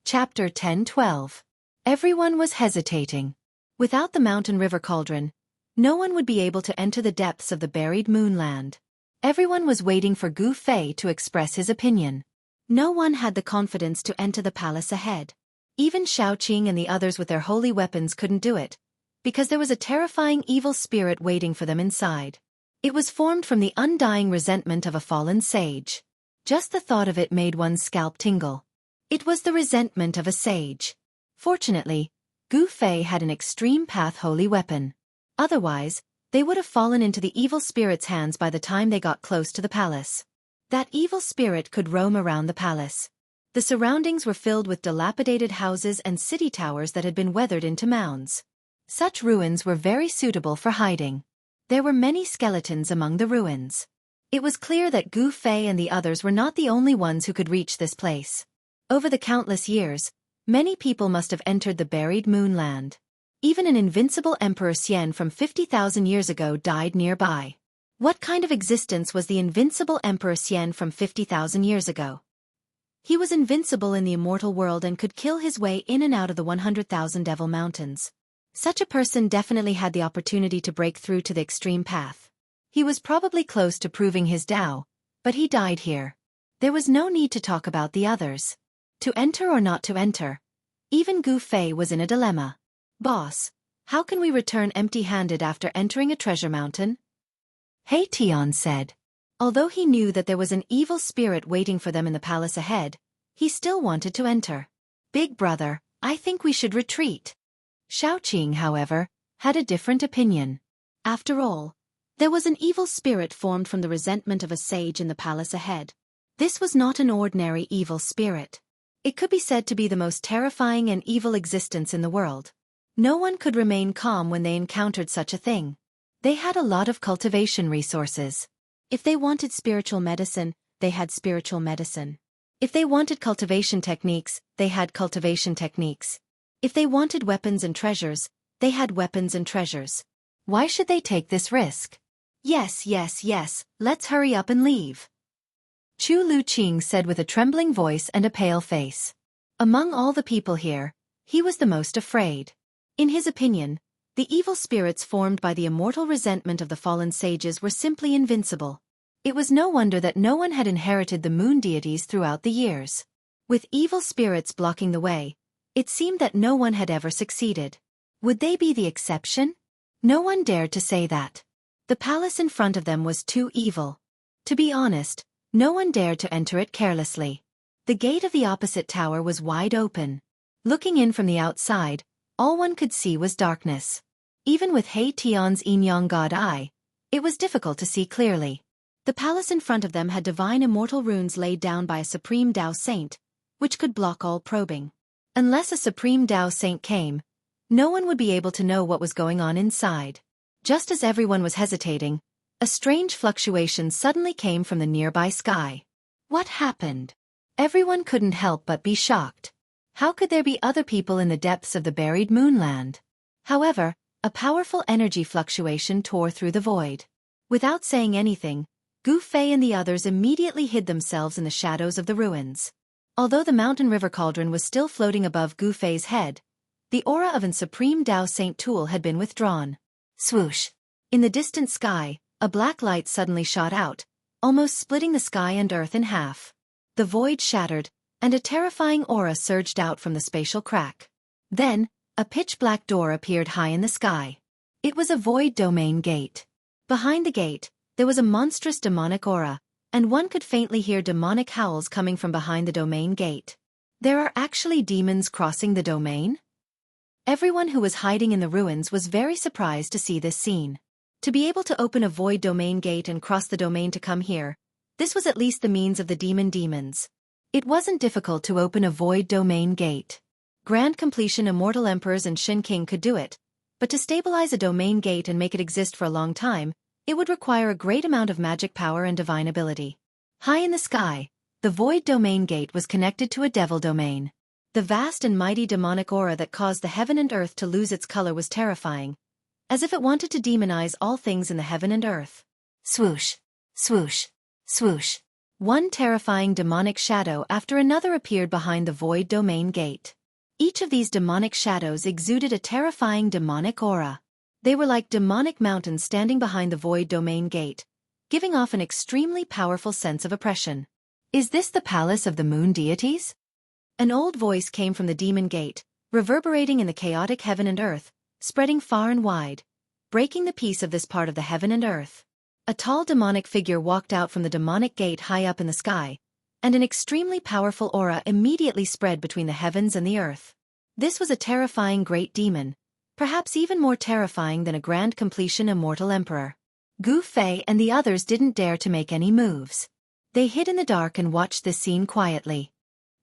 Chapter 10-12. Everyone was hesitating. Without the mountain river cauldron, no one would be able to enter the depths of the buried moonland. Everyone was waiting for Gu Fei to express his opinion. No one had the confidence to enter the palace ahead. Even Xueqi and the others with their holy weapons couldn't do it, because there was a terrifying evil spirit waiting for them inside. It was formed from the undying resentment of a fallen sage. Just the thought of it made one's scalp tingle. It was the resentment of a sage. Fortunately, Gu Fei had an extreme path holy weapon. Otherwise, they would have fallen into the evil spirit's hands by the time they got close to the palace. That evil spirit could roam around the palace. The surroundings were filled with dilapidated houses and city towers that had been weathered into mounds. Such ruins were very suitable for hiding. There were many skeletons among the ruins. It was clear that Gu Fei and the others were not the only ones who could reach this place. Over the countless years, many people must have entered the buried moonland. Even an invincible Emperor Xian from 50,000 years ago died nearby. What kind of existence was the invincible Emperor Xian from 50,000 years ago? He was invincible in the immortal world and could kill his way in and out of the 100,000 Devil Mountains. Such a person definitely had the opportunity to break through to the extreme path. He was probably close to proving his Tao, but he died here. There was no need to talk about the others. To enter or not to enter? Even Gu Fei was in a dilemma. Boss, how can we return empty-handed after entering a treasure mountain? He Tian said. Although he knew that there was an evil spirit waiting for them in the palace ahead, he still wanted to enter. Big brother, I think we should retreat. Xueqi, however, had a different opinion. After all, there was an evil spirit formed from the resentment of a sage in the palace ahead. This was not an ordinary evil spirit. It could be said to be the most terrifying and evil existence in the world. No one could remain calm when they encountered such a thing. They had a lot of cultivation resources. If they wanted spiritual medicine, they had spiritual medicine. If they wanted cultivation techniques, they had cultivation techniques. If they wanted weapons and treasures, they had weapons and treasures. Why should they take this risk? Yes, let's hurry up and leave. Chu Luqing said with a trembling voice and a pale face. Among all the people here, he was the most afraid. In his opinion, the evil spirits formed by the immortal resentment of the fallen sages were simply invincible. It was no wonder that no one had inherited the moon deities throughout the years. With evil spirits blocking the way, it seemed that no one had ever succeeded. Would they be the exception? No one dared to say that. The palace in front of them was too evil. To be honest, no one dared to enter it carelessly. The gate of the opposite tower was wide open. Looking in from the outside, all one could see was darkness. Even with He Tian's Yin-Yang God Eye, it was difficult to see clearly. The palace in front of them had divine immortal runes laid down by a supreme Tao saint, which could block all probing. Unless a supreme Tao saint came, no one would be able to know what was going on inside. Just as everyone was hesitating, a strange fluctuation suddenly came from the nearby sky. What happened? Everyone couldn't help but be shocked. How could there be other people in the depths of the buried moonland? However, a powerful energy fluctuation tore through the void. Without saying anything, Gu Fei and the others immediately hid themselves in the shadows of the ruins. Although the mountain river cauldron was still floating above Gu Fei's head, the aura of an supreme Tao Saint tool had been withdrawn. Swoosh! In the distant sky, a black light suddenly shot out, almost splitting the sky and earth in half. The void shattered, and a terrifying aura surged out from the spatial crack. Then, a pitch-black door appeared high in the sky. It was a void domain gate. Behind the gate, there was a monstrous demonic aura, and one could faintly hear demonic howls coming from behind the domain gate. There are actually demons crossing the domain? Everyone who was hiding in the ruins was very surprised to see this scene. To be able to open a void domain gate and cross the domain to come here, this was at least the means of the demons. It wasn't difficult to open a void domain gate. Grand Completion Immortal Emperors and Xianxia could do it, but to stabilize a domain gate and make it exist for a long time, it would require a great amount of magic power and divine ability. High in the sky, the void domain gate was connected to a devil domain. The vast and mighty demonic aura that caused the heaven and earth to lose its color was terrifying, as if it wanted to demonize all things in the heaven and earth. Swoosh! Swoosh! Swoosh! One terrifying demonic shadow after another appeared behind the void domain gate. Each of these demonic shadows exuded a terrifying demonic aura. They were like demonic mountains standing behind the void domain gate, giving off an extremely powerful sense of oppression. Is this the palace of the moon deities? An old voice came from the demon gate, reverberating in the chaotic heaven and earth, spreading far and wide, breaking the peace of this part of the heaven and earth. A tall demonic figure walked out from the demonic gate high up in the sky, and an extremely powerful aura immediately spread between the heavens and the earth. This was a terrifying great demon, perhaps even more terrifying than a grand completion immortal emperor. Gu Fei and the others didn't dare to make any moves. They hid in the dark and watched this scene quietly.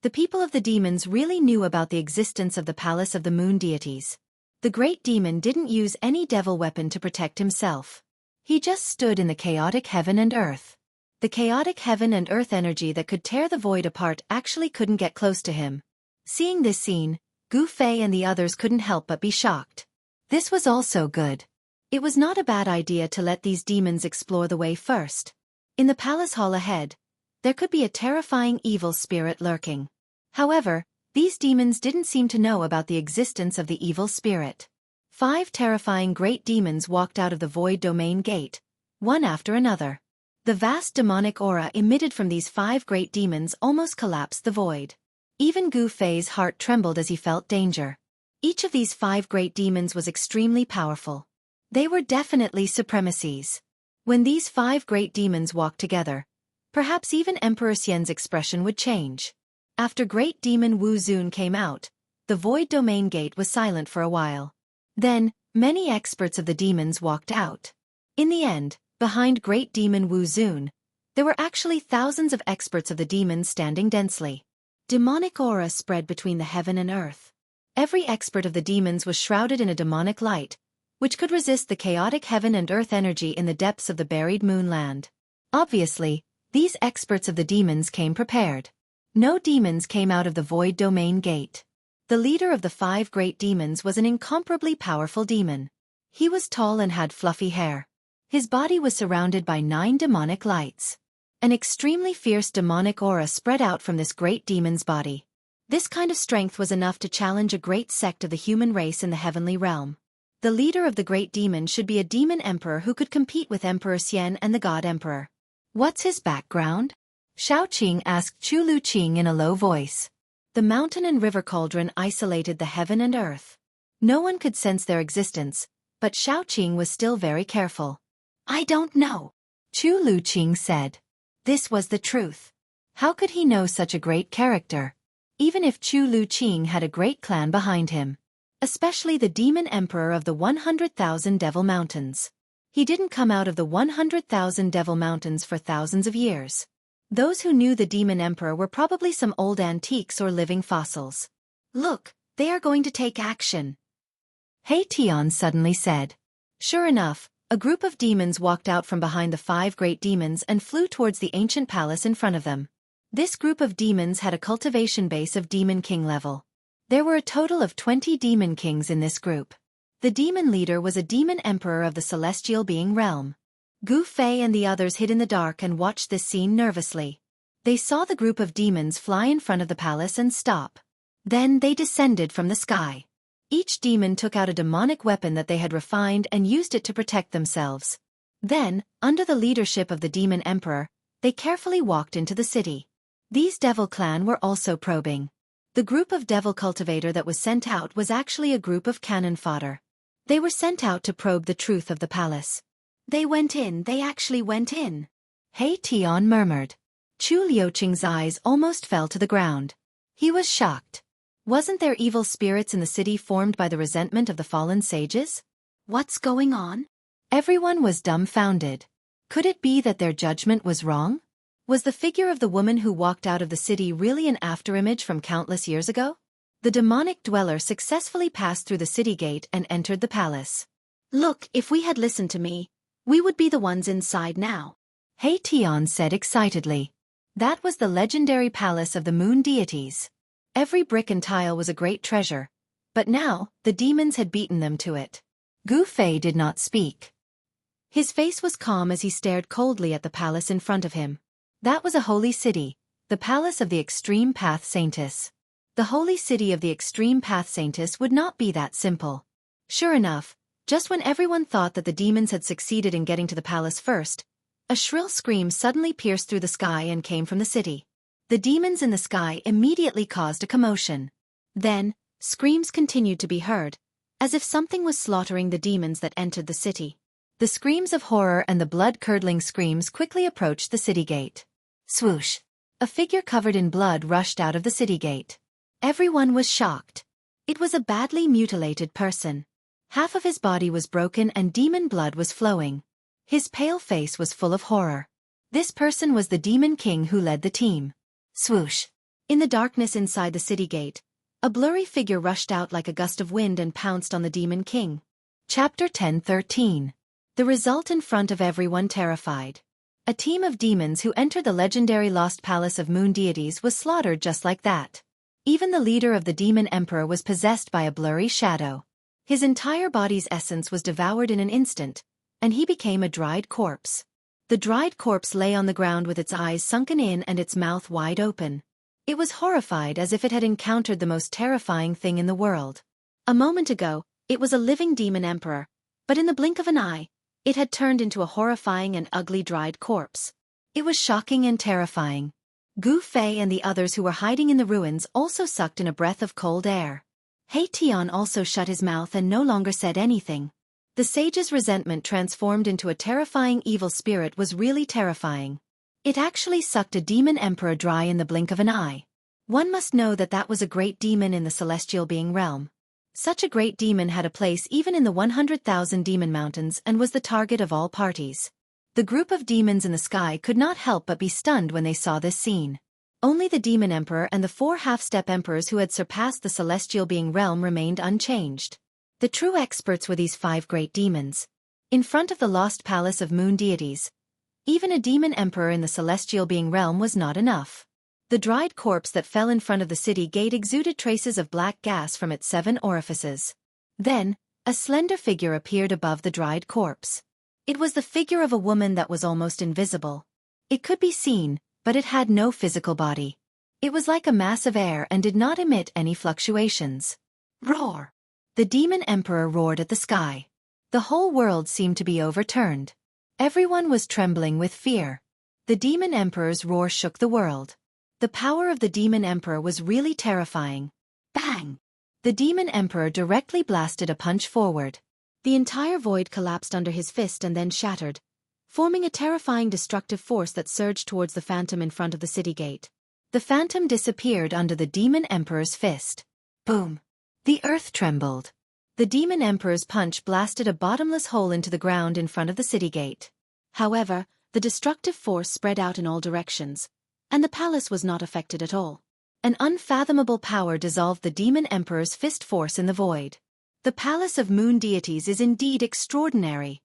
The people of the demons really knew about the existence of the palace of the moon deities. The great demon didn't use any devil weapon to protect himself. He just stood in the chaotic heaven and earth. The chaotic heaven and earth energy that could tear the void apart actually couldn't get close to him. Seeing this scene, Gu Fei and the others couldn't help but be shocked. This was also good. It was not a bad idea to let these demons explore the way first. In the palace hall ahead, there could be a terrifying evil spirit lurking. However, these demons didn't seem to know about the existence of the evil spirit. 5 terrifying great demons walked out of the void domain gate, one after another. The vast demonic aura emitted from these 5 great demons almost collapsed the void. Even Gu Fei's heart trembled as he felt danger. Each of these 5 great demons was extremely powerful. They were definitely supremacies. When these 5 great demons walked together, perhaps even Emperor Xian's expression would change. After Great Demon Wu Zun came out, the void domain gate was silent for a while. Then, many experts of the demons walked out. In the end, behind Great Demon Wu Zun, there were actually thousands of experts of the demons standing densely. Demonic aura spread between the heaven and earth. Every expert of the demons was shrouded in a demonic light, which could resist the chaotic heaven and earth energy in the depths of the buried moonland. Obviously, these experts of the demons came prepared. No demons came out of the void domain gate. The leader of the 5 great demons was an incomparably powerful demon. He was tall and had fluffy hair. His body was surrounded by 9 demonic lights. An extremely fierce demonic aura spread out from this great demon's body. This kind of strength was enough to challenge a great sect of the human race in the heavenly realm. The leader of the great demon should be a demon emperor who could compete with Emperor Xian and the God Emperor. What's his background? Xiaoqing asked Chu Luqing in a low voice. The mountain and river cauldron isolated the heaven and earth. No one could sense their existence, but Xiaoqing was still very careful. I don't know, Chu Luqing said. This was the truth. How could he know such a great character? Even if Chu Luqing had a great clan behind him. Especially the demon emperor of the 100,000 Devil Mountains. He didn't come out of the 100,000 Devil Mountains for thousands of years. Those who knew the demon emperor were probably some old antiques or living fossils. Look, they are going to take action. Hey Tian suddenly said. Sure enough, a group of demons walked out from behind the 5 great demons and flew towards the ancient palace in front of them. This group of demons had a cultivation base of Demon King level. There were a total of 20 Demon Kings in this group. The demon leader was a demon emperor of the celestial being realm. Gu Fei and the others hid in the dark and watched this scene nervously. They saw the group of demons fly in front of the palace and stop. Then they descended from the sky. Each demon took out a demonic weapon that they had refined and used it to protect themselves. Then, under the leadership of the demon emperor, they carefully walked into the city. These devil clan were also probing. The group of devil cultivator that was sent out was actually a group of cannon fodder. They were sent out to probe the truth of the palace. They actually went in. Hey Tian murmured. Chu Liuqing's eyes almost fell to the ground. He was shocked. Wasn't there evil spirits in the city formed by the resentment of the fallen sages? What's going on? Everyone was dumbfounded. Could it be that their judgment was wrong? Was the figure of the woman who walked out of the city really an afterimage from countless years ago? The demonic dweller successfully passed through the city gate and entered the palace. Look, if we had listened to me, we would be the ones inside now. Hey Tian said excitedly. That was the legendary palace of the moon deities. Every brick and tile was a great treasure, but now, the demons had beaten them to it. Gu Fei did not speak. His face was calm as he stared coldly at the palace in front of him. That was a holy city, the palace of the extreme path saintess. The holy city of the extreme path saintess would not be that simple. Sure enough, just when everyone thought that the demons had succeeded in getting to the palace first, a shrill scream suddenly pierced through the sky and came from the city. The demons in the sky immediately caused a commotion. Then, screams continued to be heard, as if something was slaughtering the demons that entered the city. The screams of horror and the blood-curdling screams quickly approached the city gate. Swoosh! A figure covered in blood rushed out of the city gate. Everyone was shocked. It was a badly mutilated person. Half of his body was broken and demon blood was flowing. His pale face was full of horror. This person was the demon king who led the team. Swoosh! In the darkness inside the city gate, a blurry figure rushed out like a gust of wind and pounced on the demon king. Chapter 10:13. The result in front of everyone terrified. A team of demons who entered the legendary lost palace of moon deities was slaughtered just like that. Even the leader of the demon emperor was possessed by a blurry shadow. His entire body's essence was devoured in an instant, and he became a dried corpse. The dried corpse lay on the ground with its eyes sunken in and its mouth wide open. It was horrified as if it had encountered the most terrifying thing in the world. A moment ago, it was a living demon emperor, but in the blink of an eye, it had turned into a horrifying and ugly dried corpse. It was shocking and terrifying. Gu Fei and the others who were hiding in the ruins also sucked in a breath of cold air. He Tian also shut his mouth and no longer said anything. The sage's resentment transformed into a terrifying evil spirit was really terrifying. It actually sucked a demon emperor dry in the blink of an eye. One must know that that was a great demon in the celestial being realm. Such a great demon had a place even in the 100,000 demon mountains and was the target of all parties. The group of demons in the sky could not help but be stunned when they saw this scene. Only the demon emperor and the 4 half-step emperors who had surpassed the celestial being realm remained unchanged. The true experts were these 5 great demons. In front of the lost palace of moon deities, even a demon emperor in the celestial being realm was not enough. The dried corpse that fell in front of the city gate exuded traces of black gas from its 7 orifices. Then, a slender figure appeared above the dried corpse. It was the figure of a woman that was almost invisible. It could be seen, but it had no physical body. It was like a mass of air and did not emit any fluctuations. Roar! The demon emperor roared at the sky. The whole world seemed to be overturned. Everyone was trembling with fear. The demon emperor's roar shook the world. The power of the demon emperor was really terrifying. Bang! The demon emperor directly blasted a punch forward. The entire void collapsed under his fist and then shattered, forming a terrifying destructive force that surged towards the phantom in front of the city gate. The phantom disappeared under the demon emperor's fist. Boom! The earth trembled. The demon emperor's punch blasted a bottomless hole into the ground in front of the city gate. However, the destructive force spread out in all directions, and the palace was not affected at all. An unfathomable power dissolved the demon emperor's fist force in the void. The palace of moon deities is indeed extraordinary.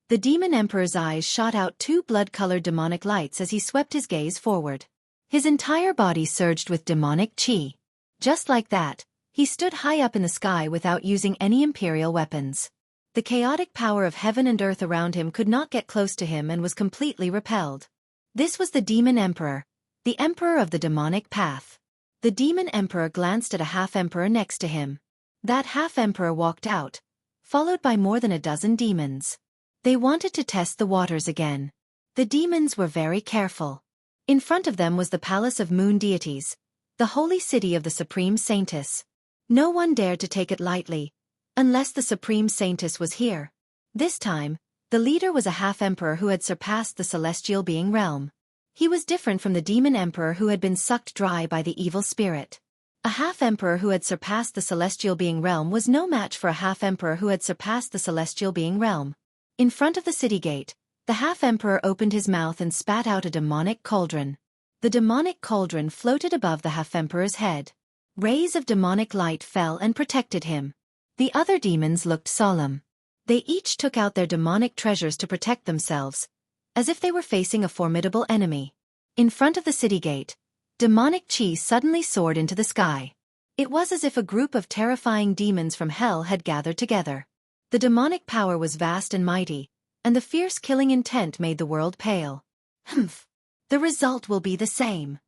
The demon emperor's eyes shot out 2 blood-colored demonic lights as he swept his gaze forward. His entire body surged with demonic chi. Just like that, he stood high up in the sky without using any imperial weapons. The chaotic power of heaven and earth around him could not get close to him and was completely repelled. This was the demon emperor, the emperor of the demonic path. The demon emperor glanced at a half-emperor next to him. That half-emperor walked out, followed by more than a dozen demons. They wanted to test the waters again. The demons were very careful. In front of them was the palace of moon deities, the holy city of the supreme saintess. No one dared to take it lightly, unless the supreme saintess was here. This time, the leader was a half-emperor who had surpassed the celestial being realm. He was different from the demon emperor who had been sucked dry by the evil spirit. A half-emperor who had surpassed the celestial being realm was no match for a half-emperor who had surpassed the celestial being realm. In front of the city gate, the half-emperor opened his mouth and spat out a demonic cauldron. The demonic cauldron floated above the half-emperor's head. Rays of demonic light fell and protected him. The other demons looked solemn. They each took out their demonic treasures to protect themselves, as if they were facing a formidable enemy. In front of the city gate, demonic chi suddenly soared into the sky. It was as if a group of terrifying demons from hell had gathered together. The demonic power was vast and mighty, and the fierce killing intent made the world pale. Humph! The result will be the same.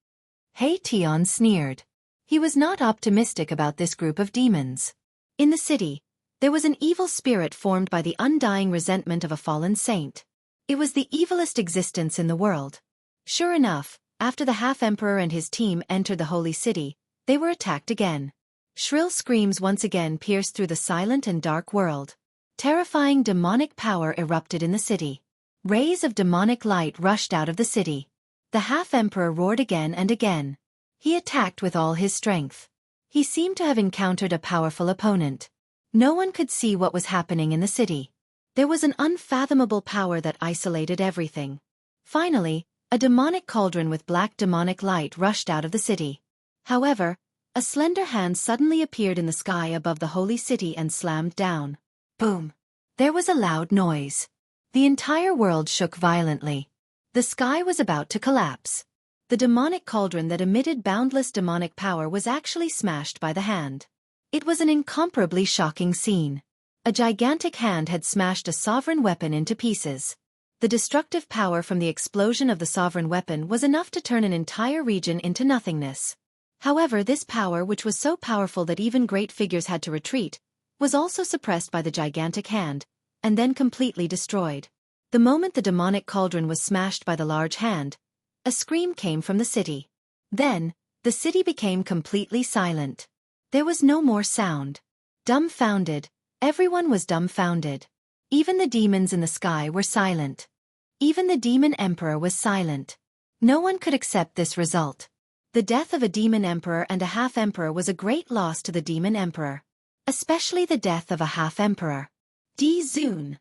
He Tian sneered. He was not optimistic about this group of demons. In the city, there was an evil spirit formed by the undying resentment of a fallen saint. It was the evilest existence in the world. Sure enough, after the half-emperor and his team entered the holy city, they were attacked again. Shrill screams once again pierced through the silent and dark world. Terrifying demonic power erupted in the city. Rays of demonic light rushed out of the city. The half-emperor roared again and again. He attacked with all his strength. He seemed to have encountered a powerful opponent. No one could see what was happening in the city. There was an unfathomable power that isolated everything. Finally, a demonic cauldron with black demonic light rushed out of the city. However, a slender hand suddenly appeared in the sky above the holy city and slammed down. Boom! There was a loud noise. The entire world shook violently. The sky was about to collapse. The demonic cauldron that emitted boundless demonic power was actually smashed by the hand. It was an incomparably shocking scene. A gigantic hand had smashed a sovereign weapon into pieces. The destructive power from the explosion of the sovereign weapon was enough to turn an entire region into nothingness. However, this power, which was so powerful that even great figures had to retreat, was also suppressed by the gigantic hand, and then completely destroyed. The moment the demonic cauldron was smashed by the large hand, a scream came from the city. Then, the city became completely silent. There was no more sound. Dumbfounded, everyone was dumbfounded. Even the demons in the sky were silent. Even the demon emperor was silent. No one could accept this result. The death of a demon emperor and a half-emperor was a great loss to the demon emperor. Especially the death of a half-emperor. Di Zun.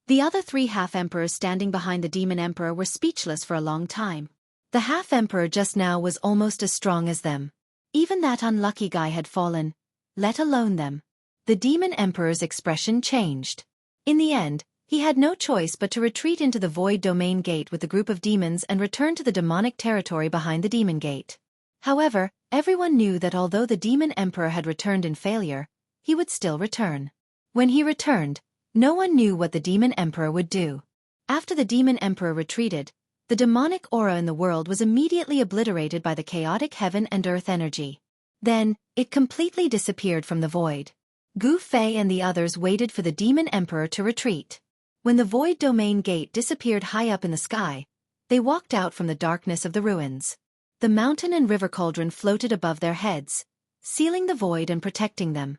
The other three half-emperors standing behind the demon emperor were speechless for a long time. The half-emperor just now was almost as strong as them. Even that unlucky guy had fallen, let alone them. The demon emperor's expression changed. In the end, he had no choice but to retreat into the void domain gate with the group of demons and return to the demonic territory behind the demon gate. However, everyone knew that although the demon emperor had returned in failure, he would still return. When he returned, no one knew what the demon emperor would do. After the demon emperor retreated, the demonic aura in the world was immediately obliterated by the chaotic heaven and earth energy. Then, it completely disappeared from the void. Gu Fei and the others waited for the demon emperor to retreat. When the void domain gate disappeared high up in the sky, they walked out from the darkness of the ruins. The mountain and river cauldron floated above their heads, sealing the void and protecting them.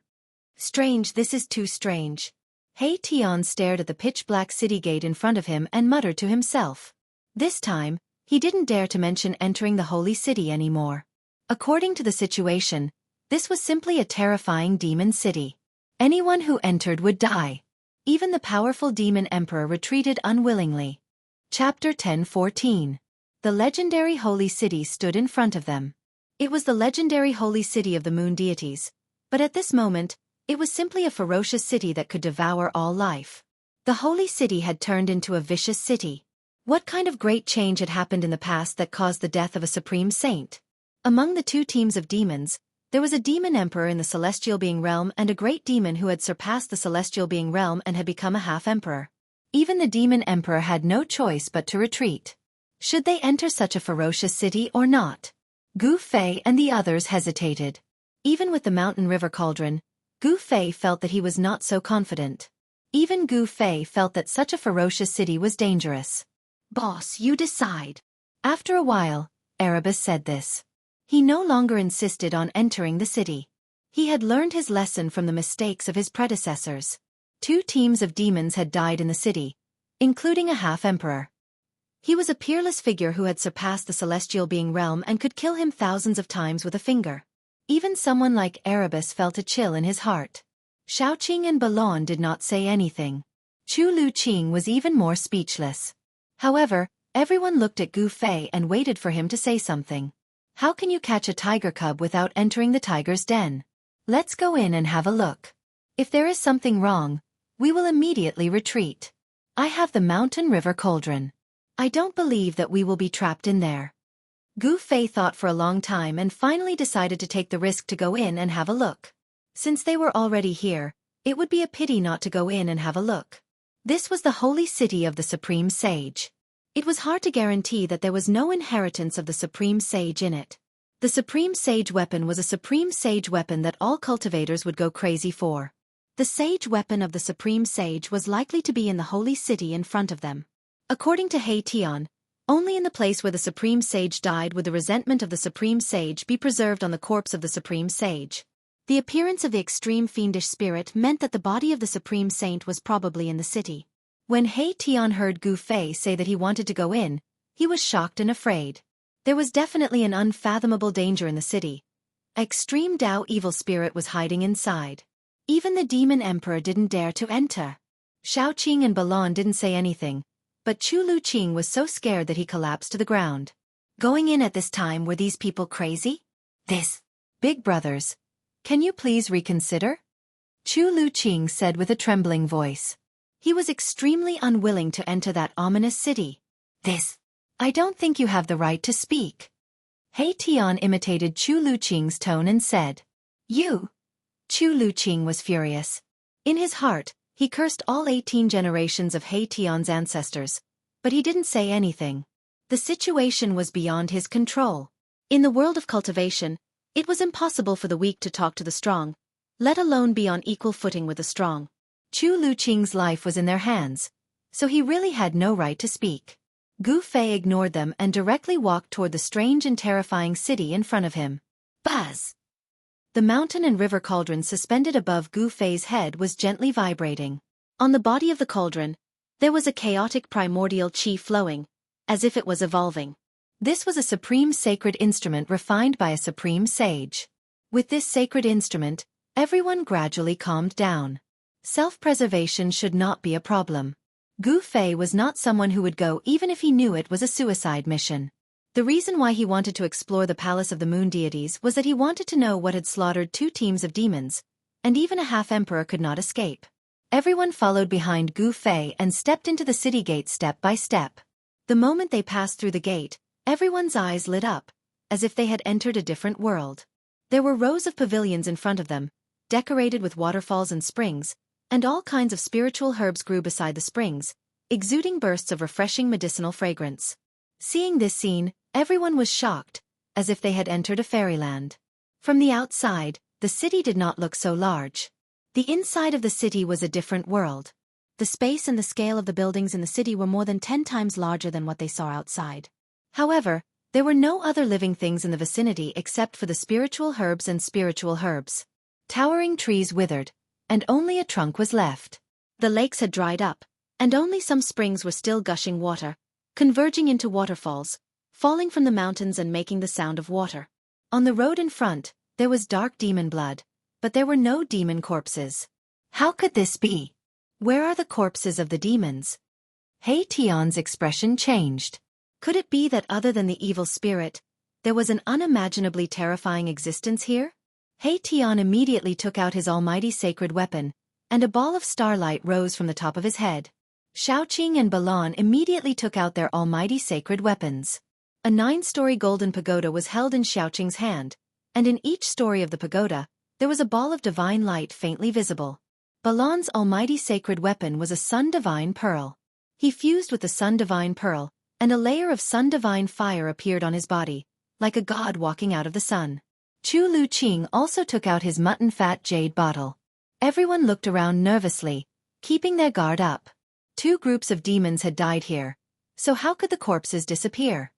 Strange, this is too strange. He Tian stared at the pitch-black city gate in front of him and muttered to himself. This time, he didn't dare to mention entering the holy city anymore. According to the situation, this was simply a terrifying demon city. Anyone who entered would die. Even the powerful demon emperor retreated unwillingly. Chapter 10:14. The legendary holy city stood in front of them. It was the legendary holy city of the moon deities, but at this moment, it was simply a ferocious city that could devour all life. The holy city had turned into a vicious city. What kind of great change had happened in the past that caused the death of a supreme saint? Among the two teams of demons, there was a demon emperor in the celestial being realm and a great demon who had surpassed the celestial being realm and had become a half-emperor. Even the demon emperor had no choice but to retreat. Should they enter such a ferocious city or not? Gu Fei and the others hesitated. Even with the mountain river cauldron, Gu Fei felt that he was not so confident. Even Gu Fei felt that such a ferocious city was dangerous. Boss, you decide. After a while, Erebus said this. He no longer insisted on entering the city. He had learned his lesson from the mistakes of his predecessors. 2 teams of demons had died in the city, including a half-emperor. He was a peerless figure who had surpassed the celestial being realm and could kill him thousands of times with a finger. Even someone like Erebus felt a chill in his heart. Xiaoqing and Balon did not say anything. Chu Luqing was even more speechless. However, everyone looked at Gu Fei and waited for him to say something. How can you catch a tiger cub without entering the tiger's den? Let's go in and have a look. If there is something wrong, we will immediately retreat. I have the mountain river cauldron. I don't believe that we will be trapped in there. Gu Fei thought for a long time and finally decided to take the risk to go in and have a look. Since they were already here, it would be a pity not to go in and have a look. This was the holy city of the supreme sage. It was hard to guarantee that there was no inheritance of the Supreme Sage in it. The Supreme Sage weapon was a Supreme Sage weapon that all cultivators would go crazy for. The Sage weapon of the Supreme Sage was likely to be in the Holy City in front of them. According to He Tian, only in the place where the Supreme Sage died would the resentment of the Supreme Sage be preserved on the corpse of the Supreme Sage. The appearance of the extreme fiendish spirit meant that the body of the Supreme Saint was probably in the city. When He Tian heard Gu Fei say that he wanted to go in, he was shocked and afraid. There was definitely an unfathomable danger in the city. An extreme Dao evil spirit was hiding inside. Even the demon emperor didn't dare to enter. Xiaoqing and Balon didn't say anything, but Chu Luqing was so scared that he collapsed to the ground. Going in at this time, were these people crazy? This. Big brothers. Can you please reconsider? Chu Luqing said with a trembling voice. He was extremely unwilling to enter that ominous city. This. I don't think you have the right to speak. He Tian imitated Chu Luqing's tone and said, You. Chu Luqing was furious. In his heart, he cursed all 18 generations of He Tian's ancestors, but he didn't say anything. The situation was beyond his control. In the world of cultivation, it was impossible for the weak to talk to the strong, let alone be on equal footing with the strong. Chu Luqing's life was in their hands, so he really had no right to speak. Gu Fei ignored them and directly walked toward the strange and terrifying city in front of him. Buzz! The mountain and river cauldron suspended above Gu Fei's head was gently vibrating. On the body of the cauldron, there was a chaotic primordial qi flowing, as if it was evolving. This was a supreme sacred instrument refined by a supreme sage. With this sacred instrument, everyone gradually calmed down. Self-preservation should not be a problem. Gu Fei was not someone who would go even if he knew it was a suicide mission. The reason why he wanted to explore the palace of the moon deities was that he wanted to know what had slaughtered 2 teams of demons, and even a half-emperor could not escape. Everyone followed behind Gu Fei and stepped into the city gate step by step. The moment they passed through the gate, everyone's eyes lit up, as if they had entered a different world. There were rows of pavilions in front of them, decorated with waterfalls and springs, and all kinds of spiritual herbs grew beside the springs, exuding bursts of refreshing medicinal fragrance. Seeing this scene, everyone was shocked, as if they had entered a fairyland. From the outside, the city did not look so large. The inside of the city was a different world. The space and the scale of the buildings in the city were more than 10 times larger than what they saw outside. However, there were no other living things in the vicinity except for the spiritual herbs and spiritual herbs. Towering trees withered, and only a trunk was left. The lakes had dried up, and only some springs were still gushing water, converging into waterfalls, falling from the mountains and making the sound of water. On the road in front, there was dark demon blood, but there were no demon corpses. How could this be? Where are the corpses of the demons? He Tian's expression changed. Could it be that other than the evil spirit, there was an unimaginably terrifying existence here? He Tian immediately took out his almighty sacred weapon, and a ball of starlight rose from the top of his head. Xiaoqing and Balon immediately took out their almighty sacred weapons. A 9-story golden pagoda was held in Xiaoqing's hand, and in each story of the pagoda, there was a ball of divine light faintly visible. Balon's almighty sacred weapon was a sun divine pearl. He fused with the sun divine pearl, and a layer of sun divine fire appeared on his body, like a god walking out of the sun. Chu Luqing also took out his mutton fat jade bottle. Everyone looked around nervously, keeping their guard up. 2 groups of demons had died here, so how could the corpses disappear?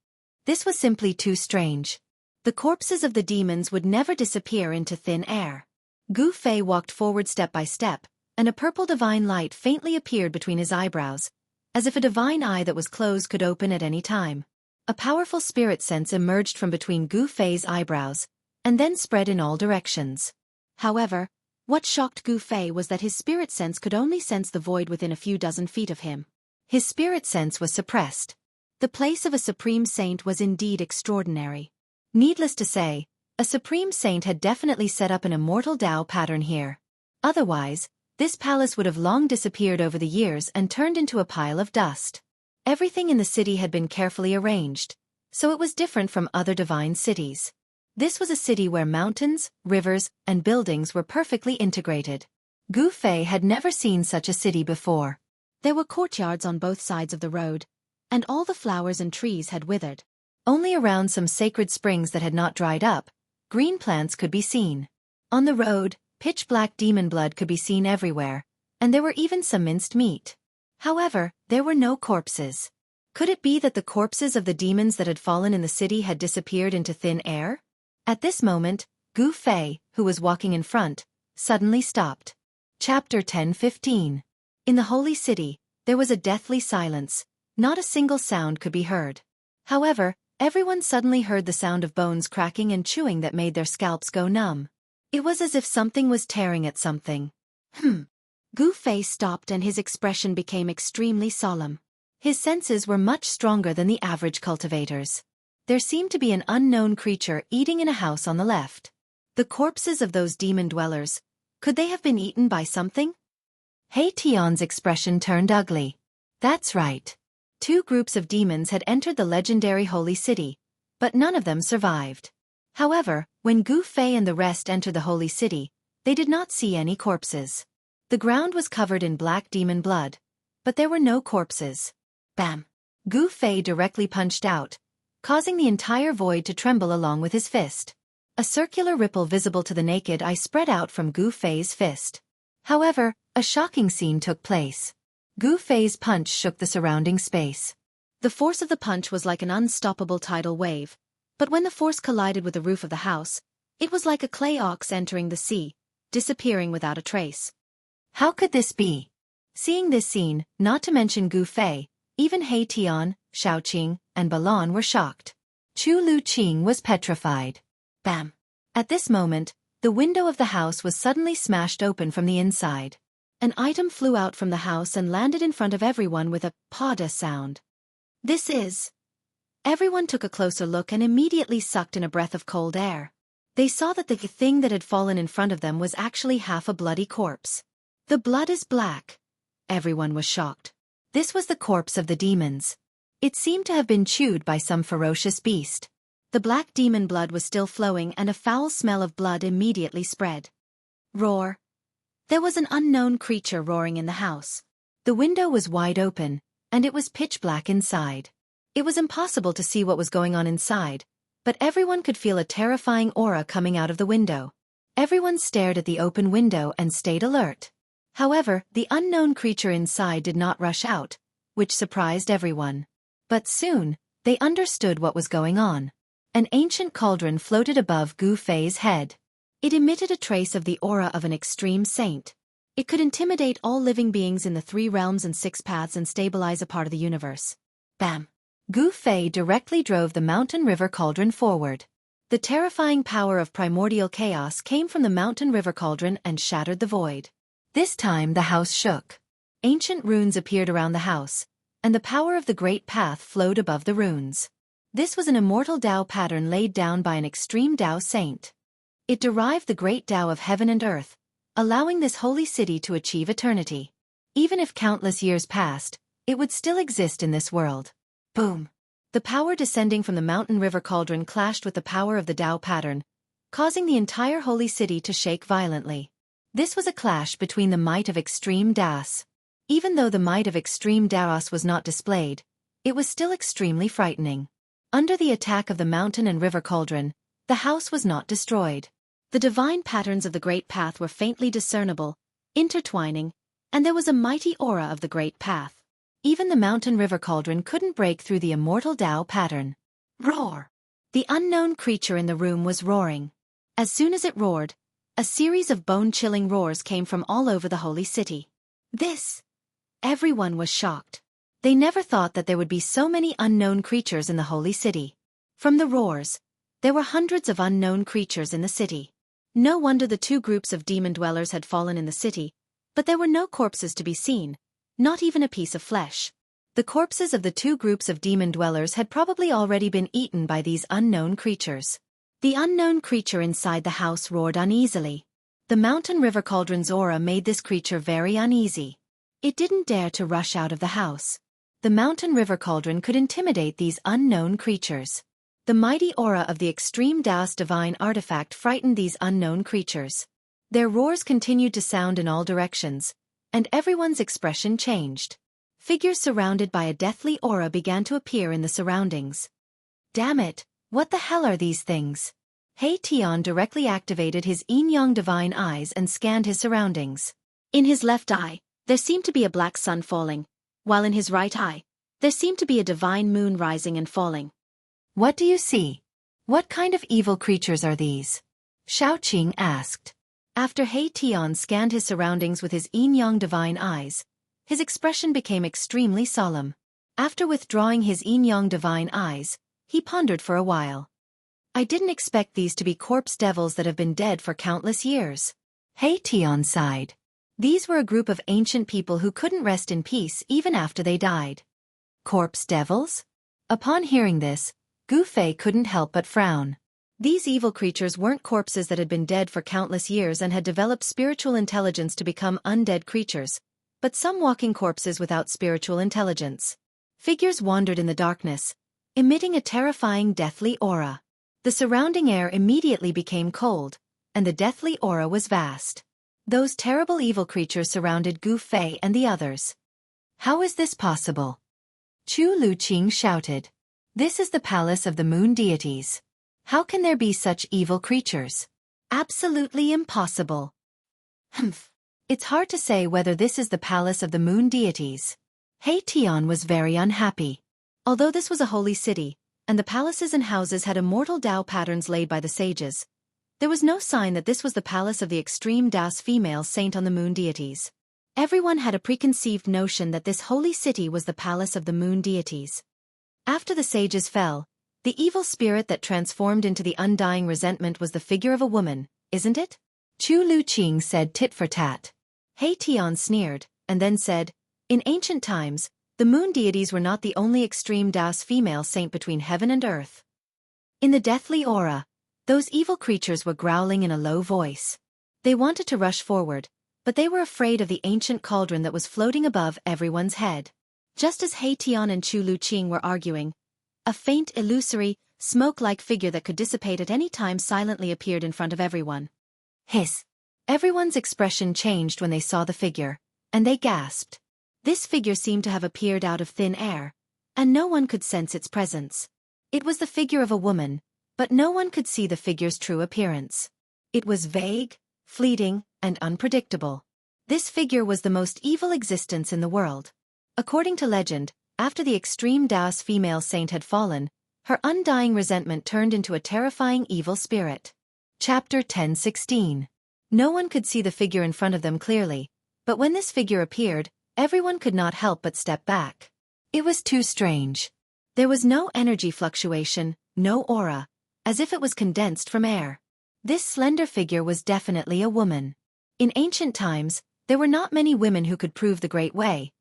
This was simply too strange. The corpses of the demons would never disappear into thin air. Gu Fei walked forward step by step, and a purple divine light faintly appeared between his eyebrows, as if a divine eye that was closed could open at any time. A powerful spirit sense emerged from between Gu Fei's eyebrows, and then spread in all directions. However, what shocked Gu Fei was that his spirit sense could only sense the void within a few dozen feet of him. His spirit sense was suppressed. The place of a supreme saint was indeed extraordinary. Needless to say, a supreme saint had definitely set up an immortal Dao pattern here. Otherwise, this palace would have long disappeared over the years and turned into a pile of dust. Everything in the city had been carefully arranged, so it was different from other divine cities. This was a city where mountains, rivers, and buildings were perfectly integrated. Gu Fei had never seen such a city before. There were courtyards on both sides of the road, and all the flowers and trees had withered. Only around some sacred springs that had not dried up, green plants could be seen. On the road, pitch-black demon blood could be seen everywhere, and there were even some minced meat. However, there were no corpses. Could it be that the corpses of the demons that had fallen in the city had disappeared into thin air? At this moment, Gu Fei, who was walking in front, suddenly stopped. Chapter 10:15. In the holy city, there was a deathly silence. Not a single sound could be heard. However, everyone suddenly heard the sound of bones cracking and chewing that made their scalps go numb. It was as if something was tearing at something. Gu Fei stopped and his expression became extremely solemn. His senses were much stronger than the average cultivators. There seemed to be an unknown creature eating in a house on the left. The corpses of those demon dwellers, could they have been eaten by something? He Tian's expression turned ugly. That's right. 2 groups of demons had entered the legendary holy city, but none of them survived. However, when Gu Fei and the rest entered the holy city, they did not see any corpses. The ground was covered in black demon blood, but there were no corpses. Bam! Gu Fei directly punched out, causing the entire void to tremble along with his fist. A circular ripple visible to the naked eye spread out from Gu Fei's fist. However, a shocking scene took place. Gu Fei's punch shook the surrounding space. The force of the punch was like an unstoppable tidal wave, but when the force collided with the roof of the house, it was like a clay ox entering the sea, disappearing without a trace. How could this be? Seeing this scene, not to mention Gu Fei, even He Tian, Shaoqing, and Balan were shocked. Chu Lu Qing was petrified. Bam! At this moment, the window of the house was suddenly smashed open from the inside. An item flew out from the house and landed in front of everyone with a pada sound. This is... Everyone took a closer look and immediately sucked in a breath of cold air. They saw that the thing that had fallen in front of them was actually half a bloody corpse. The blood is black. Everyone was shocked. This was the corpse of the demons. It seemed to have been chewed by some ferocious beast. The black demon blood was still flowing and a foul smell of blood immediately spread. Roar. There was an unknown creature roaring in the house. The window was wide open, and it was pitch black inside. It was impossible to see what was going on inside, but everyone could feel a terrifying aura coming out of the window. Everyone stared at the open window and stayed alert. However, the unknown creature inside did not rush out, which surprised everyone. But soon, they understood what was going on. An ancient cauldron floated above Gu Fei's head. It emitted a trace of the aura of an extreme saint. It could intimidate all living beings in the 3 realms and 6 paths and stabilize a part of the universe. Bam! Gu Fei directly drove the mountain river cauldron forward. The terrifying power of primordial chaos came from the mountain river cauldron and shattered the void. This time the house shook. Ancient runes appeared around the house, and the power of the great path flowed above the runes. This was an immortal Tao pattern laid down by an extreme Tao saint. It derived the great Tao of heaven and earth, allowing this holy city to achieve eternity. Even if countless years passed, it would still exist in this world. Boom! The power descending from the mountain river cauldron clashed with the power of the Tao pattern, causing the entire holy city to shake violently. This was a clash between the might of extreme Daos. Even though the might of extreme Daos was not displayed, it was still extremely frightening. Under the attack of the mountain and river cauldron, the house was not destroyed. The divine patterns of the great path were faintly discernible, intertwining, and there was a mighty aura of the great path. Even the mountain river cauldron couldn't break through the immortal Tao pattern. Roar! The unknown creature in the room was roaring. As soon as it roared, a series of bone-chilling roars came from all over the holy city. Everyone was shocked. They never thought that there would be so many unknown creatures in the holy city. From the roars, there were hundreds of unknown creatures in the city. No wonder the 2 groups of demon dwellers had fallen in the city, but there were no corpses to be seen, not even a piece of flesh. The corpses of the 2 groups of demon dwellers had probably already been eaten by these unknown creatures. The unknown creature inside the house roared uneasily. The mountain river cauldron's aura made this creature very uneasy. It didn't dare to rush out of the house. The mountain river cauldron could intimidate these unknown creatures. The mighty aura of the extreme Daos divine artifact frightened these unknown creatures. Their roars continued to sound in all directions, and everyone's expression changed. Figures surrounded by a deathly aura began to appear in the surroundings. Damn it, what the hell are these things? He Tian directly activated his yin-yang divine eyes and scanned his surroundings. In his left eye, there seemed to be a black sun falling, while in his right eye, there seemed to be a divine moon rising and falling. What do you see? What kind of evil creatures are these? Xueqi asked. After He Tian scanned his surroundings with his yin-yang divine eyes, his expression became extremely solemn. After withdrawing his yin-yang divine eyes, he pondered for a while. I didn't expect these to be corpse devils that have been dead for countless years. He Tian sighed. These were a group of ancient people who couldn't rest in peace even after they died. Corpse devils? Upon hearing this, Gu Fei couldn't help but frown. These evil creatures weren't corpses that had been dead for countless years and had developed spiritual intelligence to become undead creatures, but some walking corpses without spiritual intelligence. Figures wandered in the darkness, emitting a terrifying deathly aura. The surrounding air immediately became cold, and the deathly aura was vast. Those terrible evil creatures surrounded Gu Fei and the others. How is this possible? Chu Luqing shouted. This is the palace of the moon deities. How can there be such evil creatures? Absolutely impossible. Humph. It's hard to say whether this is the palace of the moon deities. He Tian was very unhappy. Although this was a holy city, and the palaces and houses had immortal Tao patterns laid by the sages, there was no sign that this was the palace of the extreme Tao's female saint on the moon deities. Everyone had a preconceived notion that this holy city was the palace of the moon deities. After the sages fell, the evil spirit that transformed into the undying resentment was the figure of a woman, isn't it? Chu Luqing said tit for tat. He Tian sneered, and then said, in ancient times, the moon deities were not the only extreme Tao's female saint between heaven and earth. In the deathly aura, those evil creatures were growling in a low voice. They wanted to rush forward, but they were afraid of the ancient cauldron that was floating above everyone's head. Just as He Tian and Chu Luqing were arguing, a faint, illusory, smoke-like figure that could dissipate at any time silently appeared in front of everyone. Hiss! Everyone's expression changed when they saw the figure, and they gasped. This figure seemed to have appeared out of thin air, and no one could sense its presence. It was the figure of a woman, but no one could see the figure's true appearance. It was vague, fleeting, and unpredictable. This figure was the most evil existence in the world. According to legend, after the extreme Tao's female saint had fallen, her undying resentment turned into a terrifying evil spirit. Chapter 10:16. No one could see the figure in front of them clearly, but when this figure appeared, everyone could not help but step back. It was too strange. There was no energy fluctuation, no aura, as if it was condensed from air. This slender figure was definitely a woman. In ancient times, there were not many women who could prove the Great Way,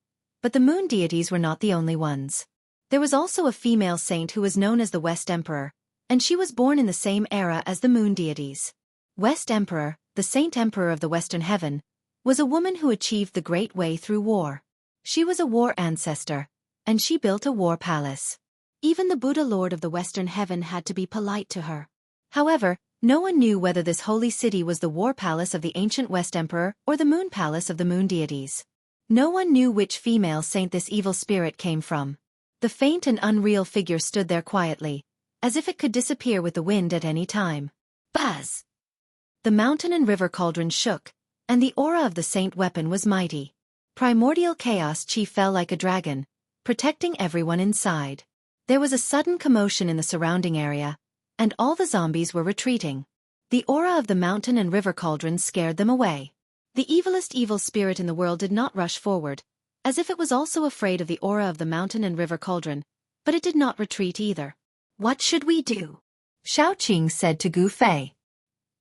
but the moon deities were not the only ones. There was also a female saint who was known as the West Emperor, and she was born in the same era as the moon deities. West Emperor, the Saint Emperor of the Western Heaven, was a woman who achieved the Great Way through war. She was a war ancestor, and she built a war palace. Even the Buddha Lord of the Western Heaven had to be polite to her. However, no one knew whether this holy city was the war palace of the ancient West Emperor or the moon palace of the moon deities. No one knew which female saint this evil spirit came from. The faint and unreal figure stood there quietly, as if it could disappear with the wind at any time. Buzz! The mountain and river cauldron shook, and the aura of the saint weapon was mighty. Primordial chaos chi fell like a dragon, protecting everyone inside. There was a sudden commotion in the surrounding area, and all the zombies were retreating. The aura of the mountain and river cauldron scared them away. The evilest evil spirit in the world did not rush forward, as if it was also afraid of the aura of the mountain and river cauldron, but it did not retreat either. What should we do? Xueqi said to Gu Fei.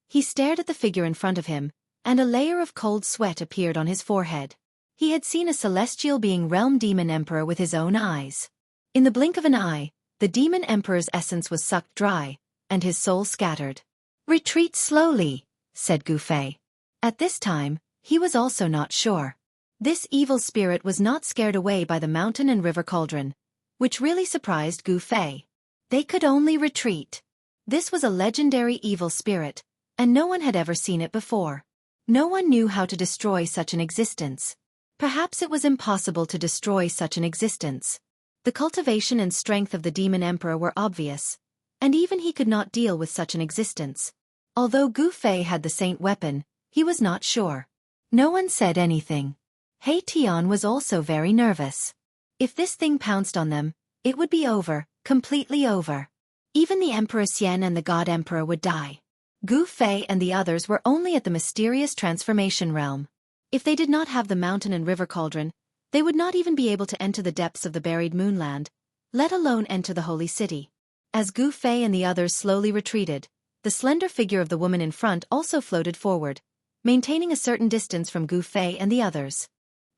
He stared at the figure in front of him, and a layer of cold sweat appeared on his forehead. He had seen a celestial being realm demon emperor with his own eyes. In the blink of an eye, the demon emperor's essence was sucked dry, and his soul scattered. Retreat slowly, said Gu Fei. At this time, he was also not sure. This evil spirit was not scared away by the mountain and river cauldron, which really surprised Gu Fei. They could only retreat. This was a legendary evil spirit, and no one had ever seen it before. No one knew how to destroy such an existence. Perhaps it was impossible to destroy such an existence. The cultivation and strength of the demon emperor were obvious, and even he could not deal with such an existence. Although Gu Fei had the saint weapon, he was not sure. No one said anything. He Tian was also very nervous. If this thing pounced on them, it would be over, completely over. Even the Emperor Xian and the God Emperor would die. Gu Fei and the others were only at the mysterious transformation realm. If they did not have the mountain and river cauldron, they would not even be able to enter the depths of the buried moonland, let alone enter the holy city. As Gu Fei and the others slowly retreated, the slender figure of the woman in front also floated forward, maintaining a certain distance from Gu Fei and the others.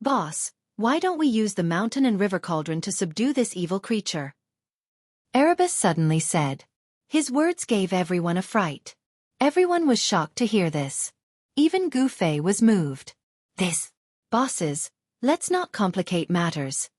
"Boss, why don't we use the mountain and river cauldron to subdue this evil creature?" Erebus suddenly said. His words gave everyone a fright. Everyone was shocked to hear this. Even Gu Fei was moved. Bosses, let's not complicate matters,"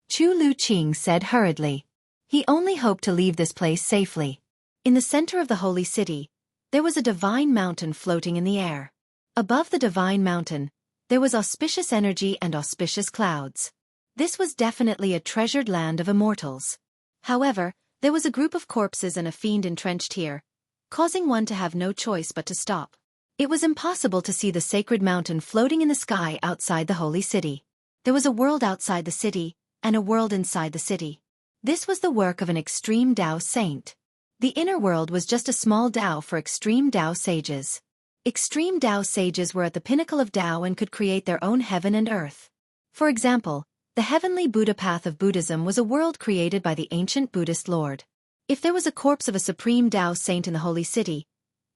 Chu Luqing said hurriedly. He only hoped to leave this place safely. In the center of the holy city, there was a divine mountain floating in the air. Above the divine mountain, there was auspicious energy and auspicious clouds. This was definitely a treasured land of immortals. However, there was a group of corpses and a fiend entrenched here, causing one to have no choice but to stop. It was impossible to see the sacred mountain floating in the sky outside the holy city. There was a world outside the city, and a world inside the city. This was the work of an extreme Dao saint. The inner world was just a small Dao for extreme Dao sages. Extreme Dao sages were at the pinnacle of Dao and could create their own heaven and earth. For example, the heavenly Buddha path of Buddhism was a world created by the ancient Buddhist Lord. If there was a corpse of a supreme Dao saint in the holy city,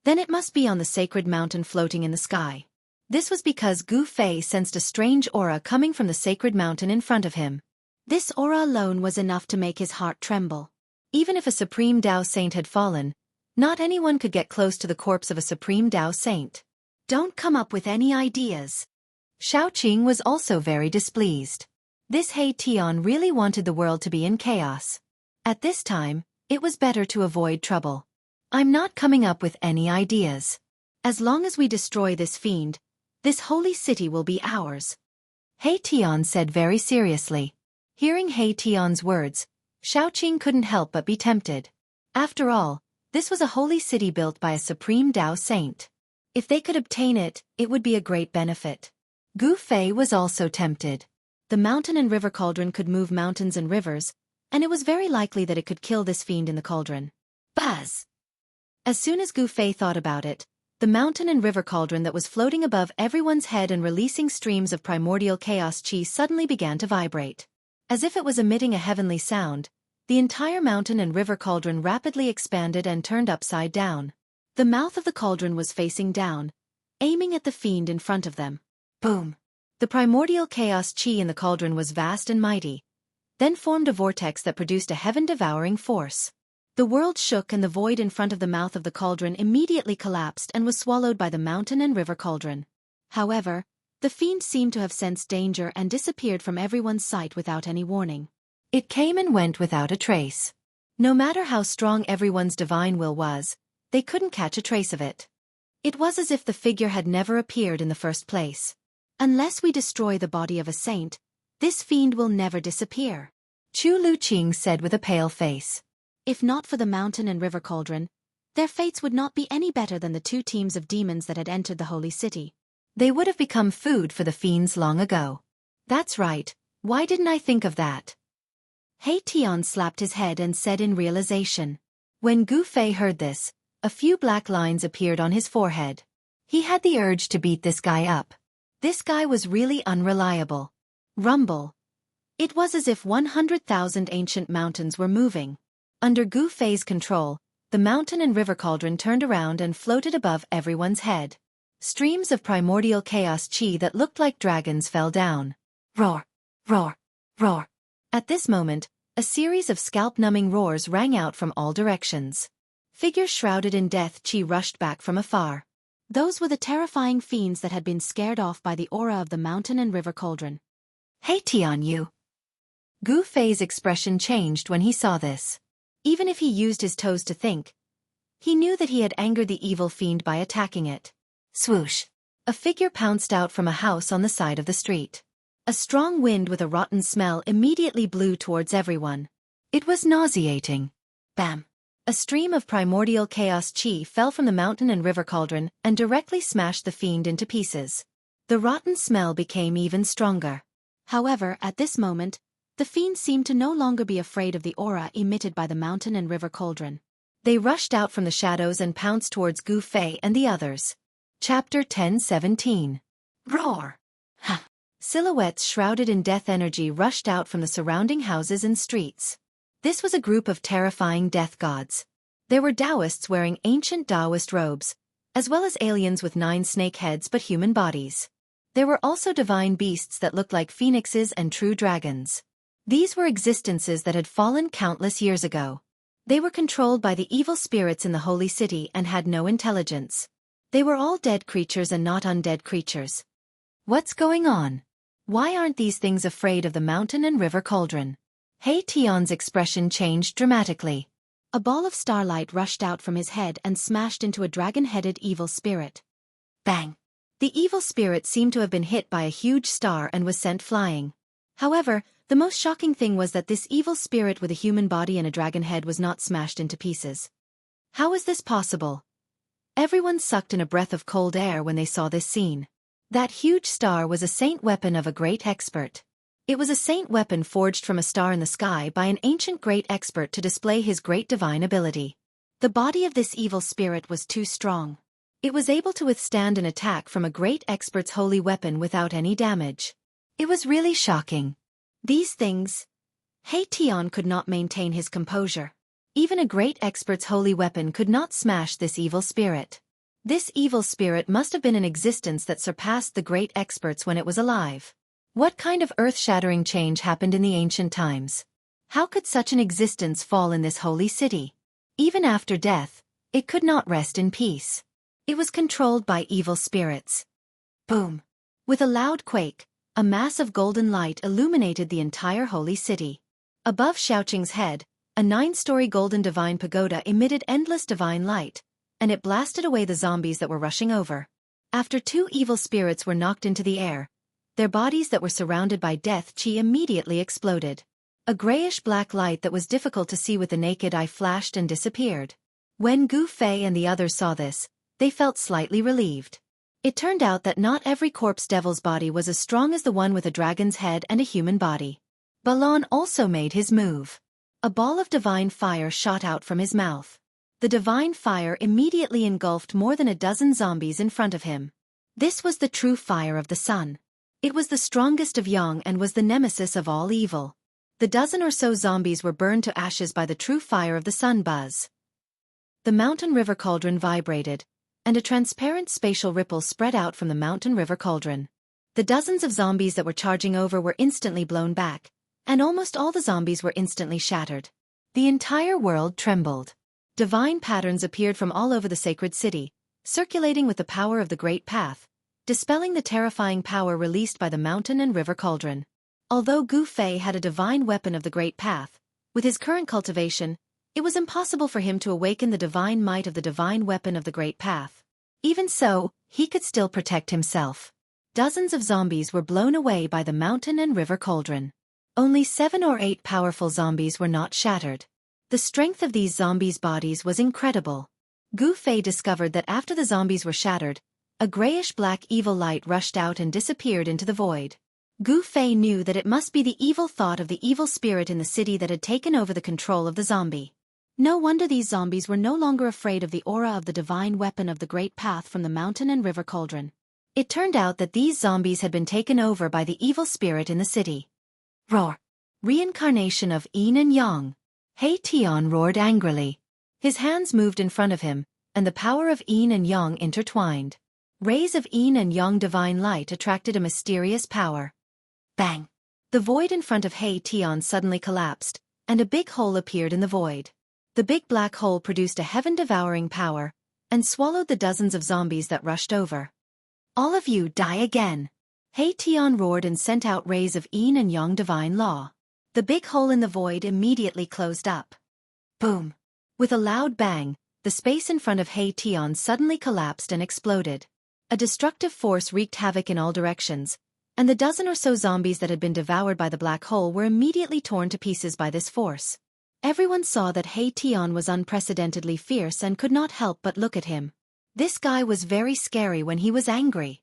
then it must be on the sacred mountain floating in the sky. This was because Gu Fei sensed a strange aura coming from the sacred mountain in front of him. This aura alone was enough to make his heart tremble. Even if a supreme Dao saint had fallen, not anyone could get close to the corpse of a supreme Dao saint. "Don't come up with any ideas." Xiaoqing was also very displeased. This He Tian really wanted the world to be in chaos. At this time, it was better to avoid trouble. "I'm not coming up with any ideas. As long as we destroy this fiend, this holy city will be ours," He Tian said very seriously. Hearing He Tian's words, Xiaoqing couldn't help but be tempted. After all, this was a holy city built by a supreme Dao saint. If they could obtain it, it would be a great benefit. Gu Fei was also tempted. The mountain and river cauldron could move mountains and rivers, and it was very likely that it could kill this fiend in the cauldron. Buzz! As soon as Gu Fei thought about it, the mountain and river cauldron that was floating above everyone's head and releasing streams of primordial chaos qi suddenly began to vibrate. As if it was emitting a heavenly sound, the entire mountain and river cauldron rapidly expanded and turned upside down. The mouth of the cauldron was facing down, aiming at the fiend in front of them. Boom! The primordial chaos qi in the cauldron was vast and mighty, then formed a vortex that produced a heaven-devouring force. The world shook and the void in front of the mouth of the cauldron immediately collapsed and was swallowed by the mountain and river cauldron. However, the fiend seemed to have sensed danger and disappeared from everyone's sight without any warning. It came and went without a trace. No matter how strong everyone's divine will was, they couldn't catch a trace of it. It was as if the figure had never appeared in the first place. "Unless we destroy the body of a saint, this fiend will never disappear," Chu Luqing said with a pale face. If not for the mountain and river cauldron, their fates would not be any better than the two teams of demons that had entered the holy city. They would have become food for the fiends long ago. "That's right, why didn't I think of that?" He Tian slapped his head and said in realization. When Gu Fei heard this, a few black lines appeared on his forehead. He had the urge to beat this guy up. This guy was really unreliable. Rumble. It was as if 100,000 ancient mountains were moving. Under Gu Fei's control, the mountain and river cauldron turned around and floated above everyone's head. Streams of primordial chaos qi that looked like dragons fell down. Roar! Roar! Roar! At this moment, a series of scalp-numbing roars rang out from all directions. Figures shrouded in death qi rushed back from afar. Those were the terrifying fiends that had been scared off by the aura of the mountain and river cauldron. "Hey Tian you!" Gu Fei's expression changed when he saw this. Even if he used his toes to think, he knew that he had angered the evil fiend by attacking it. Swoosh! A figure pounced out from a house on the side of the street. A strong wind with a rotten smell immediately blew towards everyone. It was nauseating. Bam! A stream of primordial chaos chi fell from the mountain and river cauldron and directly smashed the fiend into pieces. The rotten smell became even stronger. However, at this moment, the fiend seemed to no longer be afraid of the aura emitted by the mountain and river cauldron. They rushed out from the shadows and pounced towards Gu Fei and the others. Chapter 10:17. Roar! Ha! Silhouettes shrouded in death energy rushed out from the surrounding houses and streets. This was a group of terrifying death gods. There were Taoists wearing ancient Taoist robes, as well as aliens with 9 snake heads but human bodies. There were also divine beasts that looked like phoenixes and true dragons. These were existences that had fallen countless years ago. They were controlled by the evil spirits in the holy city and had no intelligence. They were all dead creatures and not undead creatures. What's going on? Why aren't these things afraid of the mountain and river cauldron? He Tian's expression changed dramatically. A ball of starlight rushed out from his head and smashed into a dragon-headed evil spirit. Bang! The evil spirit seemed to have been hit by a huge star and was sent flying. However, the most shocking thing was that this evil spirit with a human body and a dragon head was not smashed into pieces. How is this possible? Everyone sucked in a breath of cold air when they saw this scene. That huge star was a saint weapon of a great expert. It was a saint weapon forged from a star in the sky by an ancient great expert to display his great divine ability. The body of this evil spirit was too strong. It was able to withstand an attack from a great expert's holy weapon without any damage. It was really shocking. These things... He Tian could not maintain his composure. Even a great expert's holy weapon could not smash this evil spirit. This evil spirit must have been an existence that surpassed the great experts when it was alive. What kind of earth-shattering change happened in the ancient times? How could such an existence fall in this holy city? Even after death, it could not rest in peace. It was controlled by evil spirits. Boom! With a loud quake, a mass of golden light illuminated the entire holy city. Above Xiaoqing's head, a 9-story golden divine pagoda emitted endless divine light, and it blasted away the zombies that were rushing over. After 2 evil spirits were knocked into the air, their bodies that were surrounded by death chi immediately exploded. A grayish-black light that was difficult to see with the naked eye flashed and disappeared. When Gu Fei and the others saw this, they felt slightly relieved. It turned out that not every corpse devil's body was as strong as the one with a dragon's head and a human body. Balon also made his move. A ball of divine fire shot out from his mouth. The divine fire immediately engulfed more than a dozen zombies in front of him. This was the true fire of the sun. It was the strongest of yang and was the nemesis of all evil. The dozen or so zombies were burned to ashes by the true fire of the sun buzz. The mountain river cauldron vibrated, and a transparent spatial ripple spread out from the mountain river cauldron. The dozens of zombies that were charging over were instantly blown back, and almost all the zombies were instantly shattered. The entire world trembled. Divine patterns appeared from all over the sacred city, circulating with the power of the Great Path, dispelling the terrifying power released by the mountain and river cauldron. Although Gu Fei had a divine weapon of the Great Path, with his current cultivation, it was impossible for him to awaken the divine might of the divine weapon of the Great Path. Even so, he could still protect himself. Dozens of zombies were blown away by the mountain and river cauldron. Only 7 or 8 powerful zombies were not shattered. The strength of these zombies' bodies was incredible. Gu Fei discovered that after the zombies were shattered, a grayish-black evil light rushed out and disappeared into the void. Gu Fei knew that it must be the evil thought of the evil spirit in the city that had taken over the control of the zombie. No wonder these zombies were no longer afraid of the aura of the divine weapon of the Great Path from the mountain and river cauldron. It turned out that these zombies had been taken over by the evil spirit in the city. Roar! Reincarnation of Yin and Yang. He Tian roared angrily. His hands moved in front of him, and the power of Yin and Yang intertwined. Rays of Yin and Yang divine light attracted a mysterious power. Bang! The void in front of He Tian suddenly collapsed, and a big hole appeared in the void. The big black hole produced a heaven-devouring power, and swallowed the dozens of zombies that rushed over. All of you die again! He Tian roared and sent out rays of Yin and Yang divine law. The big hole in the void immediately closed up. Boom! With a loud bang, the space in front of He Tian suddenly collapsed and exploded. A destructive force wreaked havoc in all directions, and the dozen or so zombies that had been devoured by the black hole were immediately torn to pieces by this force. Everyone saw that He Tian was unprecedentedly fierce and could not help but look at him. This guy was very scary when he was angry.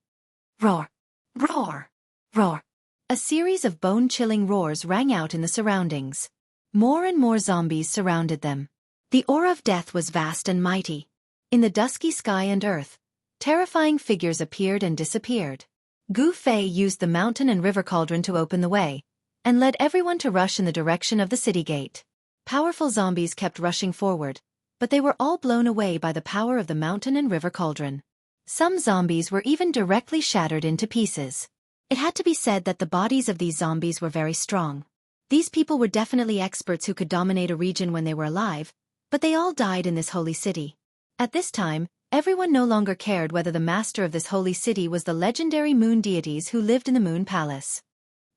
Roar! Roar! Roar! A series of bone-chilling roars rang out in the surroundings. More and more zombies surrounded them. The aura of death was vast and mighty. In the dusky sky and earth, terrifying figures appeared and disappeared. Gu Fei used the mountain and river cauldron to open the way, and led everyone to rush in the direction of the city gate. Powerful zombies kept rushing forward, but they were all blown away by the power of the mountain and river cauldron. Some zombies were even directly shattered into pieces. It had to be said that the bodies of these zombies were very strong. These people were definitely experts who could dominate a region when they were alive, but they all died in this holy city. At this time, everyone no longer cared whether the master of this holy city was the legendary moon deities who lived in the moon palace.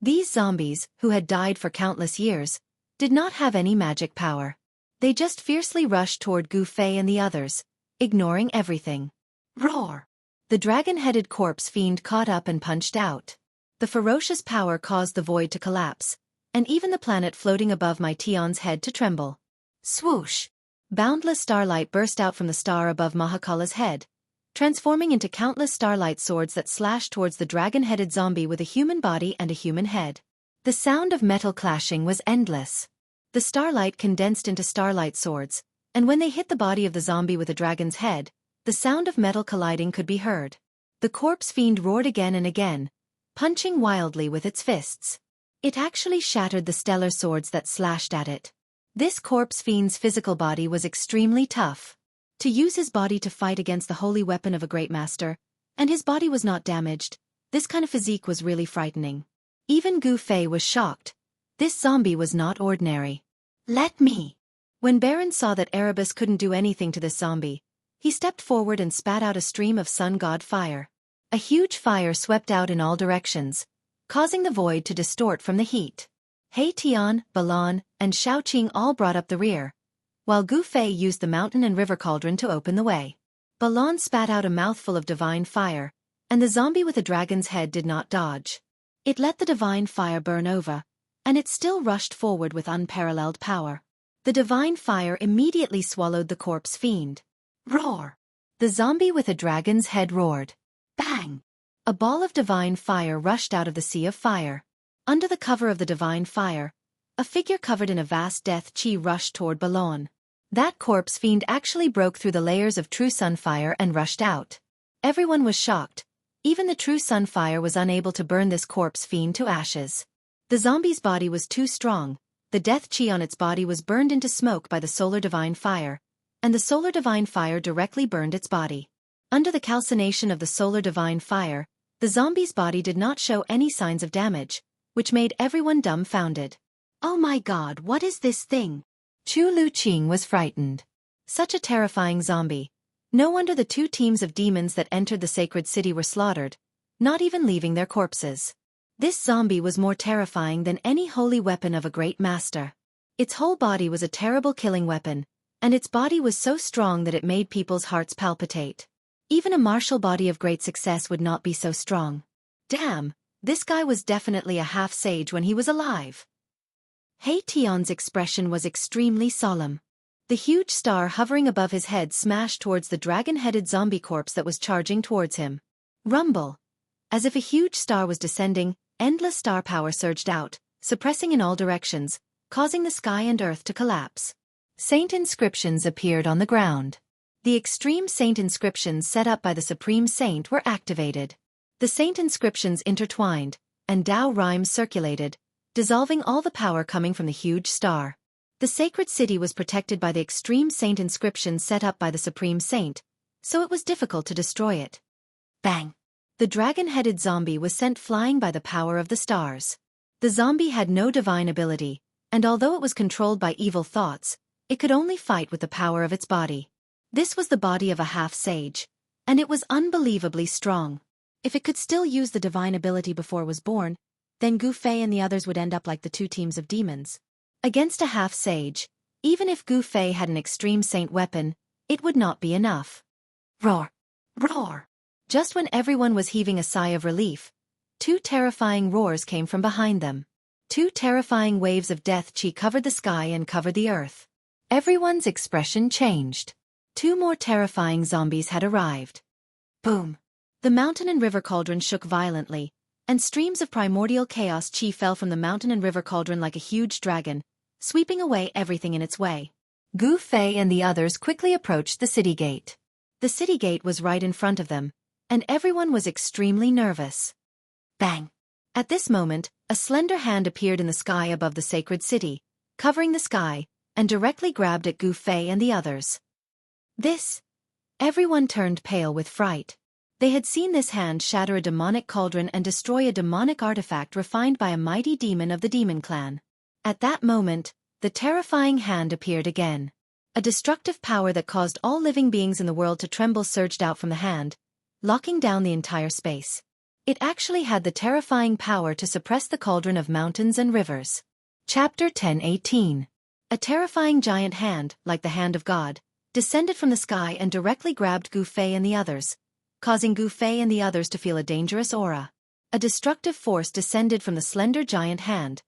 These zombies, who had died for countless years, did not have any magic power. They just fiercely rushed toward Gu Fei and the others, ignoring everything. Roar! The dragon-headed corpse fiend caught up and punched out. The ferocious power caused the void to collapse, and even the planet floating above my Tian's head to tremble. Swoosh! Boundless starlight burst out from the star above Mahakala's head, transforming into countless starlight swords that slashed towards the dragon-headed zombie with a human body and a human head. The sound of metal clashing was endless. The starlight condensed into starlight swords, and when they hit the body of the zombie with a dragon's head, the sound of metal colliding could be heard. The corpse fiend roared again and again, punching wildly with its fists. It actually shattered the stellar swords that slashed at it. This corpse fiend's physical body was extremely tough. To use his body to fight against the holy weapon of a great master, and his body was not damaged, this kind of physique was really frightening. Even Gu Fei was shocked. This zombie was not ordinary. Let me! When Baron saw that Erebus couldn't do anything to this zombie, he stepped forward and spat out a stream of sun god fire. A huge fire swept out in all directions, causing the void to distort from the heat. He Tian, Balan, and Xueqi all brought up the rear, while Gu Fei used the mountain and river cauldron to open the way. Balan spat out a mouthful of divine fire, and the zombie with a dragon's head did not dodge. It let the divine fire burn over, and it still rushed forward with unparalleled power. The divine fire immediately swallowed the corpse fiend. Roar! The zombie with a dragon's head roared. Bang! A ball of divine fire rushed out of the sea of fire. Under the cover of the divine fire, a figure covered in a vast death chi rushed toward Balan. That corpse fiend actually broke through the layers of true sunfire and rushed out. Everyone was shocked. Even the true sunfire was unable to burn this corpse fiend to ashes. The zombie's body was too strong. The death chi on its body was burned into smoke by the solar divine fire, and the solar divine fire directly burned its body. Under the calcination of the solar divine fire, the zombie's body did not show any signs of damage, which made everyone dumbfounded. Oh my god, what is this thing? Chu Luqing was frightened. Such a terrifying zombie. No wonder the 2 teams of demons that entered the sacred city were slaughtered, not even leaving their corpses. This zombie was more terrifying than any holy weapon of a great master. Its whole body was a terrible killing weapon, and its body was so strong that it made people's hearts palpitate. Even a martial body of great success would not be so strong. Damn, this guy was definitely a half-sage when he was alive. He Tian's expression was extremely solemn. The huge star hovering above his head smashed towards the dragon-headed zombie corpse that was charging towards him. Rumble! As if a huge star was descending, endless star power surged out, suppressing in all directions, causing the sky and earth to collapse. Saint inscriptions appeared on the ground. The extreme saint inscriptions set up by the Supreme Saint were activated. The saint inscriptions intertwined, and Dao rhymes circulated, dissolving all the power coming from the huge star. The sacred city was protected by the extreme saint inscriptions set up by the Supreme Saint, so it was difficult to destroy it. Bang! The dragon-headed zombie was sent flying by the power of the stars. The zombie had no divine ability, and although it was controlled by evil thoughts, it could only fight with the power of its body. This was the body of a half-sage, and it was unbelievably strong. If it could still use the divine ability before it was born, then Gu Fei and the others would end up like the 2 teams of demons. Against a half-sage, even if Gu Fei had an extreme saint weapon, it would not be enough. Roar! Roar! Just when everyone was heaving a sigh of relief, Two terrifying roars came from behind them. Two terrifying waves of death chi covered the sky and covered the earth. Everyone's expression changed. Two more terrifying zombies had arrived. Boom! The mountain and river cauldron shook violently, and streams of primordial chaos chi fell from the mountain and river cauldron like a huge dragon, sweeping away everything in its way. Gu Fei and the others quickly approached the city gate. The city gate was right in front of them, and everyone was extremely nervous. Bang! At this moment, a slender hand appeared in the sky above the sacred city, covering the sky, and directly grabbed at Gu Fei and the others. Everyone turned pale with fright. They had seen this hand shatter a demonic cauldron and destroy a demonic artifact refined by a mighty demon of the demon clan. At that moment, the terrifying hand appeared again. A destructive power that caused all living beings in the world to tremble surged out from the hand, locking down the entire space. It actually had the terrifying power to suppress the cauldron of mountains and rivers. Chapter 10:18. A terrifying giant hand, like the hand of God, descended from the sky and directly grabbed Gu Fei and the others, causing Gu Fei and the others to feel a dangerous aura. A destructive force descended from the slender giant hand,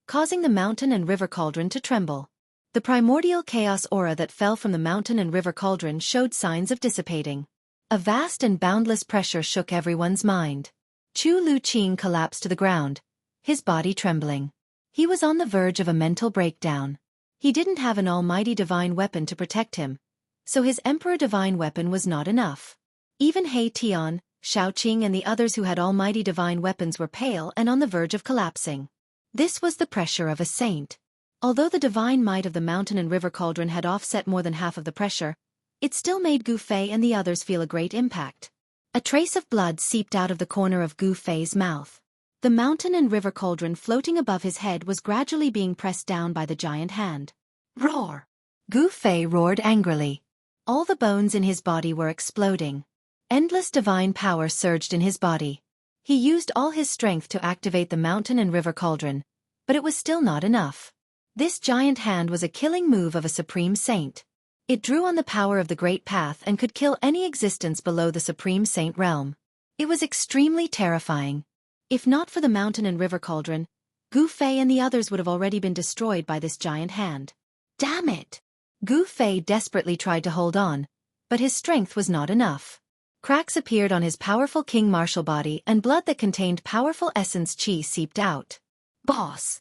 causing the mountain and river cauldron to tremble. The primordial chaos aura that fell from the mountain and river cauldron showed signs of dissipating. A vast and boundless pressure shook everyone's mind. Chu Luqing collapsed to the ground, his body trembling. He was on the verge of a mental breakdown. He didn't have an almighty divine weapon to protect him, so his emperor divine weapon was not enough. Even He Tian, Xiaoqing and the others who had almighty divine weapons were pale and on the verge of collapsing. This was the pressure of a saint. Although the divine might of the mountain and river cauldron had offset more than half of the pressure, it still made Gu Fei and the others feel a great impact. A trace of blood seeped out of the corner of Gu Fei's mouth. The mountain and river cauldron floating above his head was gradually being pressed down by the giant hand. Roar! Gu Fei roared angrily. All the bones in his body were exploding. Endless divine power surged in his body. He used all his strength to activate the mountain and river cauldron, but it was still not enough. This giant hand was a killing move of a supreme saint. It drew on the power of the great path and could kill any existence below the supreme saint realm. It was extremely terrifying. If not for the mountain and river cauldron, Gu Fei and the others would have already been destroyed by this giant hand. Damn it! Gu Fei desperately tried to hold on, but his strength was not enough. Cracks appeared on his powerful king martial body and blood that contained powerful essence chi seeped out. Boss!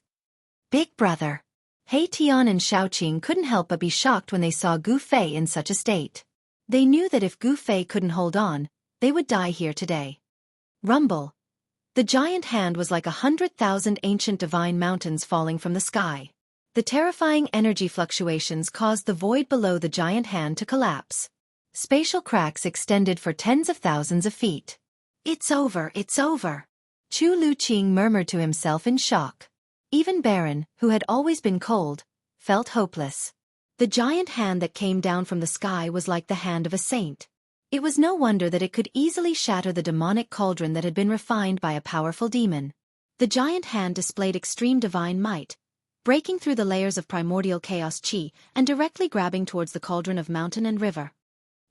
Big brother! He Tian and Xiaoqing couldn't help but be shocked when they saw Gu Fei in such a state. They knew that if Gu Fei couldn't hold on, they would die here today. Rumble! The giant hand was like 100,000 ancient divine mountains falling from the sky. The terrifying energy fluctuations caused the void below the giant hand to collapse. Spatial cracks extended for tens of thousands of feet. It's over, it's over. Chu Luqing murmured to himself in shock. Even Baron, who had always been cold, felt hopeless. The giant hand that came down from the sky was like the hand of a saint. It was no wonder that it could easily shatter the demonic cauldron that had been refined by a powerful demon. The giant hand displayed extreme divine might, breaking through the layers of primordial chaos chi and directly grabbing towards the cauldron of mountain and river.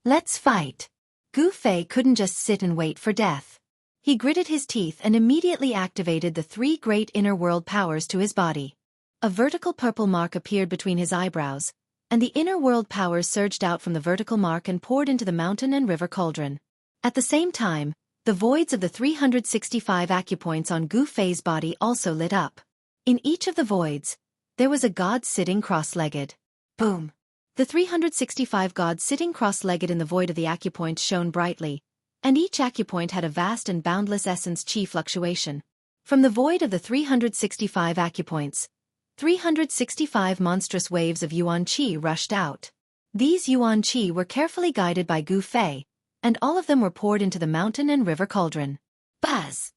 Let's fight! Gu Fei couldn't just sit and wait for death. He gritted his teeth and immediately activated the three great inner world powers to his body. A vertical purple mark appeared between his eyebrows, and the inner world powers surged out from the vertical mark and poured into the mountain and river cauldron. At the same time, the voids of the 365 acupoints on Gu Fei's body also lit up. In each of the voids, there was a god sitting cross-legged. Boom! The 365 gods sitting cross-legged in the void of the acupoint shone brightly, and each acupoint had a vast and boundless essence chi fluctuation. From the void of the 365 acupoints, 365 monstrous waves of yuan chi rushed out. These yuan chi were carefully guided by Gu Fei, and all of them were poured into the mountain and river cauldron. Buzz!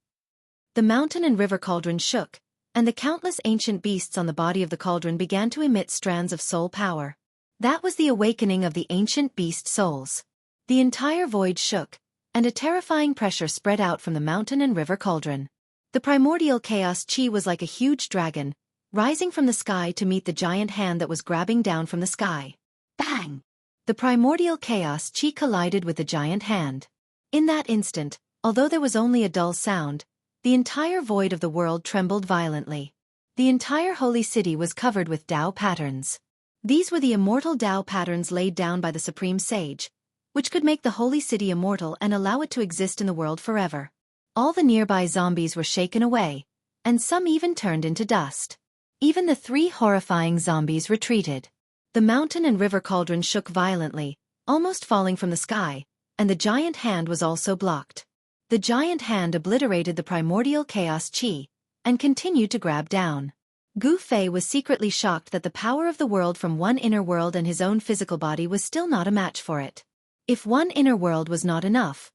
The mountain and river cauldron shook, and the countless ancient beasts on the body of the cauldron began to emit strands of soul power. That was the awakening of the ancient beast souls. The entire void shook, and a terrifying pressure spread out from the mountain and river cauldron. The primordial chaos chi was like a huge dragon, rising from the sky to meet the giant hand that was grabbing down from the sky. Bang! The primordial chaos chi collided with the giant hand. In that instant, although there was only a dull sound, the entire void of the world trembled violently. The entire holy city was covered with Tao patterns. These were the immortal Tao patterns laid down by the Supreme Sage, which could make the holy city immortal and allow it to exist in the world forever. All the nearby zombies were shaken away, and some even turned into dust. Even the 3 horrifying zombies retreated. The mountain and river cauldron shook violently, almost falling from the sky, and the giant hand was also blocked. The giant hand obliterated the primordial chaos chi, and continued to grab down. Gu Fei was secretly shocked that the power of the world from one inner world and his own physical body was still not a match for it. If one inner world was not enough,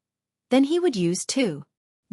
then he would use 2.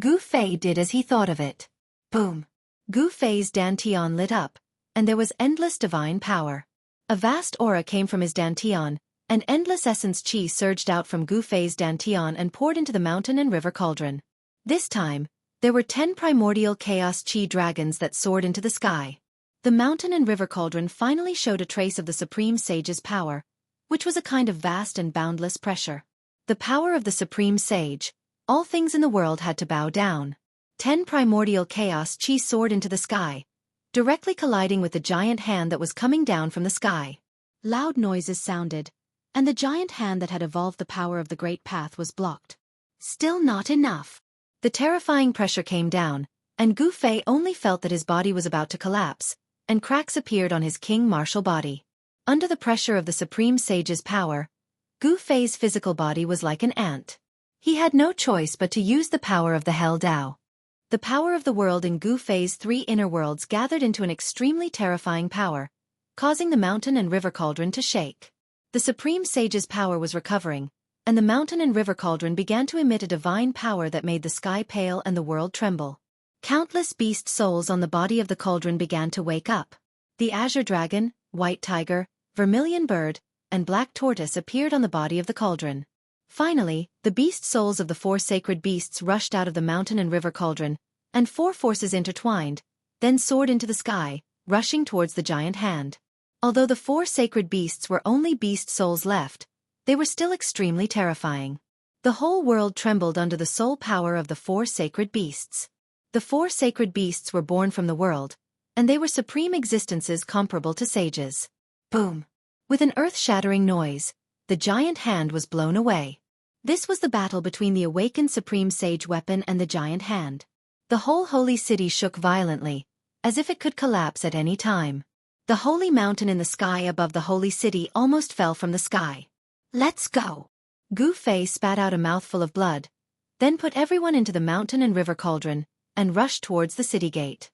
Gu Fei did as he thought of it. Boom! Gu Fei's dantian lit up, and there was endless divine power. A vast aura came from his dantian, and endless essence chi surged out from Gu Fei's dantian and poured into the mountain and river cauldron. This time, there were 10 primordial chaos chi dragons that soared into the sky. The mountain and river cauldron finally showed a trace of the Supreme Sage's power, which was a kind of vast and boundless pressure. The power of the Supreme Sage, all things in the world had to bow down. 10 primordial chaos chi soared into the sky, directly colliding with the giant hand that was coming down from the sky. Loud noises sounded, and the giant hand that had evolved the power of the Great Path was blocked. Still not enough. The terrifying pressure came down, and Gu Fei only felt that his body was about to collapse, and cracks appeared on his king martial body. Under the pressure of the Supreme Sage's power, Gu Fei's physical body was like an ant. He had no choice but to use the power of the Hell Dao. The power of the world in Gu Fei's 3 inner worlds gathered into an extremely terrifying power, causing the mountain and river cauldron to shake. The Supreme Sage's power was recovering, and the mountain and river cauldron began to emit a divine power that made the sky pale and the world tremble. Countless beast souls on the body of the cauldron began to wake up. The azure dragon, white tiger, vermilion bird, and black tortoise appeared on the body of the cauldron. Finally, the beast souls of the 4 sacred beasts rushed out of the mountain and river cauldron, and 4 forces intertwined, then soared into the sky, rushing towards the giant hand. Although the 4 sacred beasts were only beast souls left, they were still extremely terrifying. The whole world trembled under the soul power of the 4 sacred beasts. The 4 sacred beasts were born from the world, and they were supreme existences comparable to sages. Boom! With an earth-shattering noise, the giant hand was blown away. This was the battle between the awakened Supreme Sage weapon and the giant hand. The whole holy city shook violently, as if it could collapse at any time. The holy mountain in the sky above the holy city almost fell from the sky. Let's go! Gu Fei spat out a mouthful of blood, then put everyone into the mountain and river cauldron, and rushed towards the city gate.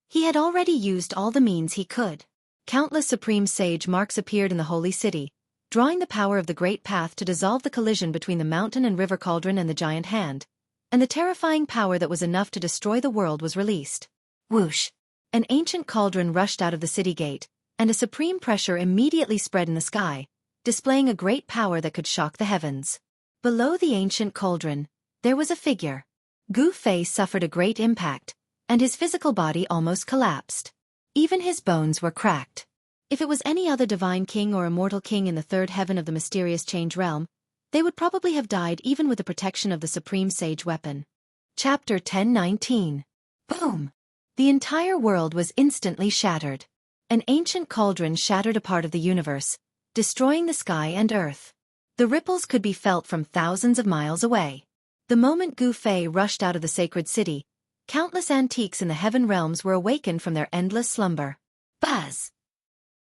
He had already used all the means he could. Countless Supreme Sage marks appeared in the holy city, drawing the power of the Great Path to dissolve the collision between the mountain and river cauldron and the giant hand, and the terrifying power that was enough to destroy the world was released. Whoosh! An ancient cauldron rushed out of the city gate, and a supreme pressure immediately spread in the sky, displaying a great power that could shock the heavens. Below the ancient cauldron, there was a figure. Gu Fei suffered a great impact, and his physical body almost collapsed. Even his bones were cracked. If it was any other divine king or immortal king in the 3rd heaven of the mysterious change realm, they would probably have died even with the protection of the Supreme Sage weapon. Chapter 10:19. Boom! The entire world was instantly shattered. An ancient cauldron shattered a part of the universe, destroying the sky and earth. The ripples could be felt from thousands of miles away. The moment Gu Fei rushed out of the sacred city, countless antiques in the heaven realms were awakened from their endless slumber. Buzz!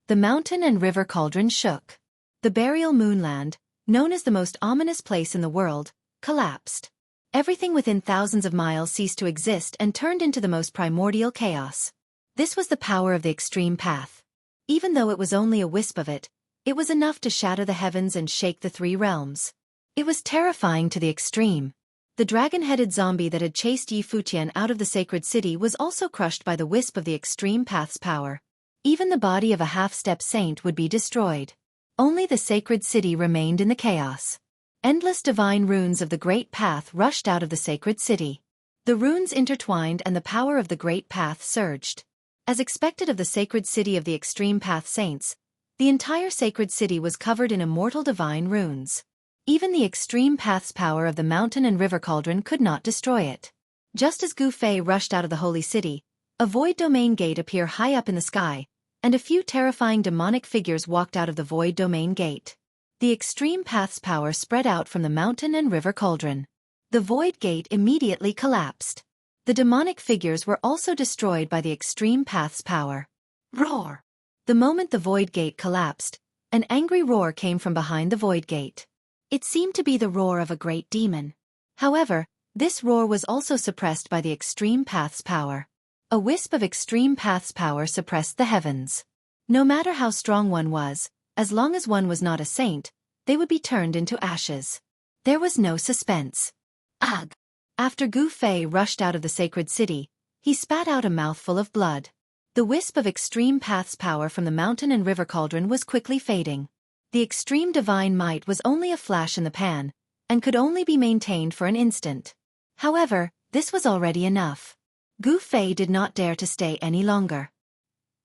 The mountain and river cauldron shook. The burial moonland, known as the most ominous place in the world, collapsed. Everything within thousands of miles ceased to exist and turned into the most primordial chaos. This was the power of the extreme path. Even though it was only a wisp of it, it was enough to shatter the heavens and shake the 3 realms. It was terrifying to the extreme. The dragon-headed zombie that had chased Yi Futian out of the sacred city was also crushed by the wisp of the extreme path's power. Even the body of a half-step saint would be destroyed. Only the sacred city remained in the chaos. Endless divine runes of the Great Path rushed out of the sacred city. The runes intertwined and the power of the Great Path surged. As expected of the sacred city of the Extreme Path Saints, the entire sacred city was covered in immortal divine runes. Even the Extreme Path's power of the mountain and river cauldron could not destroy it. Just as Gu Fei rushed out of the holy city, a void domain gate appeared high up in the sky, and a few terrifying demonic figures walked out of the void domain gate. The extreme path's power spread out from the mountain and river cauldron. The void gate immediately collapsed. The demonic figures were also destroyed by the extreme path's power. Roar! The moment the void gate collapsed, an angry roar came from behind the void gate. It seemed to be the roar of a great demon. However, this roar was also suppressed by the extreme path's power. A wisp of extreme path's power suppressed the heavens. No matter how strong one was, as long as one was not a saint, they would be turned into ashes. There was no suspense. Ugh! After Gu Fei rushed out of the sacred city, he spat out a mouthful of blood. The wisp of extreme path's power from the mountain and river cauldron was quickly fading. The extreme divine might was only a flash in the pan, and could only be maintained for an instant. However, this was already enough. Gu Fei did not dare to stay any longer.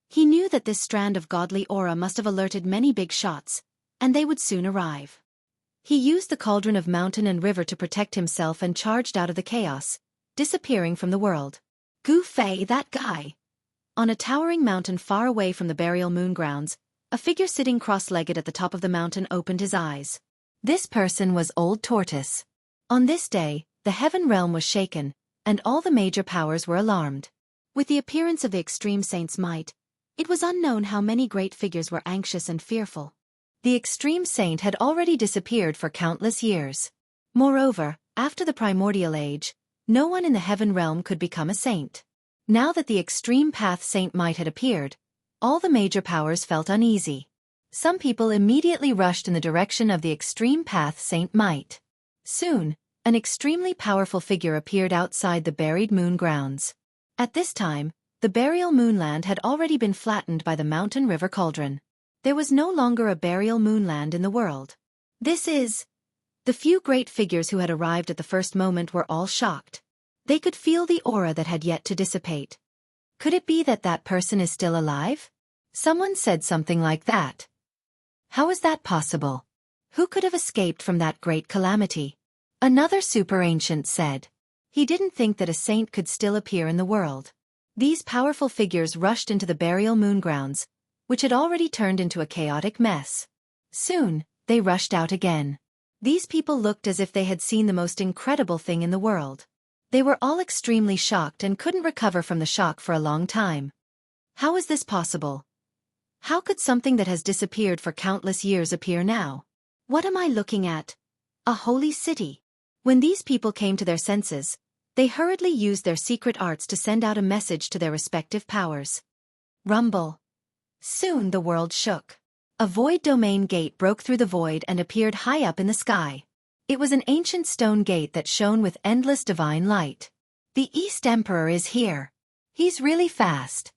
He knew that this strand of godly aura must have alerted many big shots, and they would soon arrive. He used the cauldron of mountain and river to protect himself and charged out of the chaos, disappearing from the world. Gu Fei, that guy! On a towering mountain far away from the burial moon grounds, a figure sitting cross-legged at the top of the mountain opened his eyes. This person was Old Tortoise. On this day, the heaven realm was shaken, and all the major powers were alarmed. With the appearance of the extreme saint's might, it was unknown how many great figures were anxious and fearful. The extreme saint had already disappeared for countless years. Moreover, after the primordial age, no one in the heaven realm could become a saint. Now that the extreme path saint might had appeared, all the major powers felt uneasy. Some people immediately rushed in the direction of the extreme path saint might. Soon, an extremely powerful figure appeared outside the buried moon grounds. At this time, the burial moonland had already been flattened by the mountain river cauldron. There was no longer a burial moonland in the world. The few great figures who had arrived at the first moment were all shocked. They could feel the aura that had yet to dissipate. Could it be that that person is still alive? Someone said something like that. How is that possible? Who could have escaped from that great calamity? Another super ancient said. He didn't think that a saint could still appear in the world. These powerful figures rushed into the burial moon grounds, which had already turned into a chaotic mess. Soon, they rushed out again. These people looked as if they had seen the most incredible thing in the world. They were all extremely shocked and couldn't recover from the shock for a long time. How is this possible? How could something that has disappeared for countless years appear now? What am I looking at? A holy city. When these people came to their senses, they hurriedly used their secret arts to send out a message to their respective powers. Rumble. Soon the world shook. A void domain gate broke through the void and appeared high up in the sky. It was an ancient stone gate that shone with endless divine light. The East Emperor is here. He's really fast.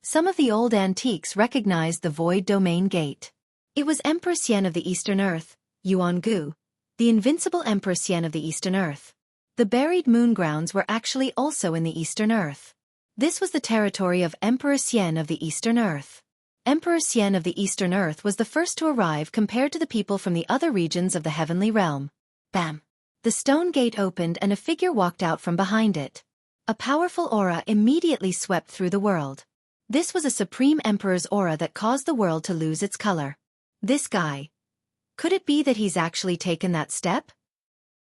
Some of the old antiques recognized the void domain gate. It was Emperor Xian of the Eastern Earth, Yuan Gu, the invincible Emperor Xian of the Eastern Earth. The buried moon grounds were actually also in the Eastern Earth. This was the territory of Emperor Xian of the Eastern Earth. Emperor Xian of the Eastern Earth was the first to arrive compared to the people from the other regions of the heavenly realm. Bam! The stone gate opened and a figure walked out from behind it. A powerful aura immediately swept through the world. This was a supreme emperor's aura that caused the world to lose its color. This guy. Could it be that he's actually taken that step?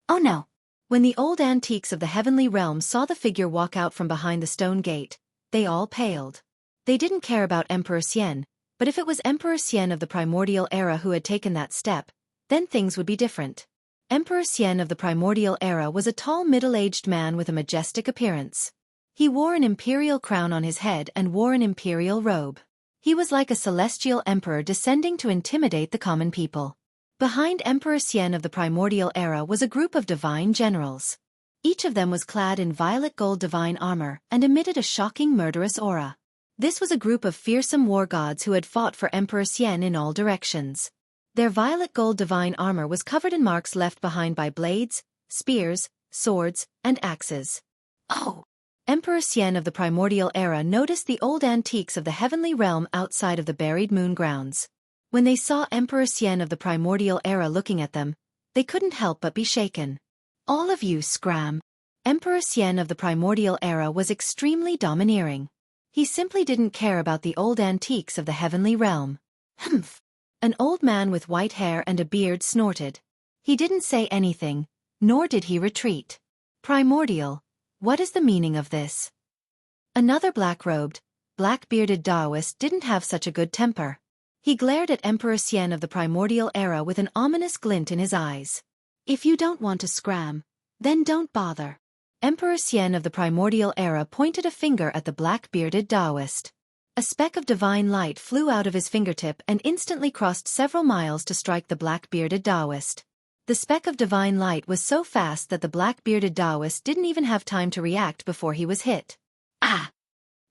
Oh no! When the old antiques of the heavenly realm saw the figure walk out from behind the stone gate, they all paled. They didn't care about Emperor Xian, but if it was Emperor Xian of the primordial era who had taken that step, then things would be different. Emperor Xian of the primordial era was a tall middle-aged man with a majestic appearance. He wore an imperial crown on his head and wore an imperial robe. He was like a celestial emperor descending to intimidate the common people. Behind Emperor Xian of the primordial era was a group of divine generals. Each of them was clad in violet gold divine armor and emitted a shocking murderous aura. This was a group of fearsome war gods who had fought for Emperor Xian in all directions. Their violet gold divine armor was covered in marks left behind by blades, spears, swords, and axes. Oh! Emperor Xian of the primordial era noticed the old antiques of the heavenly realm outside of the buried moon grounds. When they saw Emperor Xian of the primordial era looking at them, they couldn't help but be shaken. All of you scram! Emperor Xian of the primordial era was extremely domineering. He simply didn't care about the old antiques of the heavenly realm. Humph! An old man with white hair and a beard snorted. He didn't say anything, nor did he retreat. Primordial, what is the meaning of this? Another black-robed, black-bearded Taoist didn't have such a good temper. He glared at Emperor Xian of the primordial era with an ominous glint in his eyes. If you don't want to scram, then don't bother. Emperor Xian of the primordial era pointed a finger at the black-bearded Taoist. A speck of divine light flew out of his fingertip and instantly crossed several miles to strike the black-bearded Taoist. The speck of divine light was so fast that the black-bearded Taoist didn't even have time to react before he was hit. Ah!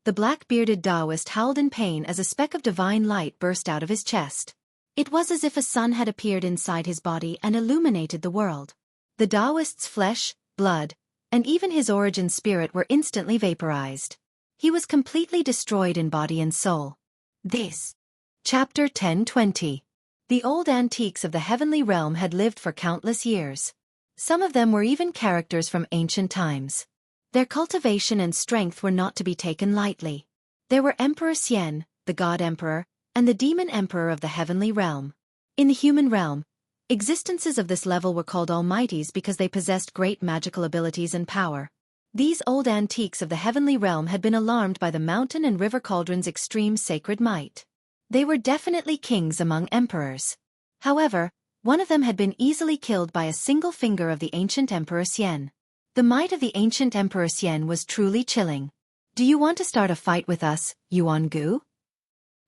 The black-bearded Taoist howled in pain as a speck of divine light burst out of his chest. It was as if a sun had appeared inside his body and illuminated the world. The Taoist's flesh, blood, and even his origin spirit were instantly vaporized. He was completely destroyed in body and soul. This. Chapter 10:20. The old antiques of the heavenly realm had lived for countless years. Some of them were even characters from ancient times. Their cultivation and strength were not to be taken lightly. There were Emperor Xian, the God Emperor, and the Demon Emperor of the heavenly realm. In the human realm, existences of this level were called almighties because they possessed great magical abilities and power. These old antiques of the heavenly realm had been alarmed by the mountain and river cauldron's extreme sacred might. They were definitely kings among emperors. However, one of them had been easily killed by a single finger of the ancient Emperor Xian. The might of the ancient Emperor Xian was truly chilling. Do you want to start a fight with us, Yuan Gu?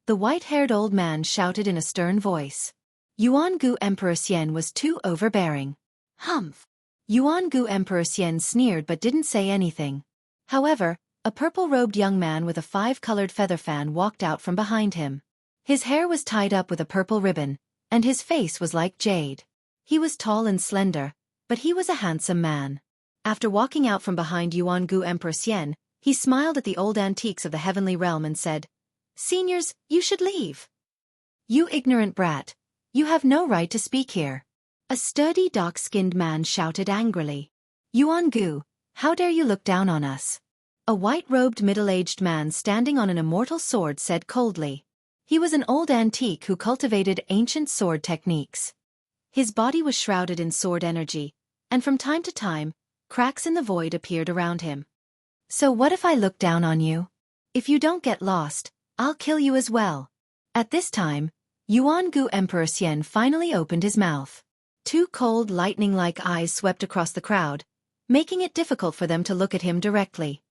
The white-haired old man shouted in a stern voice. Yuan Gu Emperor Xian was too overbearing. Humph! Yuan Gu Emperor Xian sneered but didn't say anything. However, a purple-robed young man with a 5-colored feather fan walked out from behind him. His hair was tied up with a purple ribbon, and his face was like jade. He was tall and slender, but he was a handsome man. After walking out from behind Yuan Gu Emperor Xian, he smiled at the old antiques of the heavenly realm and said, "Seniors, you should leave. You ignorant brat, you have no right to speak here." A sturdy dark-skinned man shouted angrily. "Yuan Gu, how dare you look down on us?" A white-robed middle-aged man standing on an immortal sword said coldly. He was an old antique who cultivated ancient sword techniques. His body was shrouded in sword energy, and from time to time, cracks in the void appeared around him. "So what if I look down on you? If you don't get lost, I'll kill you as well." At this time, Yuan Gu Emperor Xian finally opened his mouth. Two cold lightning-like eyes swept across the crowd, making it difficult for them to look at him directly.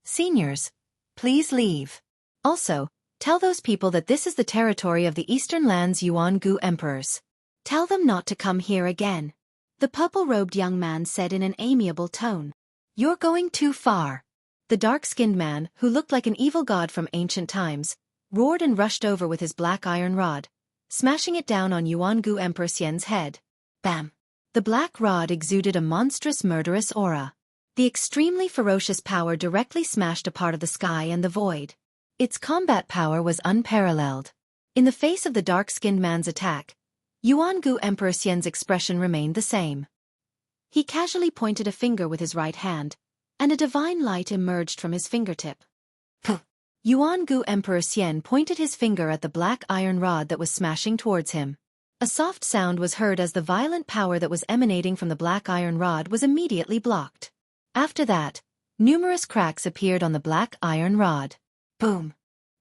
"Seniors, please leave. Also, tell those people that this is the territory of the Eastern Land's Yuan Gu Emperors. Tell them not to come here again," the purple-robed young man said in an amiable tone. "You're going too far." The dark-skinned man, who looked like an evil god from ancient times, roared and rushed over with his black iron rod, smashing it down on Yuan Gu Emperor Xian's head. Bam! The black rod exuded a monstrous murderous aura. The extremely ferocious power directly smashed a part of the sky and the void. Its combat power was unparalleled. In the face of the dark-skinned man's attack, Yuan Gu Emperor Xian's expression remained the same. He casually pointed a finger with his right hand, and a divine light emerged from his fingertip. Puh! Yuan Gu Emperor Xian pointed his finger at the black iron rod that was smashing towards him. A soft sound was heard as the violent power that was emanating from the black iron rod was immediately blocked. After that, numerous cracks appeared on the black iron rod. Boom!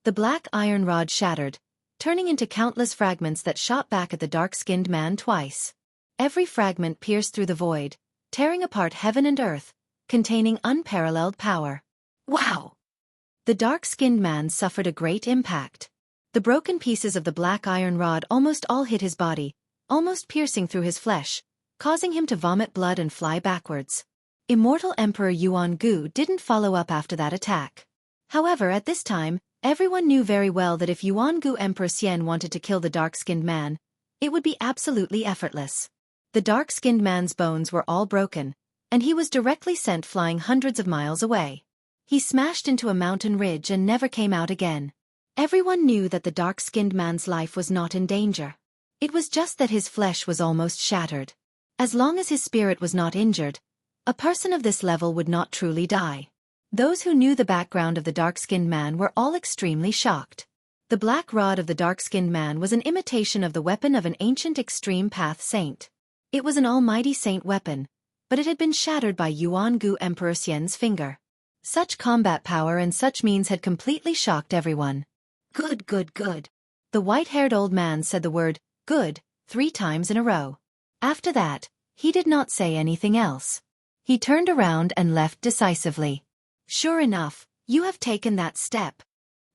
The black iron rod shattered, turning into countless fragments that shot back at the dark-skinned man twice. Every fragment pierced through the void, tearing apart heaven and earth, containing unparalleled power. Wow! The dark-skinned man suffered a great impact. The broken pieces of the black iron rod almost all hit his body, almost piercing through his flesh, causing him to vomit blood and fly backwards. Immortal Emperor Yuan Gu didn't follow up after that attack. However, at this time, everyone knew very well that if Yuan Gu Emperor Xian wanted to kill the dark-skinned man, it would be absolutely effortless. The dark-skinned man's bones were all broken, and he was directly sent flying hundreds of miles away. He smashed into a mountain ridge and never came out again. Everyone knew that the dark-skinned man's life was not in danger. It was just that his flesh was almost shattered. As long as his spirit was not injured, A person of this level would not truly die. Those who knew the background of the dark-skinned man were all extremely shocked. The black rod of the dark-skinned man was an imitation of the weapon of an ancient extreme path saint. It was an almighty saint weapon, but it had been shattered by Yuan-gu Emperor Xian's finger. Such combat power and such means had completely shocked everyone. Good, good, good. The white-haired old man said the word, good, 3 times in a row. After that, he did not say anything else. He turned around and left decisively. Sure enough, you have taken that step.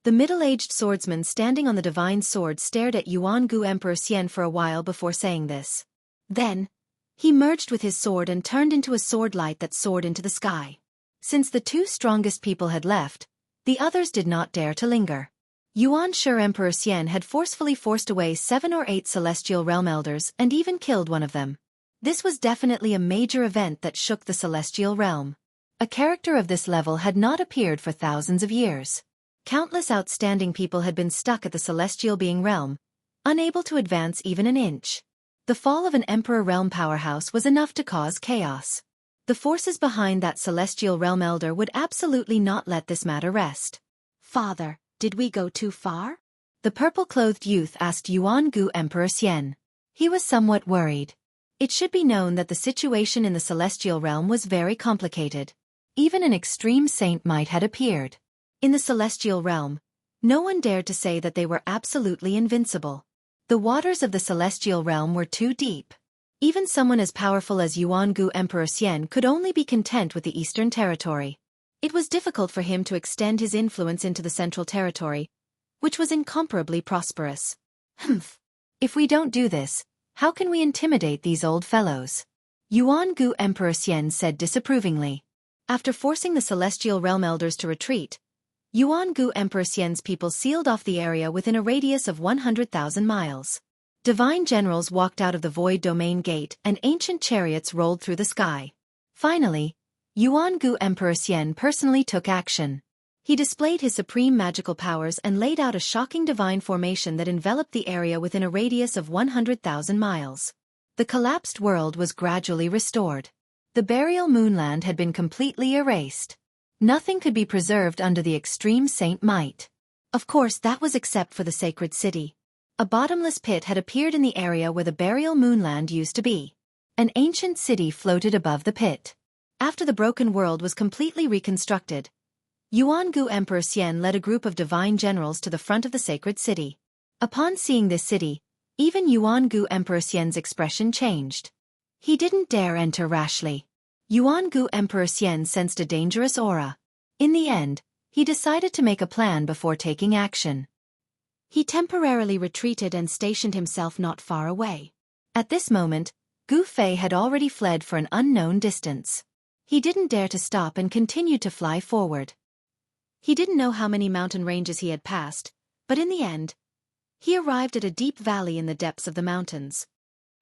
The middle-aged swordsman standing on the divine sword stared at Yuan-gu Emperor Xian for a while before saying this. Then, he merged with his sword and turned into a sword light that soared into the sky. Since the 2 strongest people had left, the others did not dare to linger. Yuan-shi Emperor Xian had forcefully forced away 7 or 8 celestial realm elders and even killed one of them. This was definitely a major event that shook the celestial realm. A character of this level had not appeared for thousands of years. Countless outstanding people had been stuck at the celestial being realm, unable to advance even an inch. The fall of an emperor realm powerhouse was enough to cause chaos. The forces behind that celestial realm elder would absolutely not let this matter rest. Father, did we go too far? The purple-clothed youth asked Yuan-gu Emperor Xian. He was somewhat worried. It should be known that the situation in the celestial realm was very complicated. Even an extreme saint might had appeared. In the celestial realm, no one dared to say that they were absolutely invincible. The waters of the celestial realm were too deep. Even someone as powerful as Yuan-gu Emperor Xian could only be content with the eastern territory. It was difficult for him to extend his influence into the central territory, which was incomparably prosperous. Humph. If we don't do this, how can we intimidate these old fellows? Yuan-gu Emperor Xian said disapprovingly. After forcing the celestial realm elders to retreat, Yuan-gu Emperor Xian's people sealed off the area within a radius of 100,000 miles. Divine generals walked out of the void domain gate and ancient chariots rolled through the sky. Finally, Yuan-gu Emperor Xian personally took action. He displayed his supreme magical powers and laid out a shocking divine formation that enveloped the area within a radius of 100,000 miles. The collapsed world was gradually restored. The burial moonland had been completely erased. Nothing could be preserved under the extreme saint might. Of course, that was except for the sacred city. A bottomless pit had appeared in the area where the burial moonland used to be. An ancient city floated above the pit. After the broken world was completely reconstructed, Yuan-gu Emperor Xian led a group of divine generals to the front of the sacred city. Upon seeing this city, even Yuan-gu Emperor Xian's expression changed. He didn't dare enter rashly. Yuan-gu Emperor Xian sensed a dangerous aura. In the end, he decided to make a plan before taking action. He temporarily retreated and stationed himself not far away. At this moment, Gu Fei had already fled for an unknown distance. He didn't dare to stop and continued to fly forward. He didn't know how many mountain ranges he had passed, but in the end, he arrived at a deep valley in the depths of the mountains.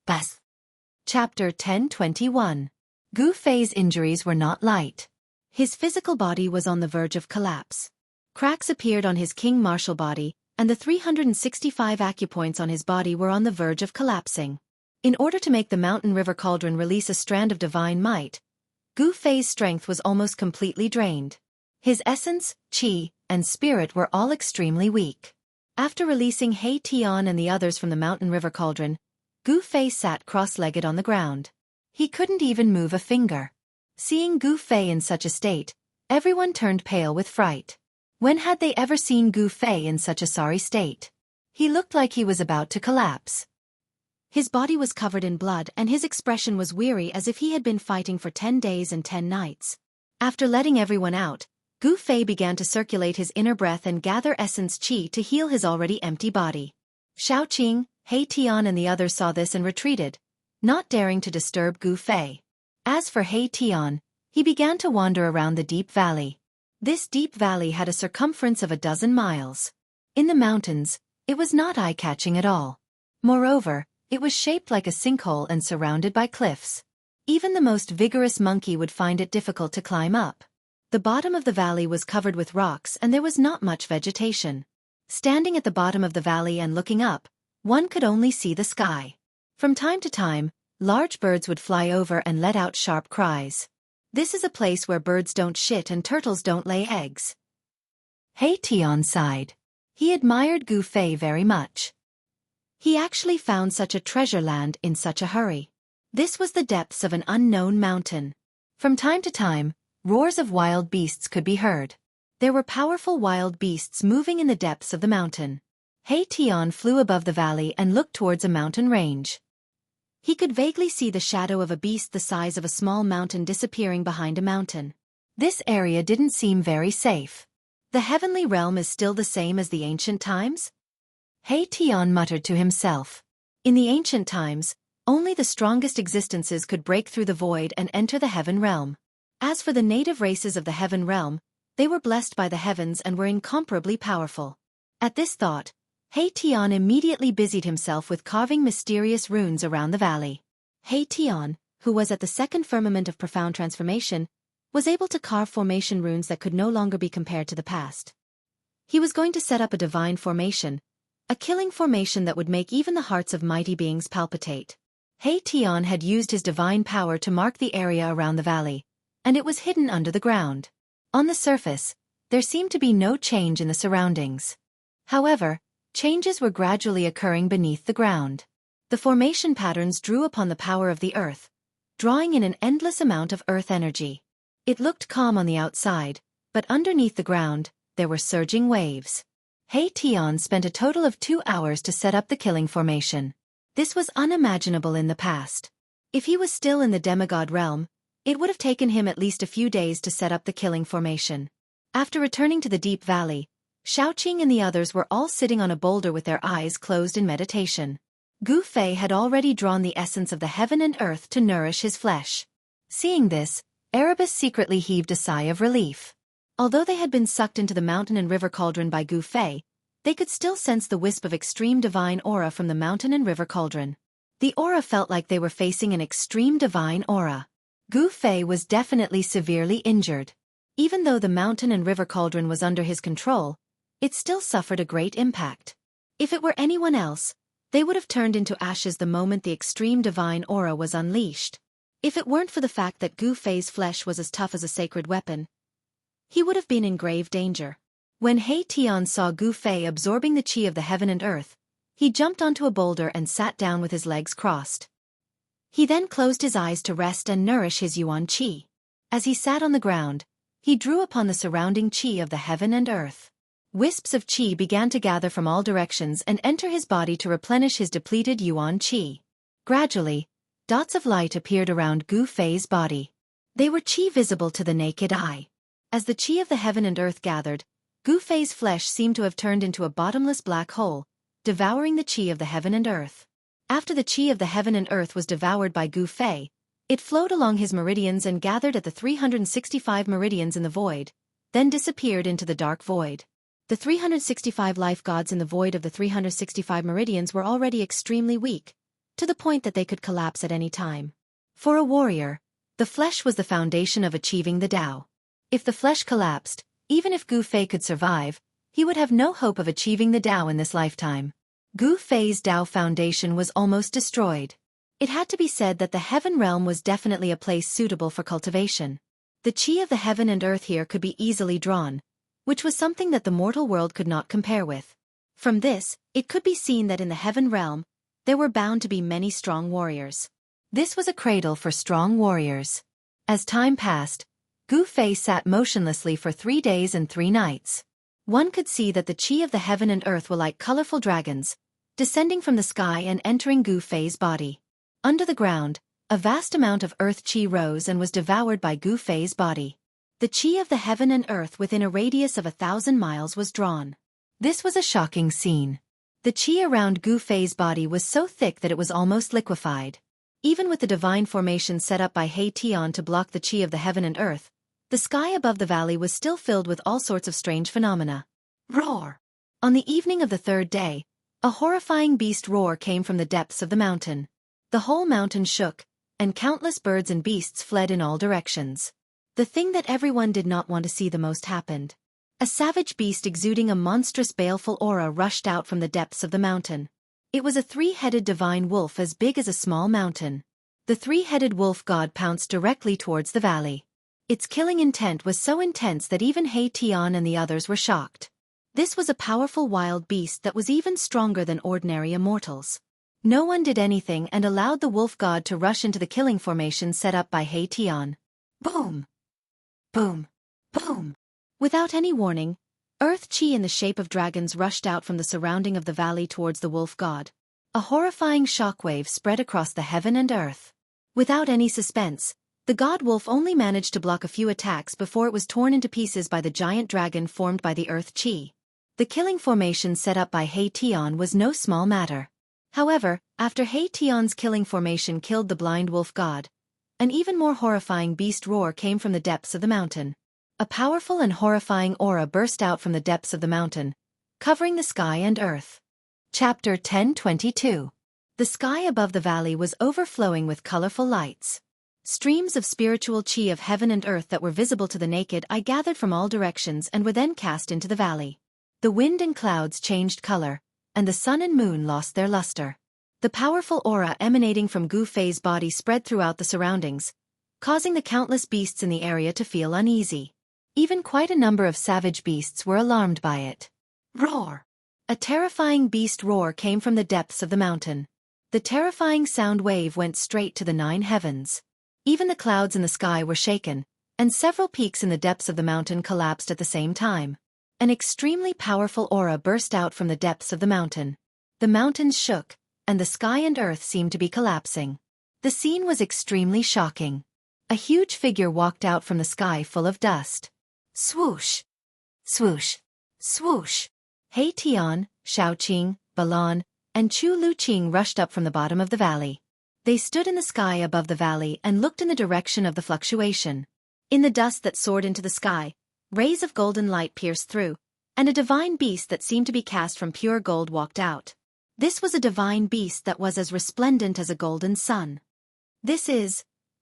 Bas. Chapter 1021. Gu Fei's injuries were not light. His physical body was on the verge of collapse. Cracks appeared on his king martial body, and the 365 acupoints on his body were on the verge of collapsing. In order to make the mountain river cauldron release a strand of divine might, Gu Fei's strength was almost completely drained. His essence, qi, and spirit were all extremely weak. After releasing He Tian and the others from the mountain river cauldron, Gu Fei sat cross-legged on the ground. He couldn't even move a finger. Seeing Gu Fei in such a state, everyone turned pale with fright. When had they ever seen Gu Fei in such a sorry state? He looked like he was about to collapse. His body was covered in blood and his expression was weary as if he had been fighting for 10 days and 10 nights. After letting everyone out, Gu Fei began to circulate his inner breath and gather essence qi to heal his already empty body. Xiaoqing, He Tian and the others saw this and retreated, not daring to disturb Gu Fei. As for He Tian, he began to wander around the deep valley. This deep valley had a circumference of 12 miles. In the mountains, it was not eye-catching at all. Moreover, it was shaped like a sinkhole and surrounded by cliffs. Even the most vigorous monkey would find it difficult to climb up. The bottom of the valley was covered with rocks and there was not much vegetation. Standing at the bottom of the valley and looking up, one could only see the sky. From time to time, large birds would fly over and let out sharp cries. This is a place where birds don't shit and turtles don't lay eggs. He Tian sighed. He admired Gu Fei very much. He actually found such a treasure land in such a hurry. This was the depths of an unknown mountain. From time to time, roars of wild beasts could be heard. There were powerful wild beasts moving in the depths of the mountain. He Tian flew above the valley and looked towards a mountain range. He could vaguely see the shadow of a beast the size of a small mountain disappearing behind a mountain. This area didn't seem very safe. The heavenly realm is still the same as the ancient times? He Tian muttered to himself. In the ancient times, only the strongest existences could break through the void and enter the heaven realm. As for the native races of the heaven realm, they were blessed by the heavens and were incomparably powerful. At this thought, He Tian immediately busied himself with carving mysterious runes around the valley. He Tian, who was at the second firmament of profound transformation, was able to carve formation runes that could no longer be compared to the past. He was going to set up a divine formation, a killing formation that would make even the hearts of mighty beings palpitate. He Tian had used his divine power to mark the area around the valley, and it was hidden under the ground. On the surface, there seemed to be no change in the surroundings. However, changes were gradually occurring beneath the ground. The formation patterns drew upon the power of the earth, drawing in an endless amount of earth energy. It looked calm on the outside, but underneath the ground, there were surging waves. He Tian spent a total of 2 hours to set up the killing formation. This was unimaginable in the past. If he was still in the demigod realm, it would have taken him at least a few days to set up the killing formation. After returning to the deep valley, Xueqi and the others were all sitting on a boulder with their eyes closed in meditation. Gu Fei had already drawn the essence of the heaven and earth to nourish his flesh. Seeing this, Erebus secretly heaved a sigh of relief. Although they had been sucked into the mountain and river cauldron by Gu Fei, they could still sense the wisp of extreme divine aura from the mountain and river cauldron. The aura felt like they were facing an extreme divine aura. Gu Fei was definitely severely injured. Even though the mountain and river cauldron was under his control, it still suffered a great impact. If it were anyone else, they would have turned into ashes the moment the extreme divine aura was unleashed. If it weren't for the fact that Gu Fei's flesh was as tough as a sacred weapon, he would have been in grave danger. When He Tian saw Gu Fei absorbing the qi of the heaven and earth, he jumped onto a boulder and sat down with his legs crossed. He then closed his eyes to rest and nourish his yuan qi. As he sat on the ground, he drew upon the surrounding qi of the heaven and earth. Wisps of qi began to gather from all directions and enter his body to replenish his depleted yuan qi. Gradually, dots of light appeared around Gu Fei's body. They were qi visible to the naked eye. As the qi of the heaven and earth gathered, Gu Fei's flesh seemed to have turned into a bottomless black hole, devouring the qi of the heaven and earth. After the qi of the heaven and earth was devoured by Gu Fei, it flowed along his meridians and gathered at the 365 meridians in the void, then disappeared into the dark void. The 365 life gods in the void of the 365 meridians were already extremely weak, to the point that they could collapse at any time. For a warrior, the flesh was the foundation of achieving the Tao. If the flesh collapsed, even if Gu Fei could survive, he would have no hope of achieving the Tao in this lifetime. Gu Fei's Tao foundation was almost destroyed. It had to be said that the heaven realm was definitely a place suitable for cultivation. The qi of the heaven and earth here could be easily drawn, which was something that the mortal world could not compare with. From this, it could be seen that in the heaven realm, there were bound to be many strong warriors. This was a cradle for strong warriors. As time passed, Gu Fei sat motionlessly for 3 days and 3 nights. One could see that the qi of the heaven and earth were like colorful dragons, descending from the sky and entering Gu Fei's body. Under the ground, a vast amount of earth qi rose and was devoured by Gu Fei's body. The qi of the heaven and earth within a radius of 1,000 miles was drawn. This was a shocking scene. The qi around Gu Fei's body was so thick that it was almost liquefied. Even with the divine formation set up by He Tian to block the qi of the heaven and earth, the sky above the valley was still filled with all sorts of strange phenomena. Roar! On the evening of the 3rd day, a horrifying beast roar came from the depths of the mountain. The whole mountain shook, and countless birds and beasts fled in all directions. The thing that everyone did not want to see the most happened. A savage beast exuding a monstrous baleful aura rushed out from the depths of the mountain. It was a 3-headed divine wolf as big as a small mountain. The 3-headed wolf god pounced directly towards the valley. Its killing intent was so intense that even He Tian and the others were shocked. This was a powerful wild beast that was even stronger than ordinary immortals. No one did anything and allowed the wolf god to rush into the killing formation set up by He Tian. Boom! Boom! Boom! Without any warning, earth chi in the shape of dragons rushed out from the surrounding of the valley towards the wolf god. A horrifying shockwave spread across the heaven and earth. Without any suspense, the god wolf only managed to block a few attacks before it was torn into pieces by the giant dragon formed by the earth chi. The killing formation set up by He Tian was no small matter. However, after He Tian's killing formation killed the blind wolf god, an even more horrifying beast roar came from the depths of the mountain. A powerful and horrifying aura burst out from the depths of the mountain, covering the sky and earth. Chapter 1022. The sky above the valley was overflowing with colorful lights. Streams of spiritual chi of heaven and earth that were visible to the naked eye gathered from all directions and were then cast into the valley. The wind and clouds changed color, and the sun and moon lost their luster. The powerful aura emanating from Gu Fei's body spread throughout the surroundings, causing the countless beasts in the area to feel uneasy. Even quite a number of savage beasts were alarmed by it. Roar! A terrifying beast roar came from the depths of the mountain. The terrifying sound wave went straight to the 9 heavens. Even the clouds in the sky were shaken, and several peaks in the depths of the mountain collapsed at the same time. An extremely powerful aura burst out from the depths of the mountain. The mountains shook, and the sky and earth seemed to be collapsing. The scene was extremely shocking. A huge figure walked out from the sky full of dust. Swoosh! Swoosh! Swoosh! He Tian, Xiaoqing, Balan, and Chu Luqing rushed up from the bottom of the valley. They stood in the sky above the valley and looked in the direction of the fluctuation. In the dust that soared into the sky, rays of golden light pierced through, and a divine beast that seemed to be cast from pure gold walked out. This was a divine beast that was as resplendent as a golden sun.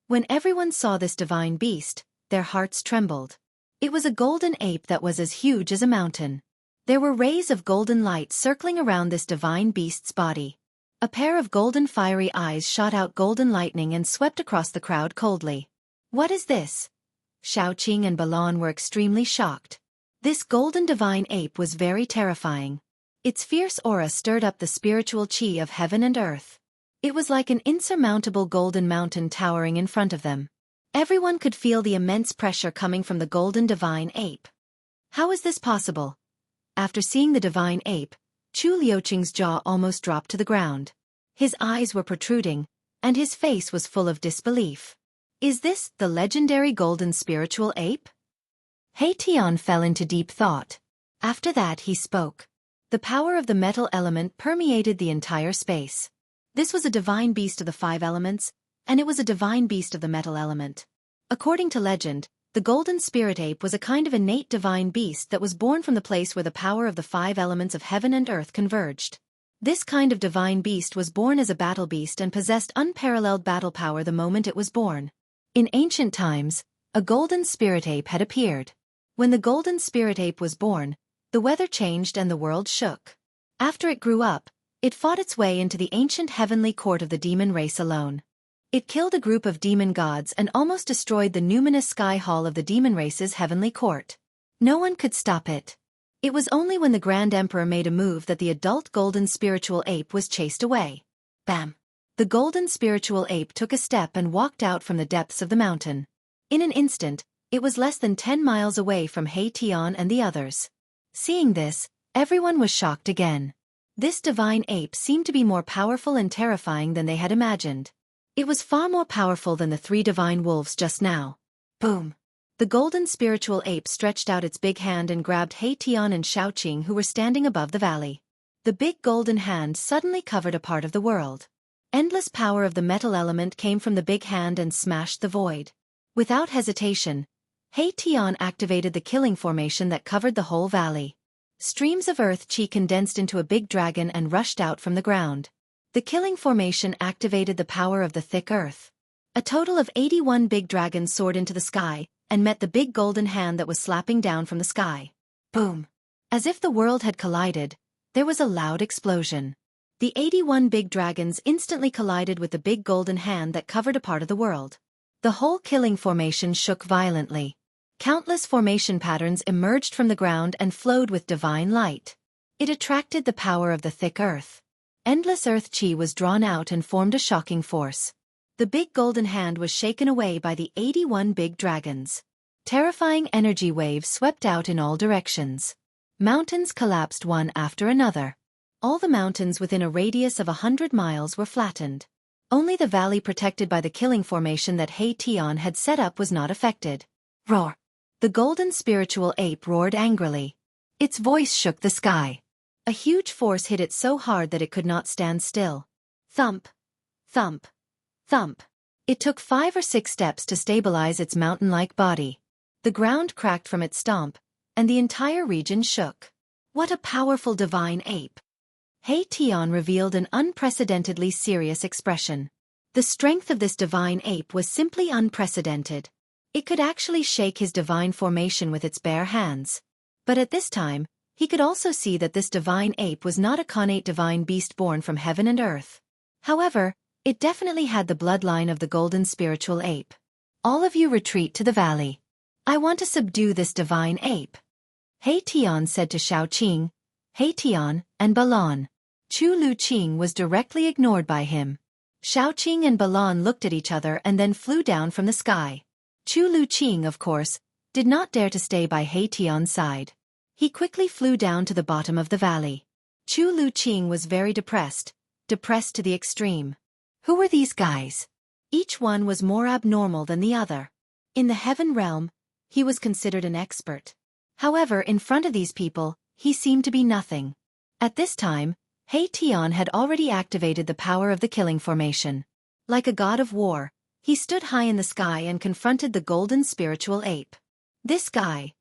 When everyone saw this divine beast, their hearts trembled. It was a golden ape that was as huge as a mountain. There were rays of golden light circling around this divine beast's body. A pair of golden fiery eyes shot out golden lightning and swept across the crowd coldly. What is this? Xiaoqing and Balan were extremely shocked. This golden divine ape was very terrifying. Its fierce aura stirred up the spiritual chi of heaven and earth. It was like an insurmountable golden mountain towering in front of them. Everyone could feel the immense pressure coming from the golden divine ape. How is this possible? After seeing the divine ape, Chu Liuqing's jaw almost dropped to the ground. His eyes were protruding, and his face was full of disbelief. Is this the legendary golden spiritual ape? He Tian fell into deep thought. After that he spoke. The power of the metal element permeated the entire space. This was a divine beast of the 5 elements, and it was a divine beast of the metal element. According to legend, the golden spirit ape was a kind of innate divine beast that was born from the place where the power of the 5 elements of heaven and earth converged. This kind of divine beast was born as a battle beast and possessed unparalleled battle power the moment it was born. In ancient times, a golden spirit ape had appeared. When the golden spirit ape was born, the weather changed and the world shook. After it grew up, it fought its way into the ancient heavenly court of the demon race alone. It killed a group of demon gods and almost destroyed the numinous sky hall of the demon race's heavenly court. No one could stop it. It was only when the Grand Emperor made a move that the adult golden spiritual ape was chased away. Bam! The golden spiritual ape took a step and walked out from the depths of the mountain. In an instant, it was less than 10 miles away from He Tian and the others. Seeing this, everyone was shocked again. This divine ape seemed to be more powerful and terrifying than they had imagined. It was far more powerful than the 3 divine wolves just now. Boom! The golden spiritual ape stretched out its big hand and grabbed He Tian and Xiaoqing who were standing above the valley. The big golden hand suddenly covered a part of the world. Endless power of the metal element came from the big hand and smashed the void. Without hesitation, He Tian activated the killing formation that covered the whole valley. Streams of earth chi condensed into a big dragon and rushed out from the ground. The killing formation activated the power of the thick earth. A total of 81 big dragons soared into the sky and met the big golden hand that was slapping down from the sky. Boom! As if the world had collided, there was a loud explosion. The 81 big dragons instantly collided with the big golden hand that covered a part of the world. The whole killing formation shook violently. Countless formation patterns emerged from the ground and flowed with divine light. It attracted the power of the thick earth. Endless earth chi was drawn out and formed a shocking force. The big golden hand was shaken away by the 81 big dragons. Terrifying energy waves swept out in all directions. Mountains collapsed one after another. All the mountains within a radius of 100 miles were flattened. Only the valley protected by the killing formation that Tian had set up was not affected. Roar! The golden spiritual ape roared angrily. Its voice shook the sky. A huge force hit it so hard that it could not stand still. Thump! Thump! Thump! It took 5 or 6 steps to stabilize its mountain-like body. The ground cracked from its stomp, and the entire region shook. What a powerful divine ape! Tian revealed an unprecedentedly serious expression. The strength of this divine ape was simply unprecedented. It could actually shake his divine formation with its bare hands. But at this time, he could also see that this divine ape was not a connate divine beast born from heaven and earth. However, it definitely had the bloodline of the golden spiritual ape. All of you retreat to the valley. I want to subdue this divine ape. Tian said to Xiaoqing, Tian, and Balan. Chu Luqing was directly ignored by him. Xiaoqing and Balan looked at each other and then flew down from the sky. Chu Luqing, of course, did not dare to stay by Tian's side. He quickly flew down to the bottom of the valley. Chu Luqing was very depressed to the extreme. Who were these guys? Each one was more abnormal than the other. In the heaven realm, he was considered an expert. However, in front of these people, he seemed to be nothing. At this time, Tian had already activated the power of the killing formation. Like a god of war, he stood high in the sky and confronted the golden spiritual ape. This guy.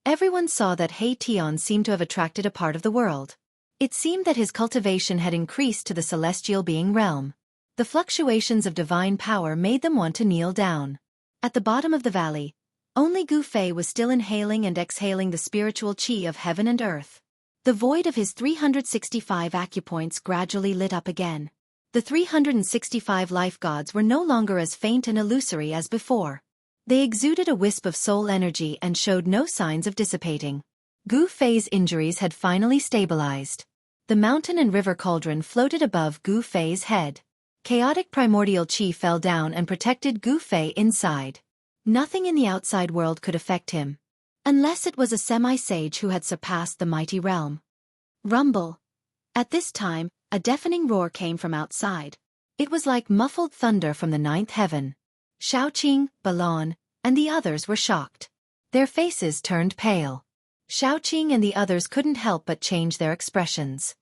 Everyone saw that Tian seemed to have attracted a part of the world. It seemed that his cultivation had increased to the celestial being realm. The fluctuations of divine power made them want to kneel down. At the bottom of the valley, only Gu Fei was still inhaling and exhaling the spiritual qi of heaven and earth. The void of his 365 acupoints gradually lit up again. The 365 life gods were no longer as faint and illusory as before. They exuded a wisp of soul energy and showed no signs of dissipating. Gu Fei's injuries had finally stabilized. The mountain and river cauldron floated above Gu Fei's head. Chaotic primordial qi fell down and protected Gu Fei inside. Nothing in the outside world could affect him. Unless it was a semi-sage who had surpassed the mighty realm. Rumble. At this time, a deafening roar came from outside. It was like muffled thunder from the ninth heaven. Xiaoqing, Balan, and the others were shocked. Their faces turned pale. Xiaoqing and the others couldn't help but change their expressions.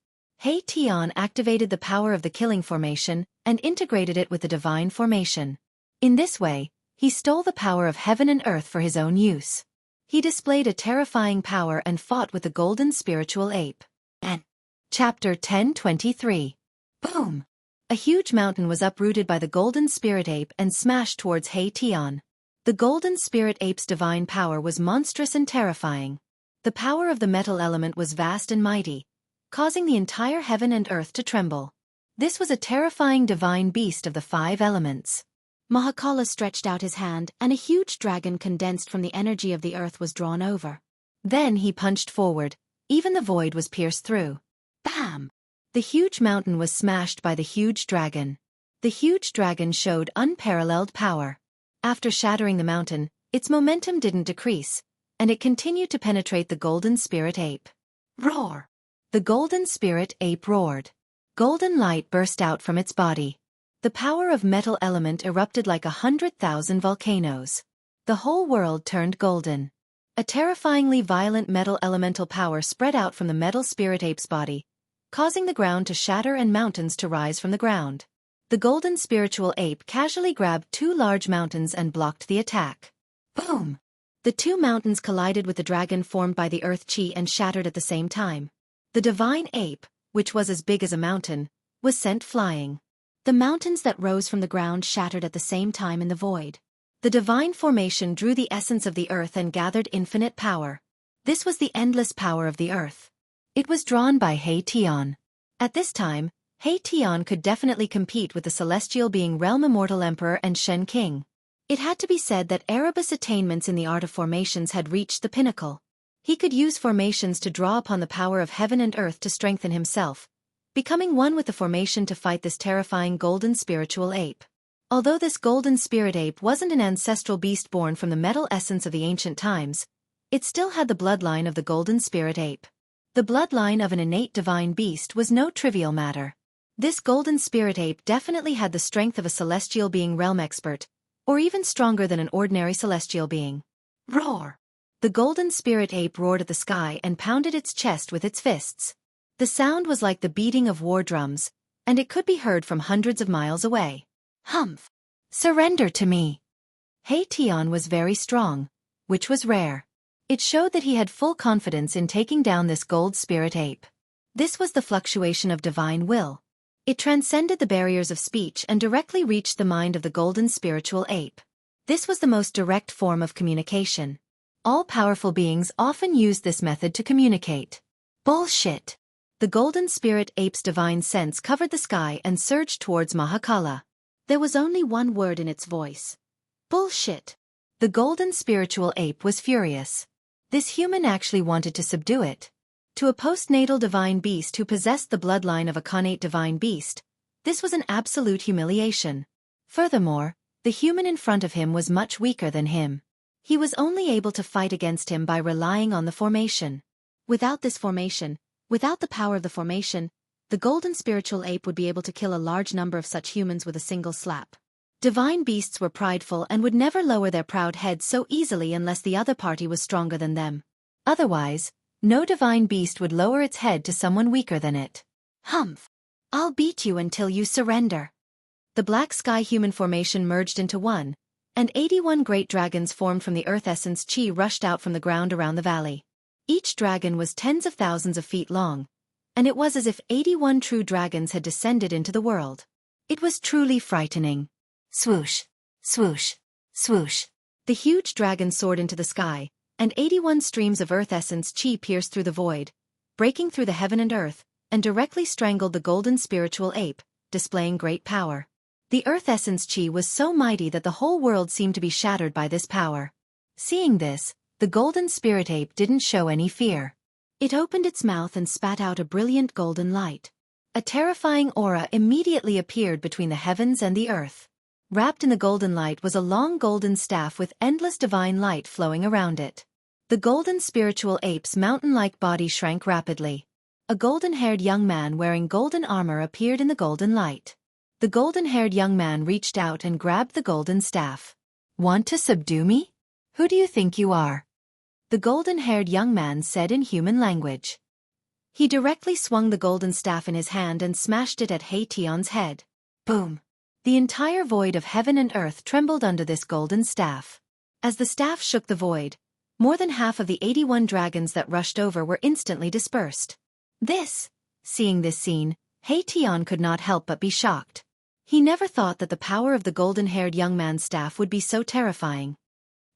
Tian activated the power of the killing formation and integrated it with the divine formation. In this way, he stole the power of heaven and earth for his own use. He displayed a terrifying power and fought with the golden spiritual ape. And Chapter 1023. Boom! A huge mountain was uprooted by the golden spirit ape and smashed towards Tian. The golden spirit ape's divine power was monstrous and terrifying. The power of the metal element was vast and mighty, causing the entire heaven and earth to tremble. This was a terrifying divine beast of the 5 elements. Mahakala stretched out his hand, and a huge dragon condensed from the energy of the earth was drawn over. Then he punched forward. Even the void was pierced through. Bam! The huge mountain was smashed by the huge dragon. The huge dragon showed unparalleled power. After shattering the mountain, its momentum didn't decrease, and it continued to penetrate the golden spirit ape. Roar! The golden spirit ape roared. Golden light burst out from its body. The power of metal element erupted like 100,000 volcanoes. The whole world turned golden. A terrifyingly violent metal elemental power spread out from the metal spirit ape's body, causing the ground to shatter and mountains to rise from the ground. The golden spiritual ape casually grabbed 2 large mountains and blocked the attack. Boom! The 2 mountains collided with the dragon formed by the earth chi and shattered at the same time. The divine ape, which was as big as a mountain, was sent flying. The mountains that rose from the ground shattered at the same time in the void. The divine formation drew the essence of the earth and gathered infinite power. This was the endless power of the earth. It was drawn by Tian. At this time, Tian could definitely compete with the celestial being realm Immortal Emperor and Shen King. It had to be said that Erebus' attainments in the art of formations had reached the pinnacle. He could use formations to draw upon the power of heaven and earth to strengthen himself, becoming one with the formation to fight this terrifying golden spiritual ape. Although this golden spirit ape wasn't an ancestral beast born from the metal essence of the ancient times, it still had the bloodline of the golden spirit ape. The bloodline of an innate divine beast was no trivial matter. This golden spirit ape definitely had the strength of a celestial being realm expert, or even stronger than an ordinary celestial being. Roar! The golden spirit ape roared at the sky and pounded its chest with its fists. The sound was like the beating of war drums, and it could be heard from hundreds of miles away. Humph! Surrender to me! Xianxia was very strong, which was rare. It showed that he had full confidence in taking down this gold spirit ape. This was the fluctuation of divine will. It transcended the barriers of speech and directly reached the mind of the golden spiritual ape. This was the most direct form of communication. All powerful beings often used this method to communicate. Bullshit! The golden spirit ape's divine sense covered the sky and surged towards Mahakala. There was only one word in its voice. Bullshit! The golden spiritual ape was furious. This human actually wanted to subdue it. To a postnatal divine beast who possessed the bloodline of a connate divine beast, this was an absolute humiliation. Furthermore, the human in front of him was much weaker than him. He was only able to fight against him by relying on the formation. Without this formation, without the power of the formation, the golden spiritual ape would be able to kill a large number of such humans with a single slap. Divine beasts were prideful and would never lower their proud heads so easily unless the other party was stronger than them. Otherwise, no divine beast would lower its head to someone weaker than it. Humph! I'll beat you until you surrender. The black sky human formation merged into one, and 81 great dragons formed from the earth essence chi rushed out from the ground around the valley. Each dragon was tens of thousands of feet long, and it was as if 81 true dragons had descended into the world. It was truly frightening. Swoosh! Swoosh! Swoosh! The huge dragon soared into the sky, and 81 streams of earth essence chi pierced through the void, breaking through the heaven and earth, and directly strangled the golden spiritual ape, displaying great power. The earth essence chi was so mighty that the whole world seemed to be shattered by this power. Seeing this, the golden spirit ape didn't show any fear. It opened its mouth and spat out a brilliant golden light. A terrifying aura immediately appeared between the heavens and the earth. Wrapped in the golden light was a long golden staff with endless divine light flowing around it. The golden spiritual ape's mountain-like body shrank rapidly. A golden-haired young man wearing golden armor appeared in the golden light. The golden-haired young man reached out and grabbed the golden staff. Want to subdue me? Who do you think you are? The golden-haired young man said in human language. He directly swung the golden staff in his hand and smashed it at Xianxia's head. Boom! The entire void of heaven and earth trembled under this golden staff. As the staff shook the void, more than half of the 81 dragons that rushed over were instantly dispersed. Seeing this scene, Xianxia could not help but be shocked. He never thought that the power of the golden-haired young man's staff would be so terrifying.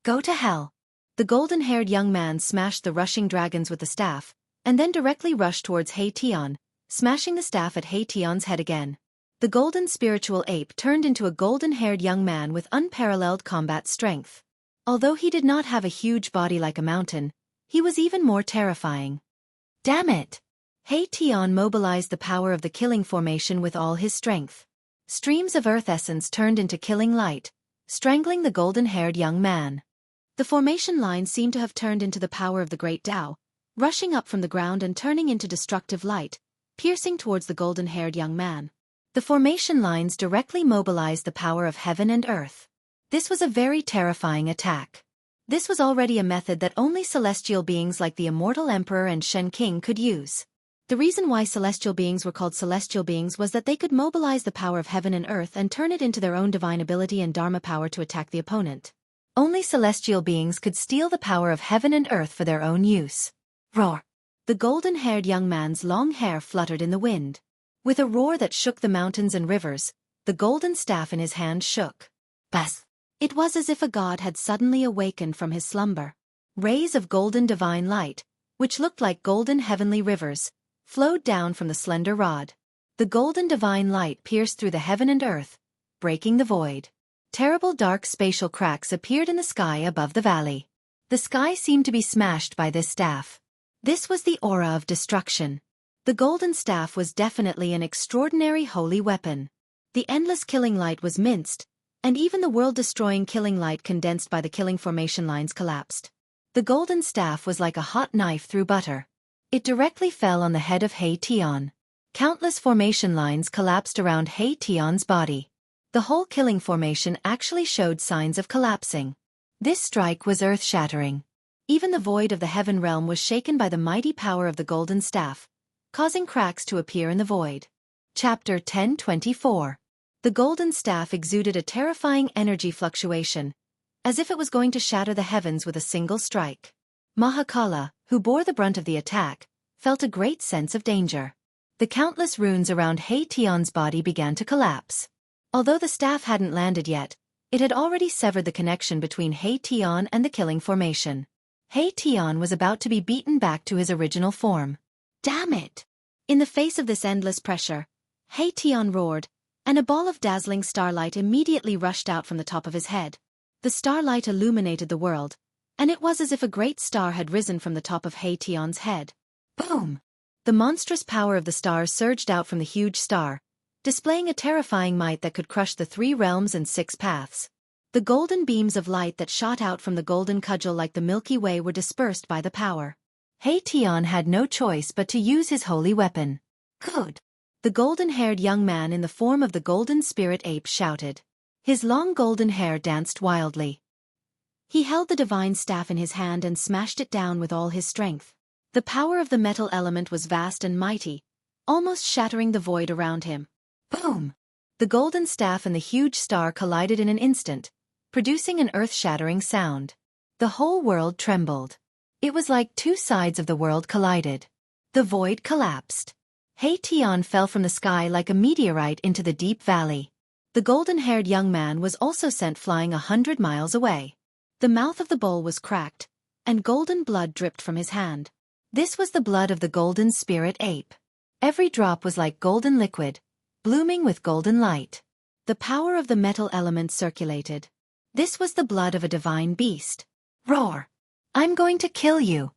Go to hell! The golden-haired young man smashed the rushing dragons with the staff, and then directly rushed towards Xianxia, smashing the staff at Xianxia's head again. The golden spiritual ape turned into a golden-haired young man with unparalleled combat strength. Although he did not have a huge body like a mountain, he was even more terrifying. Damn it! Xianxia mobilized the power of the killing formation with all his strength. Streams of earth essence turned into killing light, strangling the golden-haired young man. The formation line seemed to have turned into the power of the great Tao, rushing up from the ground and turning into destructive light, piercing towards the golden-haired young man. The formation lines directly mobilized the power of heaven and earth. This was a very terrifying attack. This was already a method that only celestial beings like the Immortal Emperor and Xueqi could use. The reason why celestial beings were called celestial beings was that they could mobilize the power of heaven and earth and turn it into their own divine ability and dharma power to attack the opponent. Only celestial beings could steal the power of heaven and earth for their own use. Roar! The golden-haired young man's long hair fluttered in the wind. With a roar that shook the mountains and rivers, the golden staff in his hand shook. Bas! It was as if a god had suddenly awakened from his slumber. Rays of golden divine light, which looked like golden heavenly rivers, flowed down from the slender rod. The golden divine light pierced through the heaven and earth, breaking the void. Terrible dark spatial cracks appeared in the sky above the valley. The sky seemed to be smashed by this staff. This was the aura of destruction. The golden staff was definitely an extraordinary holy weapon. The endless killing light was minced, and even the world-destroying killing light condensed by the killing formation lines collapsed. The golden staff was like a hot knife through butter. It directly fell on the head of He Tian. Countless formation lines collapsed around He Tian's body. The whole killing formation actually showed signs of collapsing. This strike was earth-shattering. Even the void of the heaven realm was shaken by the mighty power of the golden staff, causing cracks to appear in the void. Chapter 10:24. The golden staff exuded a terrifying energy fluctuation, as if it was going to shatter the heavens with a single strike. Mahakala, who bore the brunt of the attack, felt a great sense of danger. The countless runes around He Tian's body began to collapse. Although the staff hadn't landed yet, it had already severed the connection between He Tian and the killing formation. He Tian was about to be beaten back to his original form. Damn it! In the face of this endless pressure, He Tian roared, and a ball of dazzling starlight immediately rushed out from the top of his head. The starlight illuminated the world, and it was as if a great star had risen from the top of He Tian's head. Boom! The monstrous power of the stars surged out from the huge star, displaying a terrifying might that could crush the 3 realms and 6 paths. The golden beams of light that shot out from the golden cudgel like the Milky Way were dispersed by the power. He Tian had no choice but to use his holy weapon. Good! The golden-haired young man in the form of the golden spirit ape shouted. His long golden hair danced wildly. He held the divine staff in his hand and smashed it down with all his strength. The power of the metal element was vast and mighty, almost shattering the void around him. Boom! The golden staff and the huge star collided in an instant, producing an earth-shattering sound. The whole world trembled. It was like 2 sides of the world collided. The void collapsed. He Tian fell from the sky like a meteorite into the deep valley. The golden-haired young man was also sent flying 100 miles away. The mouth of the bowl was cracked, and golden blood dripped from his hand. This was the blood of the golden spirit ape. Every drop was like golden liquid, blooming with golden light. The power of the metal element circulated. This was the blood of a divine beast. Roar! I'm going to kill you!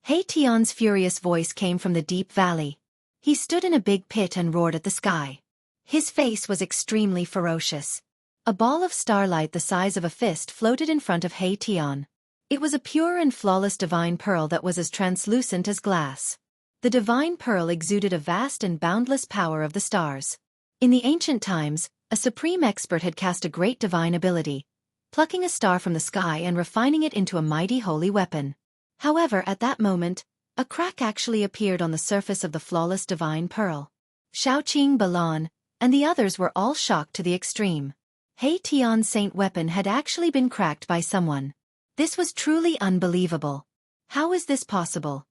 He Tian's furious voice came from the deep valley. He stood in a big pit and roared at the sky. His face was extremely ferocious. A ball of starlight the size of a fist floated in front of He Tian. It was a pure and flawless divine pearl that was as translucent as glass. The divine pearl exuded a vast and boundless power of the stars. In the ancient times, a supreme expert had cast a great divine ability, plucking a star from the sky and refining it into a mighty holy weapon. However, at that moment, a crack actually appeared on the surface of the flawless divine pearl. Xueqi, Balan, and the others were all shocked to the extreme. He Tian's saint weapon had actually been cracked by someone. This was truly unbelievable. How is this possible?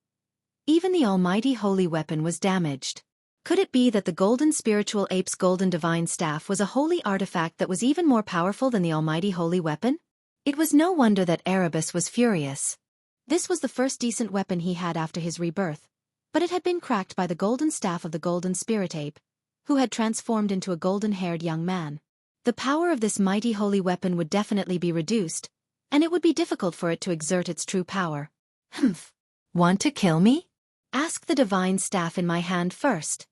Even the almighty holy weapon was damaged. Could it be that the golden spiritual ape's golden divine staff was a holy artifact that was even more powerful than the almighty holy weapon? It was no wonder that Erebus was furious. This was the first decent weapon he had after his rebirth, but it had been cracked by the golden staff of the golden spirit ape, who had transformed into a golden-haired young man. The power of this mighty holy weapon would definitely be reduced, and it would be difficult for it to exert its true power. Humph! Want to kill me? Ask the divine staff in my hand first.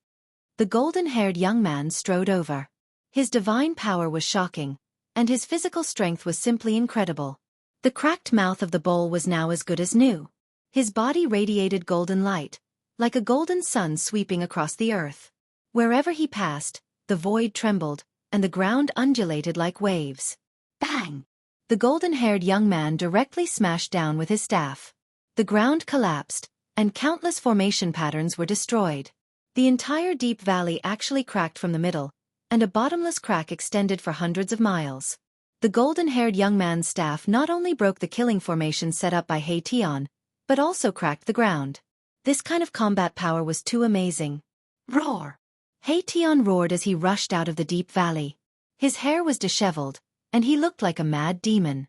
The golden-haired young man strode over. His divine power was shocking, and his physical strength was simply incredible. The cracked mouth of the bowl was now as good as new. His body radiated golden light, like a golden sun sweeping across the earth. Wherever he passed, the void trembled, and the ground undulated like waves. Bang! The golden-haired young man directly smashed down with his staff. The ground collapsed, and countless formation patterns were destroyed. The entire deep valley actually cracked from the middle, and a bottomless crack extended for hundreds of miles. The golden-haired young man's staff not only broke the killing formation set up by He Tian, but also cracked the ground. This kind of combat power was too amazing. Roar! He Tian roared as he rushed out of the deep valley. His hair was disheveled, and he looked like a mad demon.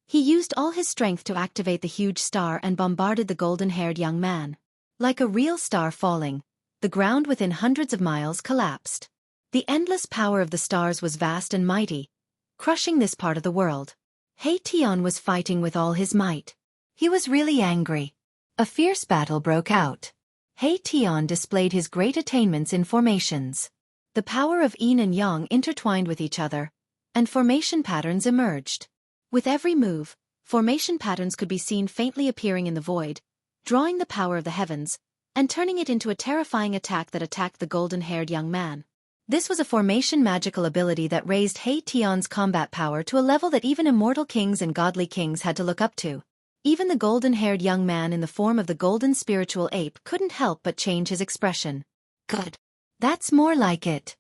He used all his strength to activate the huge star and bombarded the golden-haired young man. Like a real star falling, the ground within hundreds of miles collapsed. The endless power of the stars was vast and mighty, crushing this part of the world. He Tian was fighting with all his might. He was really angry. A fierce battle broke out. He Tian displayed his great attainments in formations. The power of yin and yang intertwined with each other, and formation patterns emerged. With every move, formation patterns could be seen faintly appearing in the void, drawing the power of the heavens, and turning it into a terrifying attack that attacked the golden-haired young man. This was a formation magical ability that raised He Tian's combat power to a level that even immortal kings and godly kings had to look up to. Even the golden-haired young man in the form of the golden spiritual ape couldn't help but change his expression. Good. That's more like it.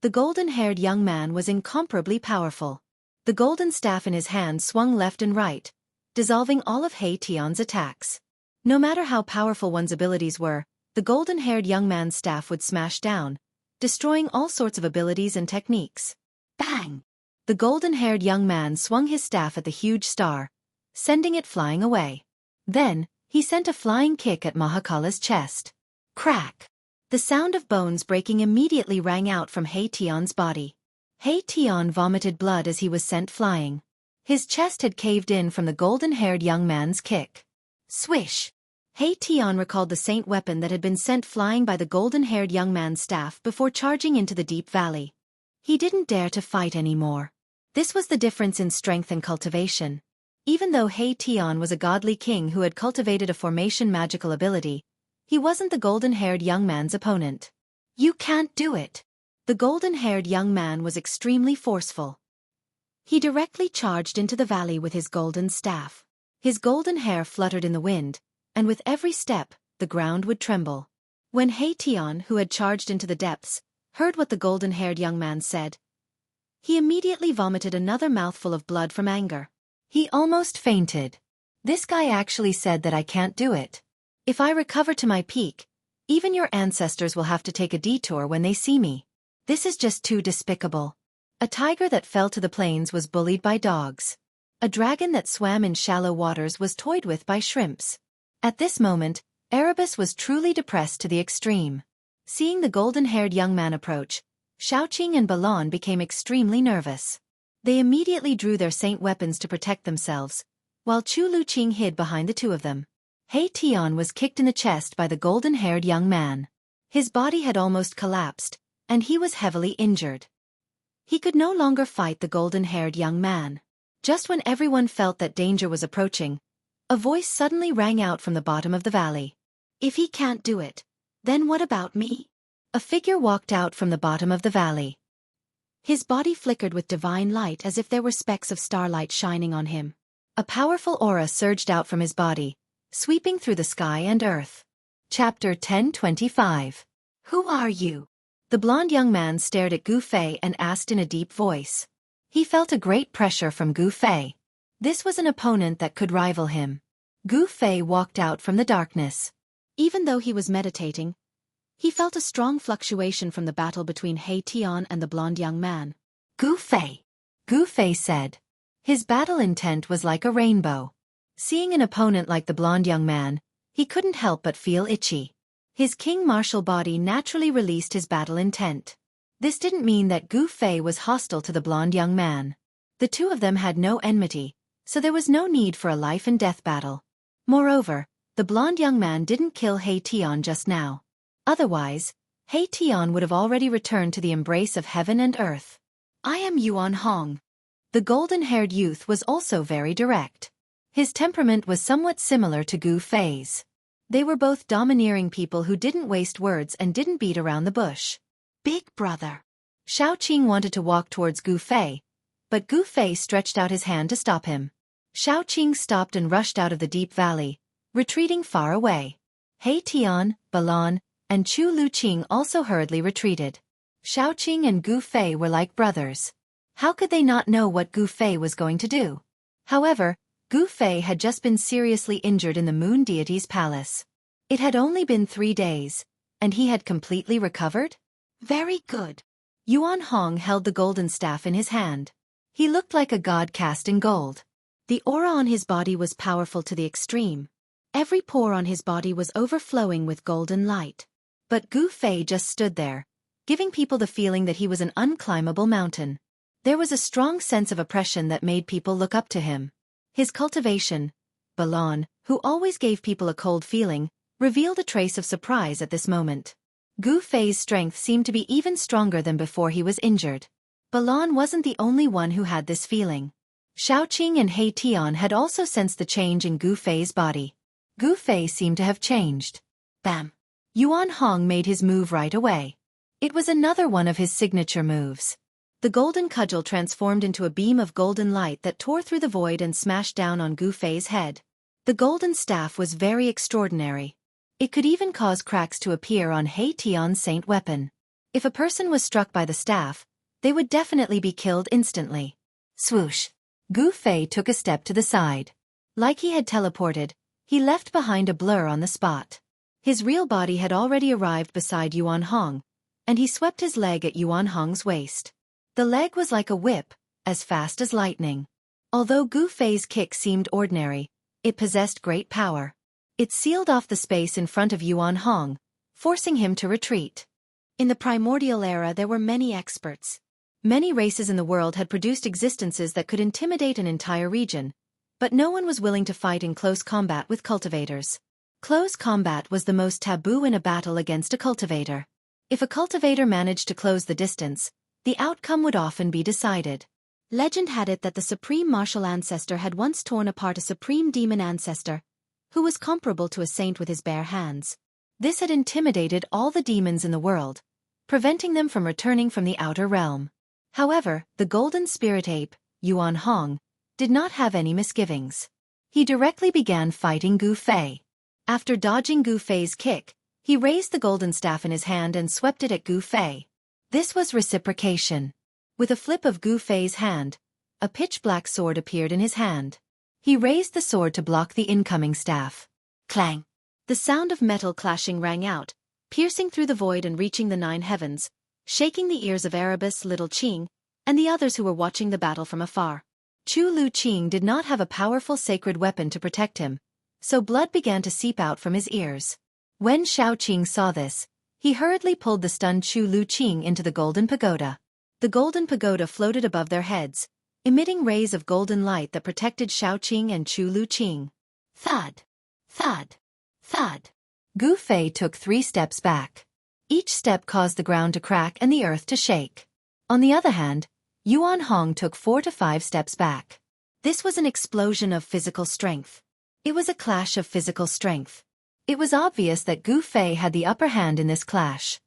The golden-haired young man was incomparably powerful. The golden staff in his hand swung left and right, dissolving all of He Tian's attacks. No matter how powerful one's abilities were, the golden-haired young man's staff would smash down, destroying all sorts of abilities and techniques. Bang! The golden-haired young man swung his staff at the huge star, sending it flying away. Then, he sent a flying kick at Mahakala's chest. Crack! The sound of bones breaking immediately rang out from He Tian's body. He Tian vomited blood as he was sent flying. His chest had caved in from the golden-haired young man's kick. Swish! He Tian recalled the saint weapon that had been sent flying by the golden-haired young man's staff before charging into the deep valley. He didn't dare to fight anymore. This was the difference in strength and cultivation. Even though He Tian was a godly king who had cultivated a formation magical ability, he wasn't the golden-haired young man's opponent. You can't do it. The golden-haired young man was extremely forceful. He directly charged into the valley with his golden staff. His golden hair fluttered in the wind, and with every step, the ground would tremble. When He Tian, who had charged into the depths, heard what the golden-haired young man said, he immediately vomited another mouthful of blood from anger. He almost fainted. This guy actually said that I can't do it. If I recover to my peak, even your ancestors will have to take a detour when they see me. This is just too despicable. A tiger that fell to the plains was bullied by dogs. A dragon that swam in shallow waters was toyed with by shrimps. At this moment, Erebus was truly depressed to the extreme. Seeing the golden-haired young man approach, Xueqi and Balon became extremely nervous. They immediately drew their saint weapons to protect themselves, while Chu Luqing hid behind the two of them. He Tian was kicked in the chest by the golden-haired young man. His body had almost collapsed, and he was heavily injured. He could no longer fight the golden-haired young man. Just when everyone felt that danger was approaching, a voice suddenly rang out from the bottom of the valley. If he can't do it, then what about me? A figure walked out from the bottom of the valley. His body flickered with divine light as if there were specks of starlight shining on him. A powerful aura surged out from his body, sweeping through the sky and earth. Chapter 1025. Who are you? The blonde young man stared at Gu Fei and asked in a deep voice. He felt a great pressure from Gu Fei. This was an opponent that could rival him. Gu Fei walked out from the darkness. Even though he was meditating, he felt a strong fluctuation from the battle between He Tian and the blonde young man. Gu Fei. Gu Fei said. His battle intent was like a rainbow. Seeing an opponent like the blonde young man, he couldn't help but feel itchy. His king martial body naturally released his battle intent. This didn't mean that Gu Fei was hostile to the blonde young man. The two of them had no enmity, so there was no need for a life and death battle. Moreover, the blonde young man didn't kill He Tian just now. Otherwise, He Tian would have already returned to the embrace of heaven and earth. I am Yuan Hong. The golden-haired youth was also very direct. His temperament was somewhat similar to Gu Fei's. They were both domineering people who didn't waste words and didn't beat around the bush. Big brother. Xueqi wanted to walk towards Gu Fei, but Gu Fei stretched out his hand to stop him. Xueqi stopped and rushed out of the deep valley, retreating far away. He Tian, Balon, and Chu Luqing also hurriedly retreated. Xueqi and Gu Fei were like brothers. How could they not know what Gu Fei was going to do? However, Gu Fei had just been seriously injured in the moon deity's palace. It had only been 3 days, and he had completely recovered? Very good. Yuan Hong held the golden staff in his hand. He looked like a god cast in gold. The aura on his body was powerful to the extreme. Every pore on his body was overflowing with golden light. But Gu Fei just stood there, giving people the feeling that he was an unclimbable mountain. There was a strong sense of oppression that made people look up to him. His cultivation, Balon, who always gave people a cold feeling, revealed a trace of surprise at this moment. Gu Fei's strength seemed to be even stronger than before he was injured. Balon wasn't the only one who had this feeling. Xiaoqing and He Tian had also sensed the change in Gu Fei's body. Gu Fei seemed to have changed. Bam! Yuan Hong made his move right away. It was another one of his signature moves. The golden cudgel transformed into a beam of golden light that tore through the void and smashed down on Gu Fei's head. The golden staff was very extraordinary. It could even cause cracks to appear on He Tian's saint weapon. If a person was struck by the staff, they would definitely be killed instantly. Swoosh! Gu Fei took a step to the side. Like he had teleported, he left behind a blur on the spot. His real body had already arrived beside Yuan Hong, and he swept his leg at Yuan Hong's waist. The leg was like a whip, as fast as lightning. Although Gu Fei's kick seemed ordinary, it possessed great power. It sealed off the space in front of Yuan Hong, forcing him to retreat. In the primordial era there were many experts. Many races in the world had produced existences that could intimidate an entire region, but no one was willing to fight in close combat with cultivators. Close combat was the most taboo in a battle against a cultivator. If a cultivator managed to close the distance, the outcome would often be decided. Legend had it that the supreme martial ancestor had once torn apart a supreme demon ancestor, who was comparable to a saint with his bare hands. This had intimidated all the demons in the world, preventing them from returning from the outer realm. However, the golden spirit ape, Yuan Hong, did not have any misgivings. He directly began fighting Gu Fei. After dodging Gu Fei's kick, he raised the golden staff in his hand and swept it at Gu Fei. This was reciprocation. With a flip of Gu Fei's hand, a pitch-black sword appeared in his hand. He raised the sword to block the incoming staff. Clang! The sound of metal clashing rang out, piercing through the void and reaching the 9 heavens, shaking the ears of Erebus, Little Qing, and the others who were watching the battle from afar. Chu Lu Qing did not have a powerful sacred weapon to protect him, so blood began to seep out from his ears. When Xiaoqing saw this, he hurriedly pulled the stunned Chu Lu Qing into the golden pagoda. The golden pagoda floated above their heads, emitting rays of golden light that protected Xiaoqing and Chu Lu Qing. Thud! Thud! Thud! Gu Fei took 3 steps back. Each step caused the ground to crack and the earth to shake. On the other hand, Yuan Hong took 4 to 5 steps back. This was an explosion of physical strength. It was a clash of physical strength. It was obvious that Gu Fei had the upper hand in this clash.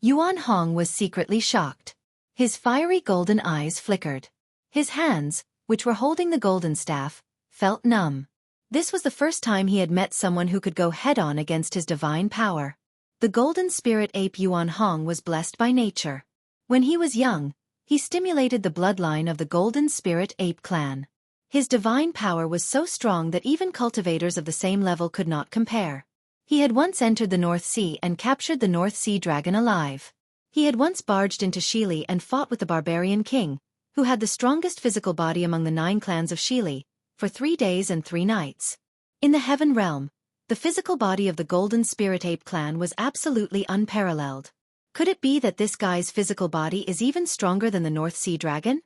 Yuan Hong was secretly shocked. His fiery golden eyes flickered. His hands, which were holding the golden staff, felt numb. This was the first time he had met someone who could go head-on against his divine power. The golden spirit ape Yuan Hong was blessed by nature. When he was young, he stimulated the bloodline of the golden spirit ape clan. His divine power was so strong that even cultivators of the same level could not compare. He had once entered the North Sea and captured the North Sea dragon alive. He had once barged into Shili and fought with the barbarian king, who had the strongest physical body among the 9 clans of Shili, for 3 days and 3 nights. In the heaven realm, the physical body of the golden spirit ape clan was absolutely unparalleled. Could it be that this guy's physical body is even stronger than the North Sea dragon?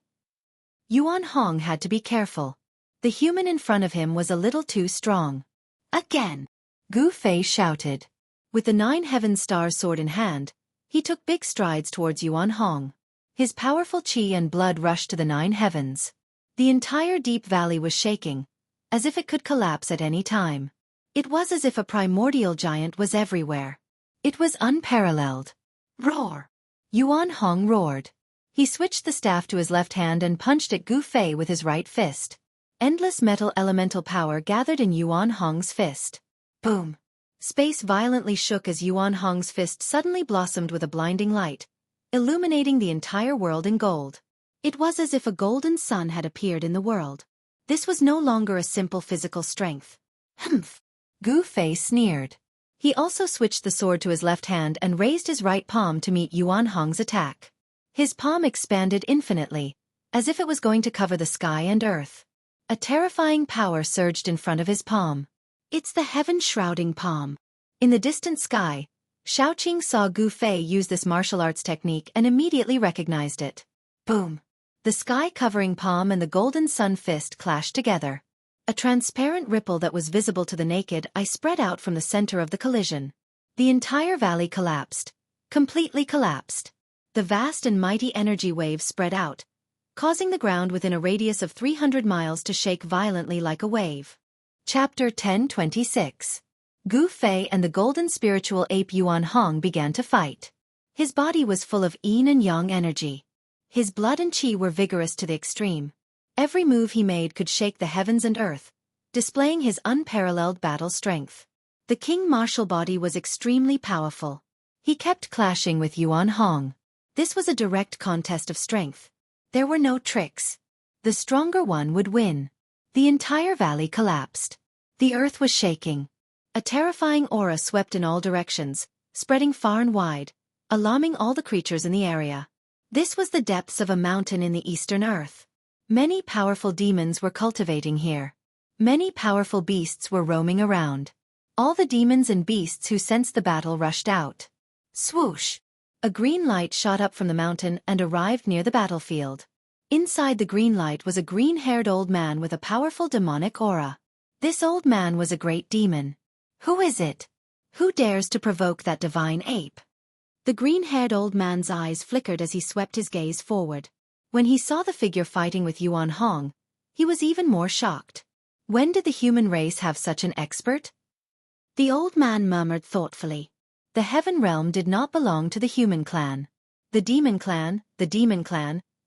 Yuan Hong had to be careful. The human in front of him was a little too strong. Again! Gu Fei shouted. With the 9 heaven star sword in hand, he took big strides towards Yuan Hong. His powerful qi and blood rushed to the 9 heavens. The entire deep valley was shaking, as if it could collapse at any time. It was as if a primordial giant was everywhere. It was unparalleled. Roar! Yuan Hong roared. He switched the staff to his left hand and punched at Gu Fei with his right fist. Endless metal elemental power gathered in Yuan Hong's fist. Boom! Space violently shook as Yuan Hong's fist suddenly blossomed with a blinding light, illuminating the entire world in gold. It was as if a golden sun had appeared in the world. This was no longer a simple physical strength. Humph! Gu Fei sneered. He also switched the sword to his left hand and raised his right palm to meet Yuan Hong's attack. His palm expanded infinitely, as if it was going to cover the sky and earth. A terrifying power surged in front of his palm. It's the heaven-shrouding palm. In the distant sky, Xiaoqing saw Gu Fei use this martial arts technique and immediately recognized it. Boom! The sky-covering palm and the golden sun fist clashed together. A transparent ripple that was visible to the naked eye spread out from the center of the collision. The entire valley collapsed. Completely collapsed. The vast and mighty energy waves spread out, causing the ground within a radius of 300 miles to shake violently like a wave. Chapter 10:26. Gu Fei and the golden spiritual ape Yuan Hong began to fight. His body was full of yin and yang energy. His blood and qi were vigorous to the extreme. Every move he made could shake the heavens and earth, displaying his unparalleled battle strength. The king martial body was extremely powerful. He kept clashing with Yuan Hong. This was a direct contest of strength. There were no tricks. The stronger one would win. The entire valley collapsed. The earth was shaking. A terrifying aura swept in all directions, spreading far and wide, alarming all the creatures in the area. This was the depths of a mountain in the eastern earth. Many powerful demons were cultivating here. Many powerful beasts were roaming around. All the demons and beasts who sensed the battle rushed out. Swoosh! A green light shot up from the mountain and arrived near the battlefield. Inside the green light was a green-haired old man with a powerful demonic aura. This old man was a great demon. Who is it? Who dares to provoke that divine ape? The green-haired old man's eyes flickered as he swept his gaze forward. When he saw the figure fighting with Yuan Hong, he was even more shocked. When did the human race have such an expert? The old man murmured thoughtfully. The heaven realm did not belong to the human clan. The demon clan,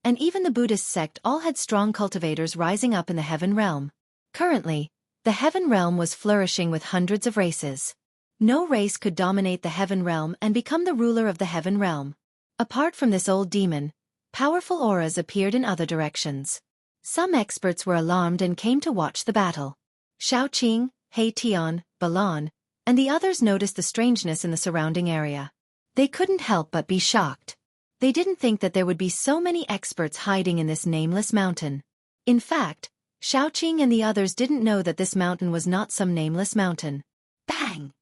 and even the Buddhist sect all had strong cultivators rising up in the heaven realm. Currently, the heaven realm was flourishing with hundreds of races. No race could dominate the heaven realm and become the ruler of the heaven realm. Apart from this old demon, powerful auras appeared in other directions. Some experts were alarmed and came to watch the battle. Xiaoqing, He Tian, Balan, and the others noticed the strangeness in the surrounding area. They couldn't help but be shocked. They didn't think that there would be so many experts hiding in this nameless mountain. In fact, Xiaoqing and the others didn't know that this mountain was not some nameless mountain. Bang!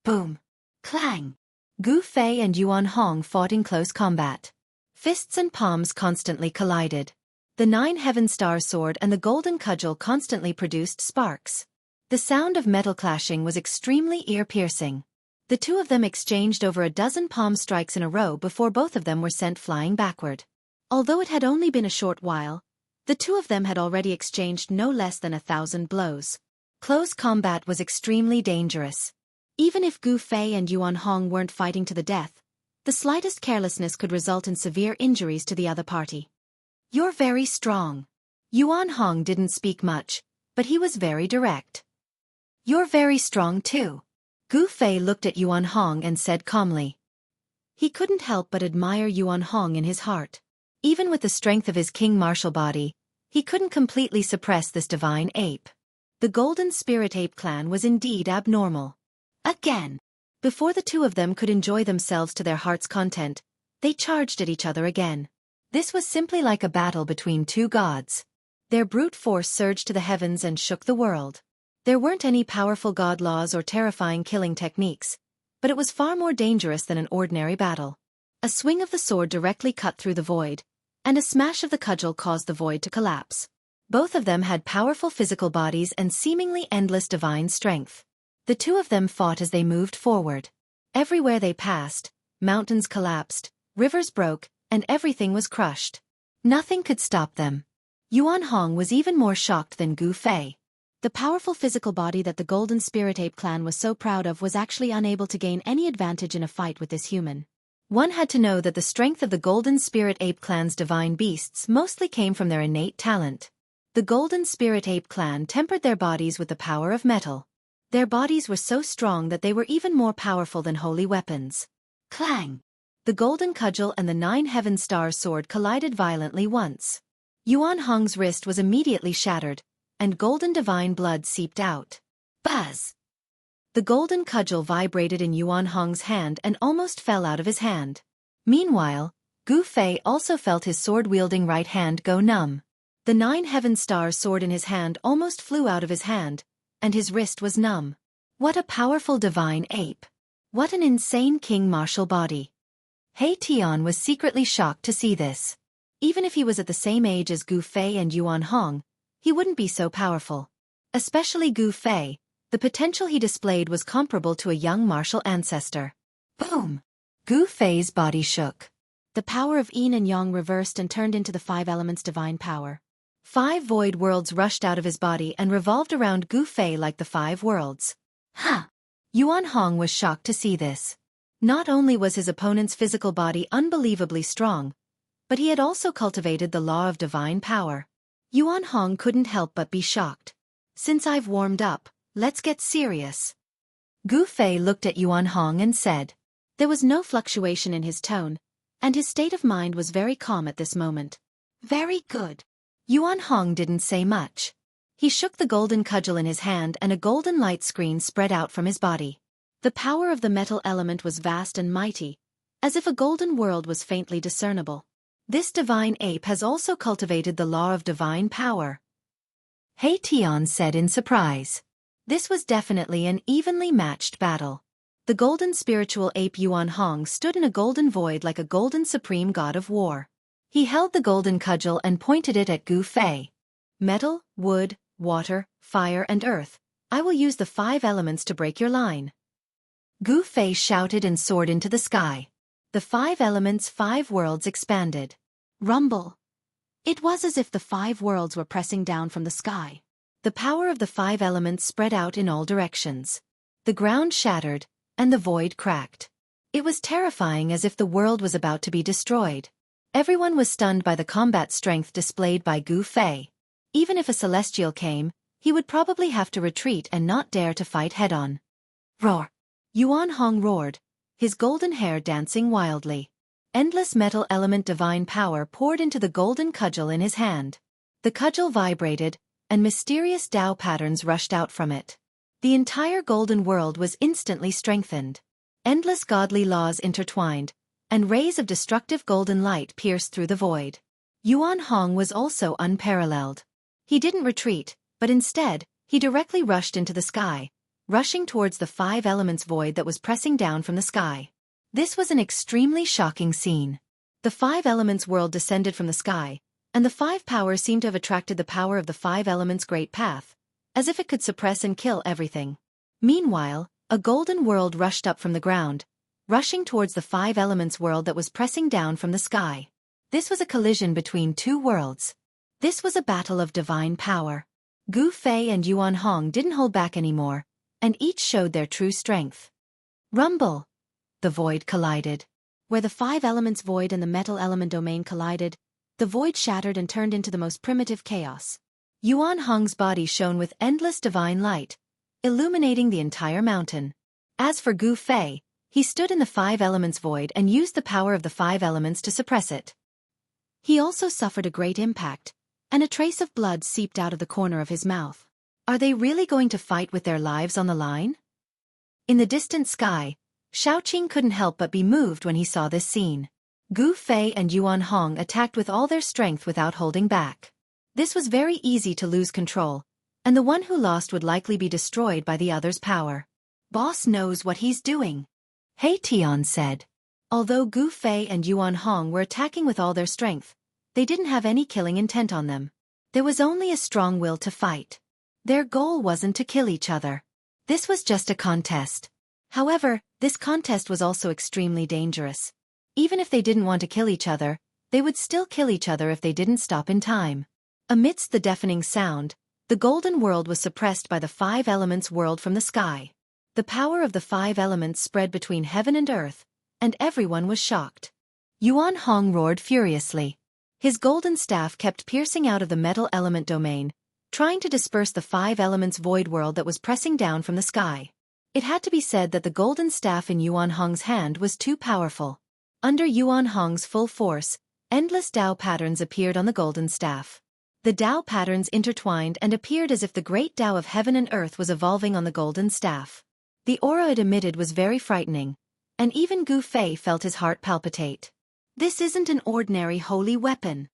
Boom! Clang! Gu Fei and Yuan Hong fought in close combat. Fists and palms constantly collided. The 9 heaven star sword and the golden cudgel constantly produced sparks. The sound of metal clashing was extremely ear-piercing. The two of them exchanged over a dozen palm strikes in a row before both of them were sent flying backward. Although it had only been a short while, the two of them had already exchanged no less than 1,000 blows. Close combat was extremely dangerous. Even if Gu Fei and Yuan Hong weren't fighting to the death, the slightest carelessness could result in severe injuries to the other party. You're very strong. Yuan Hong didn't speak much, but he was very direct. You're very strong too. Gu Fei looked at Yuan Hong and said calmly. He couldn't help but admire Yuan Hong in his heart. Even with the strength of his king martial body, he couldn't completely suppress this divine ape. The golden spirit ape clan was indeed abnormal. Again. Before the two of them could enjoy themselves to their heart's content, they charged at each other again. This was simply like a battle between two gods. Their brute force surged to the heavens and shook the world. There weren't any powerful god laws or terrifying killing techniques, but it was far more dangerous than an ordinary battle. A swing of the sword directly cut through the void, and a smash of the cudgel caused the void to collapse. Both of them had powerful physical bodies and seemingly endless divine strength. The two of them fought as they moved forward. Everywhere they passed, mountains collapsed, rivers broke, and everything was crushed. Nothing could stop them. Yuan Hong was even more shocked than Gu Fei. The powerful physical body that the Golden Spirit Ape clan was so proud of was actually unable to gain any advantage in a fight with this human. One had to know that the strength of the Golden Spirit Ape clan's divine beasts mostly came from their innate talent. The Golden Spirit Ape clan tempered their bodies with the power of metal. Their bodies were so strong that they were even more powerful than holy weapons. Clang! The golden cudgel and the 9 heaven star sword collided violently once. Yuan Hong's wrist was immediately shattered, and golden divine blood seeped out. Buzz! The golden cudgel vibrated in Yuan Hong's hand and almost fell out of his hand. Meanwhile, Gu Fei also felt his sword-wielding right hand go numb. The 9 heaven star sword in his hand almost flew out of his hand, and his wrist was numb. What a powerful divine ape! What an insane king martial body! He Tian was secretly shocked to see this. Even if he was at the same age as Gu Fei and Yuan Hong, he wouldn't be so powerful. Especially Gu Fei, the potential he displayed was comparable to a young martial ancestor. Boom! Gu Fei's body shook. The power of yin and yang reversed and turned into the 5 elements' divine power. 5 void worlds rushed out of his body and revolved around Gu Fei like the 5 worlds. Huh! Yuan Hong was shocked to see this. Not only was his opponent's physical body unbelievably strong, but he had also cultivated the law of divine power. Yuan Hong couldn't help but be shocked. Since I've warmed up, let's get serious. Gu Fei looked at Yuan Hong and said. There was no fluctuation in his tone, and his state of mind was very calm at this moment. Very good. Yuan Hong didn't say much. He shook the golden cudgel in his hand and a golden light screen spread out from his body. The power of the metal element was vast and mighty, as if a golden world was faintly discernible. This divine ape has also cultivated the law of divine power. He Tian said in surprise. This was definitely an evenly matched battle. The golden spiritual ape Yuan Hong stood in a golden void like a golden supreme god of war. He held the golden cudgel and pointed it at Gu Fei. Metal, wood, water, fire and earth. I will use the 5 elements to break your line. Gu Fei shouted and soared into the sky. The 5 elements' 5 worlds expanded. Rumble. It was as if the 5 worlds were pressing down from the sky. The power of the 5 elements spread out in all directions. The ground shattered, and the void cracked. It was terrifying, as if the world was about to be destroyed. Everyone was stunned by the combat strength displayed by Gu Fei. Even if a celestial came, he would probably have to retreat and not dare to fight head-on. Roar! Yuan Hong roared, his golden hair dancing wildly. Endless metal element divine power poured into the golden cudgel in his hand. The cudgel vibrated, and mysterious Tao patterns rushed out from it. The entire golden world was instantly strengthened. Endless godly laws intertwined, and rays of destructive golden light pierced through the void. Yuan Hong was also unparalleled. He didn't retreat, but instead, he directly rushed into the sky, rushing towards the 5 elements void that was pressing down from the sky. This was an extremely shocking scene. The 5 elements world descended from the sky, and the 5 powers seemed to have attracted the power of the 5 elements' great path, as if it could suppress and kill everything. Meanwhile, a golden world rushed up from the ground, rushing towards the 5 elements world that was pressing down from the sky. This was a collision between 2 worlds. This was a battle of divine power. Gu Fei and Yuan Hong didn't hold back anymore, and each showed their true strength. Rumble! The void collided. Where the 5 elements void and the metal element domain collided, the void shattered and turned into the most primitive chaos. Yuan Hong's body shone with endless divine light, illuminating the entire mountain. As for Gu Fei, he stood in the 5 elements void and used the power of the 5 elements to suppress it. He also suffered a great impact, and a trace of blood seeped out of the corner of his mouth. Are they really going to fight with their lives on the line? In the distant sky, Xueqi couldn't help but be moved when he saw this scene. Gu Fei and Yuan Hong attacked with all their strength without holding back. This was very easy to lose control, and the one who lost would likely be destroyed by the other's power. Boss knows what he's doing, He Tian said. Although Gu Fei and Yuan Hong were attacking with all their strength, they didn't have any killing intent on them. There was only a strong will to fight. Their goal wasn't to kill each other. This was just a contest. However, this contest was also extremely dangerous. Even if they didn't want to kill each other, they would still kill each other if they didn't stop in time. Amidst the deafening sound, the golden world was suppressed by the 5 elements world from the sky. The power of the 5 elements spread between heaven and earth, and everyone was shocked. Yuan Hong roared furiously. His golden staff kept piercing out of the metal element domain, trying to disperse the 5 elements void world that was pressing down from the sky. It had to be said that the golden staff in Yuan Hong's hand was too powerful. Under Yuan Hong's full force, endless Tao patterns appeared on the golden staff. The Tao patterns intertwined and appeared as if the great Tao of heaven and earth was evolving on the golden staff. The aura it emitted was very frightening, and even Gu Fei felt his heart palpitate. This isn't an ordinary holy weapon.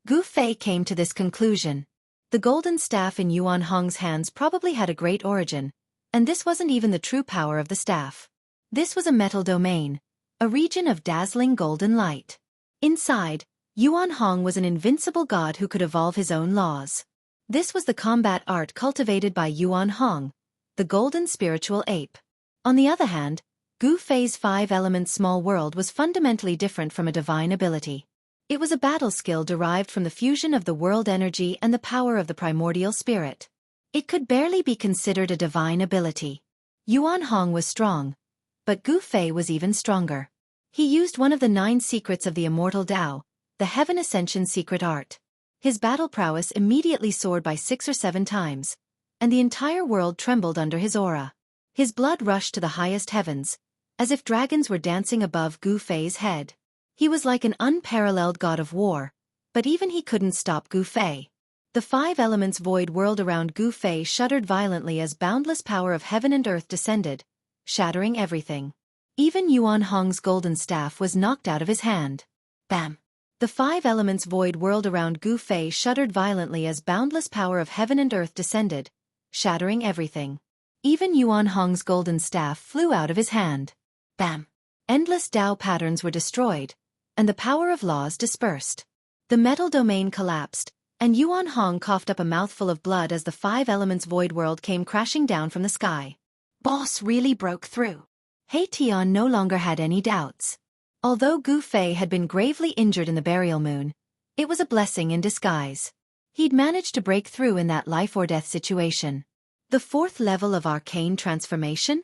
Gu Fei came to this conclusion. The golden staff in Yuan Hong's hands probably had a great origin, and this wasn't even the true power of the staff. This was a metal domain, a region of dazzling golden light. Inside, Yuan Hong was an invincible god who could evolve his own laws. This was the combat art cultivated by Yuan Hong, the golden spiritual ape. On the other hand, Gu Fei's five-element small world was fundamentally different from a divine ability. It was a battle skill derived from the fusion of the world energy and the power of the primordial spirit. It could barely be considered a divine ability. Yuan Hong was strong, but Gu Fei was even stronger. He used one of the 9 secrets of the Immortal Tao, the Heaven Ascension secret art. His battle prowess immediately soared by 6 or 7 times, and the entire world trembled under his aura. His blood rushed to the highest heavens, as if dragons were dancing above Gu Fei's head. He was like an unparalleled god of war, but even he couldn't stop Gu Fei. The 5 elements void world around Gu Fei shuddered violently as boundless power of heaven and earth descended, shattering everything. Even Yuan Hong's golden staff was knocked out of his hand. Bam! The 5 elements void world around Gu Fei shuddered violently as boundless power of heaven and earth descended, shattering everything. Even Yuan Hong's golden staff flew out of his hand. Bam! Endless Tao patterns were destroyed, and the power of laws dispersed. The metal domain collapsed, and Yuan Hong coughed up a mouthful of blood as the 5 elements void world came crashing down from the sky. Boss really broke through. He Tian no longer had any doubts. Although Gu Fei had been gravely injured in the burial moon, it was a blessing in disguise. He'd managed to break through in that life-or-death situation. The 4th level of arcane transformation?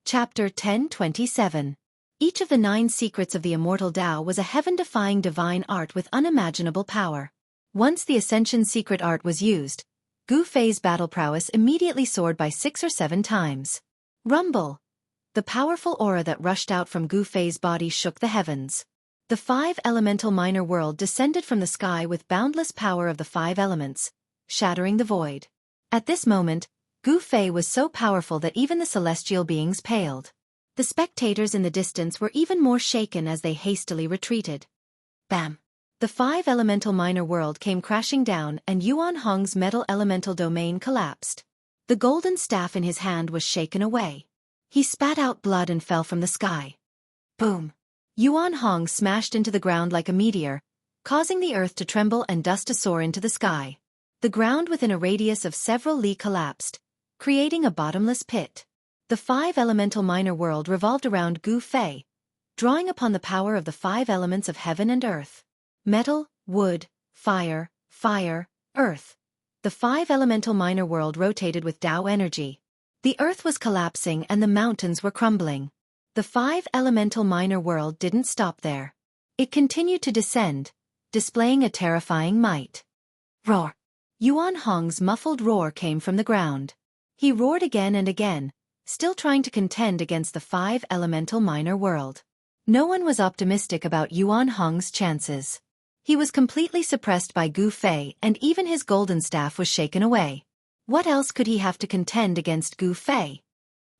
Chapter 1027. Each of the 9 secrets of the Immortal Tao was a heaven-defying divine art with unimaginable power. Once the Ascension secret art was used, Gu Fei's battle prowess immediately soared by 6 or 7 times. Rumble! The powerful aura that rushed out from Gu Fei's body shook the heavens. The 5 elemental minor world descended from the sky with boundless power of the 5 elements, shattering the void. At this moment, Gu Fei was so powerful that even the celestial beings paled. The spectators in the distance were even more shaken as they hastily retreated. Bam! The 5 elemental minor world came crashing down and Yuan Hong's metal elemental domain collapsed. The golden staff in his hand was shaken away. He spat out blood and fell from the sky. Boom! Yuan Hong smashed into the ground like a meteor, causing the earth to tremble and dust to soar into the sky. The ground within a radius of several li collapsed, creating a bottomless pit. The 5 elemental minor world revolved around Gu Fei, drawing upon the power of the 5 elements of heaven and earth. Metal, wood, fire, earth. The 5 elemental minor world rotated with Tao energy. The earth was collapsing and the mountains were crumbling. The 5 elemental minor world didn't stop there. It continued to descend, displaying a terrifying might. Roar! Yuan Hong's muffled roar came from the ground. He roared again and again, still trying to contend against the 5 elemental minor world. No one was optimistic about Yuan Hong's chances. He was completely suppressed by Gu Fei and even his golden staff was shaken away. What else could he have to contend against Gu Fei?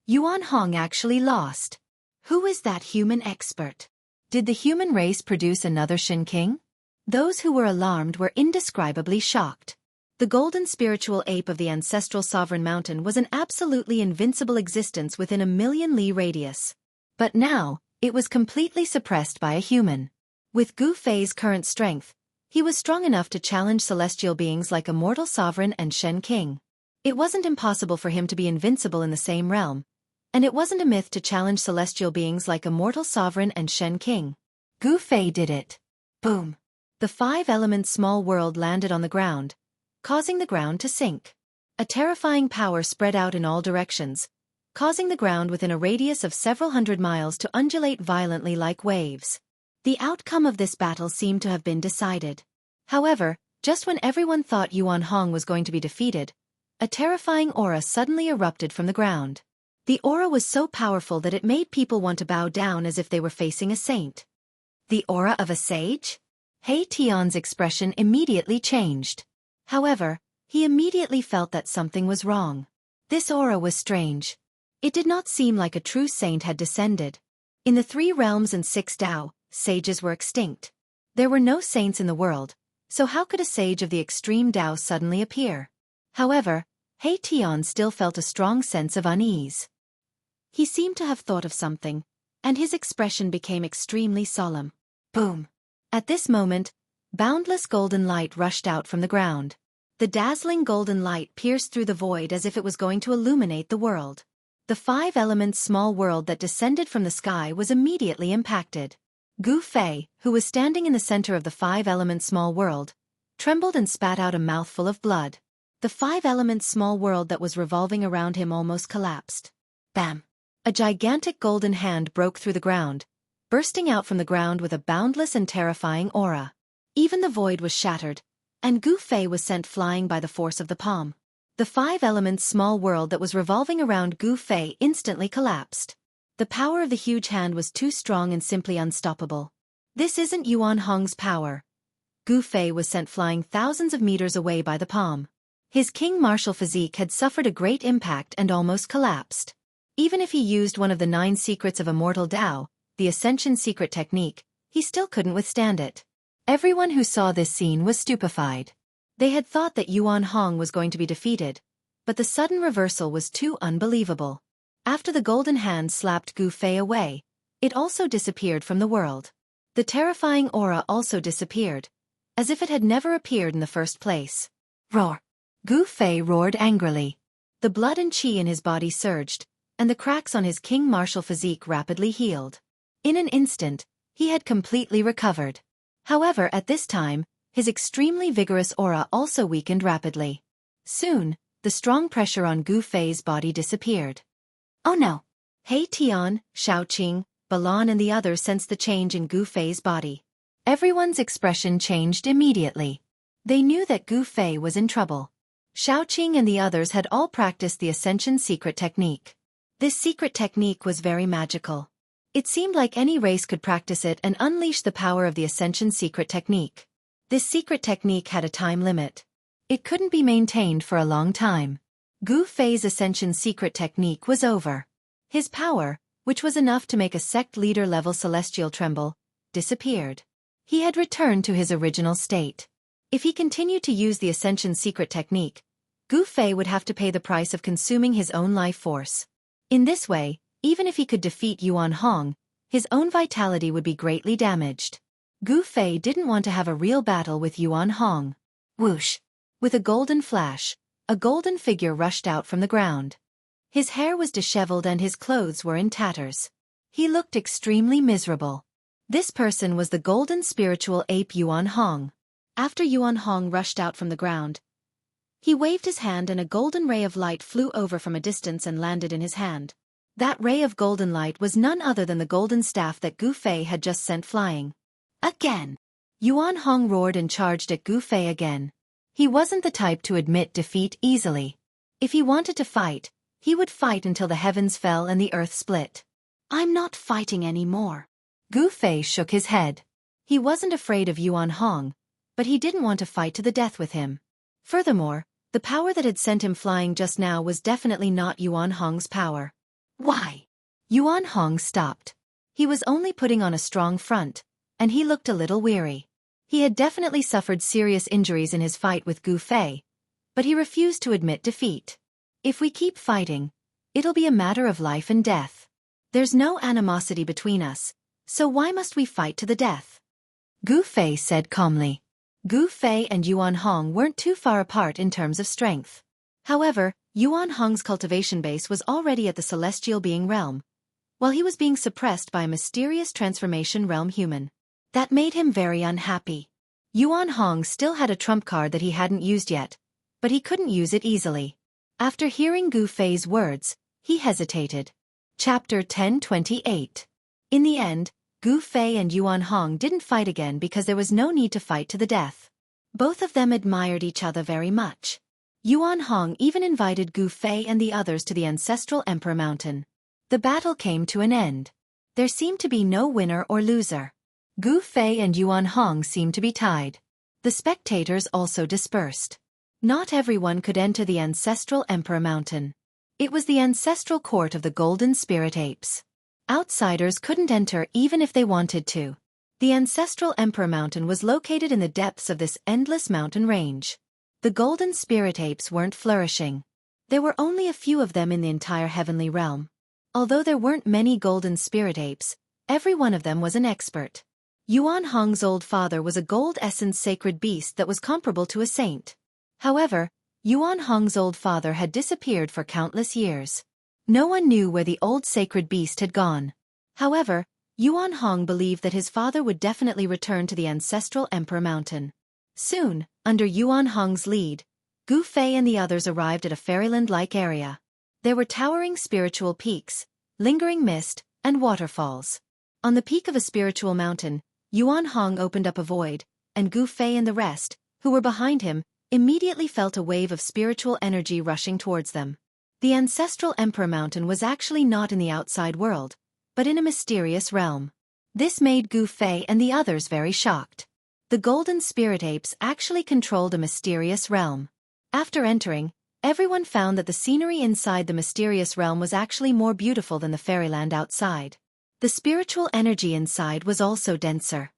Yuan Hong actually lost. Who is that human expert? Did the human race produce another Shen King? Those who were alarmed were indescribably shocked. The golden spiritual ape of the ancestral sovereign mountain was an absolutely invincible existence within a million li radius. But now, it was completely suppressed by a human. With Gu Fei's current strength, he was strong enough to challenge celestial beings like Immortal Sovereign and Shen King. It wasn't impossible for him to be invincible in the same realm, and it wasn't a myth to challenge celestial beings like Immortal Sovereign and Shen King. Gu Fei did it. Boom! The 5 elements small world landed on the ground, causing the ground to sink. A terrifying power spread out in all directions, causing the ground within a radius of several hundred miles to undulate violently like waves. The outcome of this battle seemed to have been decided. However, just when everyone thought Yuan Hong was going to be defeated, a terrifying aura suddenly erupted from the ground. The aura was so powerful that it made people want to bow down as if they were facing a saint. The aura of a sage? He Tian's expression immediately changed. However, he immediately felt that something was wrong. This aura was strange. It did not seem like a true saint had descended. In the 3 realms and 6 Tao, sages were extinct. There were no saints in the world, so how could a sage of the extreme Tao suddenly appear? However, He Tian still felt a strong sense of unease. He seemed to have thought of something, and his expression became extremely solemn. Boom! At this moment, Boundless golden light rushed out from the ground. The dazzling golden light pierced through the void as if it was going to illuminate the world. The 5 elements small world that descended from the sky was immediately impacted. Gu Fei, who was standing in the center of the 5 elements small world, trembled and spat out a mouthful of blood. The 5 elements small world that was revolving around him almost collapsed. Bam! A gigantic golden hand broke through the ground, bursting out from the ground with a boundless and terrifying aura. Even the void was shattered, and Gu Fei was sent flying by the force of the palm. The 5 elements small world that was revolving around Gu Fei instantly collapsed. The power of the huge hand was too strong and simply unstoppable. This isn't Yuan Hong's power. Gu Fei was sent flying thousands of meters away by the palm. His king martial physique had suffered a great impact and almost collapsed. Even if he used one of the 9 secrets of Immortal Dao, the Ascension secret technique, he still couldn't withstand it. Everyone who saw this scene was stupefied. They had thought that Yuan Hong was going to be defeated, but the sudden reversal was too unbelievable. After the golden hand slapped Gu Fei away, it also disappeared from the world. The terrifying aura also disappeared, as if it had never appeared in the first place. Roar! Gu Fei roared angrily. The blood and qi in his body surged, and the cracks on his king martial physique rapidly healed. In an instant, he had completely recovered. However, at this time, his extremely vigorous aura also weakened rapidly. Soon, the strong pressure on Gu Fei's body disappeared. Oh no! He Tian, Shaoqing, Balan and the others sensed the change in Gu Fei's body. Everyone's expression changed immediately. They knew that Gu Fei was in trouble. Shaoqing and the others had all practiced the Ascension secret technique. This secret technique was very magical. It seemed like any race could practice it and unleash the power of the Ascension secret technique. This secret technique had a time limit. It couldn't be maintained for a long time. Gu Fei's Ascension secret technique was over. His power, which was enough to make a sect leader-level celestial tremble, disappeared. He had returned to his original state. If he continued to use the Ascension secret technique, Gu Fei would have to pay the price of consuming his own life force. In this way, even if he could defeat Yuan Hong, his own vitality would be greatly damaged. Gu Fei didn't want to have a real battle with Yuan Hong. Whoosh! With a golden flash, a golden figure rushed out from the ground. His hair was disheveled and his clothes were in tatters. He looked extremely miserable. This person was the golden spiritual ape Yuan Hong. After Yuan Hong rushed out from the ground, he waved his hand and a golden ray of light flew over from a distance and landed in his hand. That ray of golden light was none other than the golden staff that Gu Fei had just sent flying. Again! Yuan Hong roared and charged at Gu Fei again. He wasn't the type to admit defeat easily. If he wanted to fight, he would fight until the heavens fell and the earth split. I'm not fighting anymore. Gu Fei shook his head. He wasn't afraid of Yuan Hong, but he didn't want to fight to the death with him. Furthermore, the power that had sent him flying just now was definitely not Yuan Hong's power. Why? Yuan Hong stopped. He was only putting on a strong front, and he looked a little weary. He had definitely suffered serious injuries in his fight with Gu Fei, but he refused to admit defeat. If we keep fighting, it'll be a matter of life and death. There's no animosity between us, so why must we fight to the death? Gu Fei said calmly. Gu Fei and Yuan Hong weren't too far apart in terms of strength. However, Yuan Hong's cultivation base was already at the celestial being realm, while he was being suppressed by a mysterious transformation realm human. That made him very unhappy. Yuan Hong still had a trump card that he hadn't used yet, but he couldn't use it easily. After hearing Gu Fei's words, he hesitated. Chapter 1028. In the end, Gu Fei and Yuan Hong didn't fight again because there was no need to fight to the death. Both of them admired each other very much. Yuan Hong even invited Gu Fei and the others to the ancestral Emperor Mountain. The battle came to an end. There seemed to be no winner or loser. Gu Fei and Yuan Hong seemed to be tied. The spectators also dispersed. Not everyone could enter the ancestral Emperor Mountain. It was the ancestral court of the Golden Spirit Apes. Outsiders couldn't enter even if they wanted to. The ancestral Emperor Mountain was located in the depths of this endless mountain range. The Golden Spirit Apes weren't flourishing. There were only a few of them in the entire heavenly realm. Although there weren't many Golden Spirit Apes, every one of them was an expert. Yuan Hong's old father was a gold-essence sacred beast that was comparable to a saint. However, Yuan Hong's old father had disappeared for countless years. No one knew where the old sacred beast had gone. However, Yuan Hong believed that his father would definitely return to the ancestral Emperor Mountain. Soon, under Yuan Hong's lead, Gu Fei and the others arrived at a fairyland-like area. There were towering spiritual peaks, lingering mist, and waterfalls. On the peak of a spiritual mountain, Yuan Hong opened up a void, and Gu Fei and the rest, who were behind him, immediately felt a wave of spiritual energy rushing towards them. The ancestral Emperor Mountain was actually not in the outside world, but in a mysterious realm. This made Gu Fei and the others very shocked. The golden spirit apes actually controlled a mysterious realm. After entering, everyone found that the scenery inside the mysterious realm was actually more beautiful than the fairyland outside. The spiritual energy inside was also denser.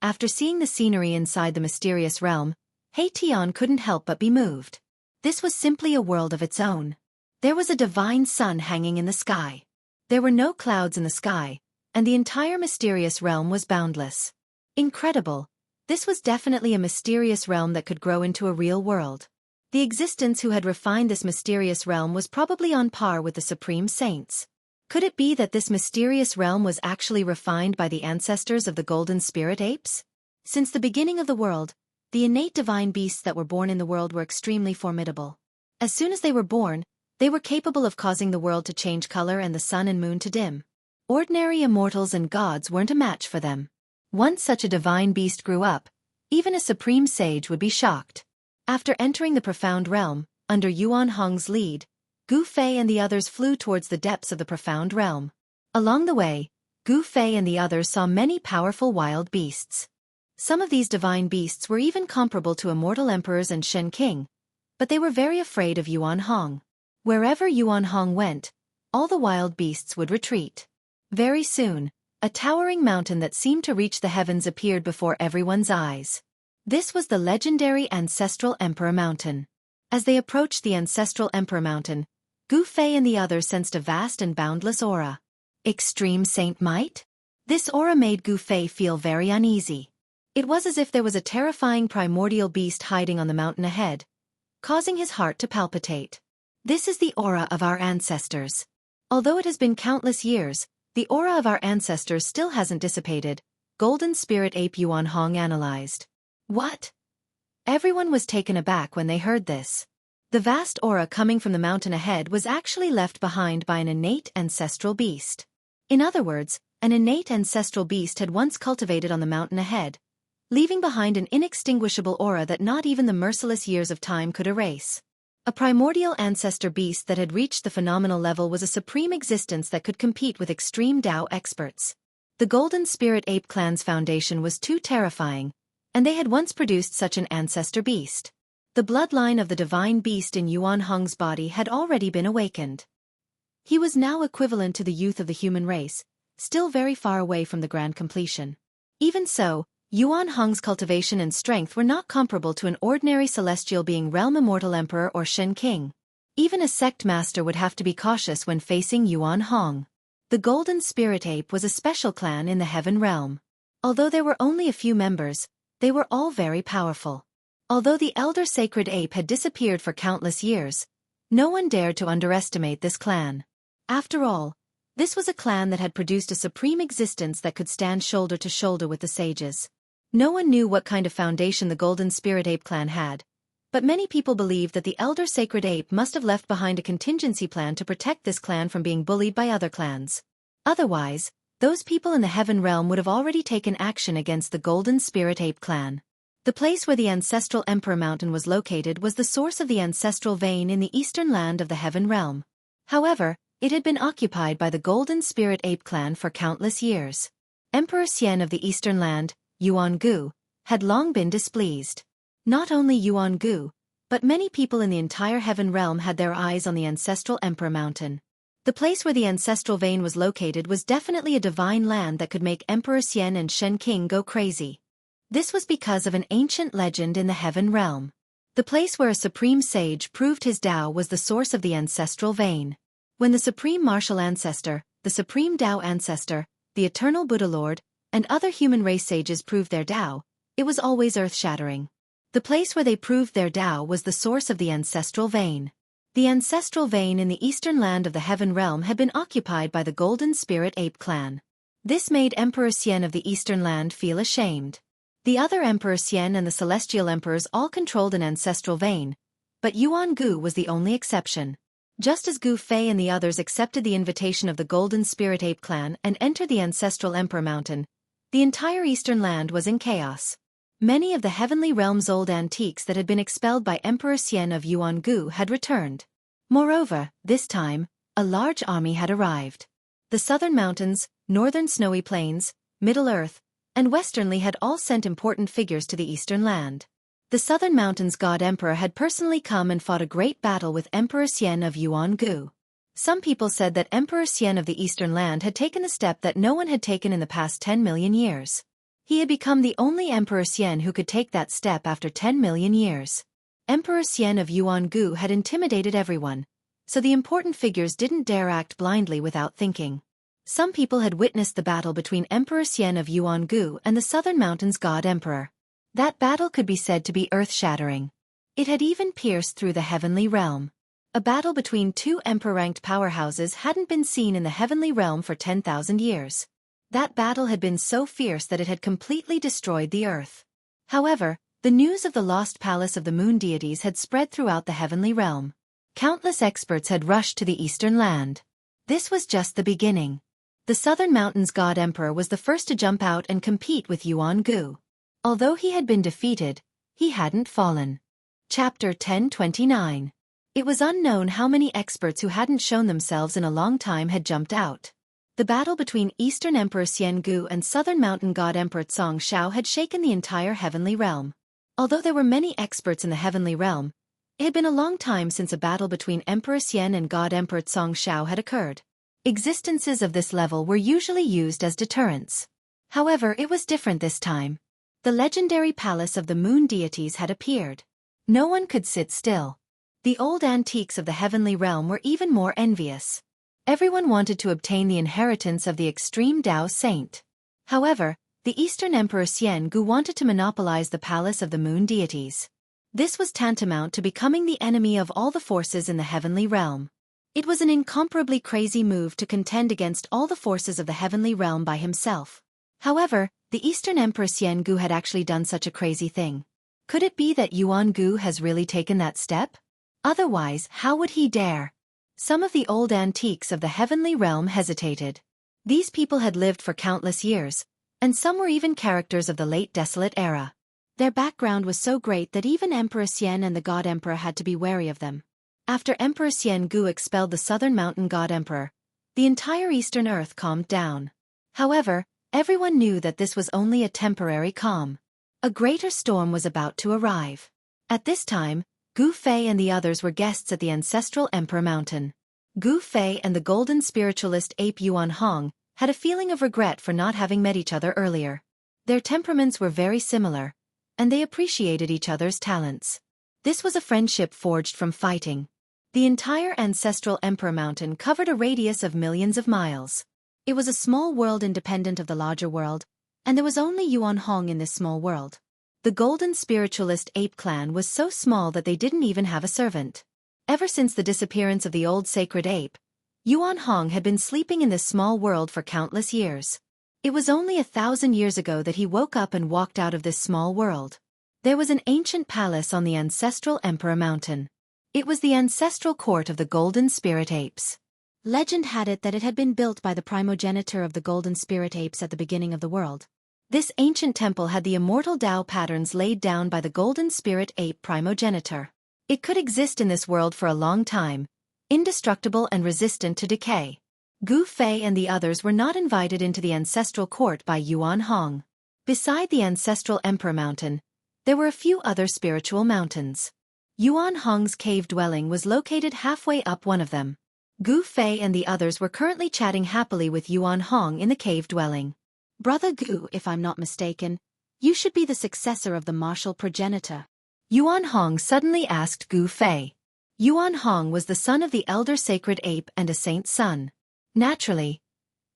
After seeing the scenery inside the mysterious realm, He Tian couldn't help but be moved. This was simply a world of its own. There was a divine sun hanging in the sky. There were no clouds in the sky, and the entire mysterious realm was boundless. Incredible. This was definitely a mysterious realm that could grow into a real world. The existence who had refined this mysterious realm was probably on par with the supreme saints. Could it be that this mysterious realm was actually refined by the ancestors of the golden spirit apes? Since the beginning of the world, the innate divine beasts that were born in the world were extremely formidable. As soon as they were born, they were capable of causing the world to change color and the sun and moon to dim. Ordinary immortals and gods weren't a match for them. Once such a divine beast grew up, even a supreme sage would be shocked. After entering the profound realm, under Yuan Hong's lead, Gu Fei and the others flew towards the depths of the profound realm. Along the way, Gu Fei and the others saw many powerful wild beasts. Some of these divine beasts were even comparable to immortal emperors and Shen King, but they were very afraid of Yuan Hong. Wherever Yuan Hong went, all the wild beasts would retreat. Very soon, a towering mountain that seemed to reach the heavens appeared before everyone's eyes. This was the legendary Ancestral Emperor Mountain. As they approached the Ancestral Emperor Mountain, Gu Fei and the others sensed a vast and boundless aura. Extreme saint might? This aura made Gu Fei feel very uneasy. It was as if there was a terrifying primordial beast hiding on the mountain ahead, causing his heart to palpitate. This is the aura of our ancestors. Although it has been countless years, the aura of our ancestors still hasn't dissipated, Golden Spirit Ape Yuan Hong analyzed. What? Everyone was taken aback when they heard this. The vast aura coming from the mountain ahead was actually left behind by an innate ancestral beast. In other words, an innate ancestral beast had once cultivated on the mountain ahead, leaving behind an inextinguishable aura that not even the merciless years of time could erase. A primordial ancestor beast that had reached the phenomenal level was a supreme existence that could compete with extreme Tao experts. The Golden Spirit Ape Clan's foundation was too terrifying, and they had once produced such an ancestor beast. The bloodline of the divine beast in Yuan Hong's body had already been awakened. He was now equivalent to the youth of the human race, still very far away from the grand completion. Even so, Yuan Hong's cultivation and strength were not comparable to an ordinary celestial being realm immortal emperor or Shen King. Even a sect master would have to be cautious when facing Yuan Hong. The Golden Spirit Ape was a special clan in the Heaven Realm. Although there were only a few members, they were all very powerful. Although the Elder Sacred Ape had disappeared for countless years, no one dared to underestimate this clan. After all, this was a clan that had produced a supreme existence that could stand shoulder to shoulder with the sages. No one knew what kind of foundation the Golden Spirit Ape clan had, but many people believed that the Elder Sacred Ape must have left behind a contingency plan to protect this clan from being bullied by other clans. Otherwise, those people in the Heaven Realm would have already taken action against the Golden Spirit Ape clan. The place where the Ancestral Emperor Mountain was located was the source of the ancestral vein in the eastern land of the Heaven Realm. However, it had been occupied by the Golden Spirit Ape clan for countless years. Emperor Xian of the eastern land, Yuan Gu, had long been displeased. Not only Yuan Gu, but many people in the entire Heaven Realm had their eyes on the Ancestral Emperor Mountain. The place where the ancestral vein was located was definitely a divine land that could make Emperor Xian and Shen King go crazy. This was because of an ancient legend in the Heaven Realm. The place where a supreme sage proved his Tao was the source of the ancestral vein. When the supreme martial ancestor, the supreme Tao ancestor, the eternal Buddha Lord, and other human race sages proved their Tao, it was always earth-shattering. The place where they proved their Tao was the source of the ancestral vein. The ancestral vein in the eastern land of the Heaven Realm had been occupied by the Golden Spirit Ape clan. This made Emperor Xian of the eastern land feel ashamed. The other Emperor Xian and the Celestial Emperors all controlled an ancestral vein, but Yuan Gu was the only exception. Just as Gu Fei and the others accepted the invitation of the Golden Spirit Ape clan and entered the ancestral Emperor Mountain, the entire eastern land was in chaos. Many of the Heavenly Realm's old antiques that had been expelled by Emperor Xian of Yuan Gu had returned. Moreover, this time, a large army had arrived. The southern mountains, northern snowy plains, Middle Earth, and Westernly had all sent important figures to the eastern land. The southern mountains' god emperor had personally come and fought a great battle with Emperor Xian of Yuan Gu. Some people said that Emperor Xian of the eastern land had taken the step that no one had taken in the past 10 million years. He had become the only Emperor Xian who could take that step after 10 million years. Emperor Xian of Yuan Gu had intimidated everyone, so the important figures didn't dare act blindly without thinking. Some people had witnessed the battle between Emperor Xian of Yuan Gu and the Southern Mountains God Emperor. That battle could be said to be earth-shattering. It had even pierced through the heavenly realm. A battle between two emperor-ranked powerhouses hadn't been seen in the heavenly realm for 10,000 years. That battle had been so fierce that it had completely destroyed the earth. However, the news of the lost palace of the moon deities had spread throughout the heavenly realm. Countless experts had rushed to the eastern land. This was just the beginning. The Southern Mountains God Emperor was the first to jump out and compete with Yuan Gu. Although he had been defeated, he hadn't fallen. Chapter 1029. It was unknown how many experts who hadn't shown themselves in a long time had jumped out. The battle between Eastern Emperor Xian Gu and Southern Mountain God Emperor Xianxia had shaken the entire heavenly realm. Although there were many experts in the heavenly realm, it had been a long time since a battle between Emperor Xian and God Emperor Xianxia had occurred. Existences of this level were usually used as deterrents. However, it was different this time. The legendary palace of the moon deities had appeared. No one could sit still. The old antiques of the heavenly realm were even more envious. Everyone wanted to obtain the inheritance of the extreme Tao saint. However, the Eastern Emperor Xian Gu wanted to monopolize the palace of the moon deities. This was tantamount to becoming the enemy of all the forces in the heavenly realm. It was an incomparably crazy move to contend against all the forces of the heavenly realm by himself. However, the Eastern Emperor Xian Gu had actually done such a crazy thing. Could it be that Yuan Gu has really taken that step? Otherwise, how would he dare? Some of the old antiques of the heavenly realm hesitated. These people had lived for countless years, and some were even characters of the late desolate era. Their background was so great that even Emperor Xian and the God Emperor had to be wary of them. After Emperor Xian Gu expelled the Southern Mountain God Emperor, the entire Eastern Earth calmed down. However, everyone knew that this was only a temporary calm. A greater storm was about to arrive. At this time, Gu Fei and the others were guests at the ancestral Emperor Mountain. Gu Fei and the golden spiritualist ape Yuan Hong had a feeling of regret for not having met each other earlier. Their temperaments were very similar, and they appreciated each other's talents. This was a friendship forged from fighting. The entire ancestral Emperor Mountain covered a radius of millions of miles. It was a small world independent of the larger world, and there was only Yuan Hong in this small world. The golden spiritualist ape clan was so small that they didn't even have a servant. Ever since the disappearance of the old sacred ape, Yuan Hong had been sleeping in this small world for countless years. It was only 1,000 years ago that he woke up and walked out of this small world. There was an ancient palace on the ancestral Emperor Mountain. It was the ancestral court of the golden spirit apes. Legend had it that it had been built by the primogenitor of the golden spirit apes at the beginning of the world. This ancient temple had the immortal Tao patterns laid down by the golden spirit ape primogenitor. It could exist in this world for a long time, indestructible and resistant to decay. Gu Fei and the others were not invited into the ancestral court by Yuan Hong. Beside the ancestral Emperor Mountain, there were a few other spiritual mountains. Yuan Hong's cave dwelling was located halfway up one of them. Gu Fei and the others were currently chatting happily with Yuan Hong in the cave dwelling. Brother Gu, if I'm not mistaken, you should be the successor of the martial progenitor. Yuan Hong suddenly asked Gu Fei. Yuan Hong was the son of the elder sacred ape and a saint's son. Naturally,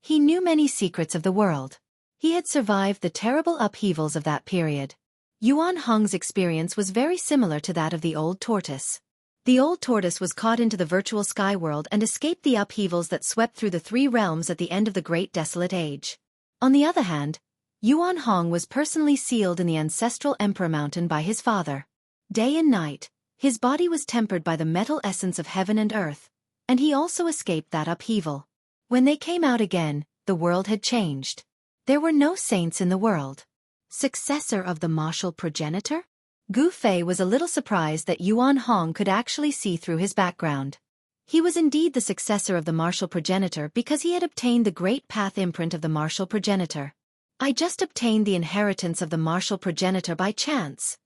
he knew many secrets of the world. He had survived the terrible upheavals of that period. Yuan Hong's experience was very similar to that of the old tortoise. The old tortoise was caught into the virtual sky world and escaped the upheavals that swept through the three realms at the end of the Great Desolate Age. On the other hand, Yuan Hong was personally sealed in the ancestral Emperor Mountain by his father. Day and night, his body was tempered by the metal essence of heaven and earth, and he also escaped that upheaval. When they came out again, the world had changed. There were no saints in the world. Successor of the martial progenitor? Gu Fei was a little surprised that Yuan Hong could actually see through his background. He was indeed the successor of the martial progenitor because he had obtained the great path imprint of the martial progenitor. I just obtained the inheritance of the martial progenitor by chance.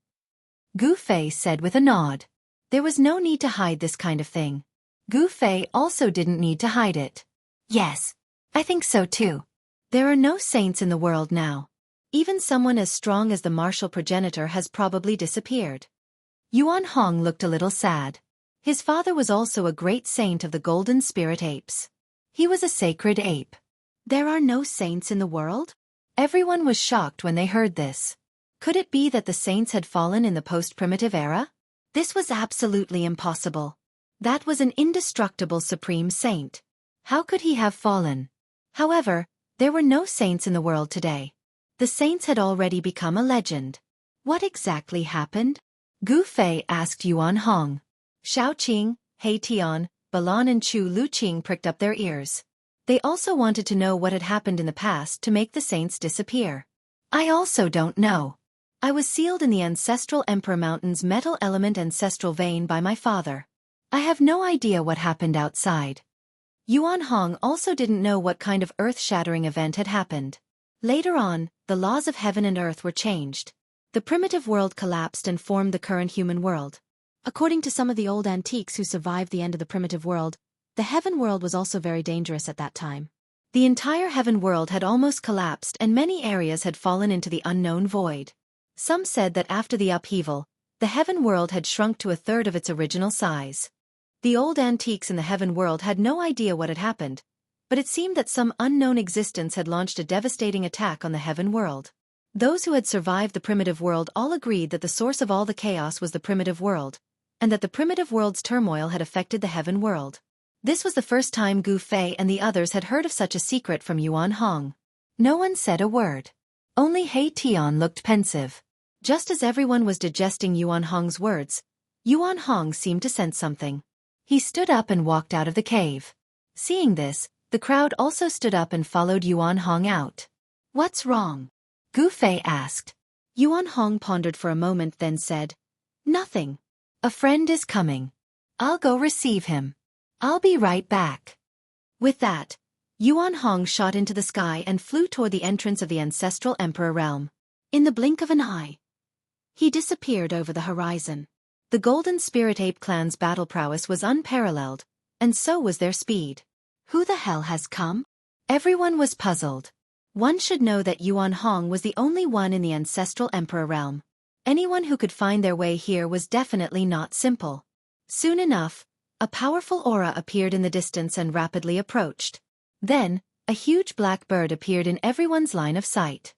Gu Fei said with a nod. There was no need to hide this kind of thing. Gu Fei also didn't need to hide it. Yes, I think so too. There are no saints in the world now. Even someone as strong as the martial progenitor has probably disappeared. Yuan Hong looked a little sad. His father was also a great saint of the golden spirit apes. He was a sacred ape. There are no saints in the world? Everyone was shocked when they heard this. Could it be that the saints had fallen in the post-primitive era? This was absolutely impossible. That was an indestructible supreme saint. How could he have fallen? However, there were no saints in the world today. The saints had already become a legend. What exactly happened? Gu Fei asked Yuan Hong. Xiaoqing, He Tian, Balan and Chu Luqing pricked up their ears. They also wanted to know what had happened in the past to make the saints disappear. I also don't know. I was sealed in the ancestral Emperor Mountain's metal element ancestral vein by my father. I have no idea what happened outside. Yuan Hong also didn't know what kind of earth-shattering event had happened. Later on, the laws of heaven and earth were changed. The primitive world collapsed and formed the current human world. According to some of the old antiques who survived the end of the primitive world, the heaven world was also very dangerous at that time. The entire heaven world had almost collapsed and many areas had fallen into the unknown void. Some said that after the upheaval, the heaven world had shrunk to a third of its original size. The old antiques in the heaven world had no idea what had happened, but it seemed that some unknown existence had launched a devastating attack on the heaven world. Those who had survived the primitive world all agreed that the source of all the chaos was the primitive world, and that the primitive world's turmoil had affected the heaven world. This was the first time Gu Fei and the others had heard of such a secret from Yuan Hong. No one said a word. Only He Tian looked pensive. Just as everyone was digesting Yuan Hong's words, Yuan Hong seemed to sense something. He stood up and walked out of the cave. Seeing this, the crowd also stood up and followed Yuan Hong out. What's wrong? Gu Fei asked. Yuan Hong pondered for a moment then said, Nothing. A friend is coming. I'll go receive him. I'll be right back. With that, Yuan Hong shot into the sky and flew toward the entrance of the ancestral emperor realm. In the blink of an eye, he disappeared over the horizon. The Golden Spirit Ape clan's battle prowess was unparalleled, and so was their speed. Who the hell has come? Everyone was puzzled. One should know that Yuan Hong was the only one in the ancestral emperor realm. Anyone who could find their way here was definitely not simple. Soon enough, a powerful aura appeared in the distance and rapidly approached. Then, a huge black bird appeared in everyone's line of sight.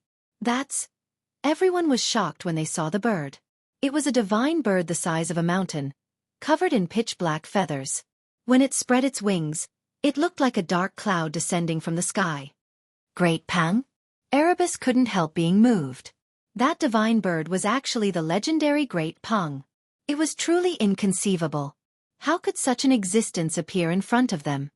Everyone was shocked when they saw the bird. It was a divine bird the size of a mountain, covered in pitch-black feathers. When it spread its wings, it looked like a dark cloud descending from the sky. Great Pang? Erebus couldn't help being moved. That divine bird was actually the legendary Great Pang. It was truly inconceivable. How could such an existence appear in front of them?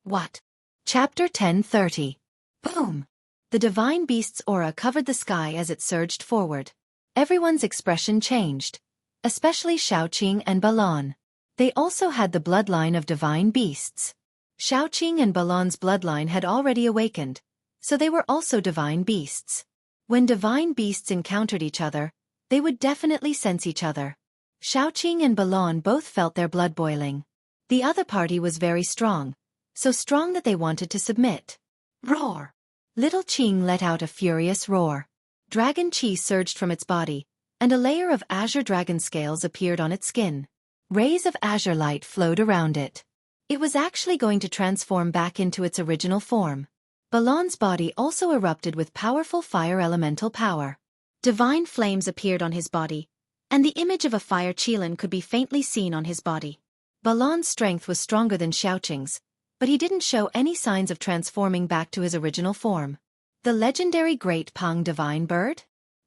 What? Chapter 1030. Boom! The divine beast's aura covered the sky as it surged forward. Everyone's expression changed, especially Xiaoqing and Balan. They also had the bloodline of divine beasts. Xiaoqing and Balan's bloodline had already awakened, so they were also divine beasts. When divine beasts encountered each other, they would definitely sense each other. Xiaoqing and Balan both felt their blood boiling. The other party was very strong, so strong that they wanted to submit. Roar! Little Qing let out a furious roar. Dragon Qi surged from its body, and a layer of azure dragon scales appeared on its skin. Rays of azure light flowed around it. It was actually going to transform back into its original form. Balon's body also erupted with powerful fire elemental power. Divine flames appeared on his body, and the image of a fire Qilin could be faintly seen on his body. Balon's strength was stronger than Xueqi's, but he didn't show any signs of transforming back to his original form. The legendary Great Pang Divine Bird?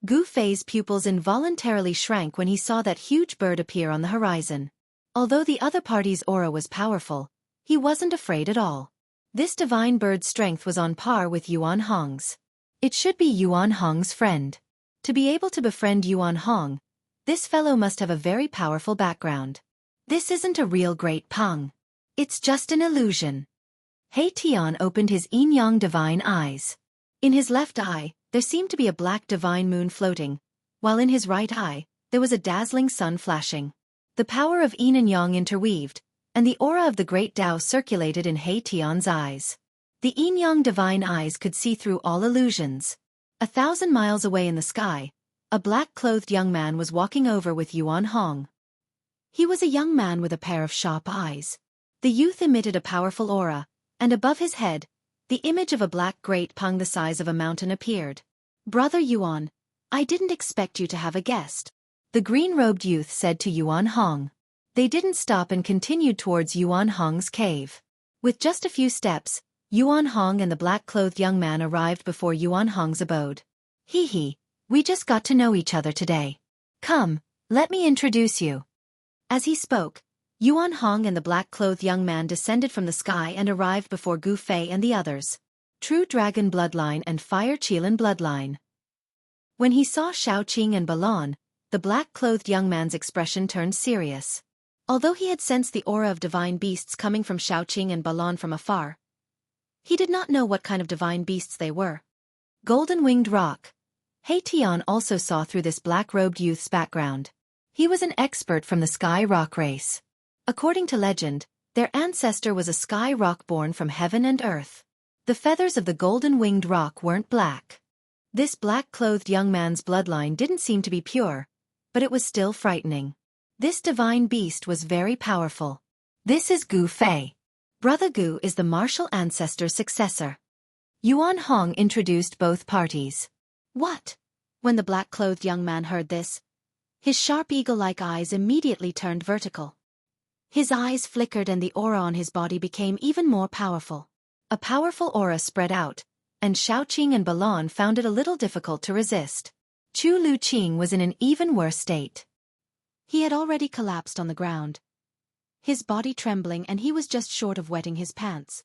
Gu Fei's pupils involuntarily shrank when he saw that huge bird appear on the horizon. Although the other party's aura was powerful, he wasn't afraid at all. This divine bird's strength was on par with Yuan Hong's. It should be Yuan Hong's friend. To be able to befriend Yuan Hong, this fellow must have a very powerful background. This isn't a real Great Pang. It's just an illusion. He Tian opened his yin-yang divine eyes. In his left eye, there seemed to be a black divine moon floating, while in his right eye, there was a dazzling sun flashing. The power of yin and yang interweaved, and the aura of the great Tao circulated in He Tian's eyes. The yin-yang divine eyes could see through all illusions. 1,000 miles away in the sky, a black-clothed young man was walking over with Yuan Hong. He was a young man with a pair of sharp eyes. The youth emitted a powerful aura, and above his head, the image of a black great pang the size of a mountain appeared. "Brother Yuan, I didn't expect you to have a guest," the green-robed youth said to Yuan Hong. They didn't stop and continued towards Yuan Hong's cave. With just a few steps, Yuan Hong and the black-clothed young man arrived before Yuan Hong's abode. "Hee, we just got to know each other today. Come, let me introduce you." As he spoke, Yuan Hong and the black-clothed young man descended from the sky and arrived before Gu Fei and the others. True Dragon Bloodline and Fire Qilin Bloodline. When he saw Xiaoqing and Balon, the black-clothed young man's expression turned serious. Although he had sensed the aura of divine beasts coming from Xiaoqing and Balon from afar, he did not know what kind of divine beasts they were. Golden-winged rock. He Tian also saw through this black-robed youth's background. He was an expert from the Sky Rock race. According to legend, their ancestor was a sky rock born from heaven and earth. The feathers of the golden-winged rock weren't black. This black-clothed young man's bloodline didn't seem to be pure, but it was still frightening. This divine beast was very powerful. "This is Gu Fei. Brother Gu is the martial ancestor's successor." Yuan Hong introduced both parties. "What?" When the black-clothed young man heard this, his sharp eagle-like eyes immediately turned vertical. His eyes flickered and the aura on his body became even more powerful. A powerful aura spread out, and Xiaoqing and Balon found it a little difficult to resist. Chu Luqing was in an even worse state. He had already collapsed on the ground, his body trembling, and he was just short of wetting his pants.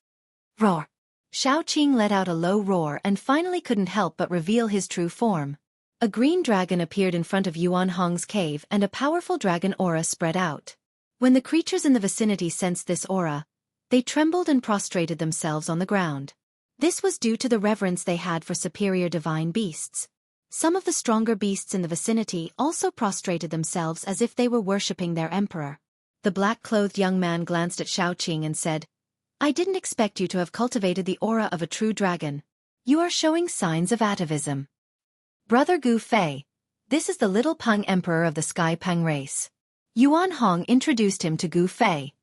Roar! Xiaoqing let out a low roar and finally couldn't help but reveal his true form. A green dragon appeared in front of Yuan Hong's cave and a powerful dragon aura spread out. When the creatures in the vicinity sensed this aura, they trembled and prostrated themselves on the ground. This was due to the reverence they had for superior divine beasts. Some of the stronger beasts in the vicinity also prostrated themselves as if they were worshipping their emperor. The black-clothed young man glanced at Xiaoqing and said, "I didn't expect you to have cultivated the aura of a true dragon. You are showing signs of atavism." "Brother Gu Fei, this is the Little Pang Emperor of the Sky Pang race." Yuan Hong introduced him to Gu Fei.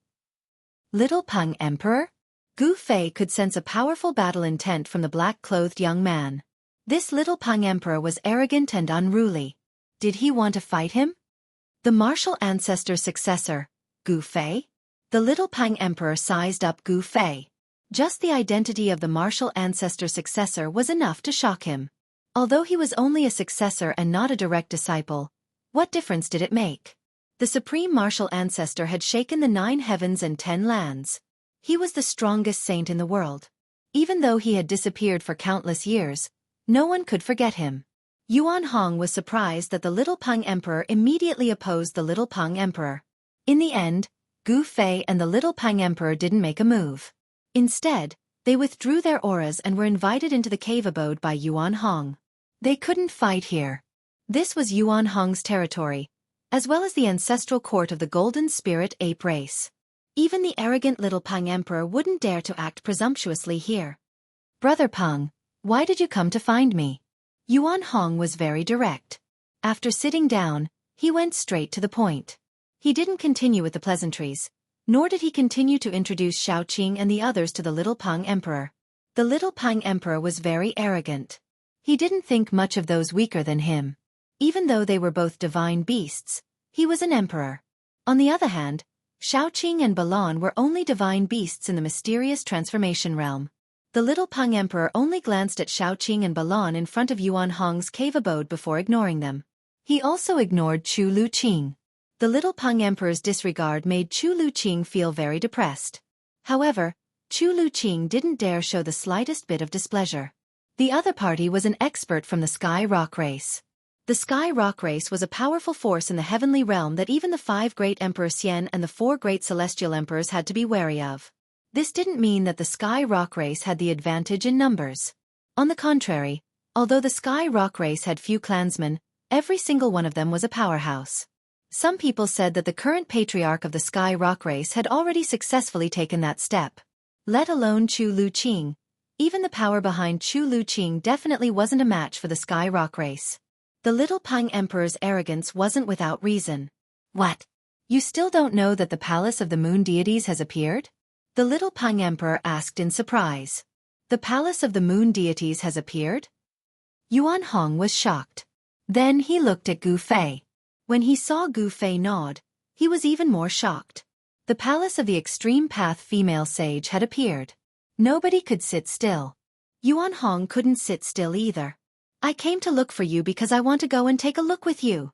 Little Pang Emperor? Gu Fei could sense a powerful battle intent from the black-clothed young man. This Little Pang Emperor was arrogant and unruly. Did he want to fight him? The martial ancestor's successor, Gu Fei? The Little Pang Emperor sized up Gu Fei. Just the identity of the martial ancestor's successor was enough to shock him. Although he was only a successor and not a direct disciple, what difference did it make? The supreme martial ancestor had shaken the 9 heavens and 10 lands. He was the strongest saint in the world. Even though he had disappeared for countless years, no one could forget him. Yuan Hong was surprised that the Little Pang Emperor immediately opposed the Little Pang Emperor. In the end, Gu Fei and the Little Pang Emperor didn't make a move. Instead, they withdrew their auras and were invited into the cave abode by Yuan Hong. They couldn't fight here. This was Yuan Hong's territory, as well as the ancestral court of the Golden Spirit Ape race. Even the arrogant Little Pang Emperor wouldn't dare to act presumptuously here. "Brother Pang, why did you come to find me?" Yuan Hong was very direct. After sitting down, he went straight to the point. He didn't continue with the pleasantries, nor did he continue to introduce Xiaoqing and the others to the Little Pang Emperor. The little Pang Emperor was very arrogant. He didn't think much of those weaker than him. Even though they were both divine beasts, he was an emperor. On the other hand, Xueqi and Balan were only divine beasts in the mysterious transformation realm. The little Pang Emperor only glanced at Xueqi and Balan in front of Yuan Hong's cave abode before ignoring them. He also ignored Chu Luqing. The little Pang Emperor's disregard made Chu Luqing feel very depressed. However, Chu Luqing didn't dare show the slightest bit of displeasure. The other party was an expert from the Sky Rock race. The Sky Rock race was a powerful force in the heavenly realm that even the 5 great Emperors Xian and the 4 great celestial emperors had to be wary of. This didn't mean that the Sky Rock race had the advantage in numbers. On the contrary, although the Sky Rock race had few clansmen, every single one of them was a powerhouse. Some people said that the current patriarch of the Sky Rock race had already successfully taken that step. Let alone Chu Luqing. Even the power behind Chu Luqing definitely wasn't a match for the Sky Rock race. The little Pang Emperor's arrogance wasn't without reason. What? You still don't know that the palace of the moon deities has appeared? The little Pang Emperor asked in surprise. The palace of the moon deities has appeared? Yuan Hong was shocked. Then he looked at Gu Fei. When he saw Gu Fei nod, he was even more shocked. The palace of the extreme path female sage had appeared. Nobody could sit still. Yuan Hong couldn't sit still either. I came to look for you because I want to go and take a look with you,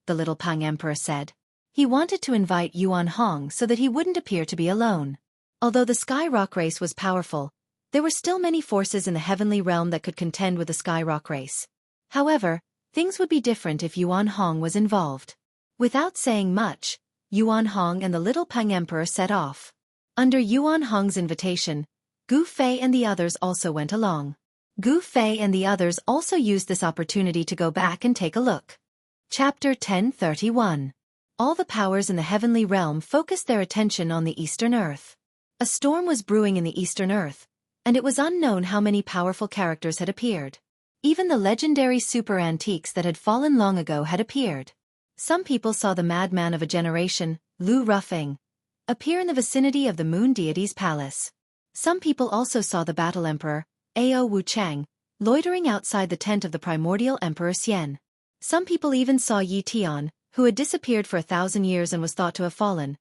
the little Pang Emperor said. He wanted to invite Yuan Hong so that he wouldn't appear to be alone. Although the Sky Rock race was powerful, there were still many forces in the heavenly realm that could contend with the Sky Rock race. However, things would be different if Yuan Hong was involved. Without saying much, Yuan Hong and the little Pang Emperor set off. Under Yuan Hong's invitation, Gu Fei and the others also went along. Gu Fei and the others also used this opportunity to go back and take a look. Chapter 1031. All the powers in the heavenly realm focused their attention on the Eastern Earth. A storm was brewing in the Eastern Earth, and it was unknown how many powerful characters had appeared. Even the legendary super antiques that had fallen long ago had appeared. Some people saw the madman of a generation, Lu Rufeng, appear in the vicinity of the moon deity's palace. Some people also saw the battle emperor, Ao Wuchang, loitering outside the tent of the primordial emperor Xian. Some people even saw Yi Tian, who had disappeared for 1,000 years and was thought to have fallen,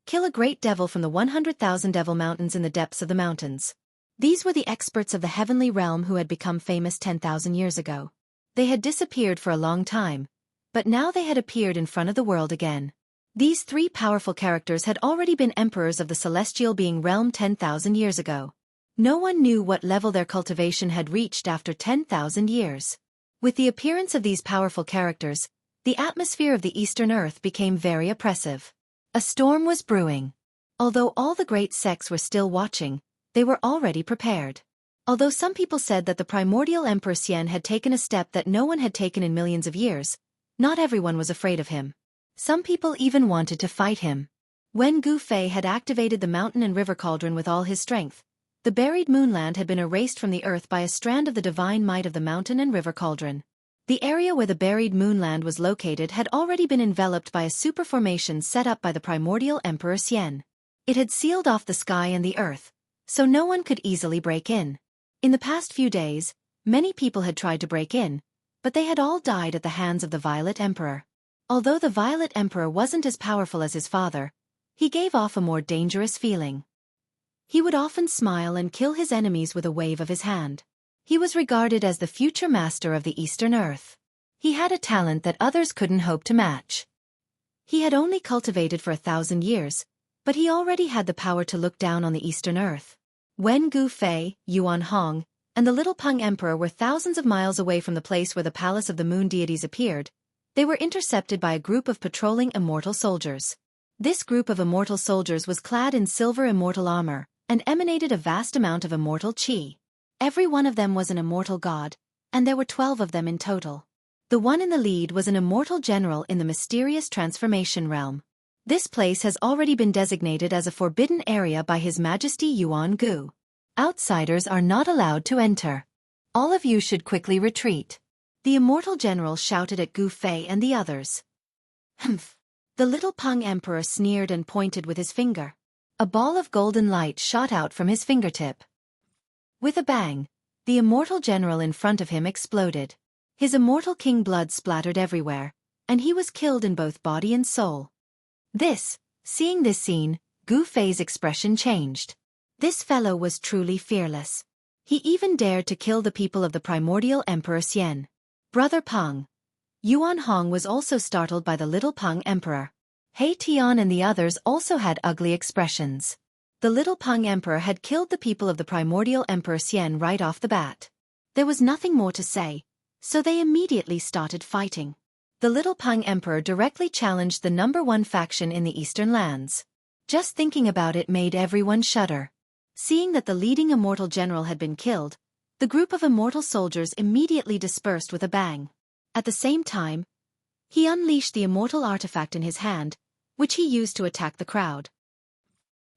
kill a great devil from the 100,000 devil mountains in the depths of the mountains. These were the experts of the heavenly realm who had become famous 10,000 years ago. They had disappeared for a long time, but now they had appeared in front of the world again. These 3 powerful characters had already been emperors of the celestial being realm 10,000 years ago. No one knew what level their cultivation had reached after 10,000 years. With the appearance of these powerful characters, the atmosphere of the Eastern Earth became very oppressive. A storm was brewing. Although all the great sects were still watching, they were already prepared. Although some people said that the primordial Emperor Xian had taken a step that no one had taken in millions of years, not everyone was afraid of him. Some people even wanted to fight him. When Gu Fei had activated the mountain and river cauldron with all his strength, the buried moonland had been erased from the earth by a strand of the divine might of the mountain and river cauldron. The area where the buried moonland was located had already been enveloped by a super formation set up by the primordial Emperor Xian. It had sealed off the sky and the earth, so no one could easily break in. In the past few days, many people had tried to break in, but they had all died at the hands of the Violet Emperor. Although the Violet Emperor wasn't as powerful as his father, he gave off a more dangerous feeling. He would often smile and kill his enemies with a wave of his hand. He was regarded as the future master of the Eastern Earth. He had a talent that others couldn't hope to match. He had only cultivated for 1,000 years, but he already had the power to look down on the Eastern Earth. When Gu Fei, Yuan Hong, and the little Pang Emperor were thousands of miles away from the place where the palace of the moon deities appeared, they were intercepted by a group of patrolling immortal soldiers. This group of immortal soldiers was clad in silver immortal armor, and emanated a vast amount of immortal qi. Every one of them was an immortal god, and there were 12 of them in total. The one in the lead was an immortal general in the mysterious transformation realm. This place has already been designated as a forbidden area by His Majesty Yuan Gu. Outsiders are not allowed to enter. All of you should quickly retreat. The immortal general shouted at Gu Fei and the others. Humph. The little Pang Emperor sneered and pointed with his finger. A ball of golden light shot out from his fingertip. With a bang, the immortal general in front of him exploded. His immortal king blood splattered everywhere, and he was killed in both body and soul. Seeing this scene, Gu Fei's expression changed. This fellow was truly fearless. He even dared to kill the people of the primordial Emperor Xian. Brother Peng. Yuan Hong was also startled by the little Peng Emperor. He Tian and the others also had ugly expressions. The little Peng Emperor had killed the people of the primordial Emperor Xian right off the bat. There was nothing more to say, so they immediately started fighting. The little Peng Emperor directly challenged the #1 faction in the eastern lands. Just thinking about it made everyone shudder. Seeing that the leading immortal general had been killed, the group of immortal soldiers immediately dispersed with a bang. At the same time, he unleashed the immortal artifact in his hand, which he used to attack the crowd.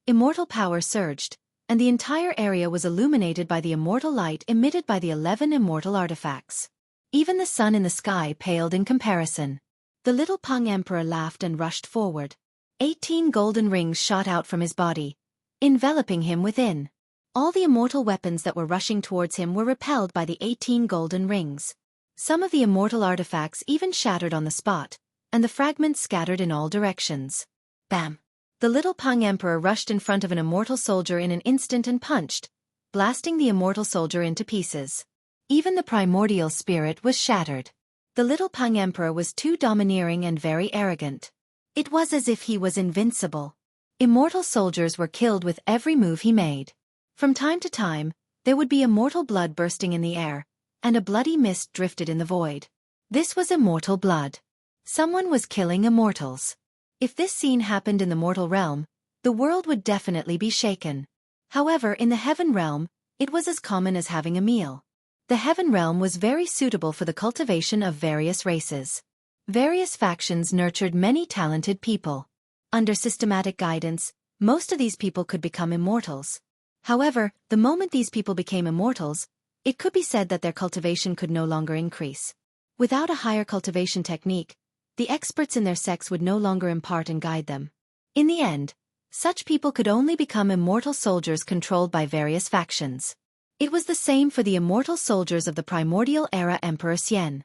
Immortal power surged, and the entire area was illuminated by the immortal light emitted by the 11 immortal artifacts. Even the sun in the sky paled in comparison. The little Peng Emperor laughed and rushed forward. 18 golden rings shot out from his body, enveloping him within. All the immortal weapons that were rushing towards him were repelled by the 18 golden rings. Some of the immortal artifacts even shattered on the spot, and the fragments scattered in all directions. Bam! The little Peng Emperor rushed in front of an immortal soldier in an instant and punched, blasting the immortal soldier into pieces. Even the primordial spirit was shattered. The little Peng Emperor was too domineering and very arrogant. It was as if he was invincible. Immortal soldiers were killed with every move he made. From time to time, there would be immortal blood bursting in the air, and a bloody mist drifted in the void. This was immortal blood. Someone was killing immortals. If this scene happened in the mortal realm, the world would definitely be shaken. However, in the heaven realm, it was as common as having a meal. The heaven realm was very suitable for the cultivation of various races. Various factions nurtured many talented people. Under systematic guidance, most of these people could become immortals. However, the moment these people became immortals, it could be said that their cultivation could no longer increase. Without a higher cultivation technique, the experts in their sects would no longer impart and guide them. In the end, such people could only become immortal soldiers controlled by various factions. It was the same for the immortal soldiers of the primordial era Emperor Xian.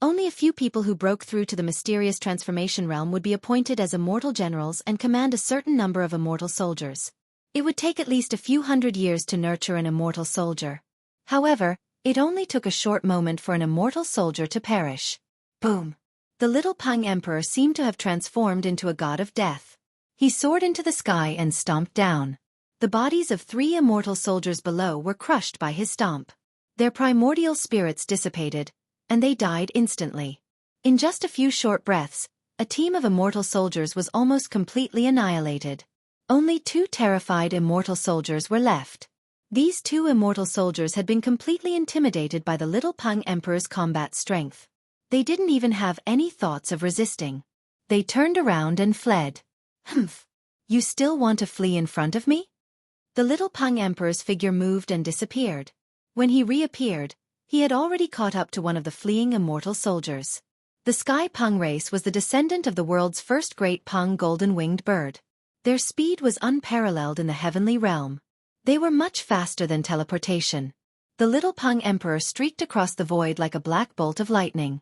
Only a few people who broke through to the mysterious transformation realm would be appointed as immortal generals and command a certain number of immortal soldiers. It would take at least a few hundred years to nurture an immortal soldier. However, it only took a short moment for an immortal soldier to perish. Boom! The little Peng Emperor seemed to have transformed into a god of death. He soared into the sky and stomped down. The bodies of 3 immortal soldiers below were crushed by his stomp. Their primordial spirits dissipated, and they died instantly. In just a few short breaths, a team of immortal soldiers was almost completely annihilated. Only 2 terrified immortal soldiers were left. These 2 immortal soldiers had been completely intimidated by the little Peng Emperor's combat strength. They didn't even have any thoughts of resisting. They turned around and fled. Humph! You still want to flee in front of me? The little Peng Emperor's figure moved and disappeared. When he reappeared, he had already caught up to one of the fleeing immortal soldiers. The Sky Peng race was the descendant of the world's first great Peng golden-winged bird. Their speed was unparalleled in the heavenly realm. They were much faster than teleportation. The little Peng Emperor streaked across the void like a black bolt of lightning.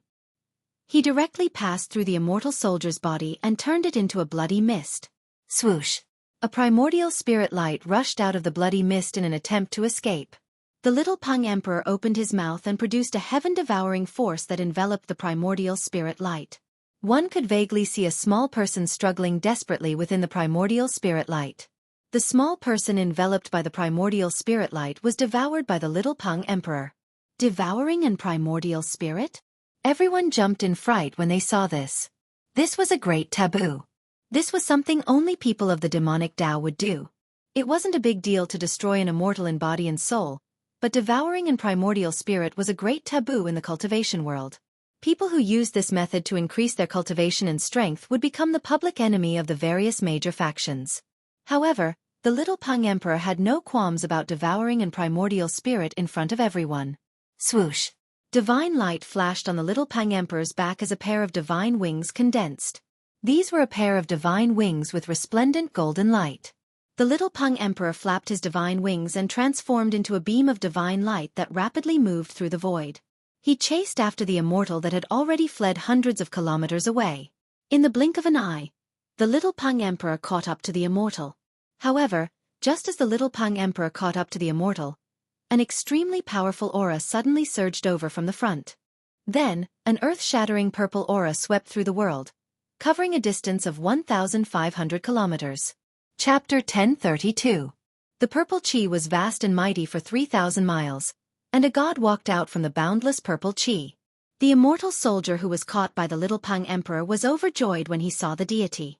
He directly passed through the immortal soldier's body and turned it into a bloody mist. Swoosh! A primordial spirit light rushed out of the bloody mist in an attempt to escape. The little Peng Emperor opened his mouth and produced a heaven-devouring force that enveloped the primordial spirit light. One could vaguely see a small person struggling desperately within the primordial spirit light. The small person enveloped by the primordial spirit light was devoured by the little Peng Emperor. Devouring an primordial spirit? Everyone jumped in fright when they saw this. This was a great taboo. This was something only people of the demonic Tao would do. It wasn't a big deal to destroy an immortal in body and soul, but devouring an primordial spirit was a great taboo in the cultivation world. People who used this method to increase their cultivation and strength would become the public enemy of the various major factions. However, the little Peng Emperor had no qualms about devouring an primordial spirit in front of everyone. Swoosh! Divine light flashed on the little Peng Emperor's back as a pair of divine wings condensed. These were a pair of divine wings with resplendent golden light. The little Peng Emperor flapped his divine wings and transformed into a beam of divine light that rapidly moved through the void. He chased after the Immortal that had already fled hundreds of kilometers away. In the blink of an eye, the little Peng Emperor caught up to the Immortal. However, just as the little Peng Emperor caught up to the Immortal, an extremely powerful aura suddenly surged over from the front. Then, an earth-shattering purple aura swept through the world, covering a distance of 1,500 kilometers. Chapter 1032. The purple chi was vast and mighty for 3,000 miles, and a god walked out from the boundless purple chi. The immortal soldier who was caught by the little Peng Emperor was overjoyed when he saw the deity.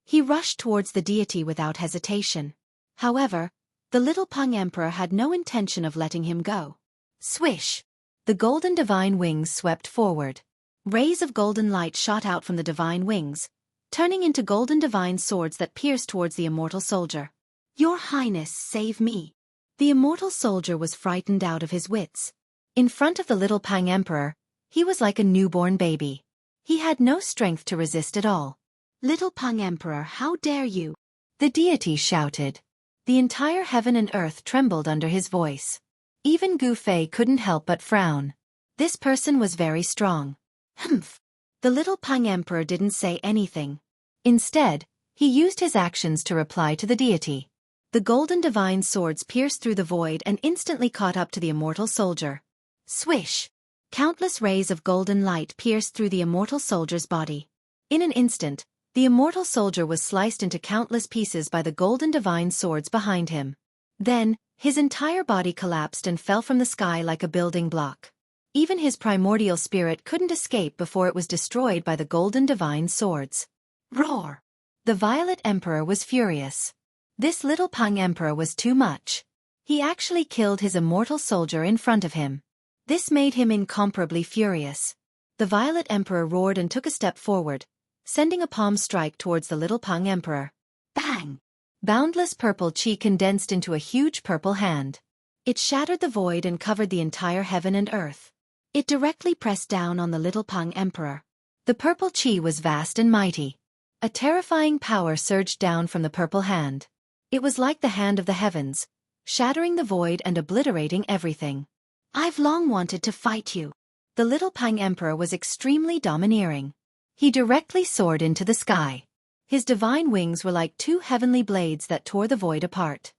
He rushed towards the deity without hesitation. However, the little Peng Emperor had no intention of letting him go. Swish! The golden divine wings swept forward. Rays of golden light shot out from the divine wings, turning into golden divine swords that pierced towards the immortal soldier. "Your Highness, save me!" The immortal soldier was frightened out of his wits. In front of the little Peng Emperor, he was like a newborn baby. He had no strength to resist at all. "Little Peng Emperor, how dare you!" the deity shouted. The entire heaven and earth trembled under his voice. Even Gu Fei couldn't help but frown. This person was very strong. Humph! The little Peng Emperor didn't say anything. Instead, he used his actions to reply to the deity. The golden divine swords pierced through the void and instantly caught up to the immortal soldier. Swish! Countless rays of golden light pierced through the immortal soldier's body. In an instant, the immortal soldier was sliced into countless pieces by the golden divine swords behind him. Then, his entire body collapsed and fell from the sky like a building block. Even his primordial spirit couldn't escape before it was destroyed by the golden divine swords. Roar! The Violet Emperor was furious. This little Peng Emperor was too much. He actually killed his immortal soldier in front of him. This made him incomparably furious. The Violet Emperor roared and took a step forward, sending a palm strike towards the little Peng Emperor. Bang! Boundless purple chi condensed into a huge purple hand. It shattered the void and covered the entire heaven and earth. It directly pressed down on the little Peng Emperor. The purple chi was vast and mighty. A terrifying power surged down from the purple hand. It was like the hand of the heavens, shattering the void and obliterating everything. "I've long wanted to fight you." The little Peng Emperor was extremely domineering. He directly soared into the sky. His divine wings were like two heavenly blades that tore the void apart.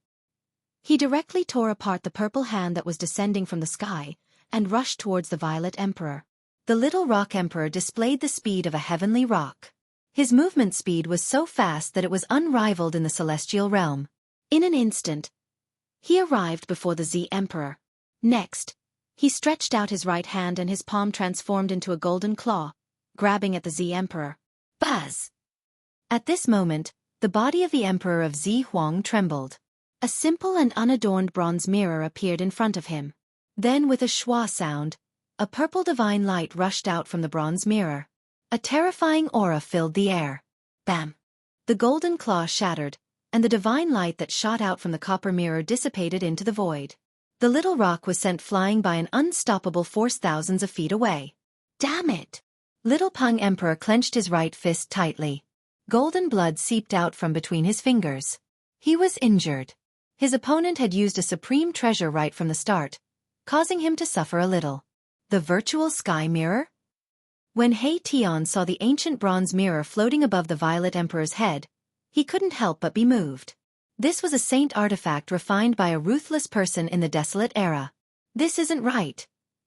He directly tore apart the purple hand that was descending from the sky, and rushed towards the Violet Emperor. The little Rock Emperor displayed the speed of a heavenly rock. His movement speed was so fast that it was unrivaled in the celestial realm. In an instant, he arrived before the Z Emperor. Next, he stretched out his right hand and his palm transformed into a golden claw, grabbing at the Z Emperor. Buzz! At this moment, the body of the Emperor of Z Huang trembled. A simple and unadorned bronze mirror appeared in front of him. Then with a schwa sound, a purple divine light rushed out from the bronze mirror. A terrifying aura filled the air. Bam! The golden claw shattered, and the divine light that shot out from the copper mirror dissipated into the void. The little rock was sent flying by an unstoppable force thousands of feet away. Damn it! Little Peng Emperor clenched his right fist tightly. Golden blood seeped out from between his fingers. He was injured. His opponent had used a supreme treasure right from the start, causing him to suffer a little. The virtual sky mirror? When He Tian saw the ancient bronze mirror floating above the Violet Emperor's head, he couldn't help but be moved. This was a saint artifact refined by a ruthless person in the desolate era. This isn't right.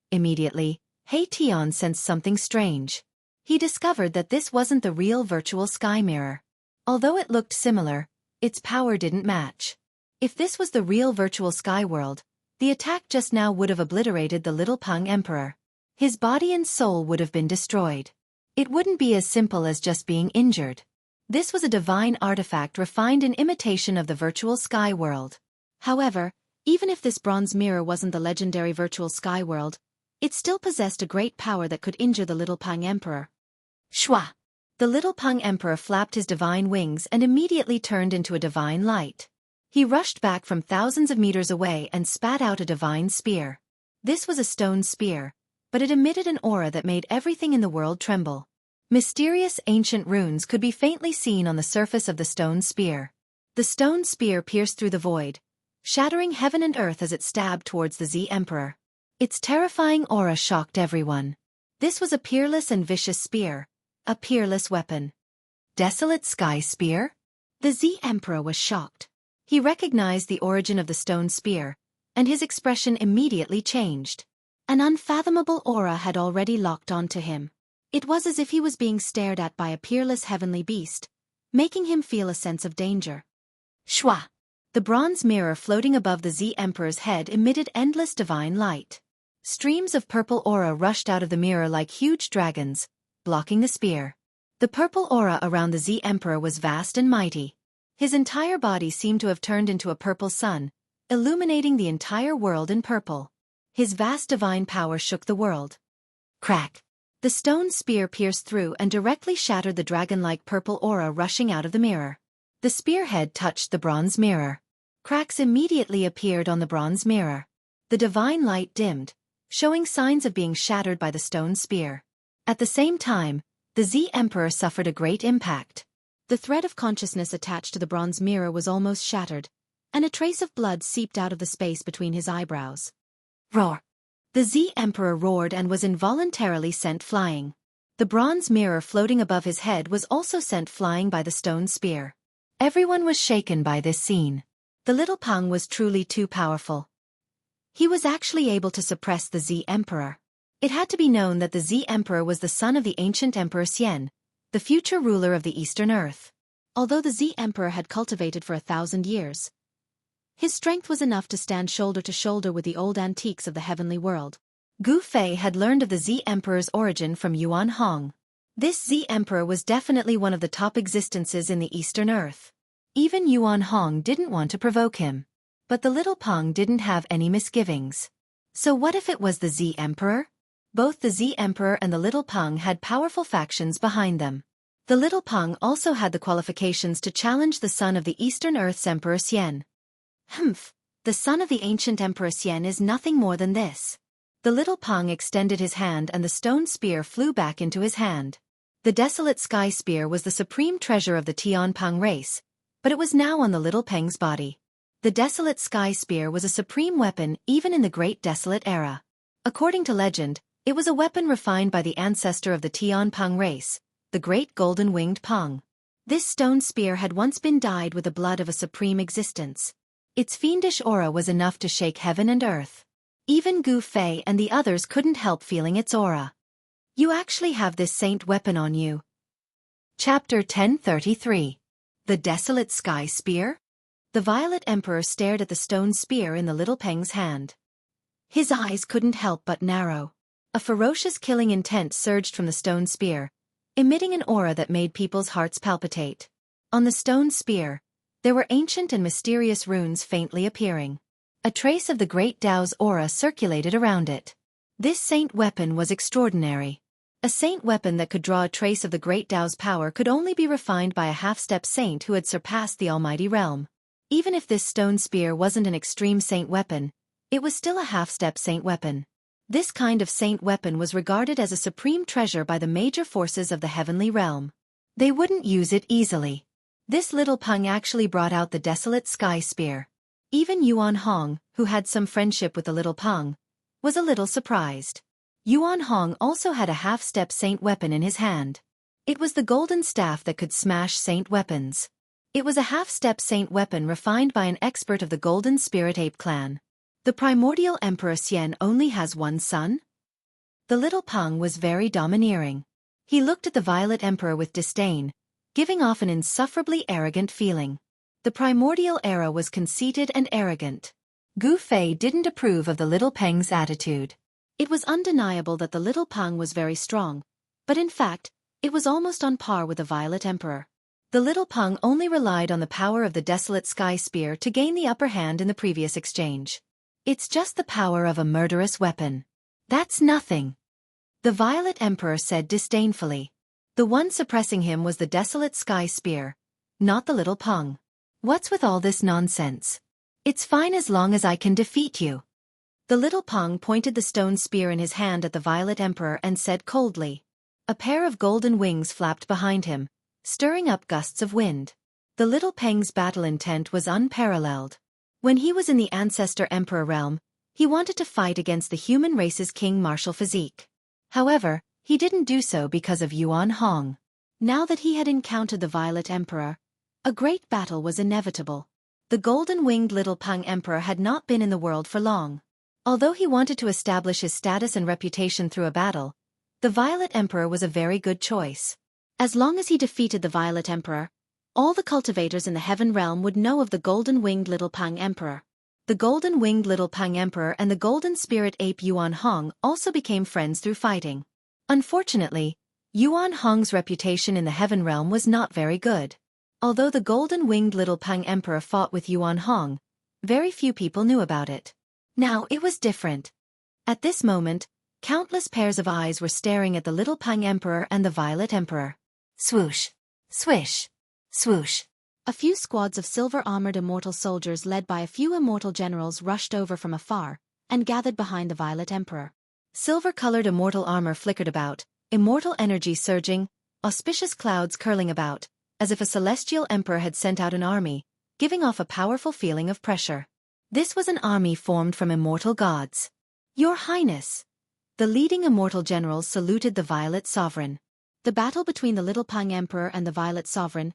Immediately, He Tian sensed something strange. He discovered that this wasn't the real virtual sky mirror. Although it looked similar, its power didn't match. If this was the real virtual sky world, the attack just now would have obliterated the little Peng Emperor. His body and soul would have been destroyed. It wouldn't be as simple as just being injured. This was a divine artifact refined in imitation of the virtual sky world. However, even if this bronze mirror wasn't the legendary virtual sky world, it still possessed a great power that could injure the little Peng Emperor. Shwa! The little Peng Emperor flapped his divine wings and immediately turned into a divine light. He rushed back from thousands of meters away and spat out a divine spear. This was a stone spear, but it emitted an aura that made everything in the world tremble. Mysterious ancient runes could be faintly seen on the surface of the stone spear. The stone spear pierced through the void, shattering heaven and earth as it stabbed towards the Z Emperor. Its terrifying aura shocked everyone. This was a peerless and vicious spear, a peerless weapon. Desolate Sky Spear? The Z Emperor was shocked. He recognized the origin of the stone spear, and his expression immediately changed. An unfathomable aura had already locked onto him. It was as if he was being stared at by a peerless heavenly beast, making him feel a sense of danger. Shwa! The bronze mirror floating above the Z Emperor's head emitted endless divine light. Streams of purple aura rushed out of the mirror like huge dragons, blocking the spear. The purple aura around the Z Emperor was vast and mighty. His entire body seemed to have turned into a purple sun, illuminating the entire world in purple. His vast divine power shook the world. Crack! The stone spear pierced through and directly shattered the dragon-like purple aura rushing out of the mirror. The spearhead touched the bronze mirror. Cracks immediately appeared on the bronze mirror. The divine light dimmed, showing signs of being shattered by the stone spear. At the same time, the Z Emperor suffered a great impact. The thread of consciousness attached to the bronze mirror was almost shattered, and a trace of blood seeped out of the space between his eyebrows. Roar! The Z Emperor roared and was involuntarily sent flying. The bronze mirror floating above his head was also sent flying by the stone spear. Everyone was shaken by this scene. The little Peng was truly too powerful. He was actually able to suppress the Z Emperor. It had to be known that the Z Emperor was the son of the ancient Emperor Xian, the future ruler of the Eastern Earth. Although the Z Emperor had cultivated for 1,000 years, his strength was enough to stand shoulder to shoulder with the old antiques of the heavenly world. Gu Fei had learned of the Z Emperor's origin from Yuan Hong. This Z Emperor was definitely one of the top existences in the Eastern Earth. Even Yuan Hong didn't want to provoke him. But the little Peng didn't have any misgivings. So what if it was the Z Emperor? Both the Z Emperor and the little Peng had powerful factions behind them. The little Peng also had the qualifications to challenge the son of the Eastern Earth's Emperor Xian. Humph! The son of the ancient Emperor Xian is nothing more than this. The little Peng extended his hand and the stone spear flew back into his hand. The desolate sky spear was the supreme treasure of the Tian Peng race, but it was now on the little Peng's body. The desolate sky spear was a supreme weapon even in the Great Desolate Era. According to legend, it was a weapon refined by the ancestor of the Tian Peng race, the Great Golden-Winged Peng. This stone spear had once been dyed with the blood of a supreme existence. Its fiendish aura was enough to shake heaven and earth. Even Gu Fei and the others couldn't help feeling its aura. You actually have this saint weapon on you. Chapter 1033. The Desolate Sky Spear? The Violet Emperor stared at the stone spear in the little Peng's hand. His eyes couldn't help but narrow. A ferocious killing intent surged from the stone spear, emitting an aura that made people's hearts palpitate. On the stone spear, there were ancient and mysterious runes faintly appearing. A trace of the Great Tao's aura circulated around it. This saint weapon was extraordinary. A saint weapon that could draw a trace of the Great Tao's power could only be refined by a half-step saint who had surpassed the almighty realm. Even if this stone spear wasn't an extreme saint weapon, it was still a half-step saint weapon. This kind of saint weapon was regarded as a supreme treasure by the major forces of the heavenly realm. They wouldn't use it easily. This little Peng actually brought out the desolate sky spear. Even Yuan Hong, who had some friendship with the little Peng, was a little surprised. Yuan Hong also had a half-step saint weapon in his hand. It was the golden staff that could smash saint weapons. It was a half-step saint weapon refined by an expert of the Golden Spirit Ape clan. The primordial Emperor Xian only has one son? The little Peng was very domineering. He looked at the Violet Emperor with disdain, giving off an insufferably arrogant feeling. The primordial era was conceited and arrogant. Gu Fei didn't approve of the little Peng's attitude. It was undeniable that the little Peng was very strong, but in fact, it was almost on par with the Violet Emperor. The little Peng only relied on the power of the desolate sky spear to gain the upper hand in the previous exchange. It's just the power of a murderous weapon. That's nothing. The Violet Emperor said disdainfully. The one suppressing him was the desolate sky spear, not the little Peng. What's with all this nonsense? It's fine as long as I can defeat you. The little Peng pointed the stone spear in his hand at the Violet Emperor and said coldly. A pair of golden wings flapped behind him, stirring up gusts of wind. The little Peng's battle intent was unparalleled. When he was in the Ancestor Emperor realm, he wanted to fight against the human race's king martial physique. However, he didn't do so because of Yuan Hong. Now that he had encountered the Violet Emperor, a great battle was inevitable. The golden-winged little Peng Emperor had not been in the world for long. Although he wanted to establish his status and reputation through a battle, the Violet Emperor was a very good choice. As long as he defeated the Violet Emperor, all the cultivators in the Heaven Realm would know of the golden-winged little Peng Emperor. The golden-winged little Peng Emperor and the golden spirit ape Yuan Hong also became friends through fighting. Unfortunately, Yuan Hong's reputation in the Heaven Realm was not very good. Although the golden-winged little Peng Emperor fought with Yuan Hong, very few people knew about it. Now it was different. At this moment, countless pairs of eyes were staring at the little Peng Emperor and the Violet Emperor. Swoosh! Swish! Swoosh! A few squads of silver-armored immortal soldiers led by a few immortal generals rushed over from afar and gathered behind the Violet Emperor. Silver-colored immortal armor flickered about, immortal energy surging, auspicious clouds curling about, as if a celestial emperor had sent out an army, giving off a powerful feeling of pressure. This was an army formed from immortal gods. Your Highness! The leading immortal generals saluted the Violet Sovereign. The battle between the little Peng Emperor and the Violet Sovereign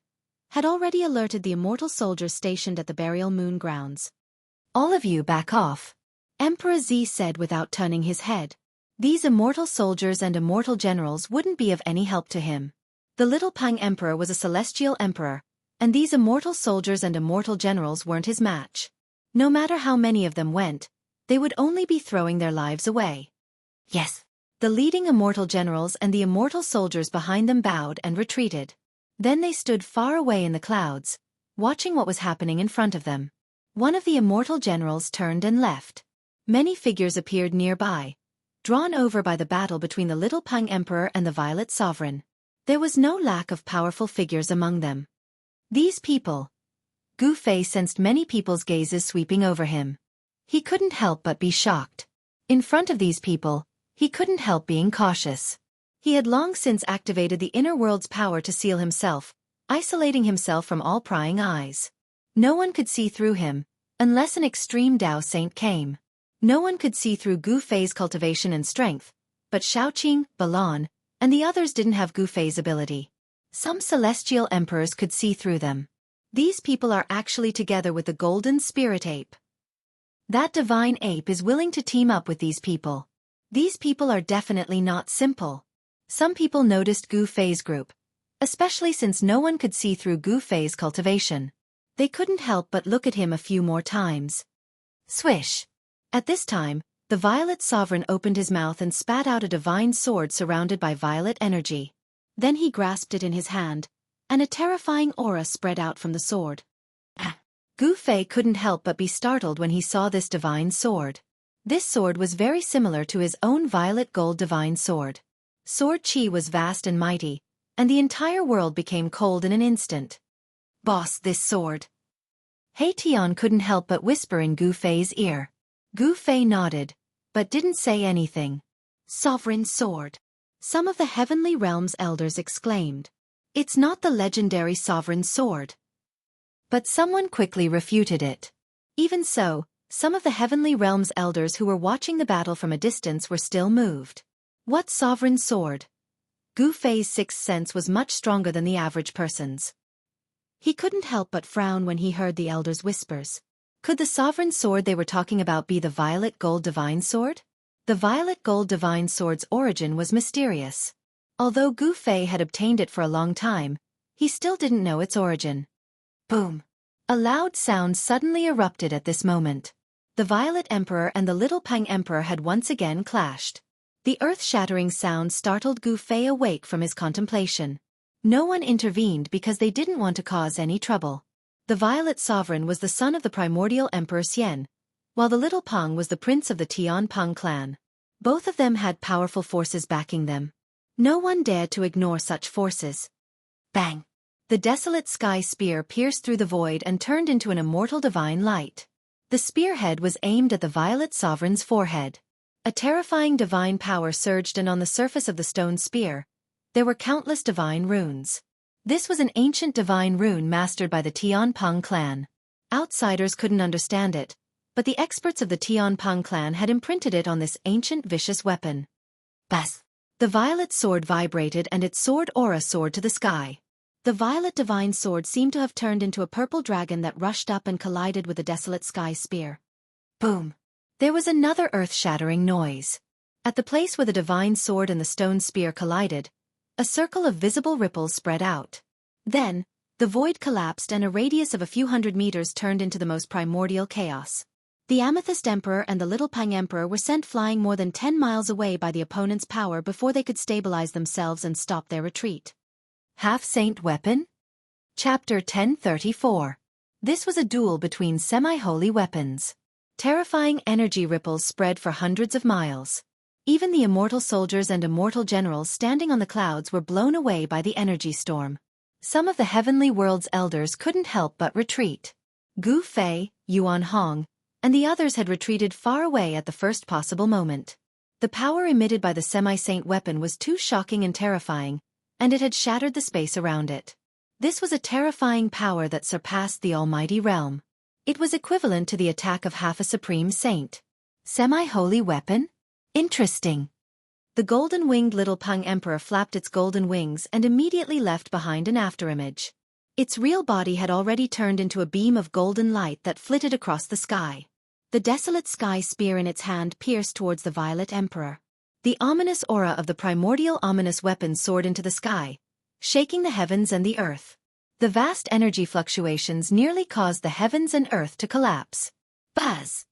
had already alerted the immortal soldiers stationed at the burial moon grounds. All of you back off, Emperor Z said without turning his head. These immortal soldiers and immortal generals wouldn't be of any help to him. The little Peng Emperor was a celestial emperor, and these immortal soldiers and immortal generals weren't his match. No matter how many of them went, they would only be throwing their lives away. Yes. The leading immortal generals and the immortal soldiers behind them bowed and retreated. Then they stood far away in the clouds, watching what was happening in front of them. One of the immortal generals turned and left. Many figures appeared nearby, drawn over by the battle between the little Peng Emperor and the Violet Sovereign. There was no lack of powerful figures among them. These people. Gu Fei sensed many people's gazes sweeping over him. He couldn't help but be shocked. In front of these people, he couldn't help being cautious. He had long since activated the inner world's power to seal himself, isolating himself from all prying eyes. No one could see through him, unless an extreme Dao Saint came. No one could see through Gu Fei's cultivation and strength, but Shaoqing, Balan, and the others didn't have Gu Fei's ability. Some celestial emperors could see through them. These people are actually together with the golden spirit ape. That divine ape is willing to team up with these people. These people are definitely not simple. Some people noticed Gu Fei's group, especially since no one could see through Gu Fei's cultivation. They couldn't help but look at him a few more times. Swish! At this time, the Violet Sovereign opened his mouth and spat out a divine sword surrounded by violet energy. Then he grasped it in his hand, and a terrifying aura spread out from the sword. Gu Fei couldn't help but be startled when he saw this divine sword. This sword was very similar to his own violet gold divine sword. Sword Qi was vast and mighty, and the entire world became cold in an instant. Boss, this sword. He Tian couldn't help but whisper in Gu Fei's ear. Gu Fei nodded, but didn't say anything. Sovereign sword. Some of the heavenly realm's elders exclaimed. It's not the legendary sovereign sword. But someone quickly refuted it. Even so, some of the heavenly realm's elders who were watching the battle from a distance were still moved. What sovereign sword? Gu Fei's sixth sense was much stronger than the average person's. He couldn't help but frown when he heard the elders' whispers. Could the sovereign sword they were talking about be the violet gold divine sword? The violet gold divine sword's origin was mysterious. Although Gu Fei had obtained it for a long time, he still didn't know its origin. Boom! A loud sound suddenly erupted at this moment. The Violet Emperor and the Little Peng Emperor had once again clashed. The earth-shattering sound startled Gu Fei awake from his contemplation. No one intervened because they didn't want to cause any trouble. The Violet Sovereign was the son of the primordial Emperor Xian, while the Little Peng was the prince of the Tian Peng clan. Both of them had powerful forces backing them. No one dared to ignore such forces. Bang! The desolate sky spear pierced through the void and turned into an immortal divine light. The spearhead was aimed at the Violet Sovereign's forehead. A terrifying divine power surged, and on the surface of the stone spear, there were countless divine runes. This was an ancient divine rune mastered by the Tianpeng clan. Outsiders couldn't understand it, but the experts of the Tianpeng clan had imprinted it on this ancient vicious weapon. Bas! The violet sword vibrated and its sword aura soared to the sky. The violet divine sword seemed to have turned into a purple dragon that rushed up and collided with the desolate sky spear. Boom! There was another earth-shattering noise. At the place where the divine sword and the stone spear collided, a circle of visible ripples spread out. Then, the void collapsed and a radius of a few hundred meters turned into the most primordial chaos. The Amethyst Emperor and the Little Pang Emperor were sent flying more than 10 miles away by the opponent's power before they could stabilize themselves and stop their retreat. Half-Saint Weapon? Chapter 1034. This was a duel between semi-holy weapons. Terrifying energy ripples spread for hundreds of miles. Even the immortal soldiers and immortal generals standing on the clouds were blown away by the energy storm. Some of the heavenly world's elders couldn't help but retreat. Gu Fei, Yuan Hong, and the others had retreated far away at the first possible moment. The power emitted by the semi-saint weapon was too shocking and terrifying, and it had shattered the space around it. This was a terrifying power that surpassed the almighty realm. It was equivalent to the attack of half a supreme saint. Semi-holy weapon? Interesting. The golden-winged Little Pang Emperor flapped its golden wings and immediately left behind an afterimage. Its real body had already turned into a beam of golden light that flitted across the sky. The desolate sky spear in its hand pierced towards the Violet Emperor. The ominous aura of the primordial ominous weapon soared into the sky, shaking the heavens and the earth. The vast energy fluctuations nearly caused the heavens and earth to collapse. Buzz!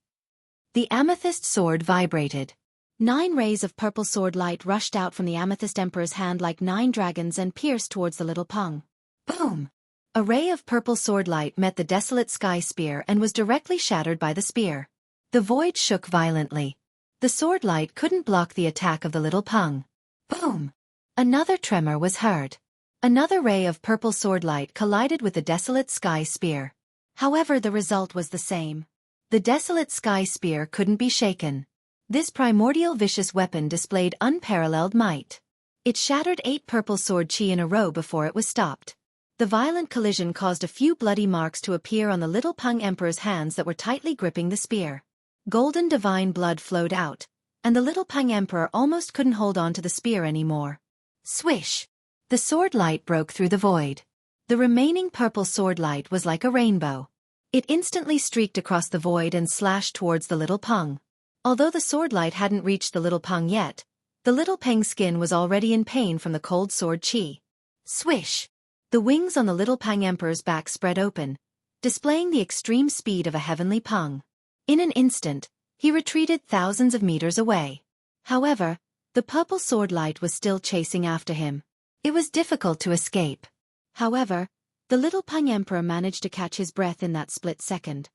The amethyst sword vibrated. 9 rays of purple sword light rushed out from the Amethyst Emperor's hand like 9 dragons and pierced towards the Little Pang. Boom! A ray of purple sword light met the desolate sky spear and was directly shattered by the spear. The void shook violently. The sword light couldn't block the attack of the Little Pang. Boom! Another tremor was heard. Another ray of purple sword light collided with the desolate sky spear. However, the result was the same. The desolate sky spear couldn't be shaken. This primordial vicious weapon displayed unparalleled might. It shattered 8 purple sword chi in a row before it was stopped. The violent collision caused a few bloody marks to appear on the Little Pang Emperor's hands that were tightly gripping the spear. Golden divine blood flowed out, and the Little Pang Emperor almost couldn't hold on to the spear anymore. Swish! The sword light broke through the void. The remaining purple sword light was like a rainbow. It instantly streaked across the void and slashed towards the Little Pang. Although the sword light hadn't reached the Little Pang yet, the Little Pang's skin was already in pain from the cold sword chi. Swish! The wings on the Little Pang Emperor's back spread open, displaying the extreme speed of a heavenly Pang. In an instant, he retreated thousands of meters away. However, the purple sword light was still chasing after him. It was difficult to escape. However, the Little Pang Emperor managed to catch his breath in that split second.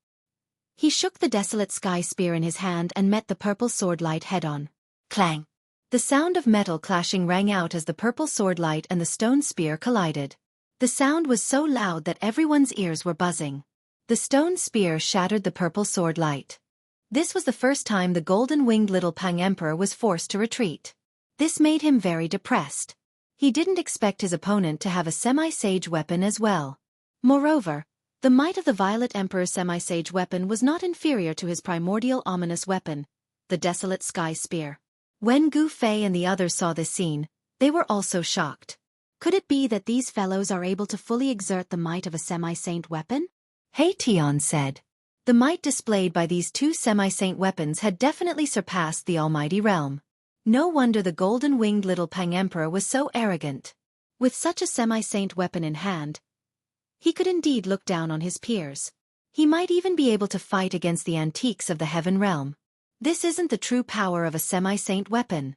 He shook the desolate sky spear in his hand and met the purple sword light head-on. Clang! The sound of metal clashing rang out as the purple sword light and the stone spear collided. The sound was so loud that everyone's ears were buzzing. The stone spear shattered the purple sword light. This was the first time the golden-winged Little Pang Emperor was forced to retreat. This made him very depressed. He didn't expect his opponent to have a semi-sage weapon as well. Moreover, the might of the Violet Emperor's semi-sage weapon was not inferior to his primordial ominous weapon, the desolate sky spear. When Gu Fei and the others saw this scene, they were also shocked. Could it be that these fellows are able to fully exert the might of a semi-saint weapon? He Tian said. The might displayed by these 2 semi-saint weapons had definitely surpassed the almighty realm. No wonder the golden-winged Little Pang Emperor was so arrogant. With such a semi-saint weapon in hand, he could indeed look down on his peers. He might even be able to fight against the antiques of the heaven realm. This isn't the true power of a semi-saint weapon.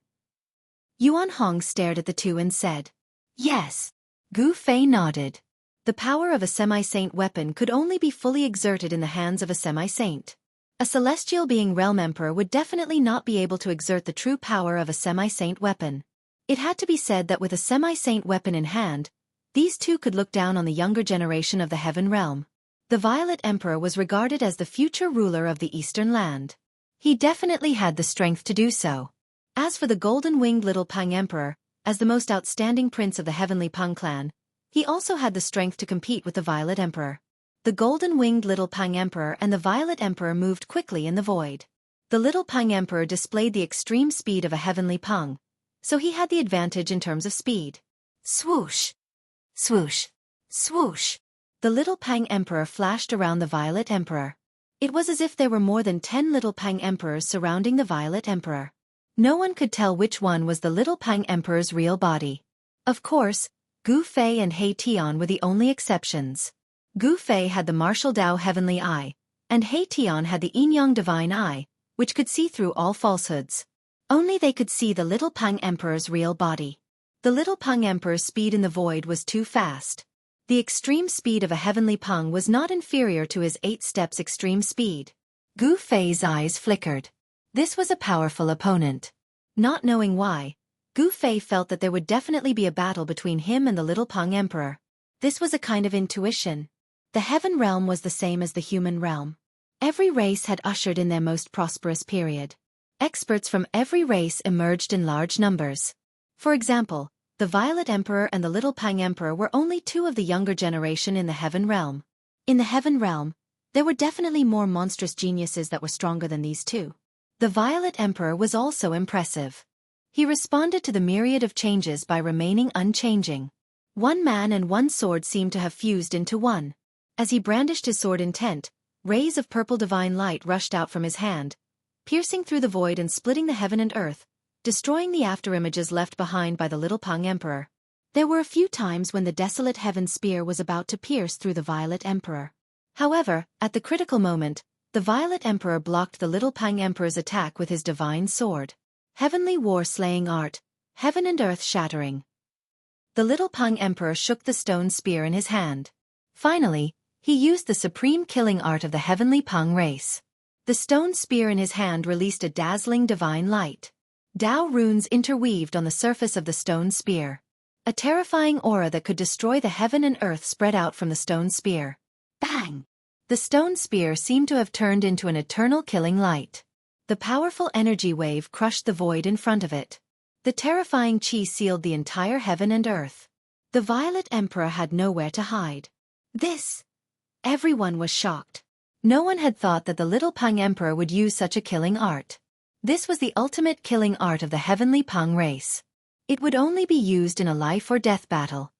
Yuan Hong stared at the two and said, "Yes." Gu Fei nodded. The power of a semi-saint weapon could only be fully exerted in the hands of a semi-saint. A celestial being realm emperor would definitely not be able to exert the true power of a semi-saint weapon. It had to be said that with a semi-saint weapon in hand, these two could look down on the younger generation of the heaven realm. The Violet Emperor was regarded as the future ruler of the Eastern Land. He definitely had the strength to do so. As for the golden-winged Little Pang Emperor, as the most outstanding prince of the heavenly Pang clan, He also had the strength to compete with the Violet Emperor. The golden-winged Little Pang Emperor and the Violet Emperor moved quickly in the void. The Little Pang Emperor displayed the extreme speed of a heavenly Pang, so he had the advantage in terms of speed. Swoosh! Swoosh! Swoosh! The Little Pang Emperor flashed around the Violet Emperor. It was as if there were more than 10 Little Pang Emperors surrounding the Violet Emperor. No one could tell which one was the Little Pang Emperor's real body. Of course, Gu Fei and He Tian were the only exceptions. Gu Fei had the martial Dao Heavenly Eye, and He Tian had the Yin-Yang Divine Eye, which could see through all falsehoods. Only they could see the Little Pang Emperor's real body. The Little Pang Emperor's speed in the void was too fast. The extreme speed of a heavenly Pang was not inferior to his 8 steps extreme speed. Gu Fei's eyes flickered. This was a powerful opponent. Not knowing why, Gu Fei felt that there would definitely be a battle between him and the Little Pang Emperor. This was a kind of intuition. The heaven realm was the same as the human realm. Every race had ushered in their most prosperous period. Experts from every race emerged in large numbers. For example, the Violet Emperor and the Little Pang Emperor were only 2 of the younger generation in the heaven realm. In the heaven realm, there were definitely more monstrous geniuses that were stronger than these 2. The Violet Emperor was also impressive. He responded to the myriad of changes by remaining unchanging. One man and one sword seemed to have fused into one. As he brandished his sword intent, rays of purple divine light rushed out from his hand, piercing through the void and splitting the heaven and earth, destroying the afterimages left behind by the Little Pang Emperor. There were a few times when the desolate heaven spear was about to pierce through the Violet Emperor. However, at the critical moment, the Violet Emperor blocked the Little Pang Emperor's attack with his divine sword. Heavenly war-slaying art, heaven and earth shattering. The Little Pang Emperor shook the stone spear in his hand. Finally, he used the supreme killing art of the heavenly Pang race. The stone spear in his hand released a dazzling divine light. Dao runes interweaved on the surface of the stone spear. A terrifying aura that could destroy the heaven and earth spread out from the stone spear. Bang! The stone spear seemed to have turned into an eternal killing light. The powerful energy wave crushed the void in front of it. The terrifying qi sealed the entire heaven and earth. The Violet Emperor had nowhere to hide. Everyone was shocked. No one had thought that the Little Pang Emperor would use such a killing art. This was the ultimate killing art of the heavenly Pang race. It would only be used in a life-or-death battle.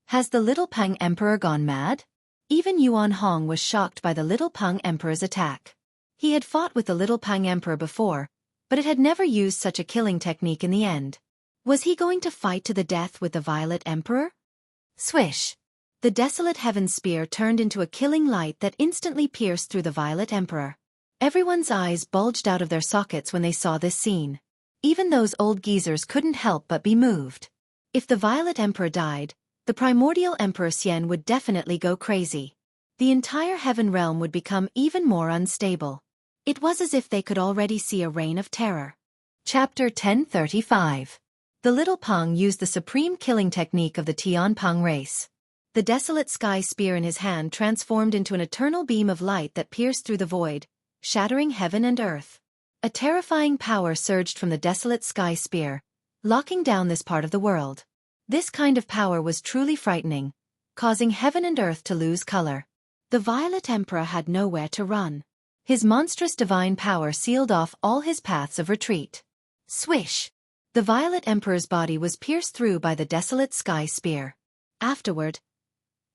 Has the Little Pang Emperor gone mad? Even Yuan Hong was shocked by the Little Pang Emperor's attack. He had fought with the Little Pang Emperor before, but it had never used such a killing technique in the end. Was he going to fight to the death with the Violet Emperor? Swish! The desolate heaven spear turned into a killing light that instantly pierced through the Violet Emperor. Everyone's eyes bulged out of their sockets when they saw this scene. Even those old geezers couldn't help but be moved. If the Violet Emperor died, the primordial Emperor Xian would definitely go crazy. The entire heaven realm would become even more unstable. It was as if they could already see a reign of terror. Chapter 1035. The Little Pang used the supreme killing technique of the Tian Pang race. The desolate sky spear in his hand transformed into an eternal beam of light that pierced through the void, shattering heaven and earth. A terrifying power surged from the desolate sky spear, locking down this part of the world. This kind of power was truly frightening, causing heaven and earth to lose color. The Violet Emperor had nowhere to run. His monstrous divine power sealed off all his paths of retreat. Swish! The Violet Emperor's body was pierced through by the desolate sky spear. Afterward,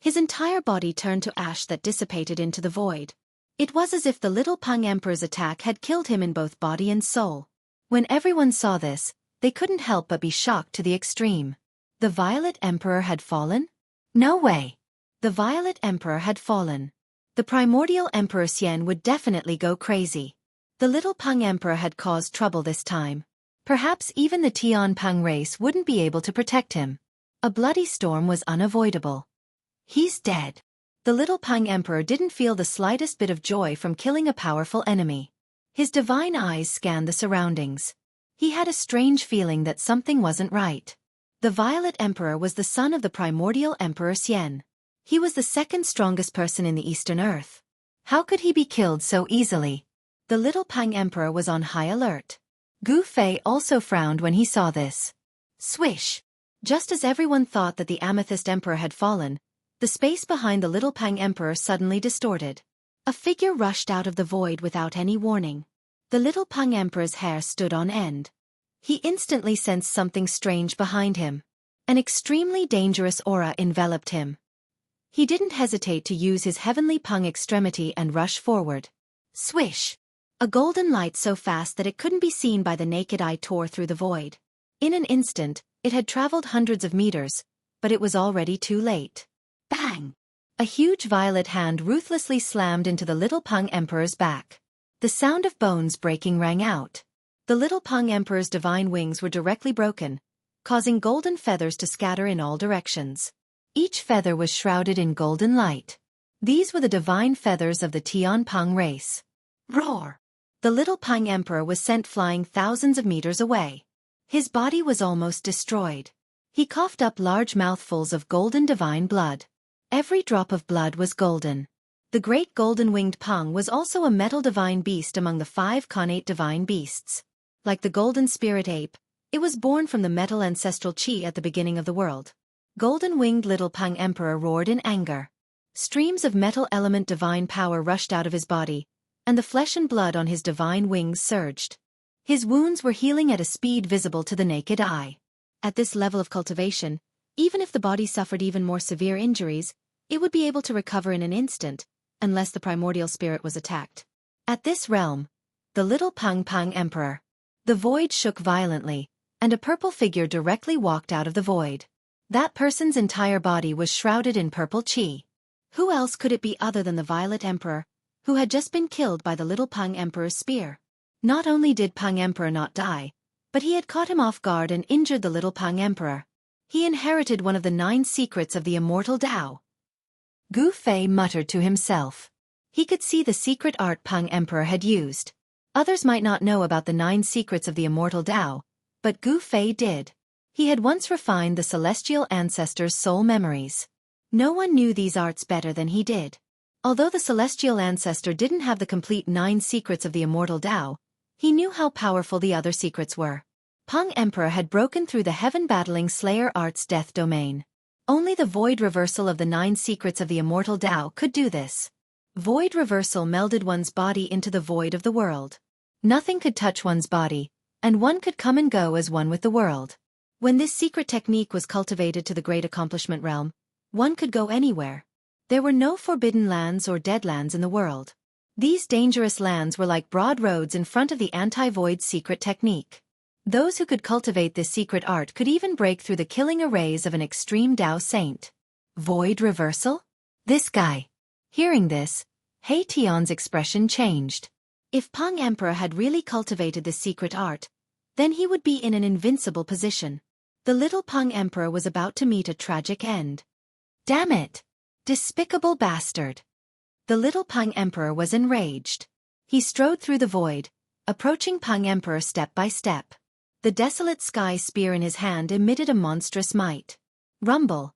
his entire body turned to ash that dissipated into the void. It was as if the Little Pang Emperor's attack had killed him in both body and soul. When everyone saw this, they couldn't help but be shocked to the extreme. The Violet Emperor had fallen? No way! The Violet Emperor had fallen. The primordial Emperor Xian would definitely go crazy. The Little Pang Emperor had caused trouble this time. Perhaps even the Tian Pang race wouldn't be able to protect him. A bloody storm was unavoidable. He's dead. The Little Pang Emperor didn't feel the slightest bit of joy from killing a powerful enemy. His divine eyes scanned the surroundings. He had a strange feeling that something wasn't right. The Violet Emperor was the son of the primordial Emperor Xian. He was the second strongest person in the Eastern Earth. How could he be killed so easily? The Little Pang Emperor was on high alert. Gu Fei also frowned when he saw this. Swish! Just as everyone thought that the Amethyst Emperor had fallen, the space behind the Little Pang Emperor suddenly distorted. A figure rushed out of the void without any warning. The Little Pang Emperor's hair stood on end. He instantly sensed something strange behind him. An extremely dangerous aura enveloped him. He didn't hesitate to use his heavenly Pang extremity and rush forward. Swish! A golden light so fast that it couldn't be seen by the naked eye tore through the void. In an instant, it had traveled hundreds of meters, but it was already too late. Bang! A huge violet hand ruthlessly slammed into the Little Pang Emperor's back. The sound of bones breaking rang out. The Little Pang Emperor's divine wings were directly broken, causing golden feathers to scatter in all directions. Each feather was shrouded in golden light. These were the divine feathers of the Tian Pang race. Roar! The Little Pang Emperor was sent flying thousands of meters away. His body was almost destroyed. He coughed up large mouthfuls of golden divine blood. Every drop of blood was golden. The great golden-winged Pang was also a metal divine beast among the 5 connate divine beasts. Like the golden spirit ape, it was born from the metal ancestral Qi at the beginning of the world. Golden-winged Little Pang Emperor roared in anger. Streams of metal element divine power rushed out of his body, and the flesh and blood on his divine wings surged. His wounds were healing at a speed visible to the naked eye. At this level of cultivation, even if the body suffered even more severe injuries, it would be able to recover in an instant, unless the primordial spirit was attacked. At this realm, the Little Pang Emperor. The void shook violently, and a purple figure directly walked out of the void. That person's entire body was shrouded in purple qi. Who else could it be other than the Violet Emperor, who had just been killed by the Little Pang Emperor's spear? Not only did Pang Emperor not die, but he had caught him off guard and injured the Little Pang Emperor. He inherited one of the 9 secrets of the Immortal Tao. Gu Fei muttered to himself. He could see the secret art Pang Emperor had used. Others might not know about the 9 secrets of the Immortal Tao, but Gu Fei did. He had once refined the celestial ancestors' soul memories. No one knew these arts better than he did. Although the celestial ancestor didn't have the complete 9 secrets of the Immortal Tao, he knew how powerful the other secrets were. Pang Emperor had broken through the heaven-battling Slayer art's death domain. Only the void reversal of the 9 secrets of the Immortal Tao could do this. Void reversal melded one's body into the void of the world. Nothing could touch one's body, and one could come and go as one with the world. When this secret technique was cultivated to the great accomplishment realm, one could go anywhere. There were no forbidden lands or dead lands in the world. These dangerous lands were like broad roads in front of the anti-void secret technique. Those who could cultivate this secret art could even break through the killing arrays of an extreme Tao saint. Void reversal? This guy. Hearing this, He Tian's expression changed. If Pang Emperor had really cultivated this secret art, then he would be in an invincible position. The Little Pang Emperor was about to meet a tragic end. Damn it! Despicable bastard! The Little Pang Emperor was enraged. He strode through the void, approaching Pang Emperor step by step. The desolate sky spear in his hand emitted a monstrous might. Rumble.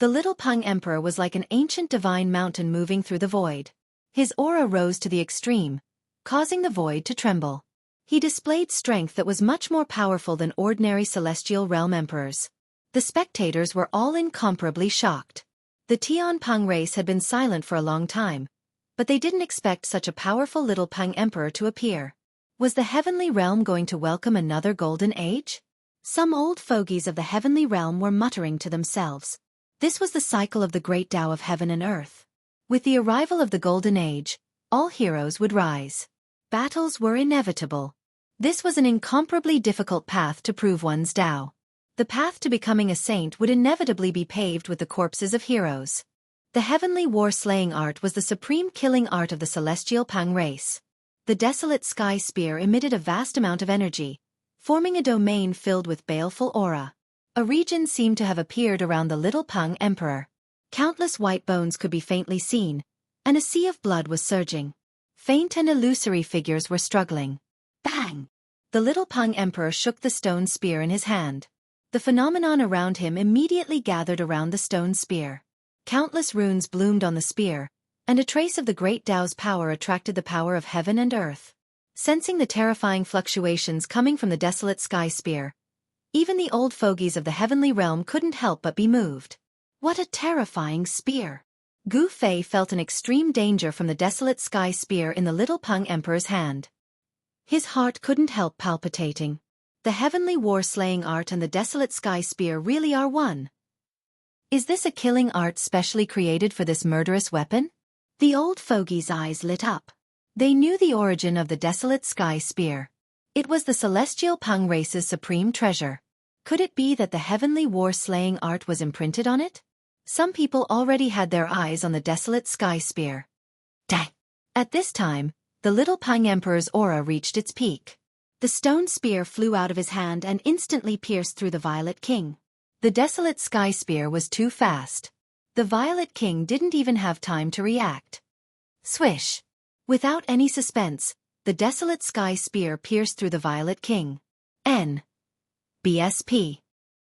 The Little Pang Emperor was like an ancient divine mountain moving through the void. His aura rose to the extreme, causing the void to tremble. He displayed strength that was much more powerful than ordinary celestial realm emperors. The spectators were all incomparably shocked. The Tian Pang race had been silent for a long time, but they didn't expect such a powerful Little Pang Emperor to appear. Was the heavenly realm going to welcome another golden age? Some old fogies of the heavenly realm were muttering to themselves. This was the cycle of the great Tao of heaven and earth. With the arrival of the golden age, all heroes would rise. Battles were inevitable. This was an incomparably difficult path to prove one's Tao. The path to becoming a saint would inevitably be paved with the corpses of heroes. The heavenly war-slaying art was the supreme killing art of the celestial Pang race. The desolate sky spear emitted a vast amount of energy, forming a domain filled with baleful aura. A region seemed to have appeared around the Little Pang Emperor. Countless white bones could be faintly seen, and a sea of blood was surging. Faint and illusory figures were struggling. Bang! The Little Pang Emperor shook the stone spear in his hand. The phenomenon around him immediately gathered around the stone spear. Countless runes bloomed on the spear, and a trace of the great Tao's power attracted the power of heaven and earth. Sensing the terrifying fluctuations coming from the desolate sky spear, Even the old fogies of the heavenly realm couldn't help but be moved. What a terrifying spear! Gu Fei felt an extreme danger from the desolate sky spear in the little Peng Emperor's hand. His heart couldn't help palpitating. The heavenly war-slaying art and the desolate sky spear really are one. Is this a killing art specially created for this murderous weapon? The old fogie's eyes lit up. They knew the origin of the desolate sky spear. It was the celestial Peng race's supreme treasure. Could it be that the heavenly war-slaying art was imprinted on it? Some people already had their eyes on the desolate sky spear. Dang! At this time, the little Peng Emperor's aura reached its peak. The stone spear flew out of his hand and instantly pierced through the Violet King. The desolate sky spear was too fast. The Violet King didn't even have time to react. Swish! Without any suspense, the desolate sky spear pierced through the Violet King. BSP.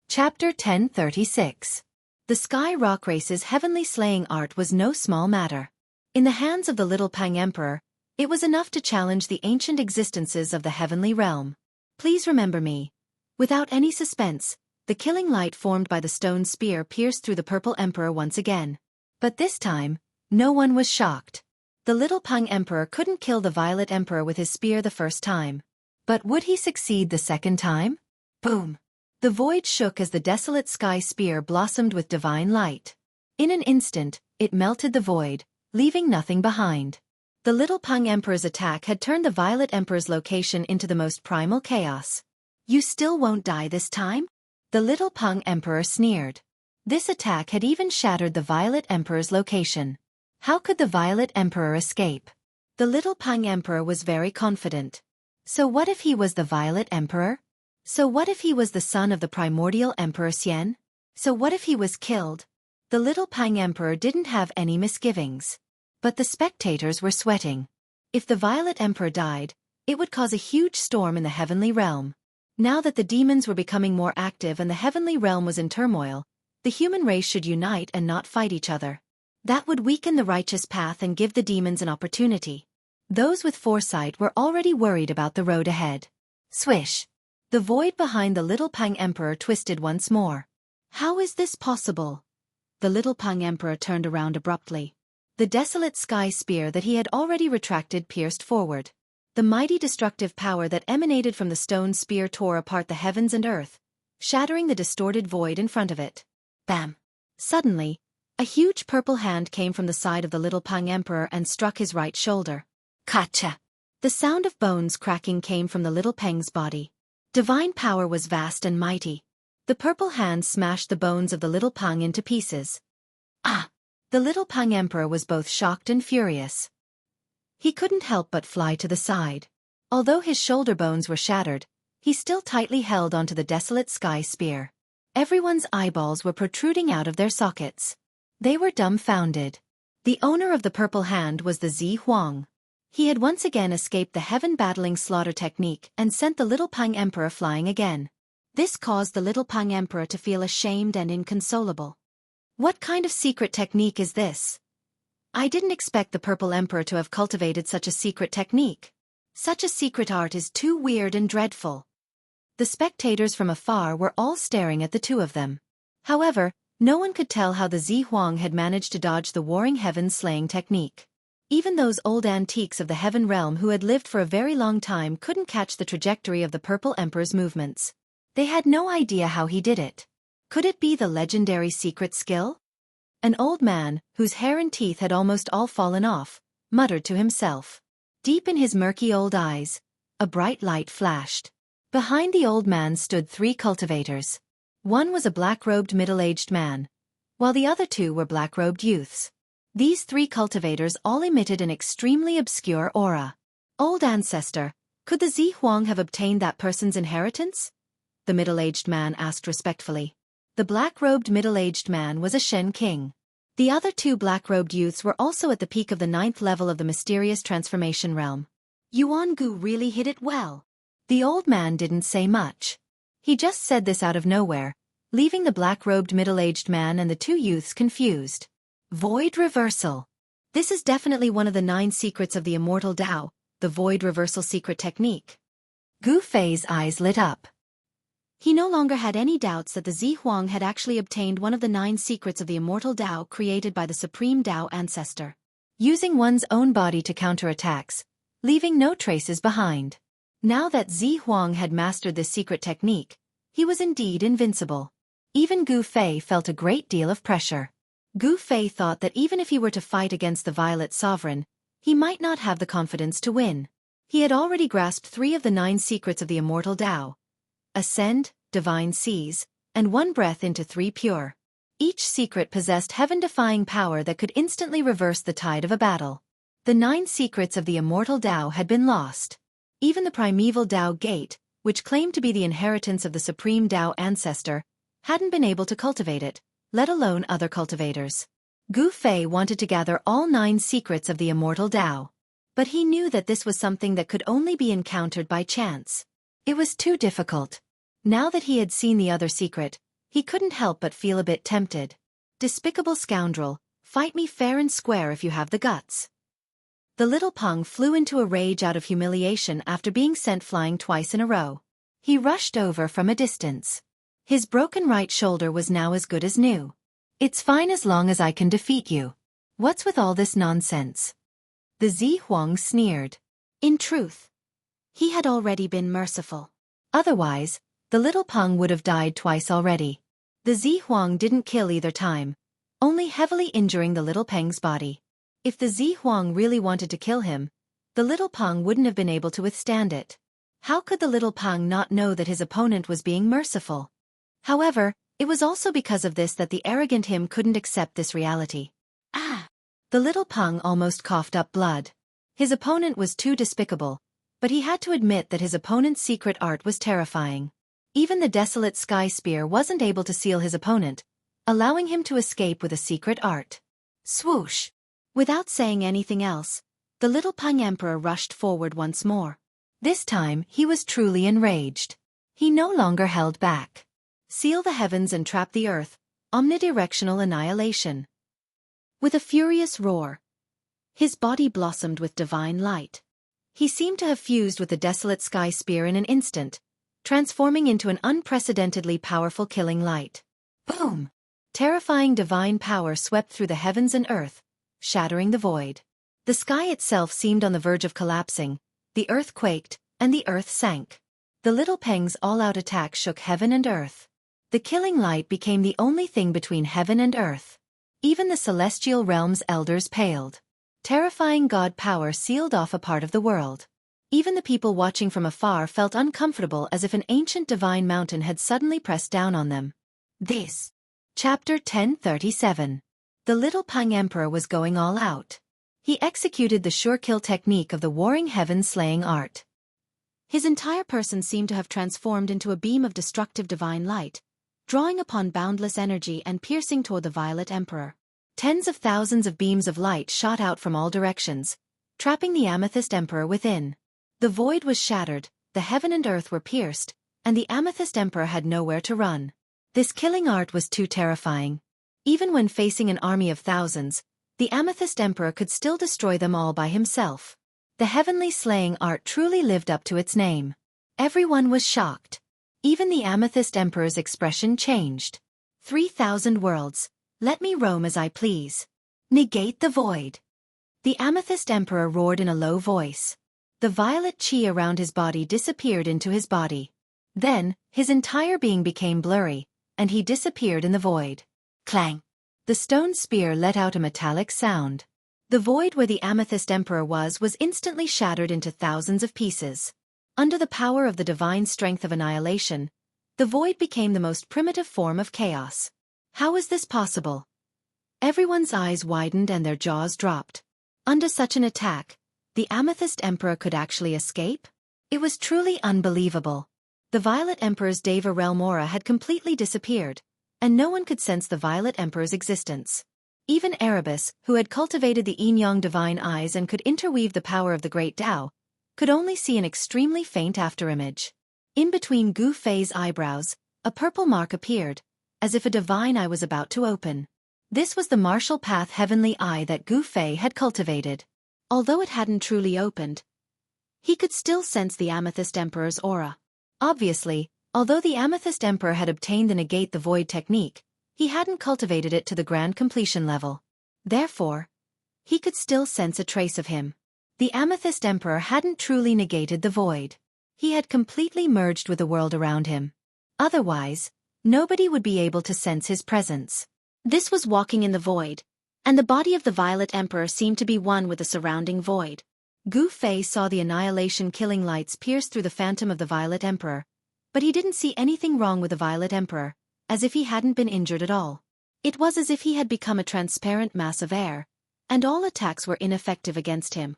Chapter 1036. The Sky Rock Race's heavenly slaying art was no small matter. In the hands of the little Peng Emperor, it was enough to challenge the ancient existences of the heavenly realm. Please remember me. Without any suspense, the killing light formed by the stone spear pierced through the purple emperor once again. But this time, no one was shocked. The little Peng Emperor couldn't kill the Violet Emperor with his spear the first time. But would he succeed the second time? Boom! The void shook as the desolate sky spear blossomed with divine light. In an instant, it melted the void, leaving nothing behind. The little Peng Emperor's attack had turned the Violet Emperor's location into the most primal chaos. You still won't die this time? The little Peng Emperor sneered. This attack had even shattered the Violet Emperor's location. How could the Violet Emperor escape? The little Peng Emperor was very confident. So what if he was the Violet Emperor? So what if he was the son of the primordial Emperor Xian? So what if he was killed? The little Peng Emperor didn't have any misgivings. But the spectators were sweating. If the Violet Emperor died, it would cause a huge storm in the heavenly realm. Now that the demons were becoming more active and the heavenly realm was in turmoil, the human race should unite and not fight each other. That would weaken the righteous path and give the demons an opportunity. Those with foresight were already worried about the road ahead. Swish! The void behind the little Peng Emperor twisted once more. How is this possible? The little Peng Emperor turned around abruptly. The desolate sky spear that he had already retracted pierced forward. The mighty destructive power that emanated from the stone spear tore apart the heavens and earth, shattering the distorted void in front of it. Bam! Suddenly, a huge purple hand came from the side of the little Peng Emperor and struck his right shoulder. Kacha! The sound of bones cracking came from the little Peng's body. Divine power was vast and mighty. The purple hand smashed the bones of the little Peng into pieces. Ah! The little Peng Emperor was both shocked and furious. He couldn't help but fly to the side. Although his shoulder bones were shattered, he still tightly held onto the desolate sky spear. Everyone's eyeballs were protruding out of their sockets. They were dumbfounded. The owner of the purple hand was the Zi Huang. He had once again escaped the heaven-battling slaughter technique and sent the little Peng Emperor flying again. This caused the little Peng Emperor to feel ashamed and inconsolable. What kind of secret technique is this? I didn't expect the purple emperor to have cultivated such a secret technique. Such a secret art is too weird and dreadful. The spectators from afar were all staring at the two of them. However, no one could tell how the Zi Huang had managed to dodge the warring heaven slaying technique. Even those old antiques of the heaven realm who had lived for a very long time couldn't catch the trajectory of the purple emperor's movements. They had no idea how he did it. Could it be the legendary secret skill? An old man, whose hair and teeth had almost all fallen off, muttered to himself. Deep in his murky old eyes, a bright light flashed. Behind the old man stood 3 cultivators. One was a black-robed middle-aged man, while the other 2 were black-robed youths. These 3 cultivators all emitted an extremely obscure aura. Old ancestor, could the Zi Huang have obtained that person's inheritance? The middle-aged man asked respectfully. The black-robed middle-aged man was a Shen king. The other 2 black-robed youths were also at the peak of the 9th level of the mysterious transformation realm. Yuan Gu really hit it well. The old man didn't say much. He just said this out of nowhere, leaving the black-robed middle-aged man and the 2 youths confused. Void reversal. This is definitely one of the 9 secrets of the Immortal Tao, the void reversal secret technique. Gu Fei's eyes lit up. He no longer had any doubts that the Zihuang had actually obtained one of the 9 secrets of the immortal Tao created by the supreme Tao ancestor. Using one's own body to counter attacks, leaving no traces behind. Now that Zihuang had mastered this secret technique, he was indeed invincible. Even Gu Fei felt a great deal of pressure. Gu Fei thought that even if he were to fight against the Violet Sovereign, he might not have the confidence to win. He had already grasped 3 of the 9 secrets of the immortal Tao: Ascend, Divine Seize, and One Breath into 3 Pure. Each secret possessed heaven-defying power that could instantly reverse the tide of a battle. The 9 secrets of the immortal Tao had been lost. Even the primeval Tao Gate, which claimed to be the inheritance of the supreme Tao ancestor, hadn't been able to cultivate it, let alone other cultivators. Gu Fei wanted to gather all 9 secrets of the immortal Tao. But he knew that this was something that could only be encountered by chance. It was too difficult. Now that he had seen the other secret, he couldn't help but feel a bit tempted. Despicable scoundrel, fight me fair and square if you have the guts. The little Peng flew into a rage out of humiliation after being sent flying twice in a row. He rushed over from a distance. His broken right shoulder was now as good as new. It's fine as long as I can defeat you. What's with all this nonsense? The Zihuang sneered. In truth, he had already been merciful. Otherwise, the little Peng would have died twice already. The Zihuang didn't kill either time, only heavily injuring the little Peng's body. If the Zihuang really wanted to kill him, the little Peng wouldn't have been able to withstand it. How could the little Peng not know that his opponent was being merciful? However, it was also because of this that the arrogant him couldn't accept this reality. Ah! The little Peng almost coughed up blood. His opponent was too despicable, but he had to admit that his opponent's secret art was terrifying. Even the desolate sky spear wasn't able to seal his opponent, allowing him to escape with a secret art. Swoosh! Without saying anything else, the little Peng Emperor rushed forward once more. This time he was truly enraged. He no longer held back. Seal the heavens and trap the earth, omnidirectional annihilation. With a furious roar, his body blossomed with divine light. He seemed to have fused with the desolate sky spear in an instant, transforming into an unprecedentedly powerful killing light. Boom! Terrifying divine power swept through the heavens and earth, shattering the void. The sky itself seemed on the verge of collapsing, the earth quaked, and the earth sank. The little Peng's all-out attack shook heaven and earth. The killing light became the only thing between heaven and earth. Even the celestial realm's elders paled. Terrifying god power sealed off a part of the world. Even the people watching from afar felt uncomfortable, as if an ancient divine mountain had suddenly pressed down on them. This. Chapter 1037. The little Peng Emperor was going all out. He executed the sure-kill technique of the warring heaven slaying art. His entire person seemed to have transformed into a beam of destructive divine light, drawing upon boundless energy and piercing toward the Violet Emperor. Tens of thousands of beams of light shot out from all directions, trapping the Amethyst Emperor within. The void was shattered, the heaven and earth were pierced, and the Amethyst Emperor had nowhere to run. This killing art was too terrifying. Even when facing an army of thousands, the Amethyst Emperor could still destroy them all by himself. The heavenly slaying art truly lived up to its name. Everyone was shocked. Even the Amethyst Emperor's expression changed. 3,000 worlds, let me roam as I please. Negate the void. The Amethyst Emperor roared in a low voice. The violet chi around his body disappeared into his body. Then, his entire being became blurry, and he disappeared in the void. Clang! The stone spear let out a metallic sound. The void where the Amethyst Emperor was instantly shattered into thousands of pieces. Under the power of the divine strength of annihilation, the void became the most primitive form of chaos. How is this possible? Everyone's eyes widened and their jaws dropped. Under such an attack, the Amethyst Emperor could actually escape? It was truly unbelievable. The Violet Emperor's Deva Realm aura had completely disappeared, and no one could sense the Violet Emperor's existence. Even Erebus, who had cultivated the Yin-Yang divine eyes and could interweave the power of the Great Tao, could only see an extremely faint afterimage. In between Gu Fei's eyebrows, a purple mark appeared, as if a divine eye was about to open. This was the martial path heavenly eye that Gu Fei had cultivated. Although it hadn't truly opened, he could still sense the Amethyst Emperor's aura. Obviously, Although the Amethyst Emperor had obtained the Negate the Void technique, he hadn't cultivated it to the grand completion level. Therefore, he could still sense a trace of him. The Amethyst Emperor hadn't truly negated the void. He had completely merged with the world around him. Otherwise, nobody would be able to sense his presence. This was walking in the void, and the body of the Violet Emperor seemed to be one with the surrounding void. Gu Fei saw the annihilation killing lights pierce through the phantom of the Violet Emperor, but he didn't see anything wrong with the Violet Emperor, as if he hadn't been injured at all. It was as if he had become a transparent mass of air, and all attacks were ineffective against him.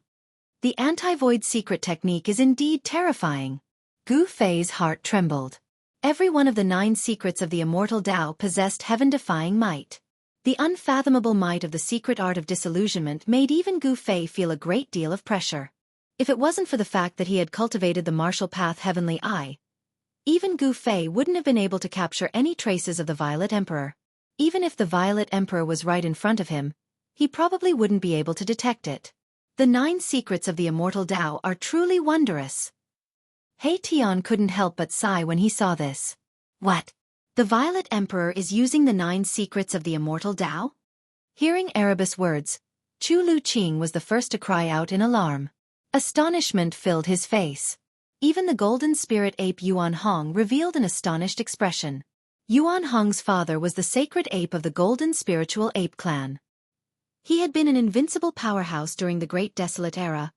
The anti-void secret technique is indeed terrifying. Gu Fei's heart trembled. Every one of the 9 secrets of the Immortal Tao possessed heaven-defying might. The unfathomable might of the secret art of disillusionment made even Gu Fei feel a great deal of pressure. If it wasn't for the fact that he had cultivated the martial path Heavenly Eye, even Gu Fei wouldn't have been able to capture any traces of the Violet Emperor. Even if the Violet Emperor was right in front of him, he probably wouldn't be able to detect it. The 9 secrets of the Immortal Tao are truly wondrous. He Tian couldn't help but sigh when he saw this. What? The Violet Emperor is using the 9 secrets of the Immortal Tao? Hearing Erebus' words, Chu Lu Qing was the first to cry out in alarm. Astonishment filled his face. Even the golden spirit ape Yuan Hong revealed an astonished expression. Yuan Hong's father was the sacred ape of the golden spiritual ape clan. He had been an invincible powerhouse during the Great Desolate Era,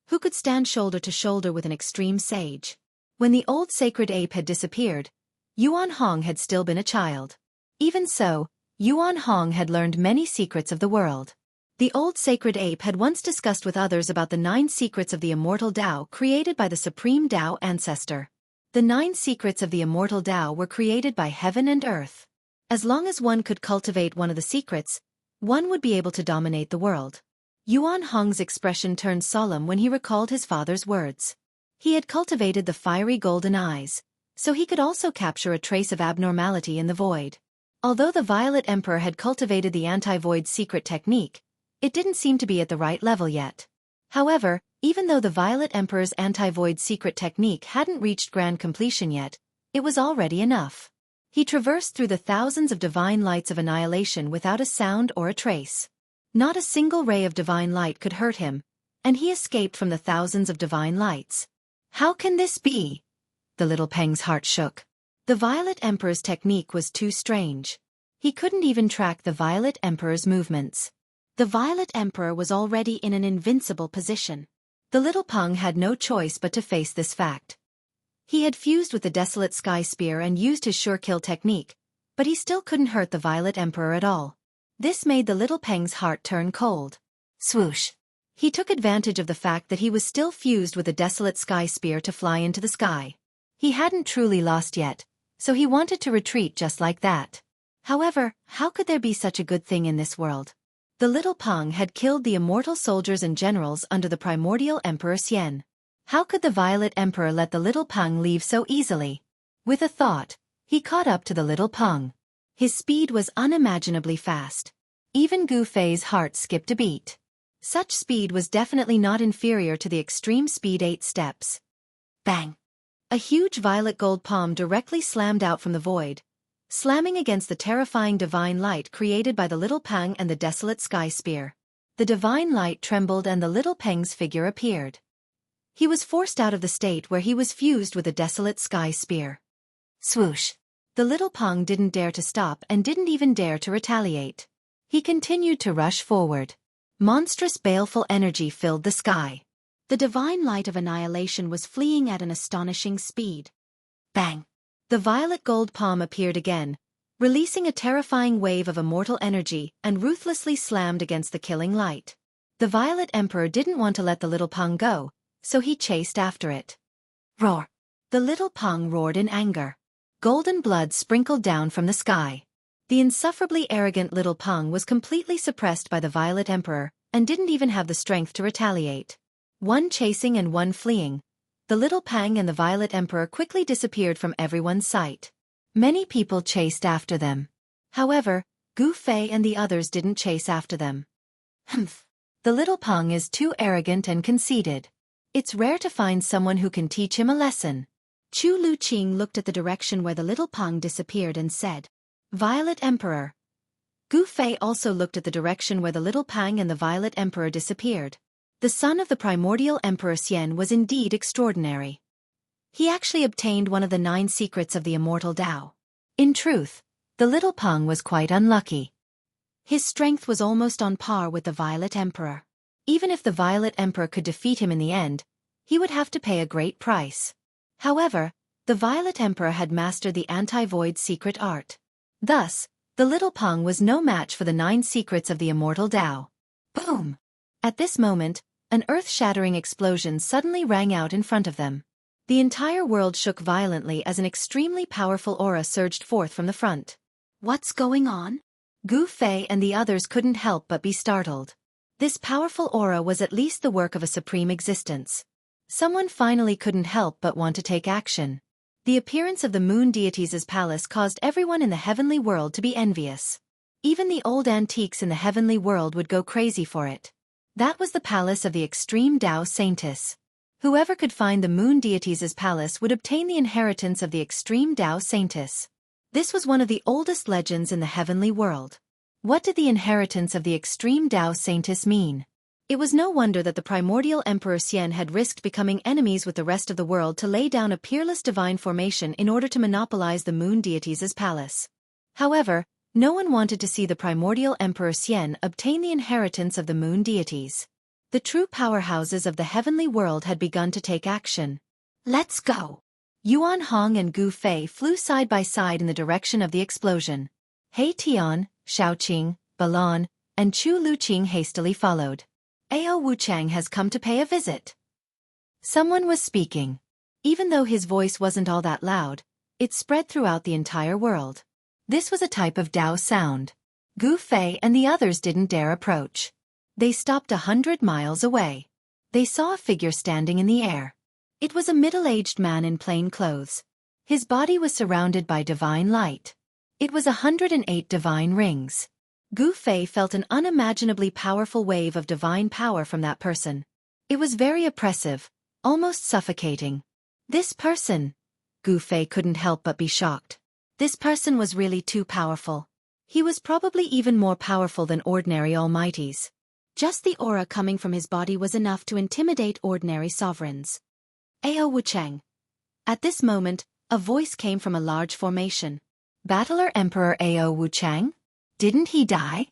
who could stand shoulder to shoulder with an extreme sage. When the old sacred ape had disappeared, Yuan Hong had still been a child. Even so, Yuan Hong had learned many secrets of the world. The old sacred ape had once discussed with others about the 9 secrets of the Immortal Tao created by the Supreme Tao Ancestor. The 9 secrets of the Immortal Tao were created by heaven and earth. As long as one could cultivate one of the secrets, one would be able to dominate the world. Yuan Hong's expression turned solemn when he recalled his father's words. He had cultivated the fiery golden eyes, so he could also capture a trace of abnormality in the void. Although the Violet Emperor had cultivated the anti-void secret technique, it didn't seem to be at the right level yet. However, even though the Violet Emperor's anti-void secret technique hadn't reached grand completion yet, it was already enough. He traversed through the thousands of divine lights of annihilation without a sound or a trace. Not a single ray of divine light could hurt him, and he escaped from the thousands of divine lights. How can this be? The little Peng's heart shook. The Violet Emperor's technique was too strange. He couldn't even track the Violet Emperor's movements. The Violet Emperor was already in an invincible position. The little Peng had no choice but to face this fact. He had fused with the Desolate Sky Spear and used his sure kill technique, but he still couldn't hurt the Violet Emperor at all. This made the little Peng's heart turn cold. Swoosh! He took advantage of the fact that he was still fused with the Desolate Sky Spear to fly into the sky. He hadn't truly lost yet, so he wanted to retreat just like that. However, how could there be such a good thing in this world? The little Peng had killed the immortal soldiers and generals under the primordial Emperor Xian. How could the Violet Emperor let the little Peng leave so easily? With a thought, he caught up to the little Peng. His speed was unimaginably fast. Even Gu Fei's heart skipped a beat. Such speed was definitely not inferior to the extreme speed 8 steps. Bang! A huge violet gold palm directly slammed out from the void, slamming against the terrifying divine light created by the little Peng and the Desolate Sky Spear. The divine light trembled and the little Peng's figure appeared. He was forced out of the state where he was fused with the Desolate Sky Spear. Swoosh! The little Peng didn't dare to stop and didn't even dare to retaliate. He continued to rush forward. Monstrous baleful energy filled the sky. The divine light of annihilation was fleeing at an astonishing speed. Bang! The violet gold palm appeared again, releasing a terrifying wave of immortal energy and ruthlessly slammed against the killing light. The Violet Emperor didn't want to let the little Peng go, so he chased after it. Roar! The little Peng roared in anger. Golden blood sprinkled down from the sky. The insufferably arrogant little Peng was completely suppressed by the Violet Emperor and didn't even have the strength to retaliate. One chasing and one fleeing, the little Peng and the Violet Emperor quickly disappeared from everyone's sight. Many people chased after them. However, Gu Fei and the others didn't chase after them. Humph! The little Peng is too arrogant and conceited. It's rare to find someone who can teach him a lesson. Chu Luqing looked at the direction where the little Peng disappeared and said, Violet Emperor. Gu Fei also looked at the direction where the little Pang and the Violet Emperor disappeared. The son of the primordial Emperor Xian was indeed extraordinary. He actually obtained one of the 9 secrets of the Immortal Tao. In truth, the little Peng was quite unlucky. His strength was almost on par with the Violet Emperor. Even if the Violet Emperor could defeat him in the end, he would have to pay a great price. However, the Violet Emperor had mastered the anti-void secret art. Thus, the little Peng was no match for the 9 secrets of the Immortal Tao. Boom! At this moment, an earth-shattering explosion suddenly rang out in front of them. The entire world shook violently as an extremely powerful aura surged forth from the front. What's going on? Gu Fei and the others couldn't help but be startled. This powerful aura was at least the work of a supreme existence. Someone finally couldn't help but want to take action. The appearance of the moon deities' palace caused everyone in the heavenly world to be envious. Even the old antiques in the heavenly world would go crazy for it. That was the palace of the extreme Tao Saintess. Whoever could find the moon deities' palace would obtain the inheritance of the extreme Tao Saintess. This was one of the oldest legends in the heavenly world. What did the inheritance of the extreme Tao Saintess mean? It was no wonder that the primordial Emperor Xian had risked becoming enemies with the rest of the world to lay down a peerless divine formation in order to monopolize the moon deities' palace. However, no one wanted to see the primordial Emperor Xian obtain the inheritance of the moon deities. The true powerhouses of the heavenly world had begun to take action. Let's go! Yuan Hong and Gu Fei flew side by side in the direction of the explosion. He Tian, Shaoqing, Balan, and Chu Luqing hastily followed. Ao Wuchang has come to pay a visit. Someone was speaking. Even though his voice wasn't all that loud, it spread throughout the entire world. This was a type of Tao sound. Gu Fei and the others didn't dare approach. They stopped 100 miles away. They saw a figure standing in the air. It was a middle-aged man in plain clothes. His body was surrounded by divine light. It was 108 divine rings. Gu Fei felt an unimaginably powerful wave of divine power from that person. It was very oppressive, almost suffocating. This person? Gu Fei couldn't help but be shocked. This person was really too powerful. He was probably even more powerful than ordinary almighties. Just the aura coming from his body was enough to intimidate ordinary sovereigns. Ao Wuchang. At this moment, a voice came from a large formation. Battler Emperor Ao Wuchang? Didn't he die?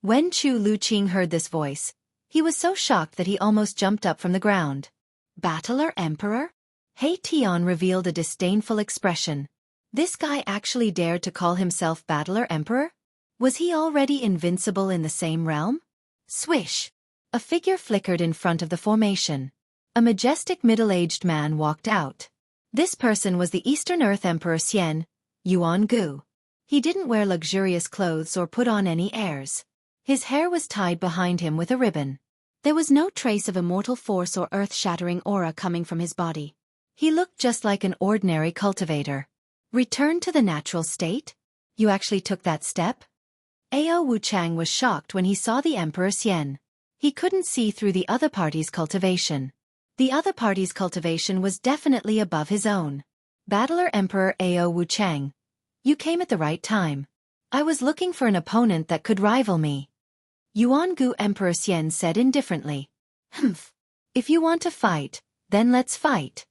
When Chu Luqing heard this voice, he was so shocked that he almost jumped up from the ground. Battler Emperor? He Tian revealed a disdainful expression. This guy actually dared to call himself Battler Emperor? Was he already invincible in the same realm? Swish! A figure flickered in front of the formation. A majestic middle-aged man walked out. This person was the Eastern Earth Emperor Xian, Yuan Gu. He didn't wear luxurious clothes or put on any airs. His hair was tied behind him with a ribbon. There was no trace of immortal force or earth-shattering aura coming from his body. He looked just like an ordinary cultivator. Return to the natural state? You actually took that step? Ao Wuchang was shocked when he saw the Emperor Xian. He couldn't see through the other party's cultivation. The other party's cultivation was definitely above his own. Battler Emperor Ao Wuchang. You came at the right time. I was looking for an opponent that could rival me. Yuan Gu Emperor Xian said indifferently. Humph. If you want to fight, then let's fight.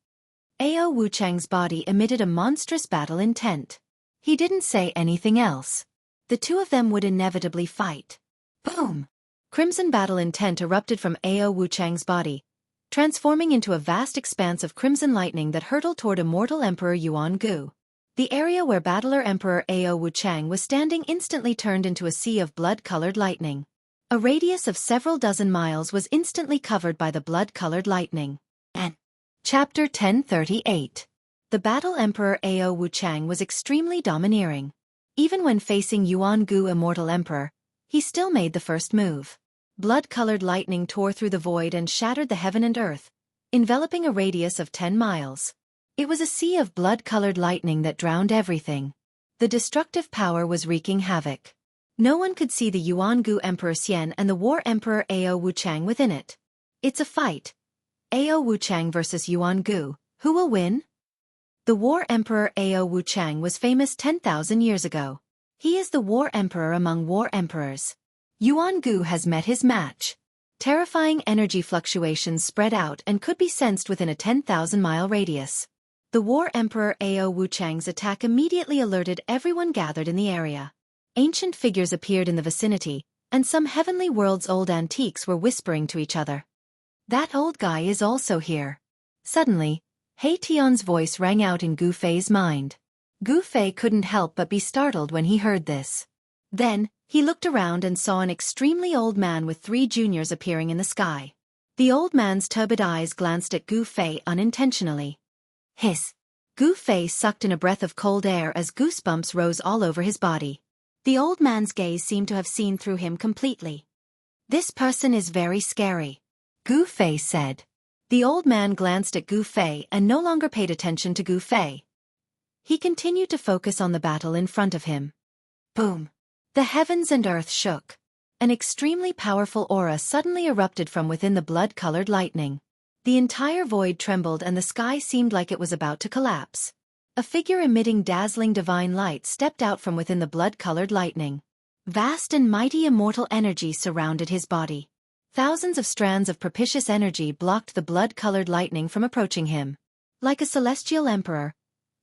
Ao Wuchang's body emitted a monstrous battle intent. He didn't say anything else. The two of them would inevitably fight. Boom! Crimson battle intent erupted from Ao Wuchang's body, transforming into a vast expanse of crimson lightning that hurtled toward Immortal Emperor Yuan Gu. The area where Battler Emperor Ao Wuchang was standing instantly turned into a sea of blood-colored lightning. A radius of several dozen miles was instantly covered by the blood-colored lightning. And Chapter 1038. The Battle Emperor Ao Wuchang was extremely domineering. Even when facing Yuan Gu Immortal Emperor, he still made the first move. Blood-colored lightning tore through the void and shattered the heaven and earth, enveloping a radius of 10 miles. It was a sea of blood-colored lightning that drowned everything. The destructive power was wreaking havoc. No one could see the Yuan Gu Emperor Xian and the War Emperor Ao Wuchang within it. It's a fight. Ao Wuchang versus Yuan Gu. Who will win? The War Emperor Ao Wuchang was famous 10,000 years ago. He is the War Emperor among War Emperors. Yuan Gu has met his match. Terrifying energy fluctuations spread out and could be sensed within a 10,000-mile radius. The War Emperor Ao Wuchang's attack immediately alerted everyone gathered in the area. Ancient figures appeared in the vicinity, and some heavenly worlds-old antiques were whispering to each other. That old guy is also here. Suddenly, He Tian's voice rang out in Gu Fei's mind. Gu Fei couldn't help but be startled when he heard this. Then, he looked around and saw an extremely old man with 3 juniors appearing in the sky. The old man's turbid eyes glanced at Gu Fei unintentionally. Hiss! Gu Fei sucked in a breath of cold air as goosebumps rose all over his body. The old man's gaze seemed to have seen through him completely. This person is very scary, Gu Fei said. The old man glanced at Gu Fei and no longer paid attention to Gu Fei. He continued to focus on the battle in front of him. Boom! The heavens and earth shook. An extremely powerful aura suddenly erupted from within the blood-colored lightning. The entire void trembled and the sky seemed like it was about to collapse. A figure emitting dazzling divine light stepped out from within the blood-colored lightning. Vast and mighty immortal energy surrounded his body. Thousands of strands of propitious energy blocked the blood-colored lightning from approaching him. Like a celestial emperor,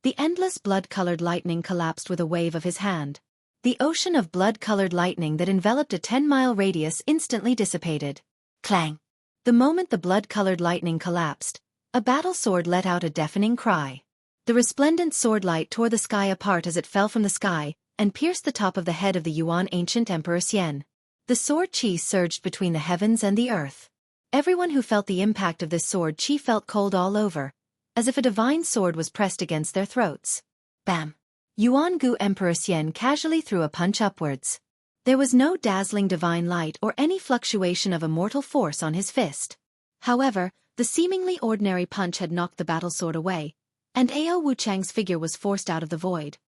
the endless blood-colored lightning collapsed with a wave of his hand. The ocean of blood-colored lightning that enveloped a 10-mile radius instantly dissipated. Clang! The moment the blood-colored lightning collapsed, a battle sword let out a deafening cry. The resplendent sword light tore the sky apart as it fell from the sky and pierced the top of the head of the Yuan ancient Emperor Xian. The sword chi surged between the heavens and the earth. Everyone who felt the impact of this sword chi felt cold all over, as if a divine sword was pressed against their throats. Bam! Yuan Gu Emperor Xian casually threw a punch upwards. There was no dazzling divine light or any fluctuation of immortal force on his fist. However, the seemingly ordinary punch had knocked the battle sword away, and Ao Wuchang's figure was forced out of the void.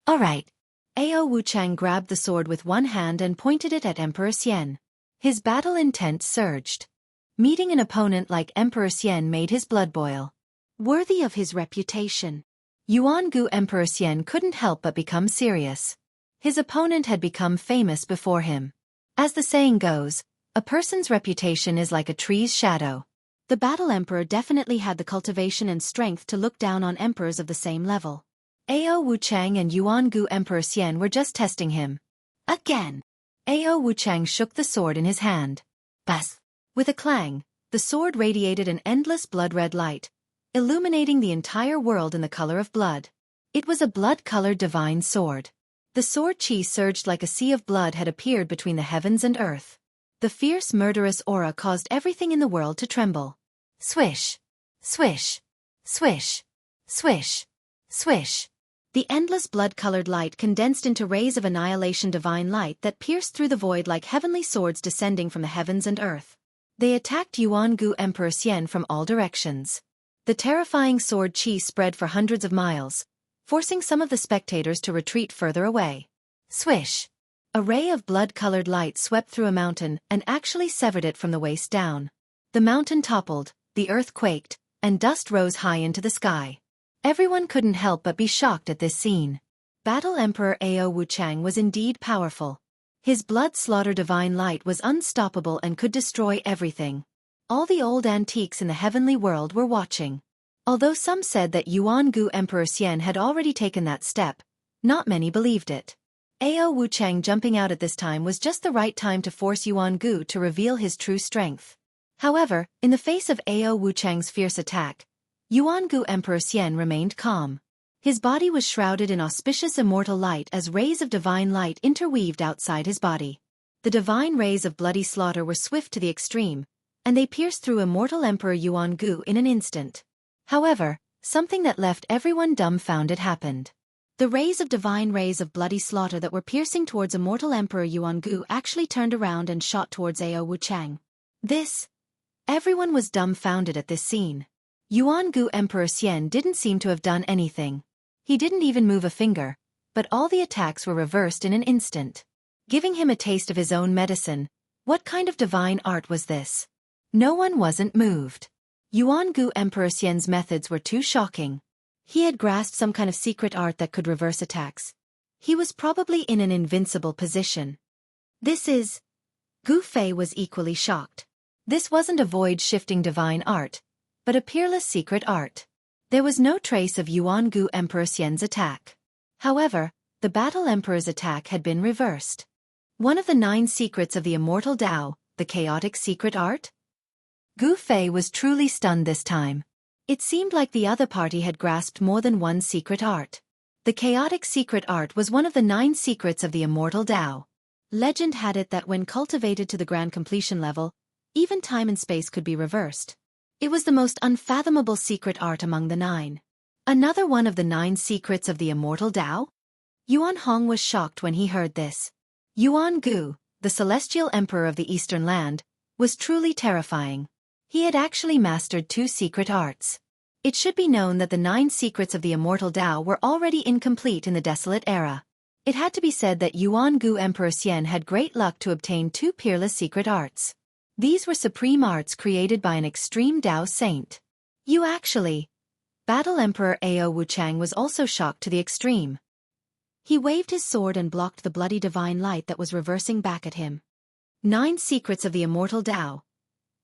All right. Ao Wuchang grabbed the sword with one hand and pointed it at Emperor Xian. His battle intent surged. Meeting an opponent like Emperor Xian made his blood boil. Worthy of his reputation, Yuan Gu Emperor Xian couldn't help but become serious. His opponent had become famous before him. As the saying goes, a person's reputation is like a tree's shadow. The battle emperor definitely had the cultivation and strength to look down on emperors of the same level. Ao Wuchang and Yuan Gu Emperor Xian were just testing him. Again! Ao Wuchang shook the sword in his hand. Bas! With a clang, the sword radiated an endless blood-red light, illuminating the entire world in the color of blood. It was a blood-colored divine sword. The sword chi surged like a sea of blood had appeared between the heavens and earth. The fierce murderous aura caused everything in the world to tremble. Swish! Swish! Swish! Swish! Swish! The endless blood-colored light condensed into rays of annihilation divine light that pierced through the void like heavenly swords descending from the heavens and earth. They attacked Yuan Gu Emperor Xian from all directions. The terrifying sword chi spread for hundreds of miles, forcing some of the spectators to retreat further away. Swish! A ray of blood-colored light swept through a mountain and actually severed it from the waist down. The mountain toppled, the earth quaked, and dust rose high into the sky. Everyone couldn't help but be shocked at this scene. Battle Emperor Ao Wuchang was indeed powerful. His blood-slaughter divine light was unstoppable and could destroy everything. All the old antiques in the heavenly world were watching. Although some said that Yuan Gu Emperor Xian had already taken that step, not many believed it. Ao Wuchang jumping out at this time was just the right time to force Yuan Gu to reveal his true strength. However, in the face of Ao Wuchang's fierce attack, Yuan Gu Emperor Xian remained calm. His body was shrouded in auspicious immortal light as rays of divine light interweaved outside his body. The divine rays of bloody slaughter were swift to the extreme, and they pierced through immortal Emperor Yuan Gu in an instant. However, something that left everyone dumbfounded happened. The rays of bloody slaughter that were piercing towards immortal Emperor Yuan Gu actually turned around and shot towards Ao Wuchang. Everyone was dumbfounded at this scene. Yuan Gu Emperor Xian didn't seem to have done anything. He didn't even move a finger, but all the attacks were reversed in an instant. Giving him a taste of his own medicine, what kind of divine art was this? No one wasn't moved. Yuan Gu Emperor Xian's methods were too shocking. He had grasped some kind of secret art that could reverse attacks. He was probably in an invincible position. This is... Gu Fei was equally shocked. This wasn't a void-shifting divine art, but a peerless secret art. There was no trace of Yuan Gu Emperor Xian's attack. However, the Battle Emperor's attack had been reversed. One of the 9 secrets of the Immortal Tao, the chaotic secret art? Gu Fei was truly stunned this time. It seemed like the other party had grasped more than one secret art. The chaotic secret art was one of the 9 secrets of the Immortal Tao. Legend had it that when cultivated to the grand completion level, even time and space could be reversed. It was the most unfathomable secret art among the 9. Another one of the 9 secrets of the Immortal Tao? Yuan Hong was shocked when he heard this. Yuan Gu, the celestial emperor of the Eastern Land, was truly terrifying. He had actually mastered 2 secret arts. It should be known that the 9 secrets of the Immortal Tao were already incomplete in the Desolate Era. It had to be said that Yuan Gu Emperor Xian had great luck to obtain 2 peerless secret arts. These were supreme arts created by an extreme Tao saint. Battle Emperor Ao Wuchang was also shocked to the extreme. He waved his sword and blocked the bloody divine light that was reversing back at him. 9 secrets of the Immortal Tao.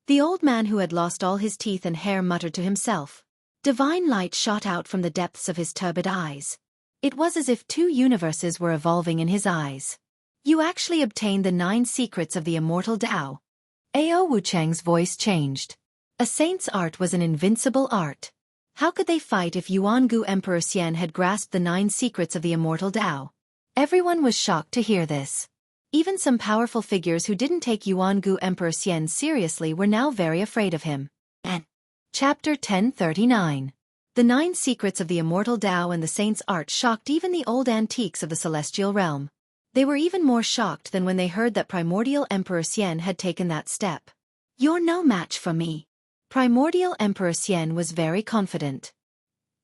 The old man who had lost all his teeth and hair muttered to himself. Divine light shot out from the depths of his turbid eyes. It was as if 2 universes were evolving in his eyes. You actually obtained the 9 secrets of the Immortal Tao. Ao Wuchang's voice changed. A saint's art was an invincible art. How could they fight if Yuan Gu Emperor Xian had grasped the 9 secrets of the Immortal Tao? Everyone was shocked to hear this. Even some powerful figures who didn't take Yuan Gu Emperor Xian seriously were now very afraid of him. Chapter 1039. The 9 secrets of the Immortal Tao and the saint's art shocked even the old antiques of the celestial realm. They were even more shocked than when they heard that Primordial Emperor Xian had taken that step. You're no match for me. Primordial Emperor Xian was very confident.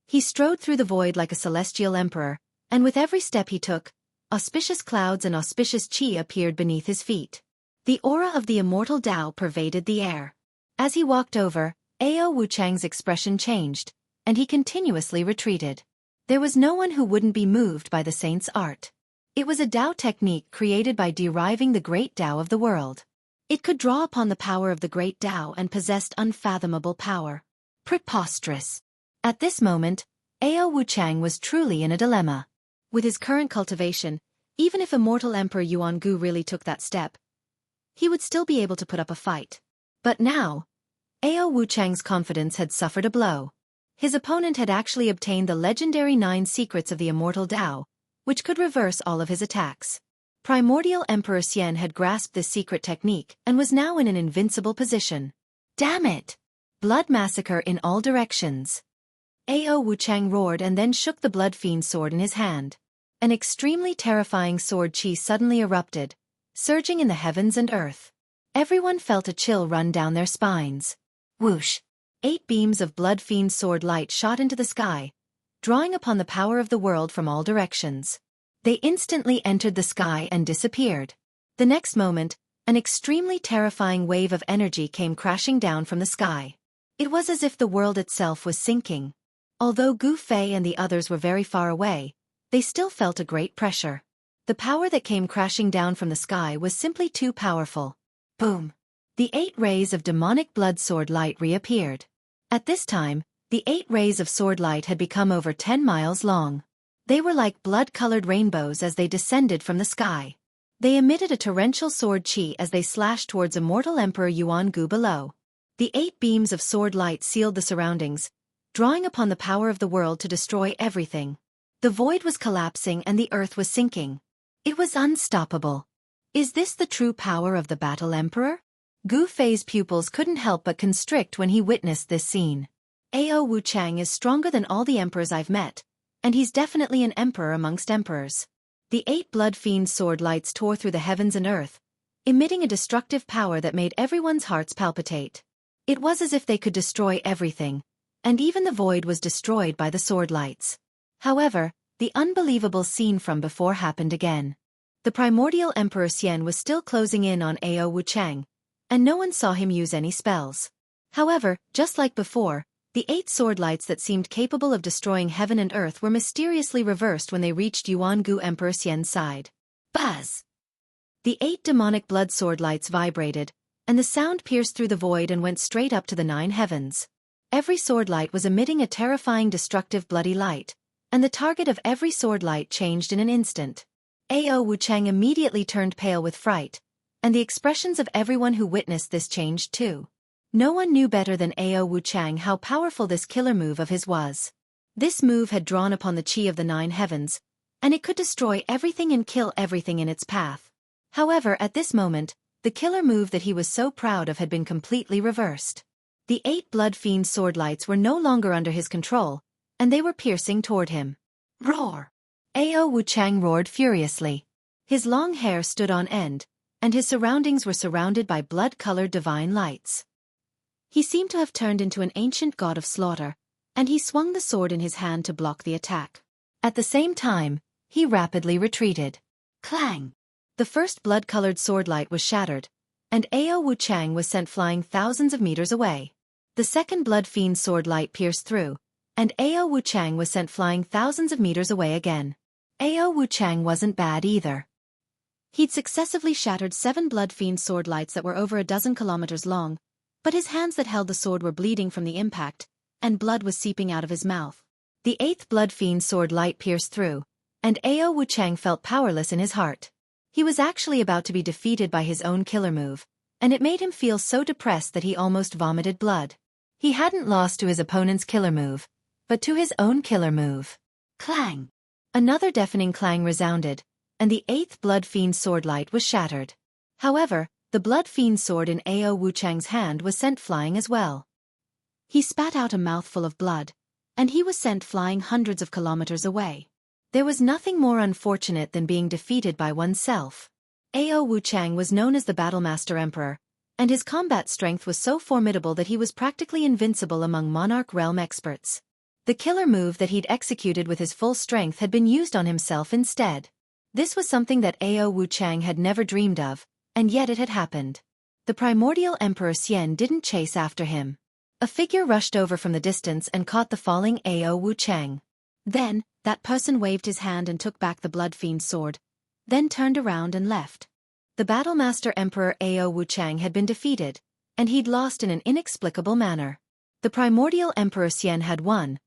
He strode through the void like a celestial emperor, and with every step he took, auspicious clouds and auspicious qi appeared beneath his feet. The aura of the Immortal Tao pervaded the air. As he walked over, Ao Wuchang's expression changed, and he continuously retreated. There was no one who wouldn't be moved by the saint's art. It was a Tao technique created by deriving the great Tao of the world. It could draw upon the power of the great Tao and possessed unfathomable power. Preposterous. At this moment, Ao Wuchang was truly in a dilemma. With his current cultivation, even if Immortal Emperor Yuan Gu really took that step, he would still be able to put up a fight. But now, Ao Wuchang's confidence had suffered a blow. His opponent had actually obtained the legendary 9 secrets of the Immortal Tao, which could reverse all of his attacks. Primordial Emperor Xian had grasped this secret technique and was now in an invincible position. Damn it! Blood massacre in all directions. Ao Wuchang roared and then shook the blood fiend sword in his hand. An extremely terrifying sword qi suddenly erupted, surging in the heavens and earth. Everyone felt a chill run down their spines. Whoosh! 8 beams of blood fiend sword light shot into the sky, drawing upon the power of the world from all directions. They instantly entered the sky and disappeared. The next moment, an extremely terrifying wave of energy came crashing down from the sky. It was as if the world itself was sinking. Although Gu Fei and the others were very far away, they still felt a great pressure. The power that came crashing down from the sky was simply too powerful. Boom! The 8 rays of demonic blood sword light reappeared. At this time, the 8 rays of sword light had become over 10 miles long. They were like blood-colored rainbows as they descended from the sky. They emitted a torrential sword qi as they slashed towards Immortal Emperor Yuan Gu below. The 8 beams of sword light sealed the surroundings, drawing upon the power of the world to destroy everything. The void was collapsing and the earth was sinking. It was unstoppable. Is this the true power of the Battle Emperor? Gu Fei's pupils couldn't help but constrict when he witnessed this scene. Ao Wuchang is stronger than all the emperors I've met, and he's definitely an emperor amongst emperors. The 8 blood fiend sword lights tore through the heavens and earth, emitting a destructive power that made everyone's hearts palpitate. It was as if they could destroy everything, and even the void was destroyed by the sword lights. However, the unbelievable scene from before happened again. The primordial Emperor Xian was still closing in on Ao Wuchang, and no one saw him use any spells. However, just like before, The 8 sword lights that seemed capable of destroying heaven and earth were mysteriously reversed when they reached Yuan-gu Emperor Xian's side. Buzz! The 8 demonic blood sword lights vibrated, and the sound pierced through the void and went straight up to the 9 heavens. Every sword light was emitting a terrifying destructive bloody light, and the target of every sword light changed in an instant. Ao Wuchang immediately turned pale with fright, and the expressions of everyone who witnessed this changed too. No one knew better than Ao Wuchang how powerful this killer move of his was. This move had drawn upon the chi of the 9 heavens, and it could destroy everything and kill everything in its path. However, at this moment, the killer move that he was so proud of had been completely reversed. The 8 blood fiend sword lights were no longer under his control, and they were piercing toward him. Roar! Ao Wuchang roared furiously. His long hair stood on end, and his surroundings were surrounded by blood-colored divine lights. He seemed to have turned into an ancient god of slaughter, and he swung the sword in his hand to block the attack. At the same time, he rapidly retreated. Clang! The first blood-colored sword light was shattered, and Ao Wuchang was sent flying thousands of meters away. The second blood fiend sword light pierced through, and Ao Wuchang was sent flying thousands of meters away again. Ao Wuchang wasn't bad either. He'd successively shattered 7 blood fiend sword lights that were over a dozen kilometers long, but his hands that held the sword were bleeding from the impact, and blood was seeping out of his mouth. The 8th blood fiend sword light pierced through, and Ao Wuchang felt powerless in his heart. He was actually about to be defeated by his own killer move, and it made him feel so depressed that he almost vomited blood. He hadn't lost to his opponent's killer move, but to his own killer move. Clang! Another deafening clang resounded, and the 8th blood fiend sword light was shattered. However, the blood fiend sword in Ao Wuchang's hand was sent flying as well. He spat out a mouthful of blood, and he was sent flying hundreds of kilometers away. There was nothing more unfortunate than being defeated by oneself. Ao Wuchang was known as the Battlemaster Emperor, and his combat strength was so formidable that he was practically invincible among Monarch Realm experts. The killer move that he'd executed with his full strength had been used on himself instead. This was something that Ao Wuchang had never dreamed of, and yet it had happened. The primordial Emperor Xian didn't chase after him. A figure rushed over from the distance and caught the falling Ao Wuchang. Then, that person waved his hand and took back the blood fiend sword, then turned around and left. The Battlemaster Emperor Ao Wuchang had been defeated, and he'd lost in an inexplicable manner. The primordial Emperor Xian had won,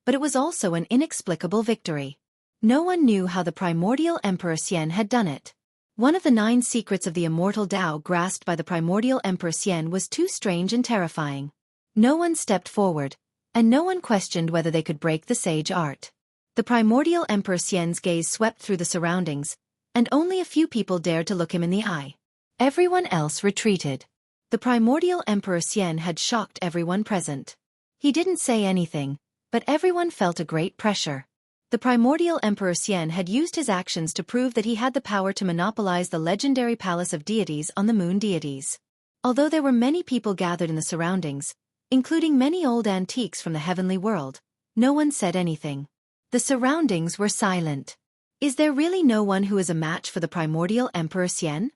but it was also an inexplicable victory. No one knew how the primordial Emperor Xian had done it. One of the 9 secrets of the immortal Tao grasped by the primordial Emperor Xian was too strange and terrifying. No one stepped forward, and no one questioned whether they could break the sage art. The primordial Emperor Xian's gaze swept through the surroundings, and only a few people dared to look him in the eye. Everyone else retreated. The primordial Emperor Xian had shocked everyone present. He didn't say anything, but everyone felt a great pressure. The primordial Emperor Xian had used his actions to prove that he had the power to monopolize the legendary palace of deities on the moon deities. Although there were many people gathered in the surroundings, including many old antiques from the heavenly world, no one said anything. The surroundings were silent. Is there really no one who is a match for the primordial Emperor Xian?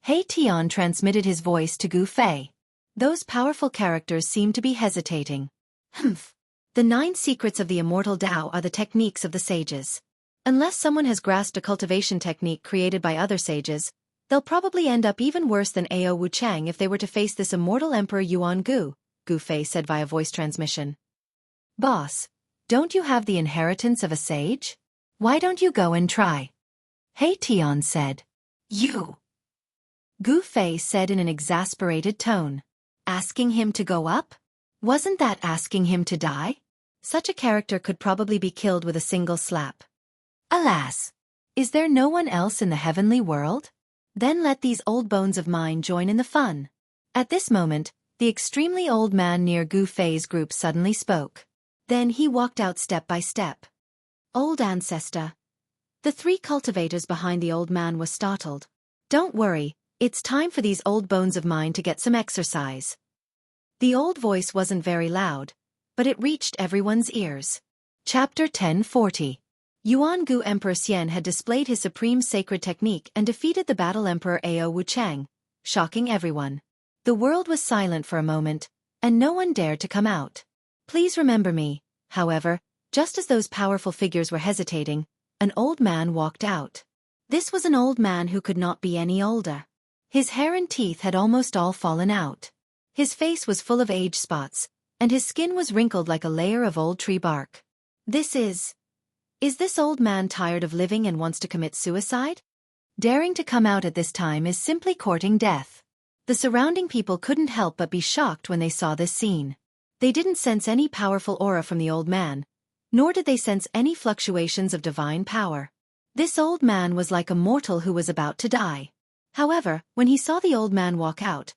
He Tian transmitted his voice to Gu Fei. Those powerful characters seemed to be hesitating. Humph. The 9 secrets of the immortal Tao are the techniques of the sages. Unless someone has grasped a cultivation technique created by other sages, they'll probably end up even worse than Ao Wuchang if they were to face this immortal Emperor Yuan Gu, Gu Fei said via voice transmission. Boss, don't you have the inheritance of a sage? Why don't you go and try? He Tian said. You. Gu Fei said in an exasperated tone. Asking him to go up? Wasn't that asking him to die? Such a character could probably be killed with a single slap. Alas! Is there no one else in the heavenly world? Then let these old bones of mine join in the fun. At this moment, the extremely old man near Gu Fei's group suddenly spoke. Then he walked out step by step. Old ancestor. The 3 cultivators behind the old man were startled. Don't worry, it's time for these old bones of mine to get some exercise. The old voice wasn't very loud, but it reached everyone's ears. Chapter 1040. Yuan Gu Emperor Xian had displayed his supreme sacred technique and defeated the Battle Emperor Ao Wuchang, shocking everyone. The world was silent for a moment, and no one dared to come out. Please remember me. However, just as those powerful figures were hesitating, an old man walked out. This was an old man who could not be any older. His hair and teeth had almost all fallen out. His face was full of age spots, and his skin was wrinkled like a layer of old tree bark. Is this old man tired of living and wants to commit suicide? Daring to come out at this time is simply courting death. The surrounding people couldn't help but be shocked when they saw this scene. They didn't sense any powerful aura from the old man, nor did they sense any fluctuations of divine power. This old man was like a mortal who was about to die. However, when he saw the old man walk out,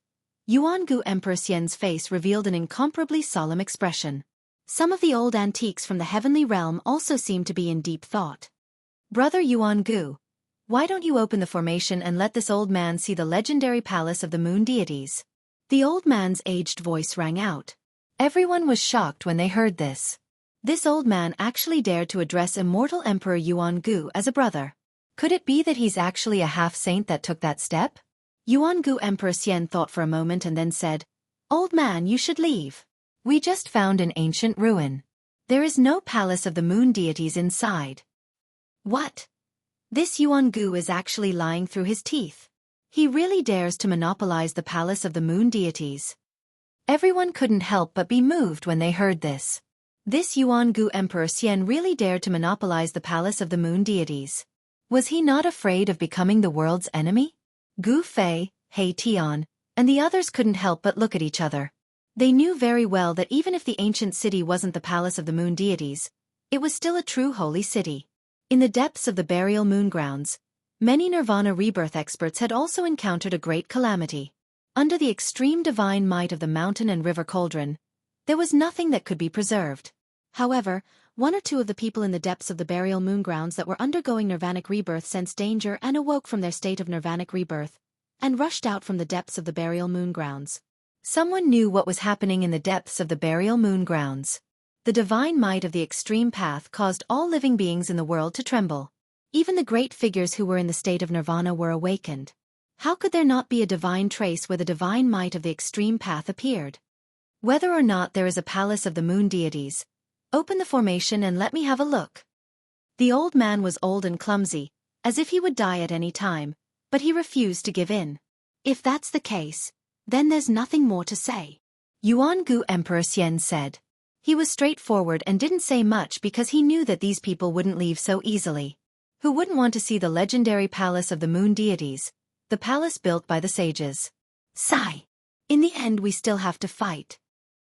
Yuangu Emperor Xian's face revealed an incomparably solemn expression. Some of the old antiques from the heavenly realm also seemed to be in deep thought. Brother Yuangu, why don't you open the formation and let this old man see the legendary palace of the moon deities? The old man's aged voice rang out. Everyone was shocked when they heard this. This old man actually dared to address Immortal Emperor Yuangu as a brother. Could it be that he's actually a half-saint that took that step? Yuangu Emperor Xian thought for a moment and then said, "Old man, you should leave. We just found an ancient ruin. There is no palace of the moon deities inside." What? This Yuangu is actually lying through his teeth. He really dares to monopolize the palace of the moon deities. Everyone couldn't help but be moved when they heard this. This Yuangu Emperor Xian really dared to monopolize the palace of the moon deities. Was he not afraid of becoming the world's enemy? Gu Fei, He Tian, and the others couldn't help but look at each other. They knew very well that even if the ancient city wasn't the palace of the moon deities, it was still a true holy city. In the depths of the burial moon grounds, many Nirvana rebirth experts had also encountered a great calamity. Under the extreme divine might of the mountain and river cauldron, there was nothing that could be preserved. However, one or two of the people in the depths of the burial moon grounds that were undergoing nirvanic rebirth sensed danger and awoke from their state of nirvanic rebirth, and rushed out from the depths of the burial moon grounds. Someone knew what was happening in the depths of the burial moon grounds. The divine might of the extreme path caused all living beings in the world to tremble. Even the great figures who were in the state of nirvana were awakened. How could there not be a divine trace where the divine might of the extreme path appeared? Whether or not there is a palace of the moon deities, open the formation and let me have a look. The old man was old and clumsy, as if he would die at any time, but he refused to give in. If that's the case, then there's nothing more to say. Yuangu Emperor Xian said. He was straightforward and didn't say much because he knew that these people wouldn't leave so easily. Who wouldn't want to see the legendary palace of the moon deities, the palace built by the sages? Sigh. In the end we still have to fight.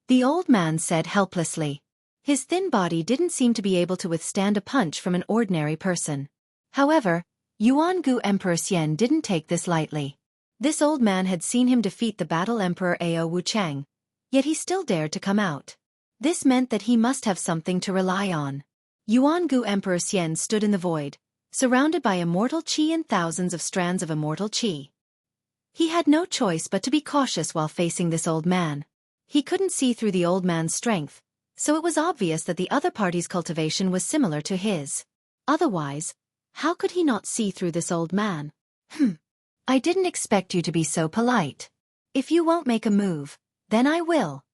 The old man said helplessly. His thin body didn't seem to be able to withstand a punch from an ordinary person. However, Yuangu Emperor Xian didn't take this lightly. This old man had seen him defeat the battle Emperor Ao Wuchang, yet he still dared to come out. This meant that he must have something to rely on. Yuangu Emperor Xian stood in the void, surrounded by immortal qi and thousands of strands of immortal qi. He had no choice but to be cautious while facing this old man. He couldn't see through the old man's strength, so it was obvious that the other party's cultivation was similar to his. Otherwise, how could he not see through this old man? I didn't expect you to be so polite. If you won't make a move, then I will.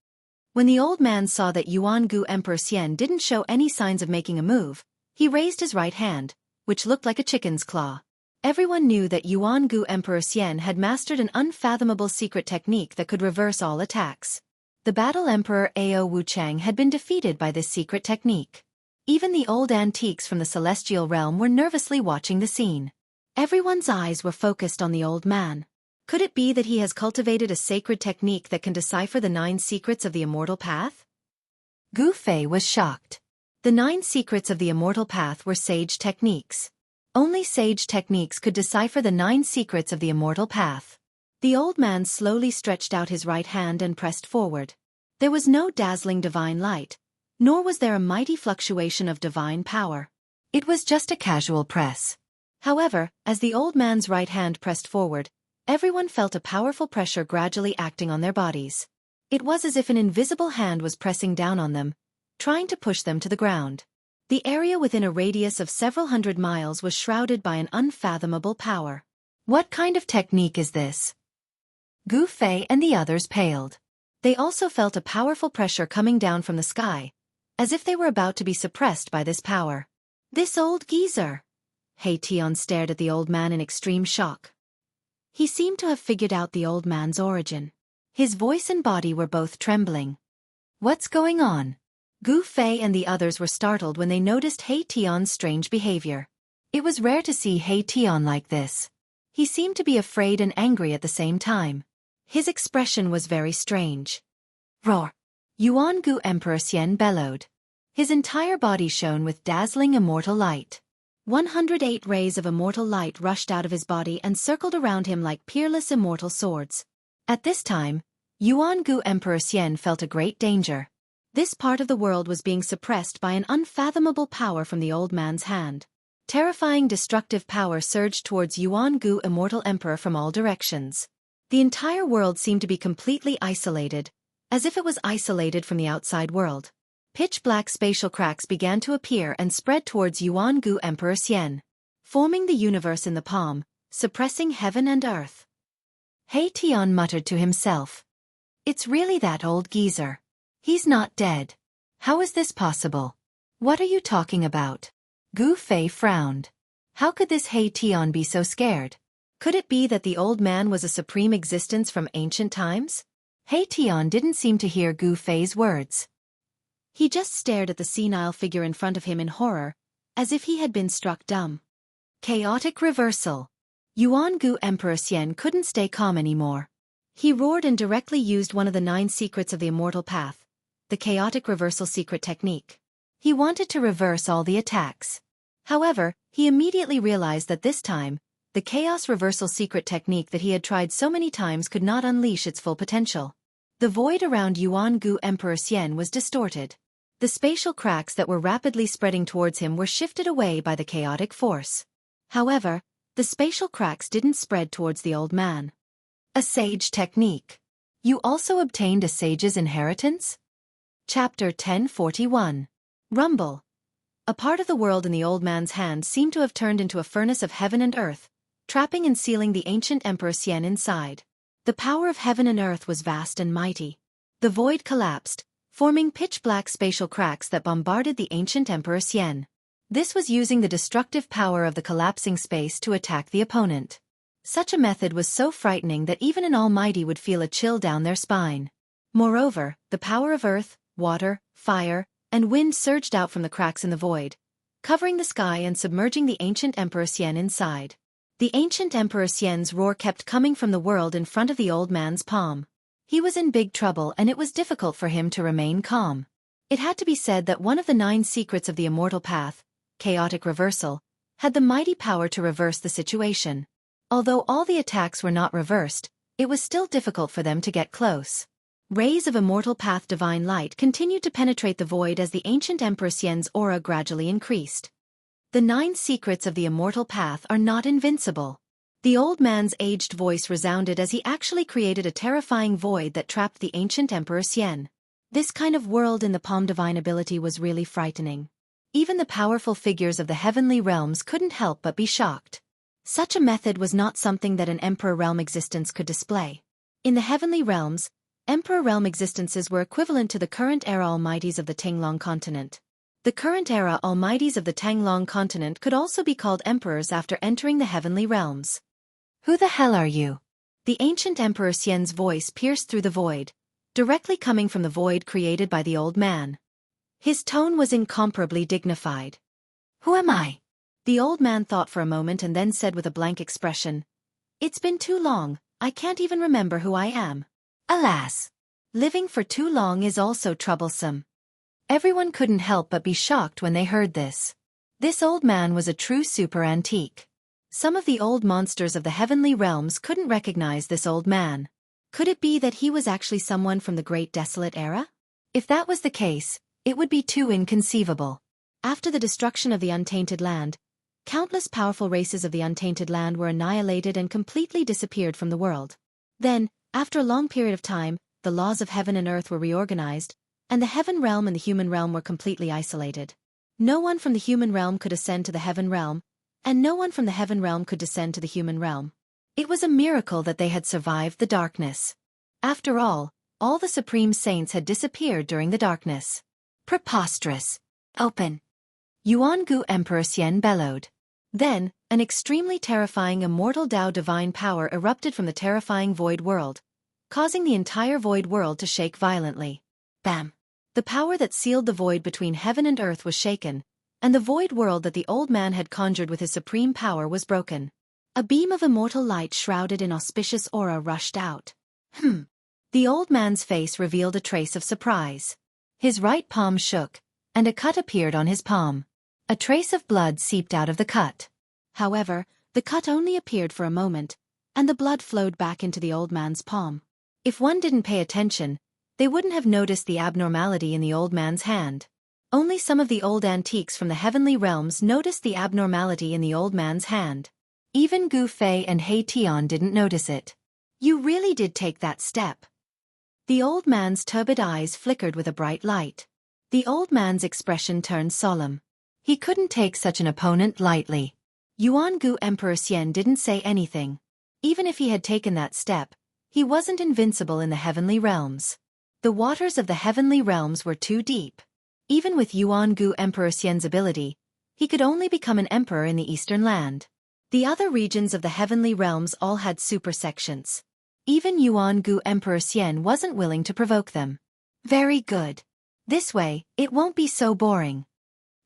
When the old man saw that Yuangu Emperor Xian didn't show any signs of making a move, he raised his right hand, which looked like a chicken's claw. Everyone knew that Yuangu Emperor Xian had mastered an unfathomable secret technique that could reverse all attacks. The battle Emperor Ao Wuchang had been defeated by this secret technique. Even the old antiques from the celestial realm were nervously watching the scene. Everyone's eyes were focused on the old man. Could it be that he has cultivated a sacred technique that can decipher the 9 secrets of the immortal path? Gu Fei was shocked. The 9 secrets of the immortal path were sage techniques. Only sage techniques could decipher the 9 secrets of the immortal path. The old man slowly stretched out his right hand and pressed forward. There was no dazzling divine light, nor was there a mighty fluctuation of divine power. It was just a casual press. However, as the old man's right hand pressed forward, everyone felt a powerful pressure gradually acting on their bodies. It was as if an invisible hand was pressing down on them, trying to push them to the ground. The area within a radius of several hundred miles was shrouded by an unfathomable power. What kind of technique is this? Gu Fei and the others paled. They also felt a powerful pressure coming down from the sky, as if they were about to be suppressed by this power. This old geezer! Xianxia stared at the old man in extreme shock. He seemed to have figured out the old man's origin. His voice and body were both trembling. What's going on? Gu Fei and the others were startled when they noticed Xianxia's strange behavior. It was rare to see Xianxia like this. He seemed to be afraid and angry at the same time. His expression was very strange. Roar! Yuan Gu Emperor Xian bellowed. His entire body shone with dazzling immortal light. 108 rays of immortal light rushed out of his body and circled around him like peerless immortal swords. At this time, Yuan Gu Emperor Xian felt a great danger. This part of the world was being suppressed by an unfathomable power from the old man's hand. Terrifying destructive power surged towards Yuan Gu Immortal Emperor from all directions. The entire world seemed to be completely isolated, as if it was isolated from the outside world. Pitch-black spatial cracks began to appear and spread towards Yuan Gu Emperor Xian, forming the universe in the palm, suppressing heaven and earth. Xianxia muttered to himself. It's really that old geezer. He's not dead. How is this possible? What are you talking about? Gu Fei frowned. How could this Xianxia be so scared? Could it be that the old man was a supreme existence from ancient times? Xianxia didn't seem to hear Gu Fei's words. He just stared at the senile figure in front of him in horror, as if he had been struck dumb. Chaotic reversal. Yuan Gu Emperor Xian couldn't stay calm anymore. He roared and directly used one of the 9 secrets of the immortal path, the chaotic reversal secret technique. He wanted to reverse all the attacks. However, he immediately realized that this time, the chaos reversal secret technique that he had tried so many times could not unleash its full potential. The void around Yuan Gu Emperor Xian was distorted. The spatial cracks that were rapidly spreading towards him were shifted away by the chaotic force. However, the spatial cracks didn't spread towards the old man. A sage technique. You also obtained a sage's inheritance? Chapter 1041. Rumble. A part of the world in the old man's hand seemed to have turned into a furnace of heaven and earth, trapping and sealing the ancient Emperor Xian inside. The power of heaven and earth was vast and mighty. The void collapsed, forming pitch-black spatial cracks that bombarded the ancient Emperor Xian. This was using the destructive power of the collapsing space to attack the opponent. Such a method was so frightening that even an almighty would feel a chill down their spine. Moreover, the power of earth, water, fire, and wind surged out from the cracks in the void, covering the sky and submerging the ancient Emperor Xian inside. The ancient Emperor Xian's roar kept coming from the world in front of the old man's palm. He was in big trouble and it was difficult for him to remain calm. It had to be said that one of the 9 secrets of the immortal path, chaotic reversal, had the mighty power to reverse the situation. Although all the attacks were not reversed, it was still difficult for them to get close. Rays of immortal path divine light continued to penetrate the void as the ancient Emperor Xian's aura gradually increased. The 9 secrets of the immortal path are not invincible. The old man's aged voice resounded as he actually created a terrifying void that trapped the ancient Emperor Xian. This kind of world in the palm divine ability was really frightening. Even the powerful figures of the heavenly realms couldn't help but be shocked. Such a method was not something that an Emperor realm existence could display. In the heavenly realms, Emperor realm existences were equivalent to the current era almighties of the Tinglong continent. The current era almighties of the Tanglong continent could also be called emperors after entering the heavenly realms. Who the hell are you? The ancient Emperor Xian's voice pierced through the void, directly coming from the void created by the old man. His tone was incomparably dignified. Who am I? The old man thought for a moment and then said with a blank expression, It's been too long, I can't even remember who I am. Alas! Living for too long is also troublesome. Everyone couldn't help but be shocked when they heard this. This old man was a true super antique. Some of the old monsters of the heavenly realms couldn't recognize this old man. Could it be that he was actually someone from the Great Desolate Era? If that was the case, it would be too inconceivable. After the destruction of the untainted land, countless powerful races of the untainted land were annihilated and completely disappeared from the world. Then, after a long period of time, the laws of heaven and earth were reorganized, and the heaven realm and the human realm were completely isolated. No one from the human realm could ascend to the heaven realm, and no one from the heaven realm could descend to the human realm. It was a miracle that they had survived the darkness. After all, All the supreme saints had disappeared during the darkness. Preposterous. Open. Yuan-gu Emperor Xian bellowed. Then, an extremely terrifying immortal Tao divine power erupted from the terrifying void world, causing the entire void world to shake violently. Bam! The power that sealed the void between heaven and earth was shaken, and the void world that the old man had conjured with his supreme power was broken. A beam of immortal light shrouded in auspicious aura rushed out. The old man's face revealed a trace of surprise. His right palm shook, and a cut appeared on his palm. A trace of blood seeped out of the cut. However, the cut only appeared for a moment, and the blood flowed back into the old man's palm. If one didn't pay attention, they wouldn't have noticed the abnormality in the old man's hand. Only some of the old antiques from the heavenly realms noticed the abnormality in the old man's hand. Even Gu Fei and He Tian didn't notice it. You really did take that step. The old man's turbid eyes flickered with a bright light. The old man's expression turned solemn. He couldn't take such an opponent lightly. Yuan-gu Emperor Xian didn't say anything. Even if he had taken that step, he wasn't invincible in the heavenly realms. The waters of the heavenly realms were too deep. Even with Yuan-gu Emperor Xian's ability, he could only become an emperor in the eastern land. The other regions of the heavenly realms all had super sections. Even Yuan-gu Emperor Xian wasn't willing to provoke them. Very good. This way, it won't be so boring.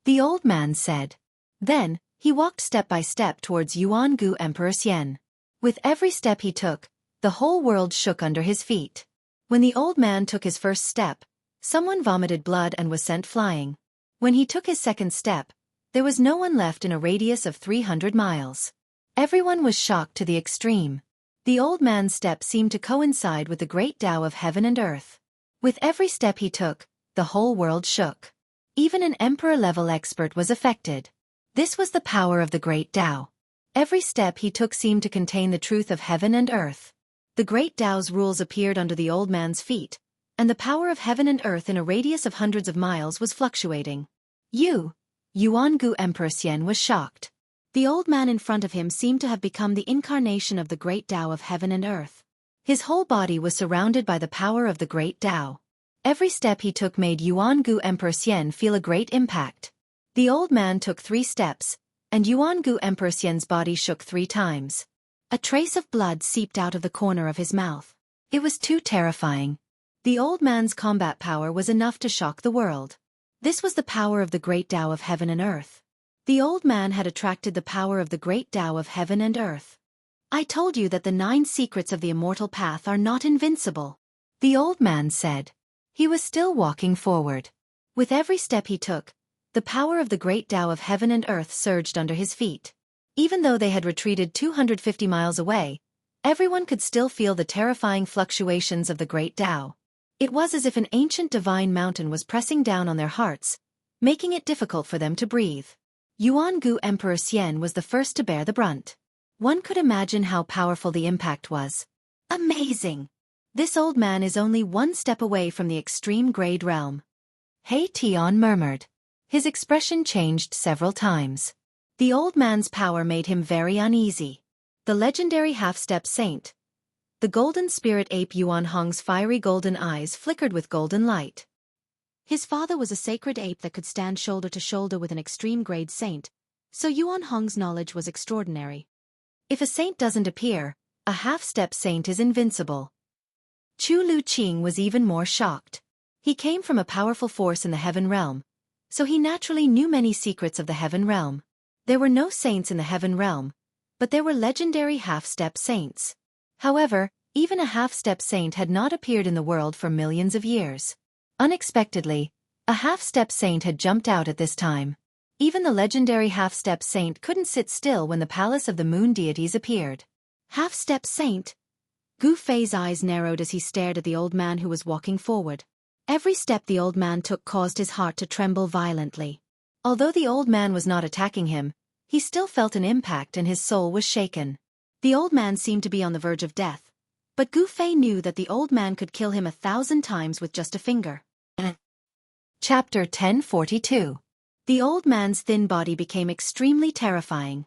The old man said. Then, he walked step by step towards Yuan-gu Emperor Xian. With every step he took, the whole world shook under his feet. When the old man took his first step, someone vomited blood and was sent flying. When he took his second step, there was no one left in a radius of 300 miles. Everyone was shocked to the extreme. The old man's step seemed to coincide with the great Tao of heaven and earth. With every step he took, the whole world shook. Even an emperor-level expert was affected. This was the power of the great Tao. Every step he took seemed to contain the truth of heaven and earth. The great Tao's rules appeared under the old man's feet, and the power of heaven and earth in a radius of hundreds of miles was fluctuating. Yuan-gu Emperor Xian was shocked. The old man in front of him seemed to have become the incarnation of the great Tao of heaven and earth. His whole body was surrounded by the power of the great Tao. Every step he took made Yuan-gu Emperor Xian feel a great impact. The old man took 3 steps, and Yuan-gu Emperor Xian's body shook 3 times. A trace of blood seeped out of the corner of his mouth. It was too terrifying. The old man's combat power was enough to shock the world. This was the power of the great Tao of heaven and earth. The old man had attracted the power of the great Tao of heaven and earth. I told you that the 9 secrets of the immortal path are not invincible, the old man said. He was still walking forward. With every step he took, the power of the great Tao of heaven and earth surged under his feet. Even though they had retreated 250 miles away, everyone could still feel the terrifying fluctuations of the great Tao. It was as if an ancient divine mountain was pressing down on their hearts, making it difficult for them to breathe. Yuan-gu Emperor Xian was the first to bear the brunt. One could imagine how powerful the impact was. Amazing! This old man is only 1 step away from the extreme grade realm. He Tian murmured. His expression changed several times. The old man's power made him very uneasy. The legendary half-step saint. The golden spirit ape Yuan Hong's fiery golden eyes flickered with golden light. His father was a sacred ape that could stand shoulder to shoulder with an extreme grade saint, so Yuan Hong's knowledge was extraordinary. If a saint doesn't appear, a half-step saint is invincible. Chu Lu Qing was even more shocked. He came from a powerful force in the heaven realm, so he naturally knew many secrets of the heaven realm. There were no saints in the heaven realm, but there were legendary half-step saints. However, even a half-step saint had not appeared in the world for millions of years. Unexpectedly, a half-step saint had jumped out at this time. Even the legendary half-step saint couldn't sit still when the palace of the moon deities appeared. Half-step saint? Gu Fei's eyes narrowed as he stared at the old man who was walking forward. Every step the old man took caused his heart to tremble violently. Although the old man was not attacking him, he still felt an impact and his soul was shaken. The old man seemed to be on the verge of death, but Gu Fei knew that the old man could kill him 1,000 times with just a finger. Chapter 1042. The old man's thin body became extremely terrifying.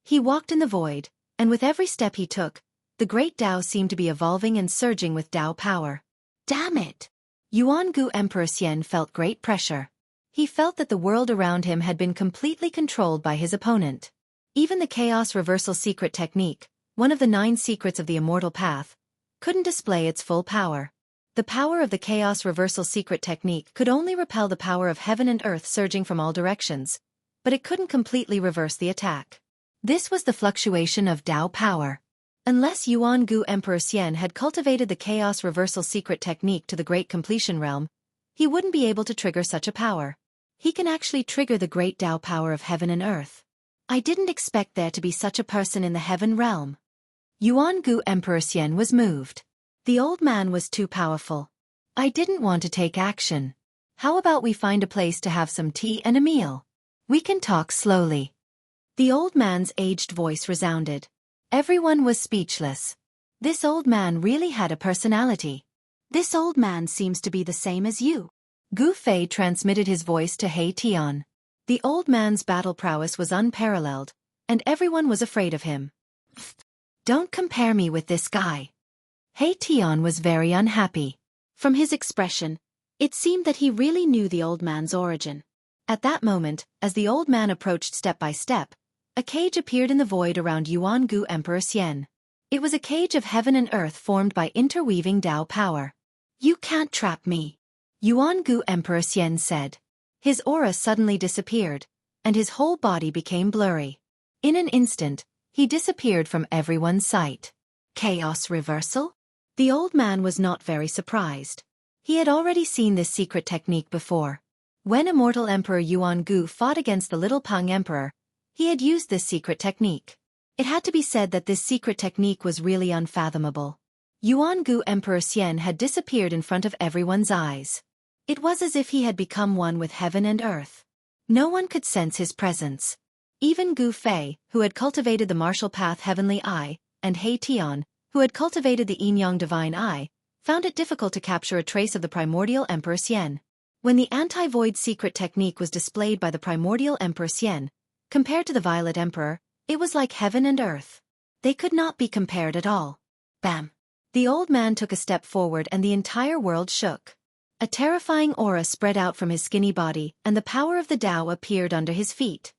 He walked in the void, and with every step he took, the great Tao seemed to be evolving and surging with Tao power. Damn it! Yuan-gu Emperor Xian felt great pressure. He felt that the world around him had been completely controlled by his opponent. Even the Chaos Reversal Secret Technique, one of the 9 secrets of the Immortal Path, couldn't display its full power. The power of the Chaos Reversal Secret Technique could only repel the power of heaven and earth surging from all directions, but it couldn't completely reverse the attack. This was the fluctuation of Tao power. Unless Yuan-gu Emperor Xian had cultivated the Chaos Reversal Secret Technique to the Great Completion Realm, he wouldn't be able to trigger such a power. He can actually trigger the great Tao power of heaven and earth. I didn't expect there to be such a person in the heaven realm. Yuan-gu Emperor Xian was moved. The old man was too powerful. I didn't want to take action. How about we find a place to have some tea and a meal? We can talk slowly. The old man's aged voice resounded. Everyone was speechless. This old man really had a personality. This old man seems to be the same as you. Gu Fei transmitted his voice to He Tian. The old man's battle prowess was unparalleled, and everyone was afraid of him. Don't compare me with this guy. He Tian was very unhappy. From his expression, it seemed that he really knew the old man's origin. At that moment, as the old man approached step by step, a cage appeared in the void around Yuan-gu Emperor Xian. It was a cage of heaven and earth formed by interweaving Tao power. You can't trap me, Yuan-gu Emperor Xian said. His aura suddenly disappeared, and his whole body became blurry. In an instant, he disappeared from everyone's sight. Chaos reversal? The old man was not very surprised. He had already seen this secret technique before. When Immortal Emperor Yuan-gu fought against the Little Pang Emperor, he had used this secret technique. It had to be said that this secret technique was really unfathomable. Yuan-gu Emperor Xian had disappeared in front of everyone's eyes. It was as if he had become one with heaven and earth. No one could sense his presence. Even Gu Fei, who had cultivated the Martial Path Heavenly Eye, and He Tian, who had cultivated the Yin-Yang Divine Eye, found it difficult to capture a trace of the Primordial Emperor Xian. When the Anti-Void Secret Technique was displayed by the Primordial Emperor Xian, compared to the Violet Emperor, it was like heaven and earth. They could not be compared at all. Bam! The old man took a step forward and the entire world shook. A terrifying aura spread out from his skinny body, and the power of the Tao appeared under his feet.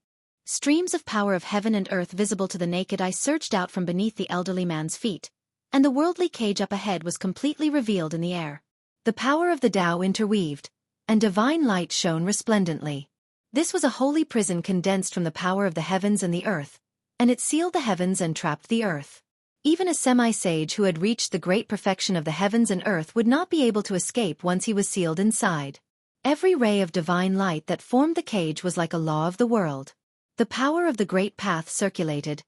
Streams of power of heaven and earth visible to the naked eye surged out from beneath the elderly man's feet, and the worldly cage up ahead was completely revealed in the air. The power of the Tao interweaved, and divine light shone resplendently. This was a holy prison condensed from the power of the heavens and the earth, and it sealed the heavens and trapped the earth. Even a semi-sage who had reached the great perfection of the heavens and earth would not be able to escape once he was sealed inside. Every ray of divine light that formed the cage was like a law of the world. The power of the great path circulated,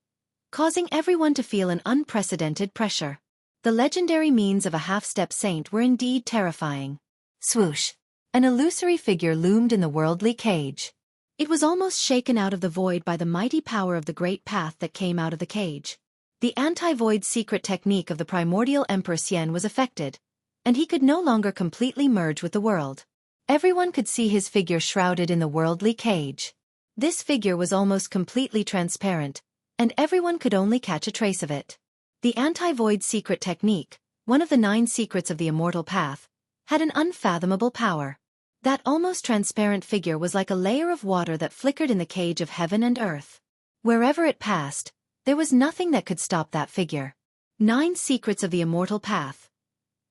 causing everyone to feel an unprecedented pressure. The legendary means of a half-step saint were indeed terrifying. Swoosh! An illusory figure loomed in the worldly cage. It was almost shaken out of the void by the mighty power of the great path that came out of the cage. The anti-void secret technique of the primordial Emperor Xian was affected, and he could no longer completely merge with the world. Everyone could see his figure shrouded in the worldly cage. This figure was almost completely transparent, and everyone could only catch a trace of it. The anti-void secret technique, one of the 9 secrets of the Immortal Path, had an unfathomable power. That almost transparent figure was like a layer of water that flickered in the cage of heaven and earth. Wherever it passed, there was nothing that could stop that figure. 9 secrets of the Immortal Path.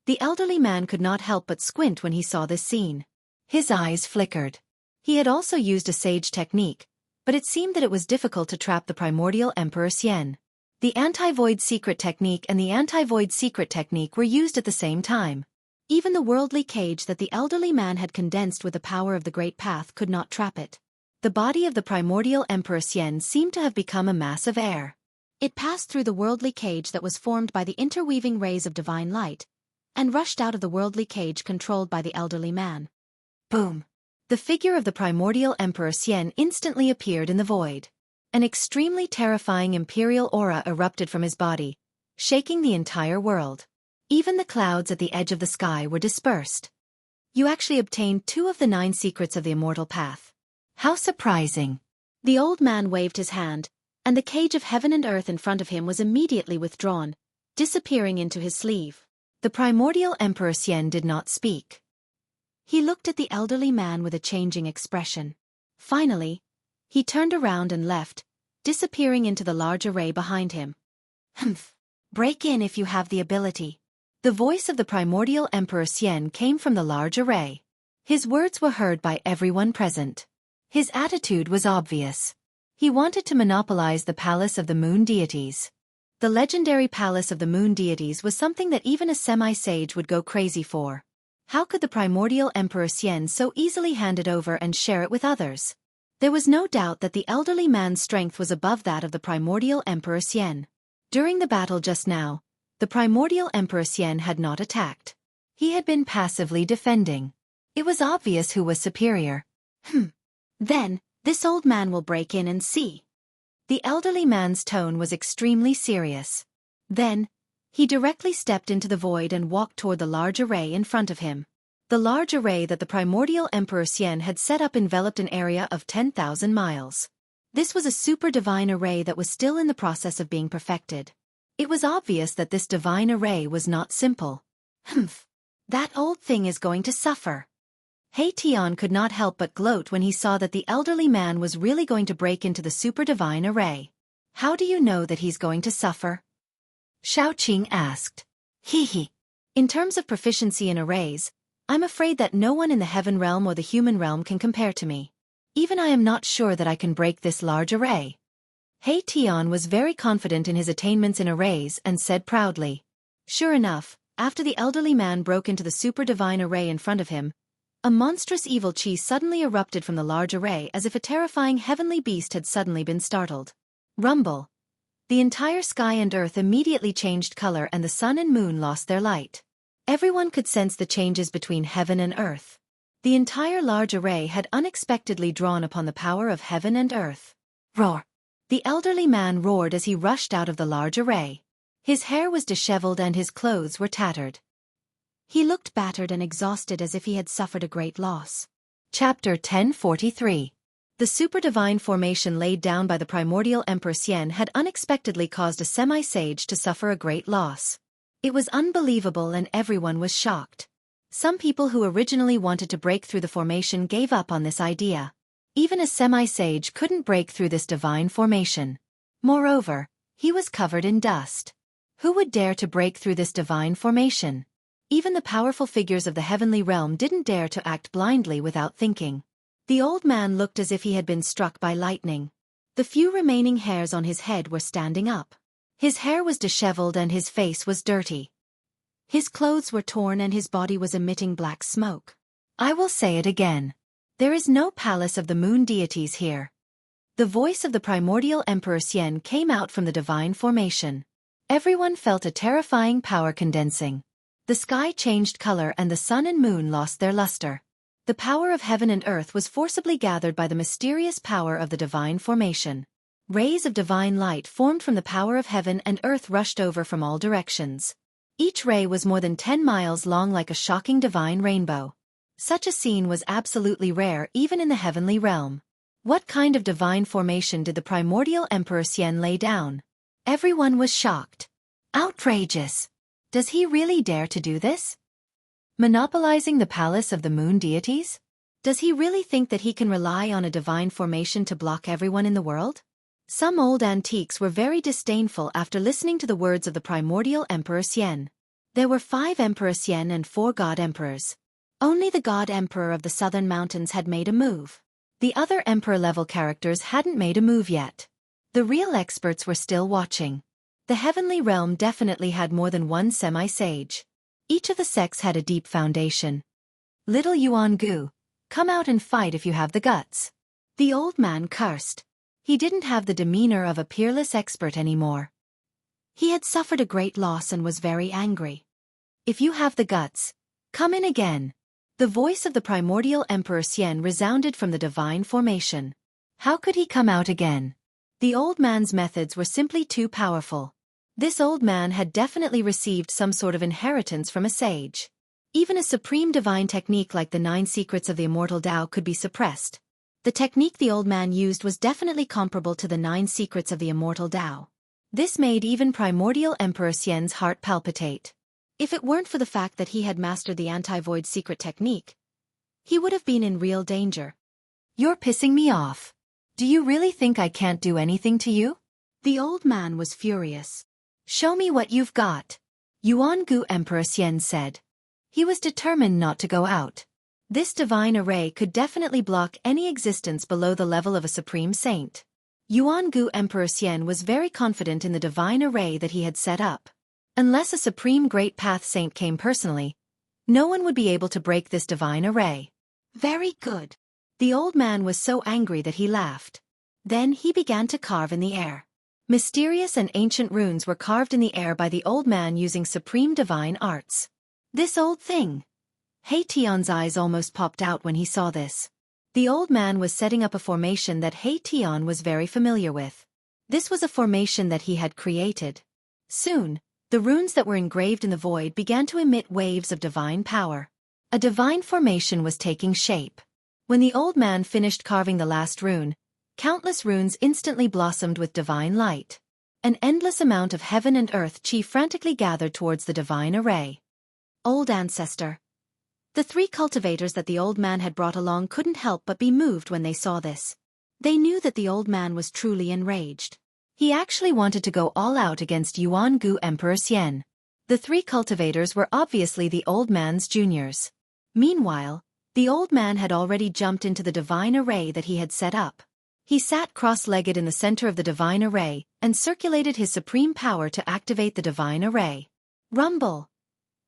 The elderly man could not help but squint when he saw this scene. His eyes flickered. He had also used a sage technique, but it seemed that it was difficult to trap the primordial Emperor Xian. The anti-void secret technique and the anti-void secret technique were used at the same time. Even the worldly cage that the elderly man had condensed with the power of the great path could not trap it. The body of the primordial Emperor Xian seemed to have become a mass of air. It passed through the worldly cage that was formed by the interweaving rays of divine light, and rushed out of the worldly cage controlled by the elderly man. Boom! The figure of the primordial Emperor Xian instantly appeared in the void. An extremely terrifying imperial aura erupted from his body, shaking the entire world. Even the clouds at the edge of the sky were dispersed. You actually obtained 2 of the 9 secrets of the Immortal Path. How surprising! The old man waved his hand, and the cage of heaven and earth in front of him was immediately withdrawn, disappearing into his sleeve. The primordial Emperor Xian did not speak. He looked at the elderly man with a changing expression. Finally, he turned around and left, disappearing into the large array behind him. Humph! Break in if you have the ability. The voice of the primordial Emperor Xian came from the large array. His words were heard by everyone present. His attitude was obvious. He wanted to monopolize the palace of the moon deities. The legendary palace of the moon deities was something that even a semi-sage would go crazy for. How could the primordial Emperor Xian so easily hand it over and share it with others? There was no doubt that the elderly man's strength was above that of the primordial Emperor Xian. During the battle just now, the primordial Emperor Xian had not attacked. He had been passively defending. It was obvious who was superior. Then, this old man will break in and see. The elderly man's tone was extremely serious. Then, he directly stepped into the void and walked toward the large array in front of him. The large array that the primordial Emperor Xian had set up enveloped an area of 10,000 miles. This was a super divine array that was still in the process of being perfected. It was obvious that this divine array was not simple. That old thing is going to suffer. He Tian could not help but gloat when he saw that the elderly man was really going to break into the super divine array. How do you know that he's going to suffer? Xueqi asked. In terms of proficiency in arrays, I'm afraid that no one in the heaven realm or the human realm can compare to me. Even I am not sure that I can break this large array. He Tian was very confident in his attainments in arrays and said proudly. Sure enough, after the elderly man broke into the super divine array in front of him, a monstrous evil chi suddenly erupted from the large array as if a terrifying heavenly beast had suddenly been startled. Rumble. The entire sky and earth immediately changed color and the sun and moon lost their light. Everyone could sense the changes between heaven and earth. The entire large array had unexpectedly drawn upon the power of heaven and earth. Roar! The elderly man roared as he rushed out of the large array. His hair was disheveled and his clothes were tattered. He looked battered and exhausted as if he had suffered a great loss. Chapter 1043. The super divine formation laid down by the primordial Emperor Xian had unexpectedly caused a semi-sage to suffer a great loss. It was unbelievable and everyone was shocked. Some people who originally wanted to break through the formation gave up on this idea. Even a semi-sage couldn't break through this divine formation. Moreover, he was covered in dust. Who would dare to break through this divine formation? Even the powerful figures of the heavenly realm didn't dare to act blindly without thinking. The old man looked as if he had been struck by lightning. The few remaining hairs on his head were standing up. His hair was disheveled and his face was dirty. His clothes were torn and his body was emitting black smoke. I will say it again. There is no palace of the moon deities here. The voice of the primordial Emperor Xian came out from the divine formation. Everyone felt a terrifying power condensing. The sky changed color and the sun and moon lost their luster. The power of heaven and earth was forcibly gathered by the mysterious power of the divine formation. Rays of divine light formed from the power of heaven and earth rushed over from all directions. Each ray was more than 10 miles long like a shocking divine rainbow. Such a scene was absolutely rare even in the heavenly realm. What kind of divine formation did the primordial Emperor Xian lay down? Everyone was shocked. Outrageous! Does he really dare to do this? Monopolizing the palace of the moon deities? Does he really think that he can rely on a divine formation to block everyone in the world? Some old antiques were very disdainful after listening to the words of the primordial Emperor Xian. There were 5 Emperor Xian and 4 God Emperors. Only the God Emperor of the southern mountains had made a move. The other Emperor-level characters hadn't made a move yet. The real experts were still watching. The heavenly realm definitely had more than one semi-sage. Each of the sects had a deep foundation. Little Yuan Gu, come out and fight if you have the guts. The old man cursed. He didn't have the demeanor of a peerless expert anymore. He had suffered a great loss and was very angry. If you have the guts, come in again. The voice of the primordial Emperor Xian resounded from the divine formation. How could he come out again? The old man's methods were simply too powerful. This old man had definitely received some sort of inheritance from a sage. Even a supreme divine technique like the 9 secrets of the immortal Tao could be suppressed. The technique the old man used was definitely comparable to the 9 secrets of the immortal Tao. This made even primordial Emperor Xian's heart palpitate. If it weren't for the fact that he had mastered the anti-void secret technique, he would have been in real danger. You're pissing me off. Do you really think I can't do anything to you? The old man was furious. Show me what you've got. Yuan-gu Emperor Xian said. He was determined not to go out. This divine array could definitely block any existence below the level of a supreme saint. Yuan-gu Emperor Xian was very confident in the divine array that he had set up. Unless a supreme great path saint came personally, no one would be able to break this divine array. Very good. The old man was so angry that he laughed. Then he began to carve in the air. Mysterious and ancient runes were carved in the air by the old man using supreme divine arts. This old thing. He Tian's eyes almost popped out when he saw this. The old man was setting up a formation that He Tian was very familiar with. This was a formation that he had created. Soon, the runes that were engraved in the void began to emit waves of divine power. A divine formation was taking shape. When the old man finished carving the last rune, countless runes instantly blossomed with divine light. An endless amount of heaven and earth chi frantically gathered towards the divine array. Old ancestor. The 3 cultivators that the old man had brought along couldn't help but be moved when they saw this. They knew that the old man was truly enraged. He actually wanted to go all out against Yuan-gu Emperor Xian. The 3 cultivators were obviously the old man's juniors. Meanwhile, the old man had already jumped into the divine array that he had set up. He sat cross-legged in the center of the divine array and circulated his supreme power to activate the divine array. Rumble!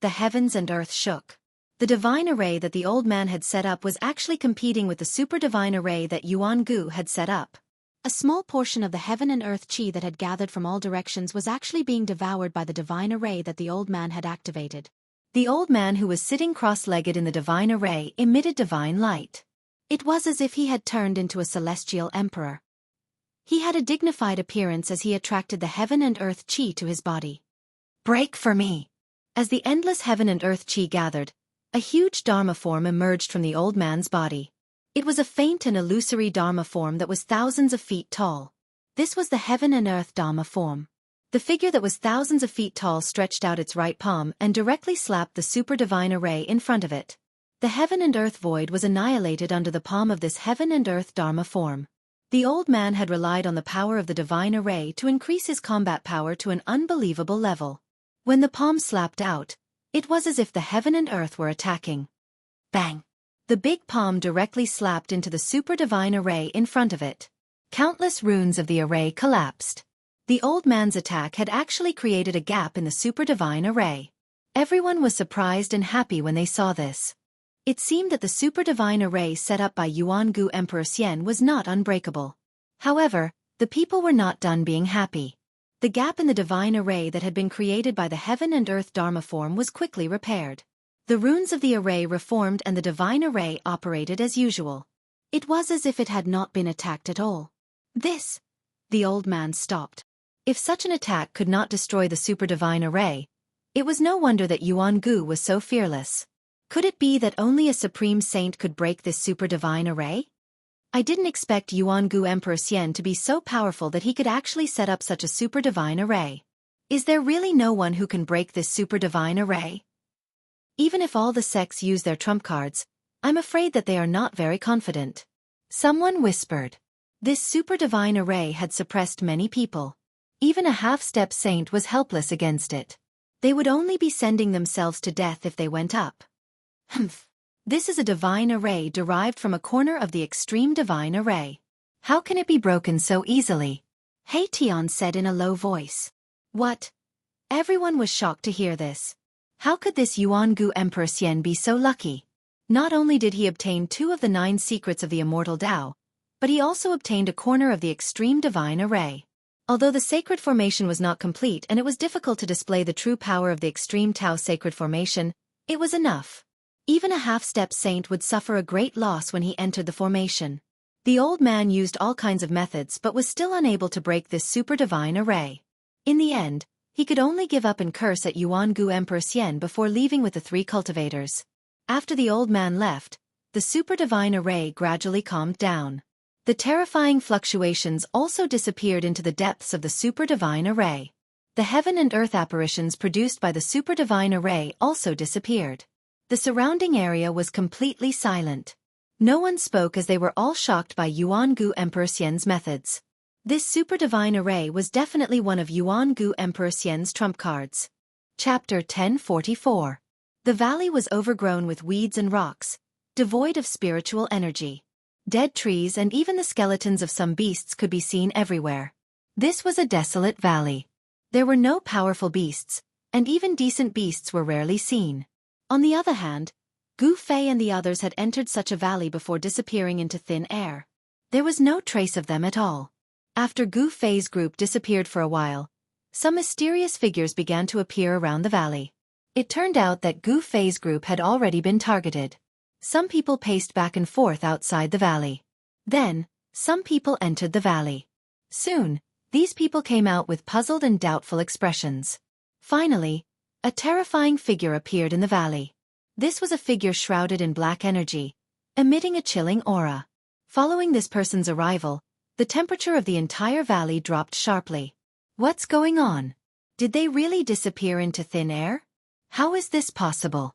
The heavens and earth shook. The divine array that the old man had set up was actually competing with the super divine array that Yuan-gu had set up. A small portion of the heaven and earth chi that had gathered from all directions was actually being devoured by the divine array that the old man had activated. The old man who was sitting cross-legged in the divine array emitted divine light. It was as if he had turned into a celestial emperor. He had a dignified appearance as he attracted the heaven and earth chi to his body. Break for me! As the endless heaven and earth chi gathered, a huge Dharma form emerged from the old man's body. It was a faint and illusory Dharma form that was thousands of feet tall. This was the heaven and earth Dharma form. The figure that was thousands of feet tall stretched out its right palm and directly slapped the super divine array in front of it. The heaven and earth void was annihilated under the palm of this heaven and earth Dharma form. The old man had relied on the power of the divine array to increase his combat power to an unbelievable level. When the palm slapped out, it was as if the heaven and earth were attacking. Bang! The big palm directly slapped into the super divine array in front of it. Countless runes of the array collapsed. The old man's attack had actually created a gap in the super divine array. Everyone was surprised and happy when they saw this. It seemed that the super divine array set up by Yuan-gu Emperor Xian was not unbreakable. However, the people were not done being happy. The gap in the divine array that had been created by the heaven and earth Dharma form was quickly repaired. The runes of the array reformed and the divine array operated as usual. It was as if it had not been attacked at all. This! The old man stopped. If such an attack could not destroy the super divine array, it was no wonder that Yuan-gu was so fearless. Could it be that only a supreme saint could break this super divine array? I didn't expect Yuan-gu Emperor Xian to be so powerful that he could actually set up such a super divine array. Is there really no one who can break this super divine array? Even if all the sects use their trump cards, I'm afraid that they are not very confident. Someone whispered. This super divine array had suppressed many people. Even a half-step saint was helpless against it. They would only be sending themselves to death if they went up. Humph. This is a divine array derived from a corner of the extreme divine array. How can it be broken so easily? He Tian said in a low voice. What? Everyone was shocked to hear this. How could this Yuan-gu Emperor Xian be so lucky? Not only did he obtain 2 of the 9 secrets of the Immortal Tao, but he also obtained a corner of the extreme divine array. Although the sacred formation was not complete and it was difficult to display the true power of the extreme Tao sacred formation, it was enough. Even a half-step saint would suffer a great loss when he entered the formation. The old man used all kinds of methods but was still unable to break this super divine array. In the end, he could only give up and curse at Yuan-gu Emperor Xian before leaving with the 3 cultivators. After the old man left, the super divine array gradually calmed down. The terrifying fluctuations also disappeared into the depths of the super divine array. The heaven and earth apparitions produced by the super divine array also disappeared. The surrounding area was completely silent. No one spoke as they were all shocked by Yuan-gu Emperor Xian's methods. This super divine array was definitely one of Yuan-gu Emperor Xian's trump cards. Chapter 1044. The valley was overgrown with weeds and rocks, devoid of spiritual energy. Dead trees and even the skeletons of some beasts could be seen everywhere. This was a desolate valley. There were no powerful beasts, and even decent beasts were rarely seen. On the other hand, Gu Fei and the others had entered such a valley before disappearing into thin air. There was no trace of them at all. After Gu Fei's group disappeared for a while, some mysterious figures began to appear around the valley. It turned out that Gu Fei's group had already been targeted. Some people paced back and forth outside the valley. Then, some people entered the valley. Soon, these people came out with puzzled and doubtful expressions. Finally, a terrifying figure appeared in the valley. This was a figure shrouded in black energy, emitting a chilling aura. Following this person's arrival, the temperature of the entire valley dropped sharply. What's going on? Did they really disappear into thin air? How is this possible?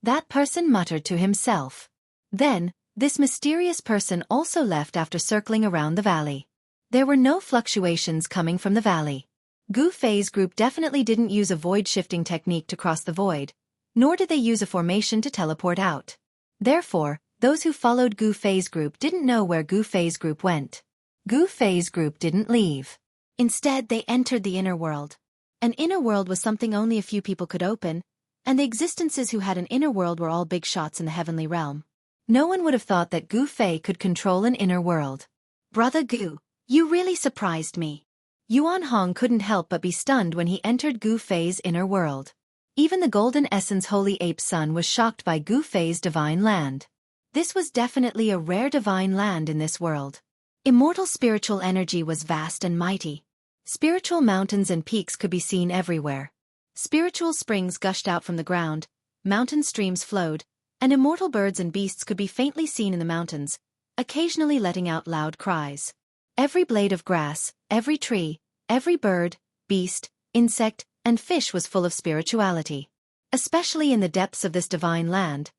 That person muttered to himself. Then, this mysterious person also left after circling around the valley. There were no fluctuations coming from the valley. Gu Fei's group definitely didn't use a void-shifting technique to cross the void, nor did they use a formation to teleport out. Therefore, those who followed Gu Fei's group didn't know where Gu Fei's group went. Gu Fei's group didn't leave. Instead, they entered the inner world. An inner world was something only a few people could open, and the existences who had an inner world were all big shots in the heavenly realm. No one would have thought that Gu Fei could control an inner world. Brother Gu, you really surprised me. Yuan Hong couldn't help but be stunned when he entered Gu Fei's inner world. Even the Golden Essence Holy Ape Son was shocked by Gu Fei's divine land. This was definitely a rare divine land in this world. Immortal spiritual energy was vast and mighty. Spiritual mountains and peaks could be seen everywhere. Spiritual springs gushed out from the ground, mountain streams flowed, and immortal birds and beasts could be faintly seen in the mountains, occasionally letting out loud cries. Every blade of grass, every tree, every bird, beast, insect, and fish was full of spirituality. Especially in the depths of this divine land,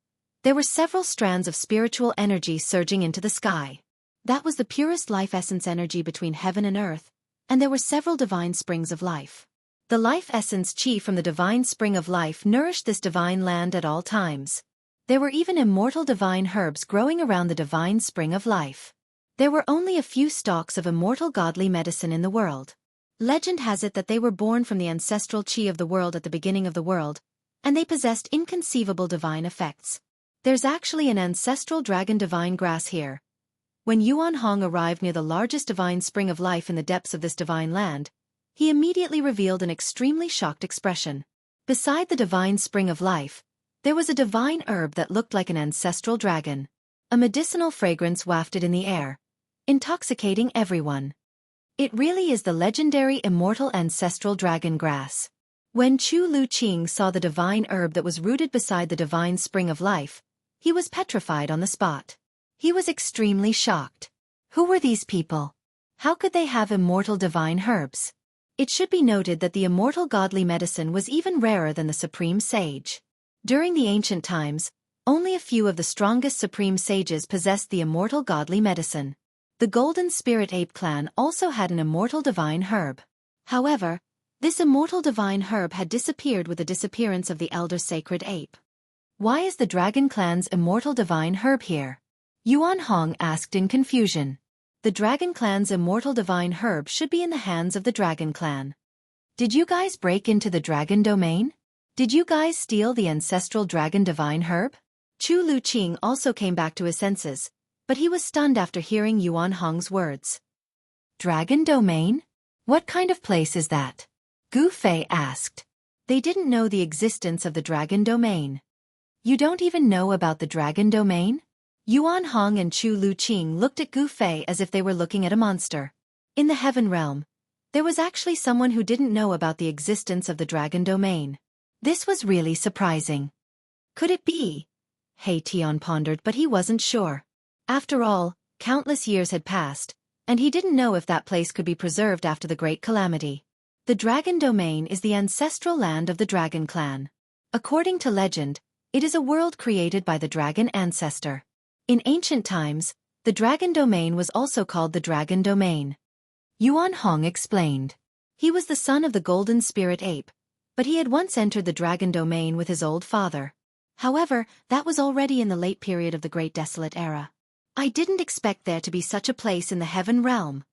there were several strands of spiritual energy surging into the sky. That was the purest life essence energy between heaven and earth, and there were several divine springs of life. The life essence chi from the divine spring of life nourished this divine land at all times. There were even immortal divine herbs growing around the divine spring of life. There were only a few stalks of immortal godly medicine in the world. Legend has it that they were born from the ancestral chi of the world at the beginning of the world, and they possessed inconceivable divine effects. There's actually an ancestral dragon divine grass here. When Yuan Hong arrived near the largest divine spring of life in the depths of this divine land, he immediately revealed an extremely shocked expression. Beside the divine spring of life, there was a divine herb that looked like an ancestral dragon. A medicinal fragrance wafted in the air, intoxicating everyone. It really is the legendary immortal ancestral dragon grass. When Chu Lu Qing saw the divine herb that was rooted beside the divine spring of life, he was petrified on the spot. He was extremely shocked. Who were these people? How could they have immortal divine herbs? It should be noted that the immortal godly medicine was even rarer than the supreme sage. During the ancient times, only a few of the strongest supreme sages possessed the immortal godly medicine. The Golden Spirit Ape clan also had an immortal divine herb. However, this immortal divine herb had disappeared with the disappearance of the elder sacred ape. Why is the Dragon clan's immortal divine herb here? Yuan Hong asked in confusion. The Dragon clan's immortal divine herb should be in the hands of the Dragon clan. Did you guys break into the Dragon domain? Did you guys steal the ancestral Dragon divine herb? Chu Lu Qing also came back to his senses, but he was stunned after hearing Yuan Hong's words. Dragon domain? What kind of place is that? Gu Fei asked. They didn't know the existence of the Dragon domain. You don't even know about the Dragon domain? Yuan Hong and Chu Lu Qing looked at Gu Fei as if they were looking at a monster. In the heaven realm, there was actually someone who didn't know about the existence of the Dragon domain. This was really surprising. Could it be? He Tian pondered, but he wasn't sure. After all, countless years had passed, and he didn't know if that place could be preserved after the Great Calamity. The Dragon Domain is the ancestral land of the Dragon Clan. According to legend, it is a world created by the dragon ancestor. In ancient times, the Dragon Domain was also called the Dragon Domain. Yuan Hong explained. He was the son of the Golden Spirit Ape, but he had once entered the Dragon Domain with his old father. However, that was already in the late period of the Great Desolate Era. I didn't expect there to be such a place in the Heaven Realm.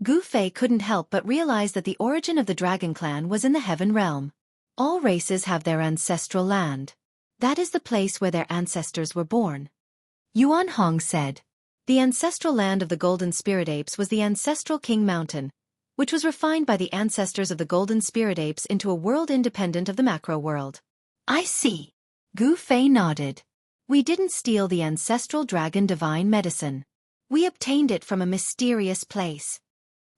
Gu Fei couldn't help but realize that the origin of the Dragon Clan was in the Heaven Realm. All races have their ancestral land. That is the place where their ancestors were born. Yuan Hong said. The ancestral land of the Golden Spirit Apes was the ancestral King Mountain, which was refined by the ancestors of the Golden Spirit Apes into a world independent of the macro world. I see. Gu Fei nodded. We didn't steal the ancestral dragon divine medicine. We obtained it from a mysterious place.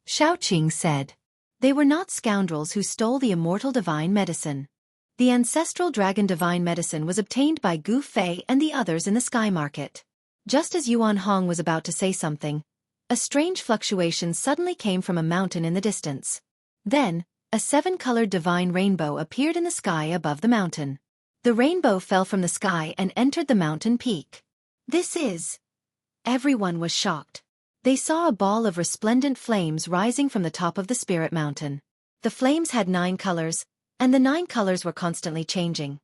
Xiaoqing said. They were not scoundrels who stole the immortal divine medicine. The ancestral dragon divine medicine was obtained by Gu Fei and the others in the sky market. Just as Yuan Hong was about to say something, a strange fluctuation suddenly came from a mountain in the distance. Then, a 7-colored divine rainbow appeared in the sky above the mountain. The rainbow fell from the sky and entered the mountain peak. This is... Everyone was shocked. They saw a ball of resplendent flames rising from the top of the Spirit Mountain. The flames had 9 colors, and the 9 colors were constantly changing.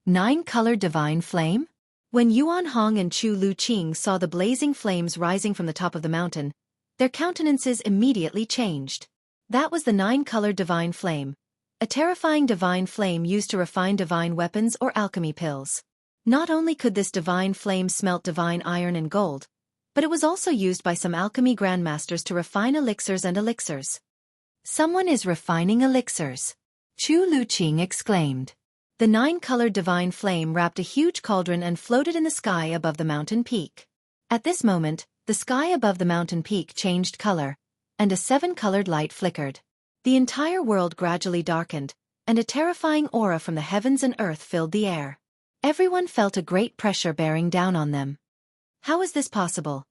9-colored divine flame? When Yuan Hong and Chu Luqing saw the blazing flames rising from the top of the mountain, their countenances immediately changed. That was the 9-colored divine flame, a terrifying divine flame used to refine divine weapons or alchemy pills. Not only could this divine flame smelt divine iron and gold, but it was also used by some alchemy grandmasters to refine elixirs and elixirs. Someone is refining elixirs. Chu Luqing exclaimed. The 9-colored divine flame wrapped a huge cauldron and floated in the sky above the mountain peak. At this moment, the sky above the mountain peak changed color, and a 7-colored light flickered. The entire world gradually darkened, and a terrifying aura from the heavens and earth filled the air. Everyone felt a great pressure bearing down on them. How is this possible?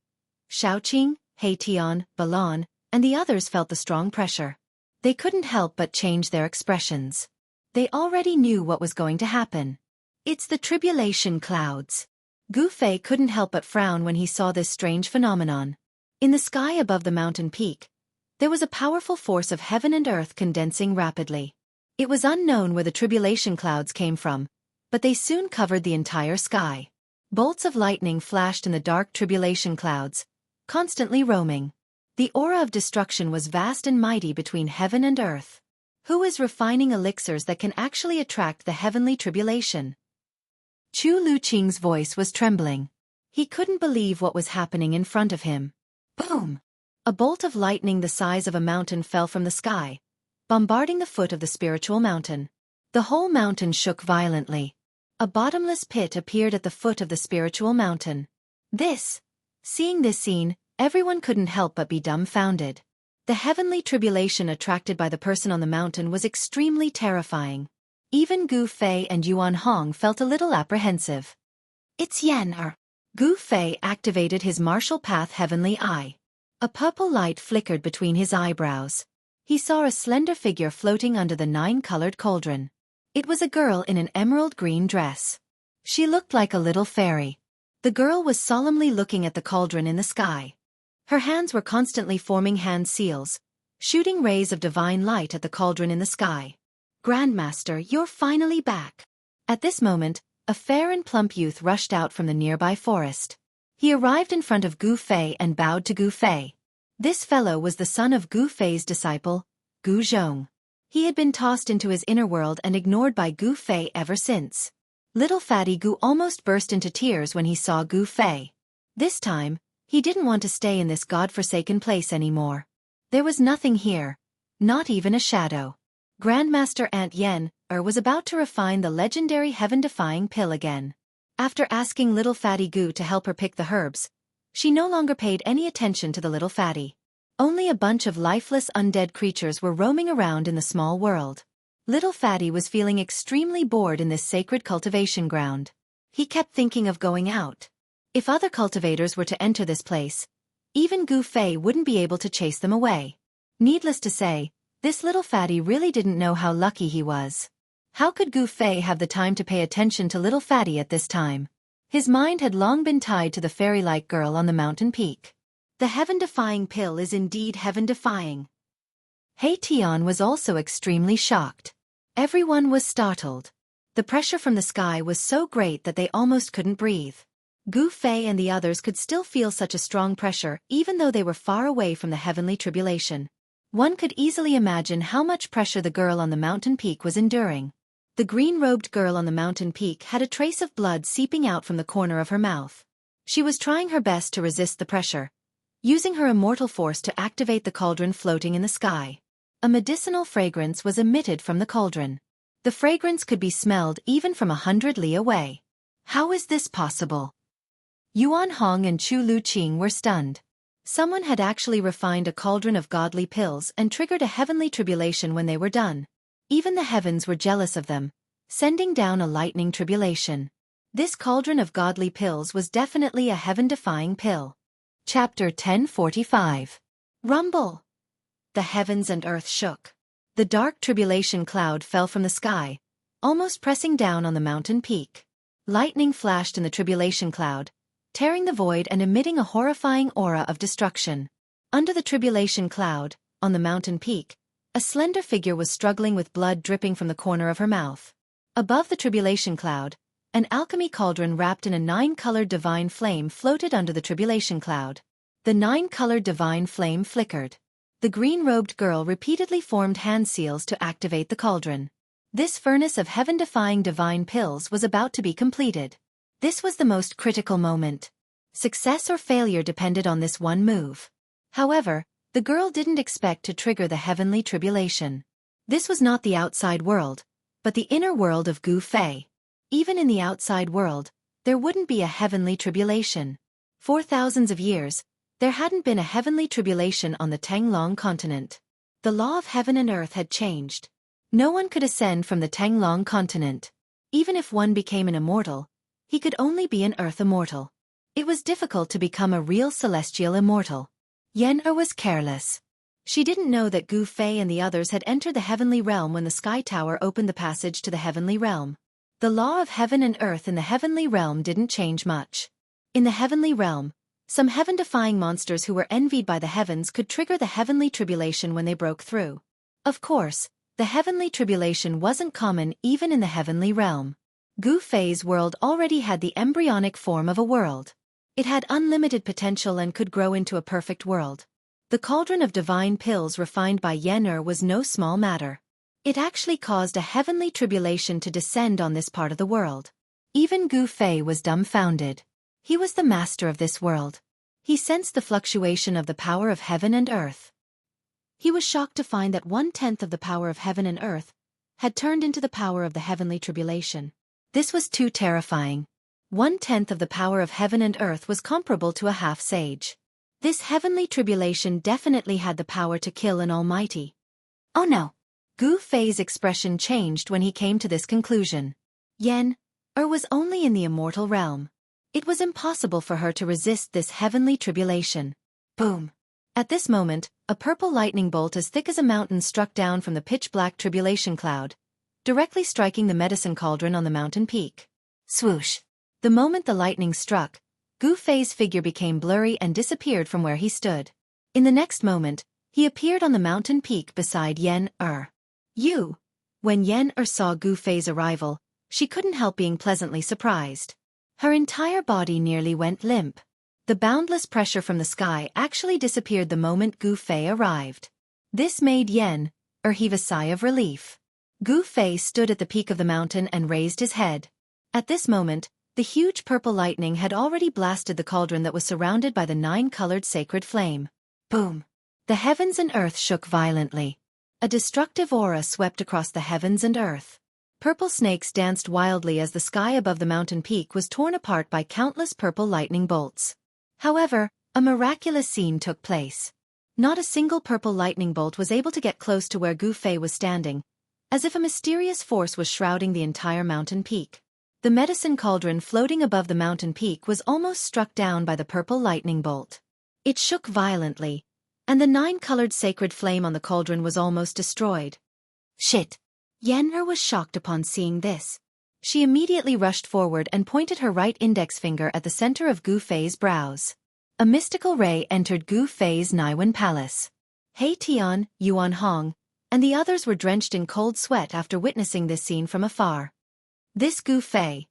Xiaoqing, Heitian, Balan, and the others felt the strong pressure. They couldn't help but change their expressions. They already knew what was going to happen. It's the tribulation clouds. Gu Fei couldn't help but frown when he saw this strange phenomenon. In the sky above the mountain peak, there was a powerful force of heaven and earth condensing rapidly. It was unknown where the tribulation clouds came from, but they soon covered the entire sky. Bolts of lightning flashed in the dark tribulation clouds, constantly roaming. The aura of destruction was vast and mighty between heaven and earth. Who is refining elixirs that can actually attract the heavenly tribulation? Chu Luqing's voice was trembling. He couldn't believe what was happening in front of him. Boom! A bolt of lightning the size of a mountain fell from the sky, bombarding the foot of the spiritual mountain. The whole mountain shook violently. A bottomless pit appeared at the foot of the spiritual mountain. Seeing this scene, everyone couldn't help but be dumbfounded. The heavenly tribulation attracted by the person on the mountain was extremely terrifying. Even Gu Fei and Yuan Hong felt a little apprehensive. It's Yan. Gu Fei activated his martial path heavenly eye. A purple light flickered between his eyebrows. He saw a slender figure floating under the 9-colored cauldron. It was a girl in an emerald green dress. She looked like a little fairy. The girl was solemnly looking at the cauldron in the sky. Her hands were constantly forming hand seals, shooting rays of divine light at the cauldron in the sky. Grandmaster, you're finally back. At this moment, a fair and plump youth rushed out from the nearby forest. He arrived in front of Gu Fei and bowed to Gu Fei. This fellow was the son of Gu Fei's disciple, Gu Zhong. He had been tossed into his inner world and ignored by Gu Fei ever since. Little Fatty Gu almost burst into tears when he saw Gu Fei. This time, he didn't want to stay in this god-forsaken place anymore. There was nothing here, not even a shadow. Grandmaster Aunt Yen was about to refine the legendary heaven-defying pill again. After asking little Fatty Gu to help her pick the herbs, she no longer paid any attention to the little fatty. Only a bunch of lifeless undead creatures were roaming around in the small world. Little Fatty was feeling extremely bored in this sacred cultivation ground. He kept thinking of going out. If other cultivators were to enter this place, even Gu Fei wouldn't be able to chase them away. Needless to say, This little fatty really didn't know how lucky he was. How could Gu Fei have the time to pay attention to little fatty at this time? His mind had long been tied to the fairy-like girl on the mountain peak. The heaven-defying pill is indeed heaven-defying. Hei Tian was also extremely shocked. Everyone was startled. The pressure from the sky was so great that they almost couldn't breathe. Gu Fei and the others could still feel such a strong pressure even though they were far away from the heavenly tribulation. One could easily imagine how much pressure the girl on the mountain peak was enduring. The green-robed girl on the mountain peak had a trace of blood seeping out from the corner of her mouth. She was trying her best to resist the pressure, using her immortal force to activate the cauldron floating in the sky. A medicinal fragrance was emitted from the cauldron. The fragrance could be smelled even from 100 li away. How is this possible? Yuan Hong and Chu Luqing were stunned. Someone had actually refined a cauldron of godly pills and triggered a heavenly tribulation when they were done. Even the heavens were jealous of them, sending down a lightning tribulation. This cauldron of godly pills was definitely a heaven-defying pill. Chapter 1045. Rumble. The heavens and earth shook. The dark tribulation cloud fell from the sky, almost pressing down on the mountain peak. Lightning flashed in the tribulation cloud, tearing the void and emitting a horrifying aura of destruction. Under the tribulation cloud, on the mountain peak, a slender figure was struggling with blood dripping from the corner of her mouth. Above the tribulation cloud, an alchemy cauldron wrapped in a 9-colored divine flame floated under the tribulation cloud. The 9-colored divine flame flickered. The green-robed girl repeatedly formed hand seals to activate the cauldron. This furnace of heaven-defying divine pills was about to be completed. This was the most critical moment. Success or failure depended on this one move. However, the girl didn't expect to trigger the heavenly tribulation. This was not the outside world, but the inner world of Gu Fei. Even in the outside world, there wouldn't be a heavenly tribulation. For thousands of years, there hadn't been a heavenly tribulation on the Tanglong continent. The law of heaven and earth had changed. No one could ascend from the Tanglong continent. Even if one became an immortal, he could only be an earth immortal. It was difficult to become a real celestial immortal. Yen-Er was careless. She didn't know that Gu Fei and the others had entered the heavenly realm when the Sky Tower opened the passage to the heavenly realm. The law of heaven and earth in the heavenly realm didn't change much. In the heavenly realm, some heaven-defying monsters who were envied by the heavens could trigger the heavenly tribulation when they broke through. Of course, the heavenly tribulation wasn't common even in the heavenly realm. Gu Fei's world already had the embryonic form of a world. It had unlimited potential and could grow into a perfect world. The cauldron of divine pills refined by Yen-Er was no small matter. It actually caused a heavenly tribulation to descend on this part of the world. Even Gu Fei was dumbfounded. He was the master of this world. He sensed the fluctuation of the power of heaven and earth. He was shocked to find that 1/10 of the power of heaven and earth had turned into the power of the heavenly tribulation. This was too terrifying. 1/10 of the power of heaven and earth was comparable to a half-sage. This heavenly tribulation definitely had the power to kill an almighty. Oh no! Gu Fei's expression changed when he came to this conclusion. Yen-Er was only in the immortal realm. It was impossible for her to resist this heavenly tribulation. Boom! At this moment, a purple lightning bolt as thick as a mountain struck down from the pitch-black tribulation cloud, directly striking the medicine cauldron on the mountain peak. Swoosh! The moment the lightning struck, Gu Fei's figure became blurry and disappeared from where he stood. In the next moment, he appeared on the mountain peak beside Yen-Er. When Yen-Er saw Gu Fei's arrival, she couldn't help being pleasantly surprised. Her entire body nearly went limp. The boundless pressure from the sky actually disappeared the moment Gu Fei arrived. This made Yen-Er heave a sigh of relief. Gu Fei stood at the peak of the mountain and raised his head. At this moment, the huge purple lightning had already blasted the cauldron that was surrounded by the 9-colored sacred flame. Boom! The heavens and earth shook violently. A destructive aura swept across the heavens and earth. Purple snakes danced wildly as the sky above the mountain peak was torn apart by countless purple lightning bolts. However, a miraculous scene took place. Not a single purple lightning bolt was able to get close to where Gu Fei was standing, as if a mysterious force was shrouding the entire mountain peak. The medicine cauldron floating above the mountain peak was almost struck down by the purple lightning bolt. It shook violently, And the 9-colored sacred flame on the cauldron was almost destroyed. Shit! Yen was shocked upon seeing this. She immediately rushed forward and pointed her right index finger at the center of Gu Fei's brows. A mystical ray entered Gu Fei's Naiwen palace. He Tian, Yuan Hong, and the others were drenched in cold sweat after witnessing this scene from afar. This Gu Fei.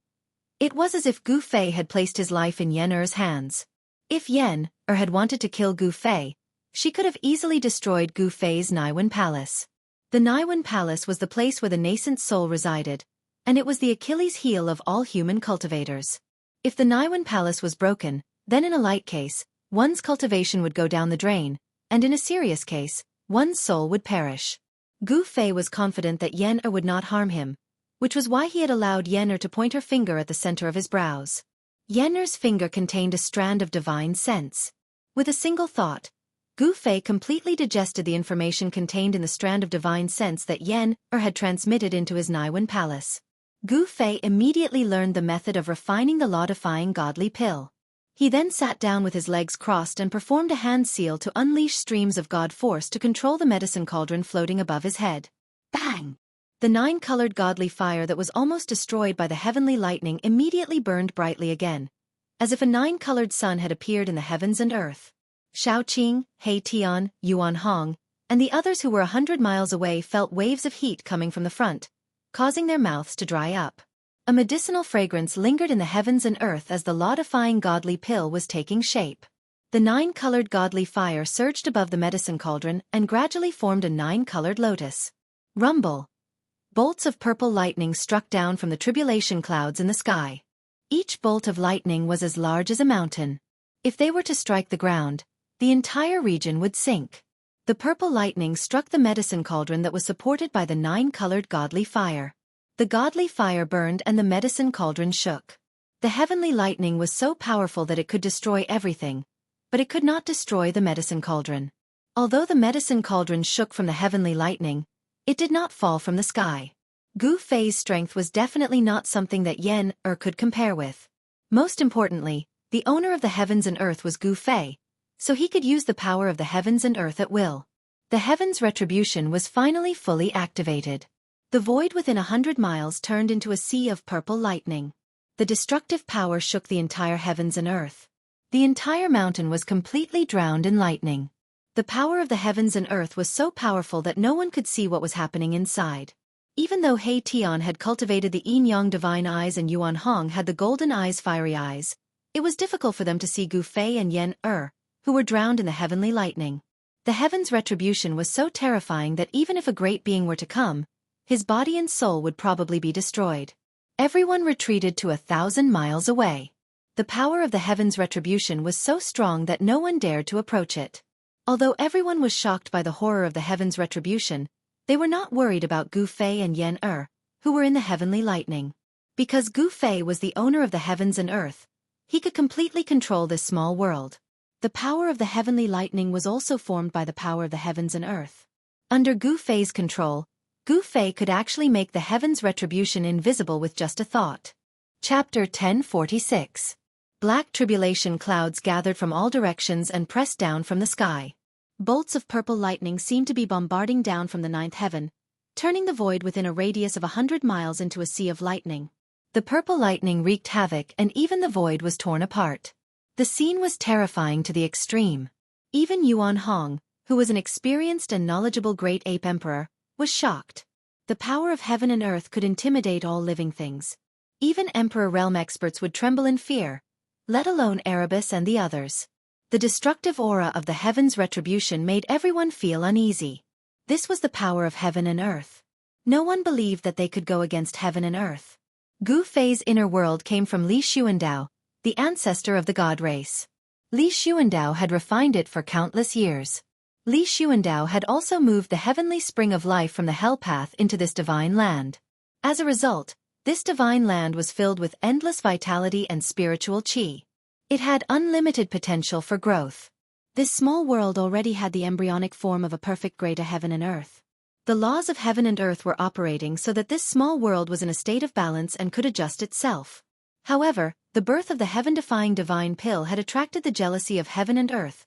It was as if Gu Fei had placed his life in Yen Er's hands. If Yen Er had wanted to kill Gu Fei, she could have easily destroyed Gu Fei's Naiwen palace. The Naiwen palace was the place where the nascent soul resided, and it was the Achilles heel of all human cultivators. If the Naiwen palace was broken, then in a light case, one's cultivation would go down the drain, and in a serious case, one's soul would perish. Gu Fei was confident that Yen Er would not harm him, which was why he had allowed Yen Er to point her finger at the center of his brows. Yen Er's finger contained a strand of divine sense. With a single thought, Gu Fei completely digested the information contained in the strand of divine sense that Yen Er had transmitted into his Naiwen palace. Gu Fei immediately learned the method of refining the law-defying godly pill. He then sat down with his legs crossed and performed a hand seal to unleash streams of god force to control the medicine cauldron floating above his head. Bang! The 9-colored godly fire that was almost destroyed by the heavenly lightning immediately burned brightly again, as if a 9-colored sun had appeared in the heavens and earth. Shaoqing, He Tian, Yuan Hong, and the others who were 100 miles away felt waves of heat coming from the front, causing their mouths to dry up. A medicinal fragrance lingered in the heavens and earth as the law-defying godly pill was taking shape. The 9-colored godly fire surged above the medicine cauldron and gradually formed a 9-colored lotus. Rumble! Bolts of purple lightning struck down from the tribulation clouds in the sky. Each bolt of lightning was as large as a mountain. If they were to strike the ground, the entire region would sink. The purple lightning struck the medicine cauldron that was supported by the 9-colored godly fire. The godly fire burned and the medicine cauldron shook. The heavenly lightning was so powerful that it could destroy everything, but it could not destroy the medicine cauldron. Although the medicine cauldron shook from the heavenly lightning, it did not fall from the sky. Gu Fei's strength was definitely not something that Yen Er could compare with. Most importantly, the owner of the heavens and earth was Gu Fei, so he could use the power of the heavens and earth at will. The heavens' retribution was finally fully activated. The void within 100 miles turned into a sea of purple lightning. The destructive power shook the entire heavens and earth. The entire mountain was completely drowned in lightning. The power of the heavens and earth was so powerful that no one could see what was happening inside. Even though He Tian had cultivated the yin-yang divine eyes and Yuan Hong had the golden eyes fiery eyes, it was difficult for them to see Gu Fei and Yen Er, who were drowned in the heavenly lightning. The heavens' retribution was so terrifying that even if a great being were to come, his body and soul would probably be destroyed. Everyone retreated to 1,000 miles away. The power of the heavens' retribution was so strong that no one dared to approach it. Although everyone was shocked by the horror of the heavens' retribution, they were not worried about Gu Fei and Yen Er, who were in the heavenly lightning. Because Gu Fei was the owner of the heavens and earth, he could completely control this small world. The power of the heavenly lightning was also formed by the power of the heavens and earth. Under Gu Fei's control, Gu Fei could actually make the heavens' retribution invisible with just a thought. Chapter 1046. Black tribulation clouds gathered from all directions and pressed down from the sky. Bolts of purple lightning seemed to be bombarding down from the 9th heaven, turning the void within a radius of 100 miles into a sea of lightning. The purple lightning wreaked havoc and even the void was torn apart. The scene was terrifying to the extreme. Even Yuan Hong, who was an experienced and knowledgeable great ape emperor, was shocked. The power of heaven and earth could intimidate all living things. Even Emperor Realm experts would tremble in fear, let alone Erebus and the others. The destructive aura of the heavens' retribution made everyone feel uneasy. This was the power of heaven and earth. No one believed that they could go against heaven and earth. Gu Fei's inner world came from Li Xuandao, the ancestor of the god race. Li Xuandao had refined it for countless years. Li Xuandao had also moved the heavenly spring of life from the hell path into this divine land. As a result, this divine land was filled with endless vitality and spiritual qi. It had unlimited potential for growth. This small world already had the embryonic form of a perfect greater heaven and earth. The laws of heaven and earth were operating so that this small world was in a state of balance and could adjust itself. However, the birth of the heaven-defying divine pill had attracted the jealousy of heaven and earth,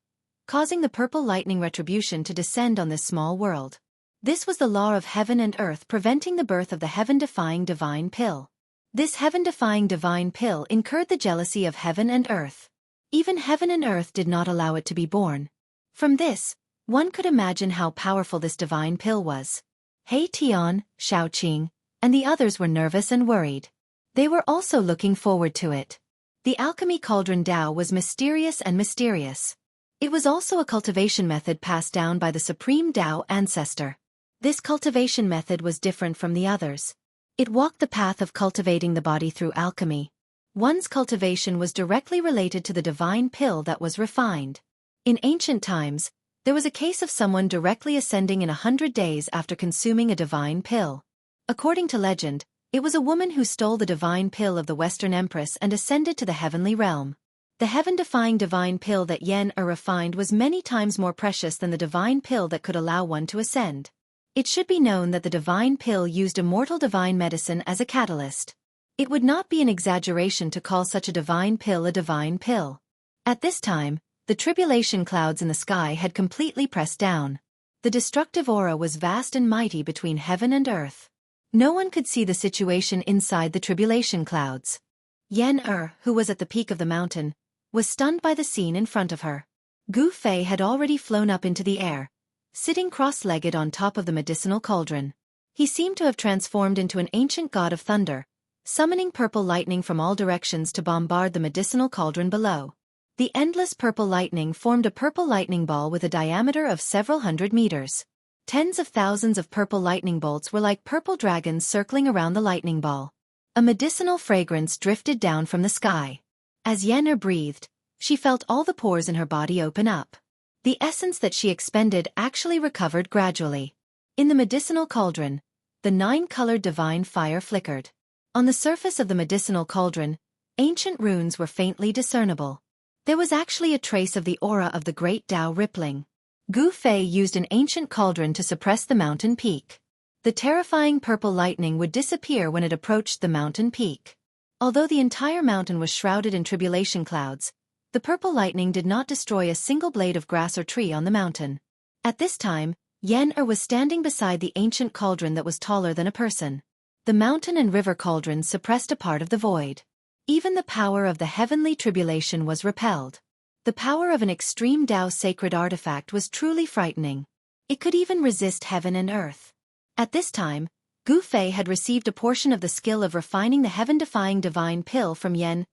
causing the purple lightning retribution to descend on this small world. This was the law of heaven and earth preventing the birth of the heaven-defying divine pill. This heaven-defying divine pill incurred the jealousy of heaven and earth. Even heaven and earth did not allow it to be born. From this, one could imagine how powerful this divine pill was. He Tian, Xueqi, and the others were nervous and worried. They were also looking forward to it. The alchemy cauldron Tao was mysterious and mysterious. It was also a cultivation method passed down by the supreme Tao ancestor. This cultivation method was different from the others. It walked the path of cultivating the body through alchemy. One's cultivation was directly related to the divine pill that was refined. In ancient times, there was a case of someone directly ascending in 100 days after consuming a divine pill. According to legend, it was a woman who stole the divine pill of the Western Empress and ascended to the heavenly realm. The heaven-defying divine pill that Yen refined was many times more precious than the divine pill that could allow one to ascend. It should be known that the divine pill used immortal divine medicine as a catalyst. It would not be an exaggeration to call such a divine pill a divine pill. At this time, the tribulation clouds in the sky had completely pressed down. The destructive aura was vast and mighty between heaven and earth. No one could see the situation inside the tribulation clouds. Yen who was at the peak of the mountain, was stunned by the scene in front of her. Gu Fei had already flown up into the air, sitting cross-legged on top of the medicinal cauldron. He seemed to have transformed into an ancient god of thunder, summoning purple lightning from all directions to bombard the medicinal cauldron below. The endless purple lightning formed a purple lightning ball with a diameter of several hundred meters. Tens of thousands of purple lightning bolts were like purple dragons circling around the lightning ball. A medicinal fragrance drifted down from the sky. As Yen breathed, she felt all the pores in her body open up. The essence that she expended actually recovered gradually. In the medicinal cauldron, the 9-colored divine fire flickered. On the surface of the medicinal cauldron, ancient runes were faintly discernible. There was actually a trace of the aura of the great Tao rippling. Gu Fei used an ancient cauldron to suppress the mountain peak. The terrifying purple lightning would disappear when it approached the mountain peak. Although the entire mountain was shrouded in tribulation clouds, the purple lightning did not destroy a single blade of grass or tree on the mountain. At this time, Yen was standing beside the ancient cauldron that was taller than a person. The mountain and river cauldrons suppressed a part of the void. Even the power of the heavenly tribulation was repelled. The power of an extreme Tao sacred artifact was truly frightening. It could even resist heaven and earth. At this time, Gu Fei had received a portion of the skill of refining the heaven-defying divine pill from Yen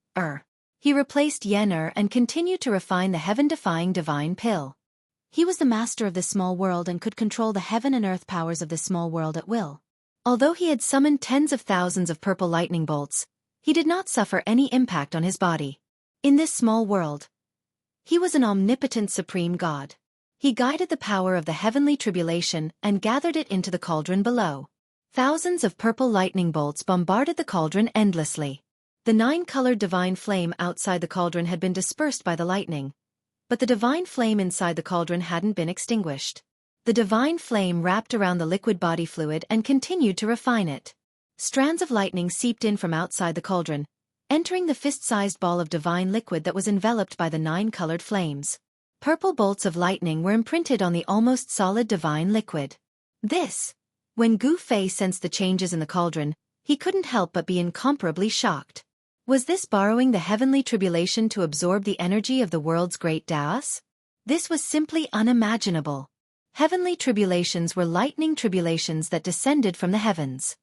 He replaced Yen and continued to refine the heaven-defying divine pill. He was the master of this small world and could control the heaven and earth powers of this small world at will. Although he had summoned tens of thousands of purple lightning bolts, he did not suffer any impact on his body. In this small world, he was an omnipotent supreme god. He guided the power of the heavenly tribulation and gathered it into the cauldron below. Thousands of purple lightning bolts bombarded the cauldron endlessly. The 9-colored divine flame outside the cauldron had been dispersed by the lightning, but the divine flame inside the cauldron hadn't been extinguished. The divine flame wrapped around the liquid body fluid and continued to refine it. Strands of lightning seeped in from outside the cauldron, entering the fist-sized ball of divine liquid that was enveloped by the 9-colored flames. Purple bolts of lightning were imprinted on the almost solid divine liquid. When Gu Fei sensed the changes in the cauldron, he couldn't help but be incomparably shocked. Was this borrowing the heavenly tribulation to absorb the energy of the world's great Taos? This was simply unimaginable. Heavenly tribulations were lightning tribulations that descended from the heavens.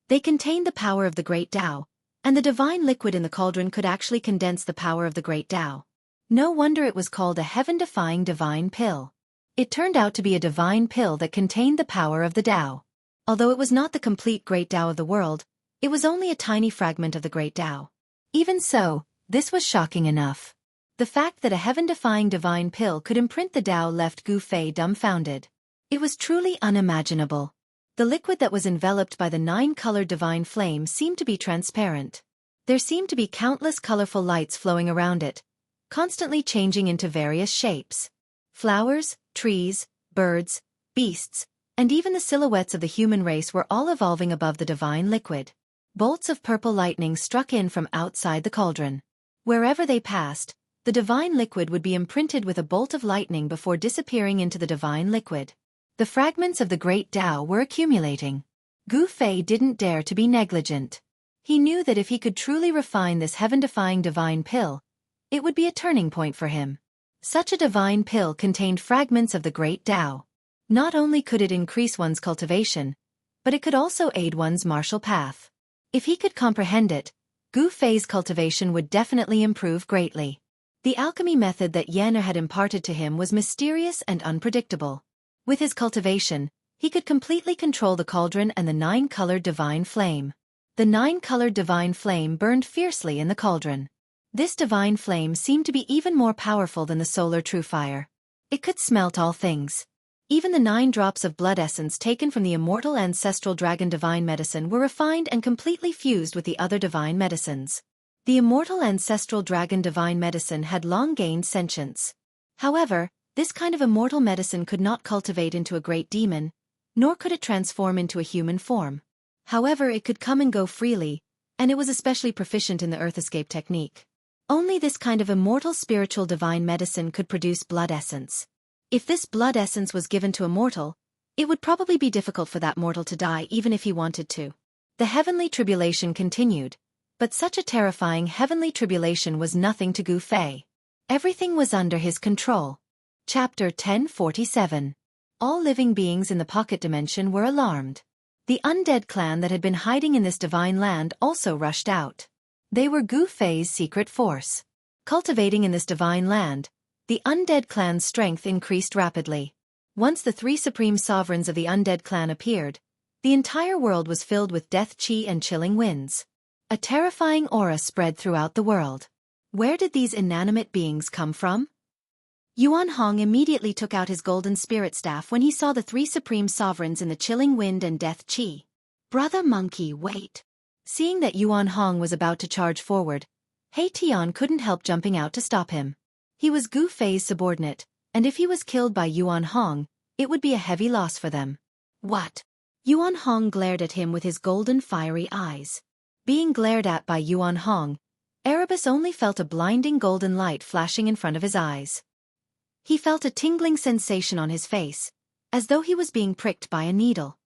They contained the power of the great Tao, and the divine liquid in the cauldron could actually condense the power of the great Tao. No wonder it was called a heaven-defying divine pill. It turned out to be a divine pill that contained the power of the Tao. Although it was not the complete great Tao of the world, it was only a tiny fragment of the great Tao. Even so, this was shocking enough. The fact that a heaven-defying divine pill could imprint the Tao left Gu Fei dumbfounded. It was truly unimaginable. The liquid that was enveloped by the 9-colored divine flame seemed to be transparent. There seemed to be countless colorful lights flowing around it, constantly changing into various shapes. Flowers, trees, birds, beasts, and even the silhouettes of the human race were all evolving above the divine liquid. Bolts of purple lightning struck in from outside the cauldron. Wherever they passed, The divine liquid would be imprinted with a bolt of lightning before disappearing into the divine liquid. The fragments of the great Tao were accumulating. Gu Fei didn't dare to be negligent. He knew that if he could truly refine this heaven-defying divine pill, it would be a turning point for him. Such a divine pill contained fragments of the great Tao. Not only could it increase one's cultivation, but it could also aid one's martial path. If he could comprehend it, Gu Fei's cultivation would definitely improve greatly. The alchemy method that Yan'er had imparted to him was mysterious and unpredictable. With his cultivation, he could completely control the cauldron and the 9-colored divine flame. The 9-colored divine flame burned fiercely in the cauldron. This divine flame seemed to be even more powerful than the solar true fire. It could smelt all things. Even the 9 drops of blood essence taken from the immortal ancestral dragon divine medicine were refined and completely fused with the other divine medicines. The immortal ancestral dragon divine medicine had long gained sentience. However, this kind of immortal medicine could not cultivate into a great demon, nor could it transform into a human form. However, it could come and go freely, and it was especially proficient in the earth escape technique. Only this kind of immortal spiritual divine medicine could produce blood essence. If this blood essence was given to a mortal, it would probably be difficult for that mortal to die even if he wanted to. The heavenly tribulation continued, but such a terrifying heavenly tribulation was nothing to Gu Fei. Everything was under his control. Chapter 1047. All living beings in the pocket dimension were alarmed. The undead clan that had been hiding in this divine land also rushed out. They were Gu Fei's secret force. Cultivating in this divine land, the undead clan's strength increased rapidly. Once the 3 supreme sovereigns of the undead clan appeared, the entire world was filled with death chi and chilling winds. A terrifying aura spread throughout the world. Where did these inanimate beings come from? Yuan Hong immediately took out his golden spirit staff when he saw the 3 supreme sovereigns in the chilling wind and death chi. Brother Monkey, wait. Seeing that Yuan Hong was about to charge forward, He Tian couldn't help jumping out to stop him. He was Gu Fei's subordinate, and if he was killed by Yuan Hong, it would be a heavy loss for them. What? Yuan Hong glared at him with his golden fiery eyes. Being glared at by Yuan Hong, Erebus only felt a blinding golden light flashing in front of his eyes. He felt a tingling sensation on his face, as though he was being pricked by a needle.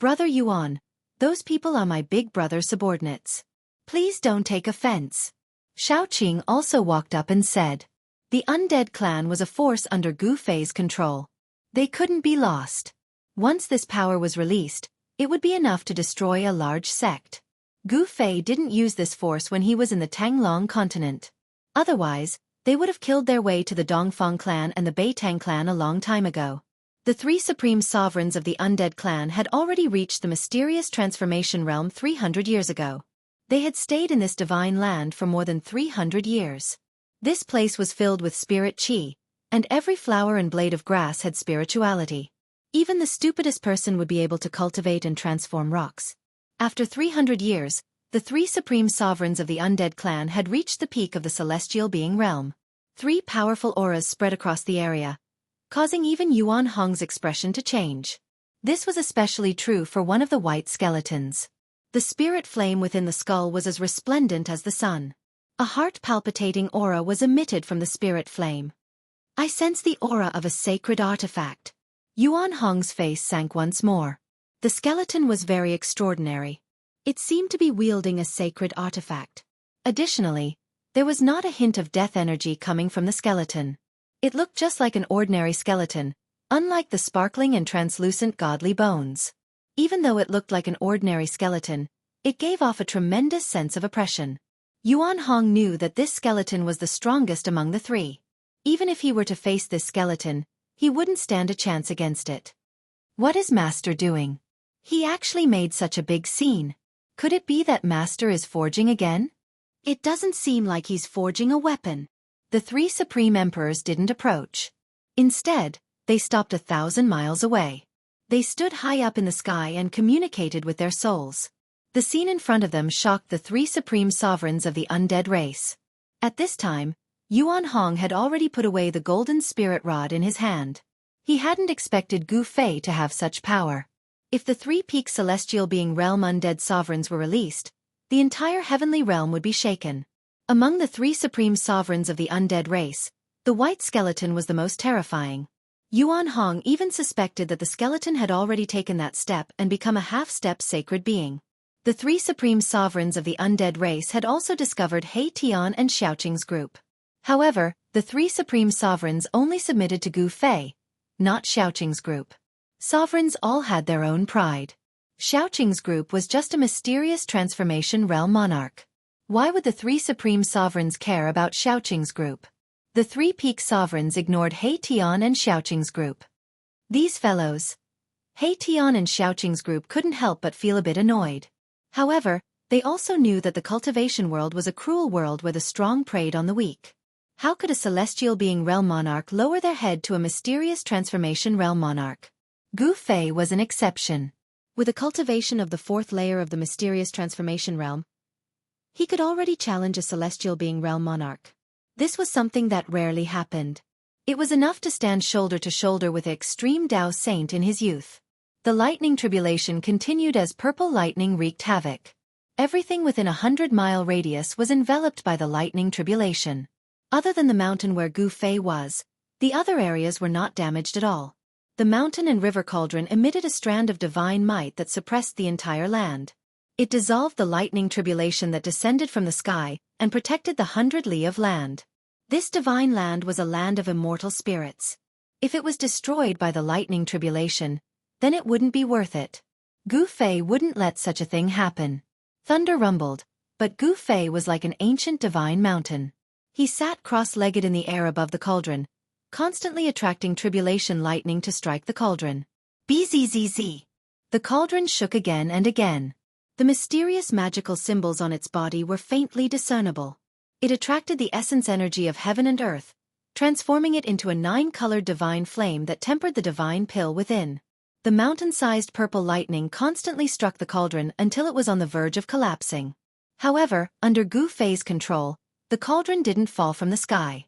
Brother Yuan, those people are my big brother's subordinates. Please don't take offense. Shaoqing also walked up and said. The undead clan was a force under Gu Fei's control. They couldn't be lost. Once this power was released, it would be enough to destroy a large sect. Gu Fei didn't use this force when he was in the Tanglong continent. Otherwise, they would have killed their way to the Dongfang clan and the Beitang clan a long time ago. The 3 supreme sovereigns of the undead clan had already reached the mysterious transformation realm 300 years ago. They had stayed in this divine land for more than 300 years. This place was filled with spirit chi, and every flower and blade of grass had spirituality. Even the stupidest person would be able to cultivate and transform rocks. After 300 years, the 3 supreme sovereigns of the undead clan had reached the peak of the celestial being realm. 3 powerful auras spread across the area, causing even Yuan Hong's expression to change. This was especially true for one of the white skeletons. The spirit flame within the skull was as resplendent as the sun. A heart-palpitating aura was emitted from the spirit flame. I sense the aura of a sacred artifact. Yuan Hong's face sank once more. The skeleton was very extraordinary. It seemed to be wielding a sacred artifact. Additionally, there was not a hint of death energy coming from the skeleton. It looked just like an ordinary skeleton, unlike the sparkling and translucent godly bones. Even though it looked like an ordinary skeleton, it gave off a tremendous sense of oppression. Yuan Hong knew that this skeleton was the strongest among the 3. Even if he were to face this skeleton, he wouldn't stand a chance against it. What is Master doing? He actually made such a big scene. Could it be that Master is forging again? It doesn't seem like he's forging a weapon. The 3 supreme emperors didn't approach. Instead, they stopped 1,000 miles away. They stood high up in the sky and communicated with their souls. The scene in front of them shocked the 3 supreme sovereigns of the undead race. At this time, Yuan Hong had already put away the golden spirit rod in his hand. He hadn't expected Gu Fei to have such power. If the 3-peak celestial being realm undead sovereigns were released, the entire heavenly realm would be shaken. Among the 3 supreme sovereigns of the undead race, the white skeleton was the most terrifying. Yuan Hong even suspected that the skeleton had already taken that step and become a half-step sacred being. The 3 supreme sovereigns of the undead race had also discovered He Tian and Xiaoqing's group. However, the 3 supreme sovereigns only submitted to Gu Fei, not Xiaoqing's group. Sovereigns all had their own pride. Xiaoqing's group was just a mysterious transformation realm monarch. Why would the 3 supreme sovereigns care about Xiaoqing's group? The 3 peak sovereigns ignored He Tian and Xiaoqing's group. These fellows. He Tian and Xiaoqing's group couldn't help but feel a bit annoyed. However, they also knew that the cultivation world was a cruel world where the strong preyed on the weak. How could a celestial being realm monarch lower their head to a mysterious transformation realm monarch? Gu Fei was an exception. With a cultivation of the 4th layer of the mysterious transformation realm, he could already challenge a celestial being realm monarch. This was something that rarely happened. It was enough to stand shoulder to shoulder with the extreme Dao saint in his youth. The lightning tribulation continued as purple lightning wreaked havoc. Everything within a 100-mile radius was enveloped by the lightning tribulation. Other than the mountain where Gu Fei was, the other areas were not damaged at all. The mountain and river cauldron emitted a strand of divine might that suppressed the entire land. It dissolved the lightning tribulation that descended from the sky and protected the 100 li of land. This divine land was a land of immortal spirits. If it was destroyed by the lightning tribulation, then it wouldn't be worth it. Gu Fei wouldn't let such a thing happen. Thunder rumbled, but Gu Fei was like an ancient divine mountain. He sat cross-legged in the air above the cauldron, constantly attracting tribulation lightning to strike the cauldron. Bzzz. The cauldron shook again and again. The mysterious magical symbols on its body were faintly discernible. It attracted the essence energy of heaven and earth, transforming it into a 9-colored divine flame that tempered the divine pill within. The mountain-sized purple lightning constantly struck the cauldron until it was on the verge of collapsing. However, under Gu Fei's control, the cauldron didn't fall from the sky.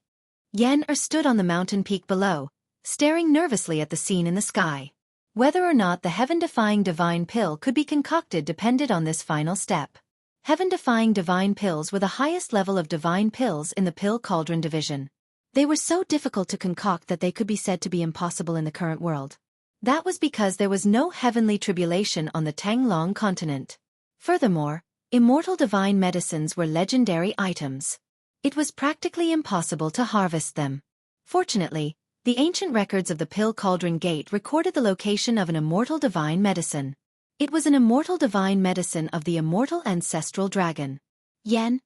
Yan stood on the mountain peak below, staring nervously at the scene in the sky. Whether or not the heaven-defying divine pill could be concocted depended on this final step. Heaven-defying divine pills were the highest level of divine pills in the pill cauldron division. They were so difficult to concoct that they could be said to be impossible in the current world. That was because there was no heavenly tribulation on the Tanglong continent. Furthermore, immortal divine medicines were legendary items. It was practically impossible to harvest them. Fortunately, the ancient records of the Pill Cauldron Gate recorded the location of an immortal divine medicine. It was an immortal divine medicine of the immortal ancestral dragon. Yan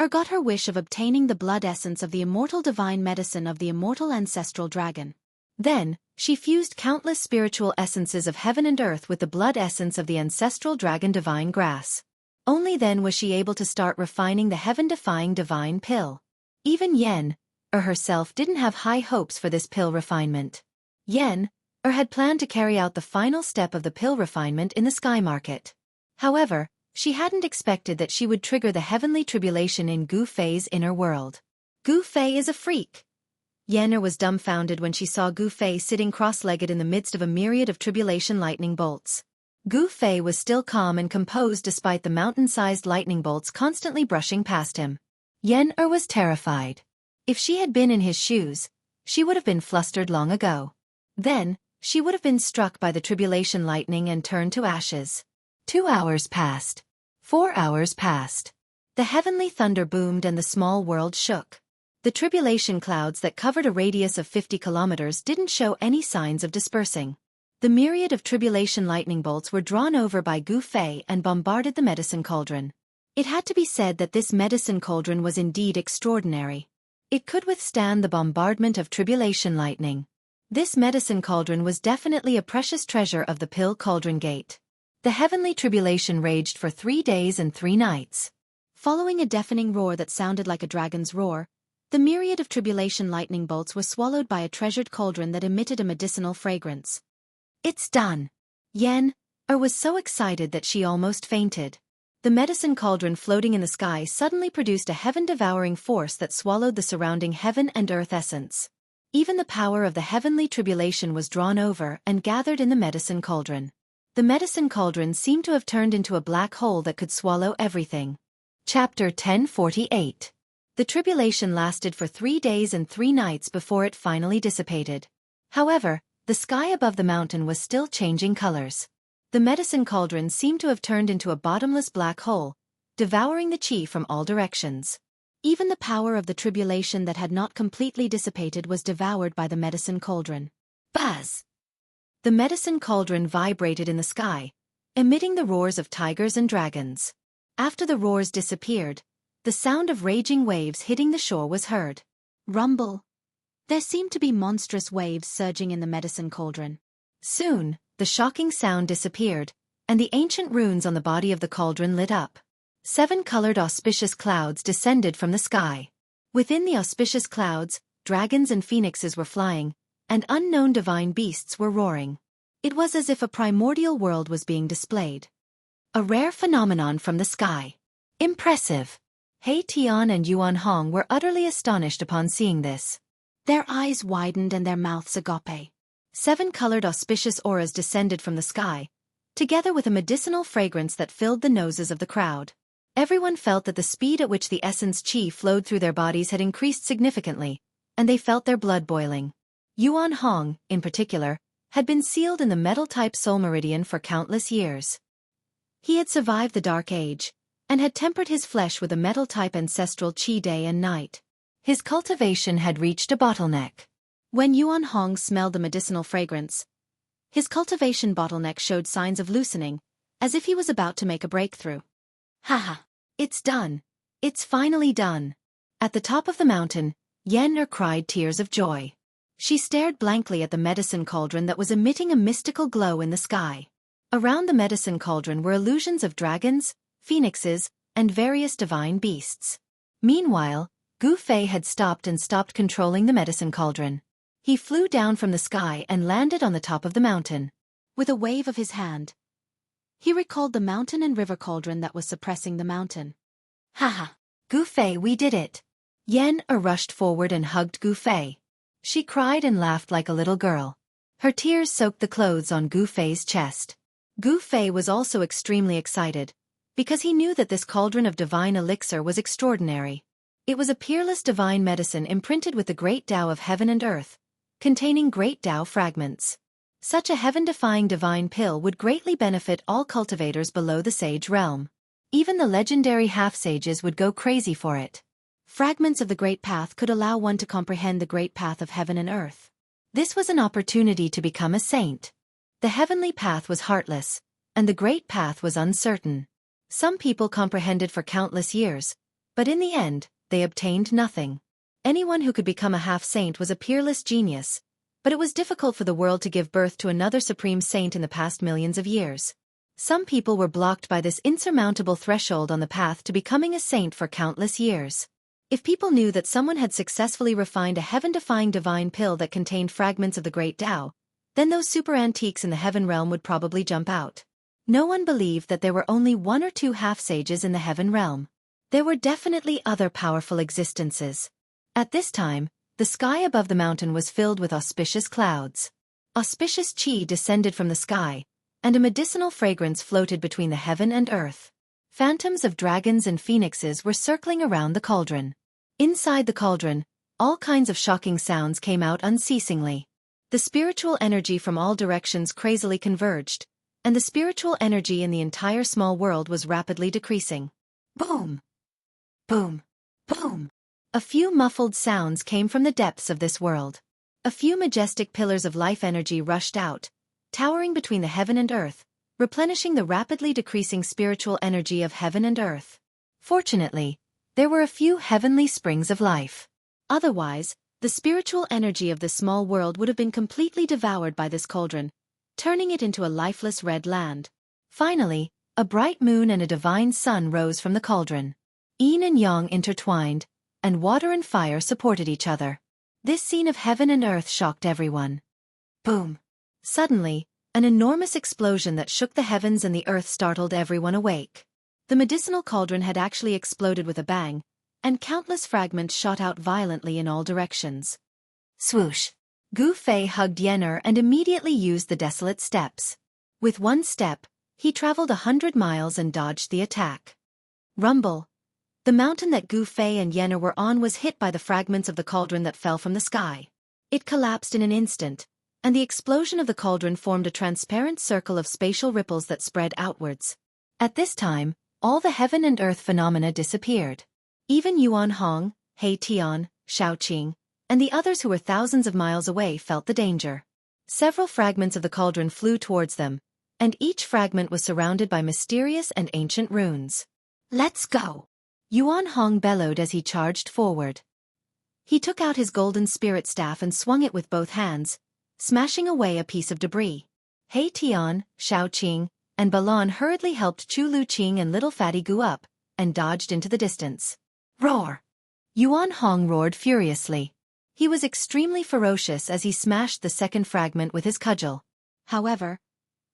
got her wish of obtaining the blood essence of the immortal divine medicine of the immortal ancestral dragon. Then, she fused countless spiritual essences of heaven and earth with the blood essence of the ancestral dragon divine grass. Only then was she able to start refining the heaven-defying divine pill. Even Yan herself didn't have high hopes for this pill refinement. Yan had planned to carry out the final step of the pill refinement in the sky market. However, she hadn't expected that she would trigger the heavenly tribulation in Gu Fei's inner world. Gu Fei is a freak. Yan was dumbfounded when she saw Gu Fei sitting cross-legged in the midst of a myriad of tribulation lightning bolts. Gu Fei was still calm and composed despite the mountain-sized lightning bolts constantly brushing past him. Yan was terrified. If she had been in his shoes, she would have been flustered long ago. Then, she would have been struck by the tribulation lightning and turned to ashes. 2 hours passed. 4 hours passed. The heavenly thunder boomed and the small world shook. The tribulation clouds that covered a radius of 50 kilometers didn't show any signs of dispersing. The myriad of tribulation lightning bolts were drawn over by Gu Fei and bombarded the medicine cauldron. It had to be said that this medicine cauldron was indeed extraordinary. It could withstand the bombardment of tribulation lightning. This medicine cauldron was definitely a precious treasure of the Pill Cauldron Gate. The heavenly tribulation raged for 3 days and 3 nights. Following a deafening roar that sounded like a dragon's roar, the myriad of tribulation lightning bolts were swallowed by a treasured cauldron that emitted a medicinal fragrance. It's done! Yan was so excited that she almost fainted. The medicine cauldron floating in the sky suddenly produced a heaven-devouring force that swallowed the surrounding heaven and earth essence. Even the power of the heavenly tribulation was drawn over and gathered in the medicine cauldron. The medicine cauldron seemed to have turned into a black hole that could swallow everything. Chapter 1048. The tribulation lasted for 3 days and 3 nights before it finally dissipated. However, the sky above the mountain was still changing colors. The medicine cauldron seemed to have turned into a bottomless black hole, devouring the qi from all directions. Even the power of the tribulation that had not completely dissipated was devoured by the medicine cauldron. Buzz! The medicine cauldron vibrated in the sky, emitting the roars of tigers and dragons. After the roars disappeared, the sound of raging waves hitting the shore was heard. Rumble. There seemed to be monstrous waves surging in the medicine cauldron. Soon, the shocking sound disappeared, and the ancient runes on the body of the cauldron lit up. 7 colored auspicious clouds descended from the sky. Within the auspicious clouds, dragons and phoenixes were flying, and unknown divine beasts were roaring. It was as if a primordial world was being displayed. A rare phenomenon from the sky. Impressive. He Tian and Yuan Hong were utterly astonished upon seeing this. Their eyes widened and their mouths agape. 7 colored auspicious auras descended from the sky, together with a medicinal fragrance that filled the noses of the crowd. Everyone felt that the speed at which the essence qi flowed through their bodies had increased significantly, and they felt their blood boiling. Yuan Hong, in particular, had been sealed in the metal-type soul meridian for countless years. He had survived the Dark Age, and had tempered his flesh with a metal-type ancestral qi day and night. His cultivation had reached a bottleneck. When Yuan Hong smelled the medicinal fragrance, his cultivation bottleneck showed signs of loosening, as if he was about to make a breakthrough. Haha! It's done! It's finally done! At the top of the mountain, Yen cried tears of joy. She stared blankly at the medicine cauldron that was emitting a mystical glow in the sky. Around the medicine cauldron were illusions of dragons, phoenixes, and various divine beasts. Meanwhile, Gu Fei had stopped controlling the medicine cauldron. He flew down from the sky and landed on the top of the mountain. With a wave of his hand, he recalled the mountain and river cauldron that was suppressing the mountain. Haha! Gu Fei, we did it! Yen rushed forward and hugged Gu Fei. She cried and laughed like a little girl. Her tears soaked the clothes on Gu Fei's chest. Gu Fei was also extremely excited, because he knew that this cauldron of divine elixir was extraordinary. It was a peerless divine medicine imprinted with the great Tao of heaven and earth, containing great Tao fragments. Such a heaven-defying divine pill would greatly benefit all cultivators below the sage realm. Even the legendary half-sages would go crazy for it. Fragments of the Great Path could allow one to comprehend the Great Path of heaven and earth. This was an opportunity to become a saint. The heavenly path was heartless, and the Great Path was uncertain. Some people comprehended for countless years, but in the end, they obtained nothing. Anyone who could become a half-saint was a peerless genius, but it was difficult for the world to give birth to another supreme saint in the past millions of years. Some people were blocked by this insurmountable threshold on the path to becoming a saint for countless years. If people knew that someone had successfully refined a heaven-defying divine pill that contained fragments of the great Tao, then those super antiques in the heaven realm would probably jump out. No one believed that there were only 1 or 2 half-sages in the heaven realm. There were definitely other powerful existences. At this time, the sky above the mountain was filled with auspicious clouds. Auspicious qi descended from the sky, and a medicinal fragrance floated between the heaven and earth. Phantoms of dragons and phoenixes were circling around the cauldron. Inside the cauldron, all kinds of shocking sounds came out unceasingly. The spiritual energy from all directions crazily converged, and the spiritual energy in the entire small world was rapidly decreasing. Boom! Boom! Boom! A few muffled sounds came from the depths of this world. A few majestic pillars of life energy rushed out, towering between the heaven and earth, replenishing the rapidly decreasing spiritual energy of heaven and earth. Fortunately, there were a few heavenly springs of life. Otherwise, the spiritual energy of this small world would have been completely devoured by this cauldron, turning it into a lifeless red land. Finally, a bright moon and a divine sun rose from the cauldron. Yin and yang intertwined, and water and fire supported each other. This scene of heaven and earth shocked everyone. Boom! Suddenly, an enormous explosion that shook the heavens and the earth startled everyone awake. The medicinal cauldron had actually exploded with a bang, and countless fragments shot out violently in all directions. Swoosh! Gu Fei hugged Yen'er and immediately used the desolate steps. With one step, he traveled 100 miles and dodged the attack. Rumble! The mountain that Gu Fei and Yen Er were on was hit by the fragments of the cauldron that fell from the sky. It collapsed in an instant, and the explosion of the cauldron formed a transparent circle of spatial ripples that spread outwards. At this time, all the heaven and earth phenomena disappeared. Even Yuan Hong, He Tian, Shaoqing, and the others who were thousands of miles away felt the danger. Several fragments of the cauldron flew towards them, and each fragment was surrounded by mysterious and ancient runes. "Let's go!" Yuan Hong bellowed as he charged forward. He took out his golden spirit staff and swung it with both hands, smashing away a piece of debris. He Tian, Shaoqing, and Balan hurriedly helped Chu Luqing and little Fatty Gu up, and dodged into the distance. "Roar!" Yuan Hong roared furiously. He was extremely ferocious as he smashed the second fragment with his cudgel. However,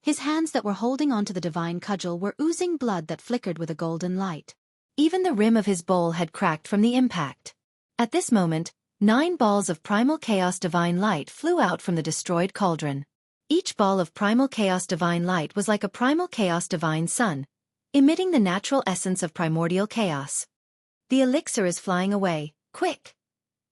his hands that were holding onto the divine cudgel were oozing blood that flickered with a golden light. Even the rim of his bowl had cracked from the impact. At this moment, 9 balls of primal chaos divine light flew out from the destroyed cauldron. Each ball of primal chaos divine light was like a primal chaos divine sun, emitting the natural essence of primordial chaos. "The elixir is flying away, quick!"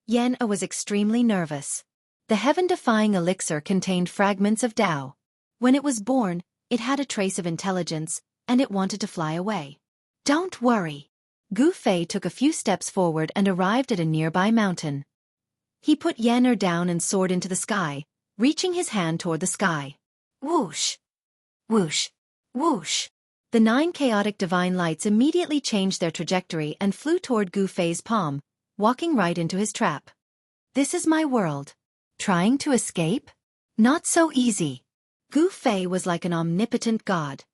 Yen Er was extremely nervous. The heaven-defying elixir contained fragments of Tao. When it was born, it had a trace of intelligence, and it wanted to fly away. "Don't worry." Gu Fei took a few steps forward and arrived at a nearby mountain. He put Yen Er down and soared into the sky, reaching his hand toward the sky. Whoosh! Whoosh! Whoosh! The 9 chaotic divine lights immediately changed their trajectory and flew toward Gu Fei's palm, walking right into his trap. "This is my world. Trying to escape? Not so easy." Gu Fei was like an omnipotent god.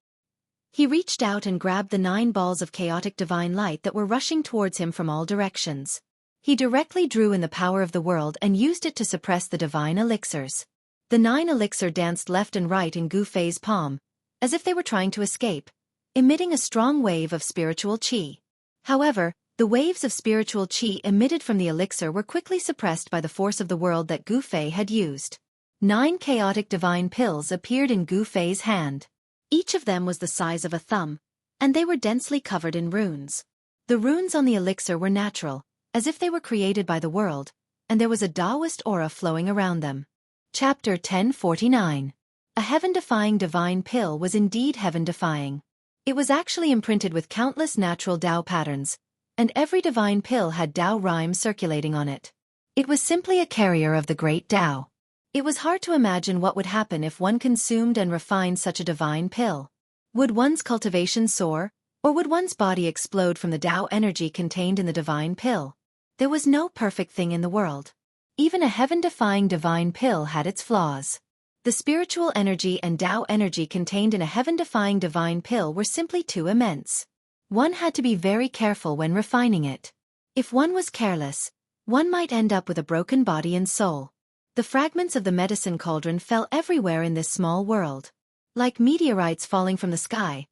He reached out and grabbed the 9 balls of chaotic divine light that were rushing towards him from all directions. He directly drew in the power of the world and used it to suppress the divine elixirs. The 9 elixir danced left and right in Gu Fei's palm, as if they were trying to escape, emitting a strong wave of spiritual qi. However, the waves of spiritual qi emitted from the elixir were quickly suppressed by the force of the world that Gu Fei had used. 9 chaotic divine pills appeared in Gu Fei's hand. Each of them was the size of a thumb, and they were densely covered in runes. The runes on the elixir were natural, as if they were created by the world, and there was a Taoist aura flowing around them. Chapter 1049. A heaven-defying divine pill was indeed heaven-defying. It was actually imprinted with countless natural Tao patterns, and every divine pill had Tao rhymes circulating on it. It was simply a carrier of the great Tao. It was hard to imagine what would happen if one consumed and refined such a divine pill. Would one's cultivation soar, or would one's body explode from the Tao energy contained in the divine pill? There was no perfect thing in the world. Even a heaven-defying divine pill had its flaws. The spiritual energy and Tao energy contained in a heaven-defying divine pill were simply too immense. One had to be very careful when refining it. If one was careless, one might end up with a broken body and soul. The fragments of the medicine cauldron fell everywhere in this small world. Like meteorites falling from the sky,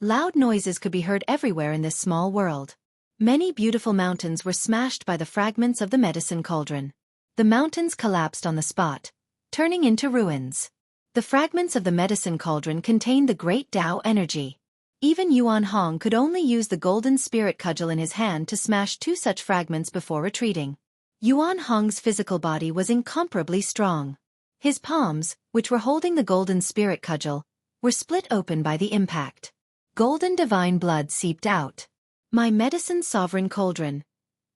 loud noises could be heard everywhere in this small world. Many beautiful mountains were smashed by the fragments of the medicine cauldron. The mountains collapsed on the spot, turning into ruins. The fragments of the medicine cauldron contained the great Tao energy. Even Yuan Hong could only use the golden spirit cudgel in his hand to smash 2 such fragments before retreating. Yuan Hong's physical body was incomparably strong. His palms, which were holding the golden spirit cudgel, were split open by the impact. Golden divine blood seeped out. My medicine sovereign cauldron.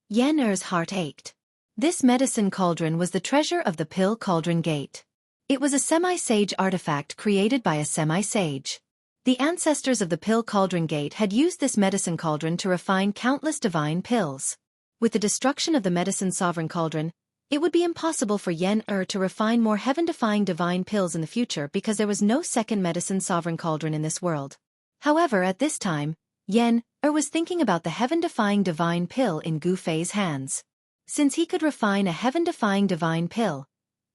Yen Er's heart ached. This medicine cauldron was the treasure of the Pill Cauldron Gate. It was a semi-sage artifact created by a semi-sage. The ancestors of the Pill Cauldron Gate had used this medicine cauldron to refine countless divine pills. With the destruction of the medicine sovereign cauldron, it would be impossible for Yen Er to refine more heaven-defying divine pills in the future because there was no second medicine sovereign cauldron in this world. However, at this time, Yen Er was thinking about the heaven-defying divine pill in Gu Fei's hands. Since he could refine a heaven-defying divine pill,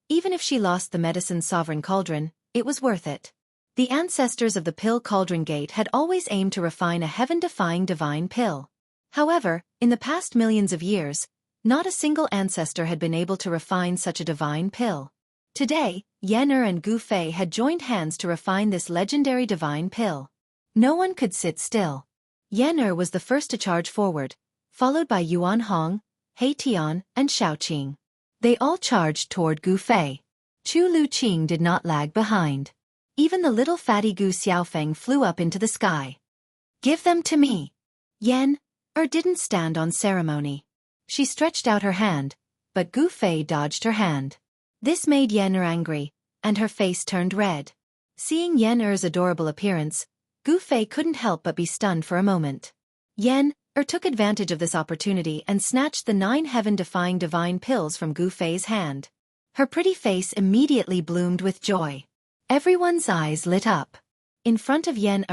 even if she lost the medicine sovereign cauldron, it was worth it. The ancestors of the Pill Cauldron Gate had always aimed to refine a heaven-defying divine pill. However, in the past millions of years, not a single ancestor had been able to refine such a divine pill. Today, Yen Er and Gu Fei had joined hands to refine this legendary divine pill. No one could sit still. Yen Er was the first to charge forward, followed by Yuan Hong, He Tian, and Xiaoqing. They all charged toward Gu Fei. Chu Lu Qing did not lag behind. Even the little fatty Gu Xiaofeng flew up into the sky. "Give them to me." Yan didn't stand on ceremony. She stretched out her hand, but Gu Fei dodged her hand. This made Yan angry, and her face turned red. Seeing Yan adorable appearance, Gu Fei couldn't help but be stunned for a moment. Yan took advantage of this opportunity and snatched the 9 heaven-defying divine pills from Gu Fei's hand. Her pretty face immediately bloomed with joy. Everyone's eyes lit up. In front of Yan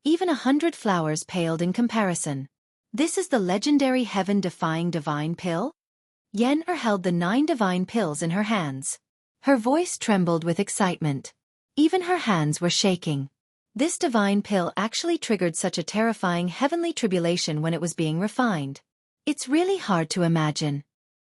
even 100 flowers paled in comparison. This is the legendary heaven-defying divine pill? Yan held the 9 divine pills in her hands. Her voice trembled with excitement. Even her hands were shaking. This divine pill actually triggered such a terrifying heavenly tribulation when it was being refined. It's really hard to imagine.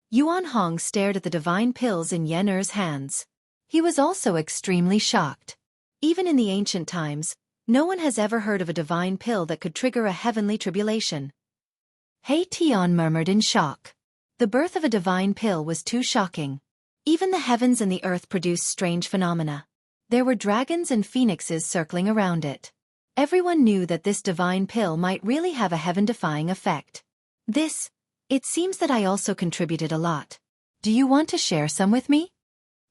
Yuan Hong stared at the divine pills in Yan hands. He was also extremely shocked. Even in the ancient times, no one has ever heard of a divine pill that could trigger a heavenly tribulation. He Tian murmured in shock. The birth of a divine pill was too shocking. Even the heavens and the earth produced strange phenomena. There were dragons and phoenixes circling around it. Everyone knew that this divine pill might really have a heaven-defying effect. It seems that I also contributed a lot. Do you want to share some with me?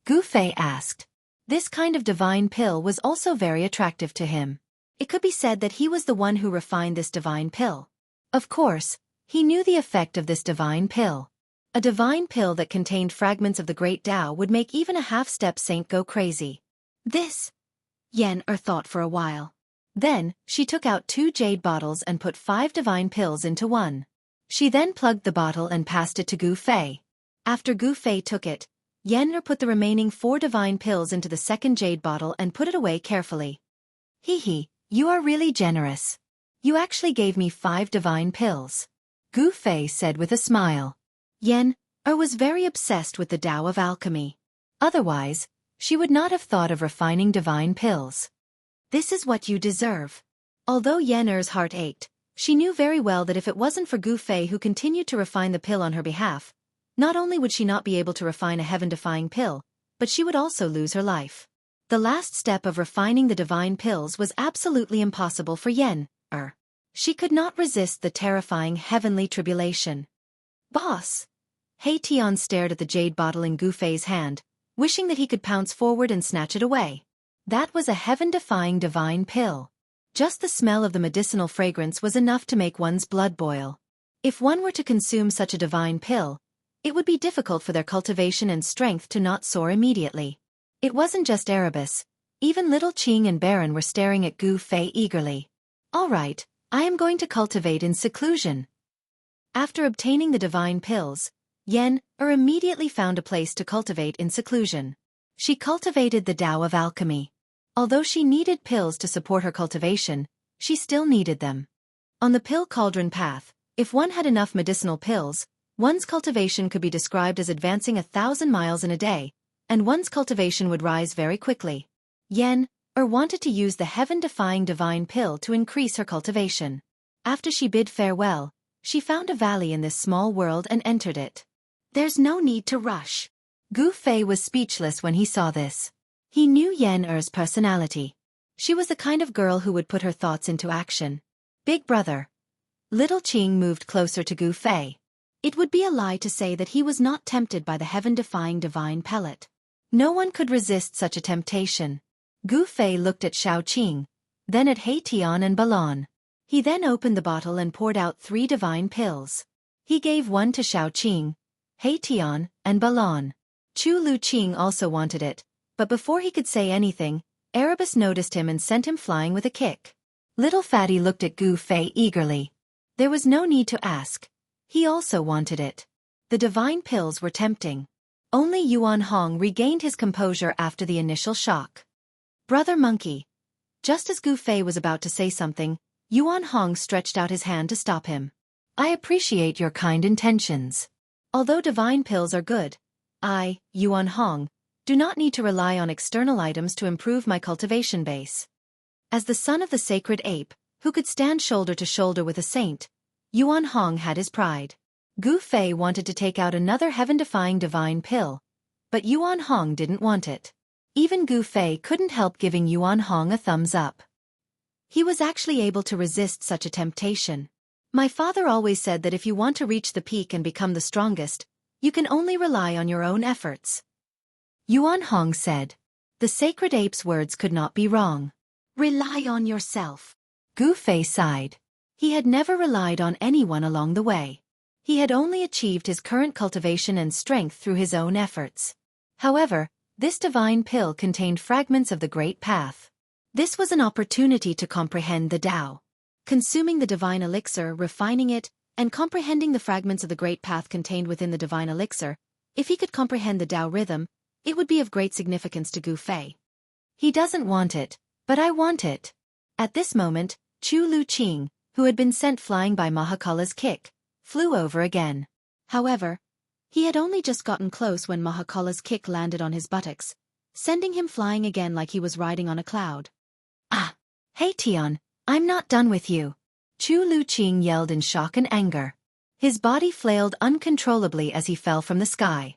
Gu Fei asked. This kind of divine pill was also very attractive to him. It could be said that he was the one who refined this divine pill. Of course, he knew the effect of this divine pill. A divine pill that contained fragments of the great Tao would make even a half-step saint go crazy. Yan thought for a while. Then, she took out 2 jade bottles and put 5 divine pills into one. She then plugged the bottle and passed it to Gu Fei. After Gu Fei took it, Yan put the remaining 4 divine pills into the second jade bottle and put it away carefully. You are really generous. You actually gave me 5 divine pills. Gu Fei said with a smile. Yan was very obsessed with the Tao of alchemy. Otherwise, she would not have thought of refining divine pills. This is what you deserve. Although Yan's heart ached, she knew very well that if it wasn't for Gu Fei who continued to refine the pill on her behalf, not only would she not be able to refine a heaven-defying pill, but she would also lose her life. The last step of refining the divine pills was absolutely impossible for Yan. She could not resist the terrifying heavenly tribulation. Boss! He Tian stared at the jade bottle in Gu Fei's hand, wishing that he could pounce forward and snatch it away. That was a heaven-defying divine pill. Just the smell of the medicinal fragrance was enough to make one's blood boil. If one were to consume such a divine pill, it would be difficult for their cultivation and strength to not soar immediately. It wasn't just Erebus. Even little Qing and Baron were staring at Gu Fei eagerly. All right, I am going to cultivate in seclusion. After obtaining the divine pills, Yan immediately found a place to cultivate in seclusion. She cultivated the Tao of alchemy. Although she needed pills to support her cultivation, she still needed them. On the pill cauldron path, if one had enough medicinal pills, one's cultivation could be described as advancing 1,000 miles in a day, and one's cultivation would rise very quickly. Yan wanted to use the heaven-defying divine pill to increase her cultivation. After she bid farewell, she found a valley in this small world and entered it. There's no need to rush. Gu Fei was speechless when he saw this. He knew Yan personality. She was the kind of girl who would put her thoughts into action. Big brother. Little Qing moved closer to Gu Fei. It would be a lie to say that he was not tempted by the heaven-defying divine pellet. No one could resist such a temptation. Gu Fei looked at Xiaoqing, then at He Tian and Balon. He then opened the bottle and poured out 3 divine pills. He gave one to Xiaoqing, He Tian, and Balon. Chu Lu Qing also wanted it, but before he could say anything, Erebus noticed him and sent him flying with a kick. Little Fatty looked at Gu Fei eagerly. There was no need to ask. He also wanted it. The divine pills were tempting. Only Yuan Hong regained his composure after the initial shock. Brother Monkey. Just as Gu Fei was about to say something, Yuan Hong stretched out his hand to stop him. I appreciate your kind intentions. Although divine pills are good, I, Yuan Hong, do not need to rely on external items to improve my cultivation base. As the son of the sacred ape, who could stand shoulder to shoulder with a saint, Yuan Hong had his pride. Gu Fei wanted to take out another heaven-defying divine pill, but Yuan Hong didn't want it. Even Gu Fei couldn't help giving Yuan Hong a thumbs up. He was actually able to resist such a temptation. My father always said that if you want to reach the peak and become the strongest, you can only rely on your own efforts. Yuan Hong said. The sacred ape's words could not be wrong. Rely on yourself. Gu Fei sighed. He had never relied on anyone along the way. He had only achieved his current cultivation and strength through his own efforts. However, this divine pill contained fragments of the Great Path. This was an opportunity to comprehend the Tao. Consuming the divine elixir, refining it, and comprehending the fragments of the Great Path contained within the divine elixir, if he could comprehend the Tao rhythm, it would be of great significance to Gu Fei. He doesn't want it, but I want it. At this moment, Chu Lu Qing, who had been sent flying by Mahakala's kick, flew over again. However, he had only just gotten close when Mahakala's kick landed on his buttocks, sending him flying again like he was riding on a cloud. Ah! Hey Tian, I'm not done with you. Chu Lu Qing yelled in shock and anger. His body flailed uncontrollably as he fell from the sky.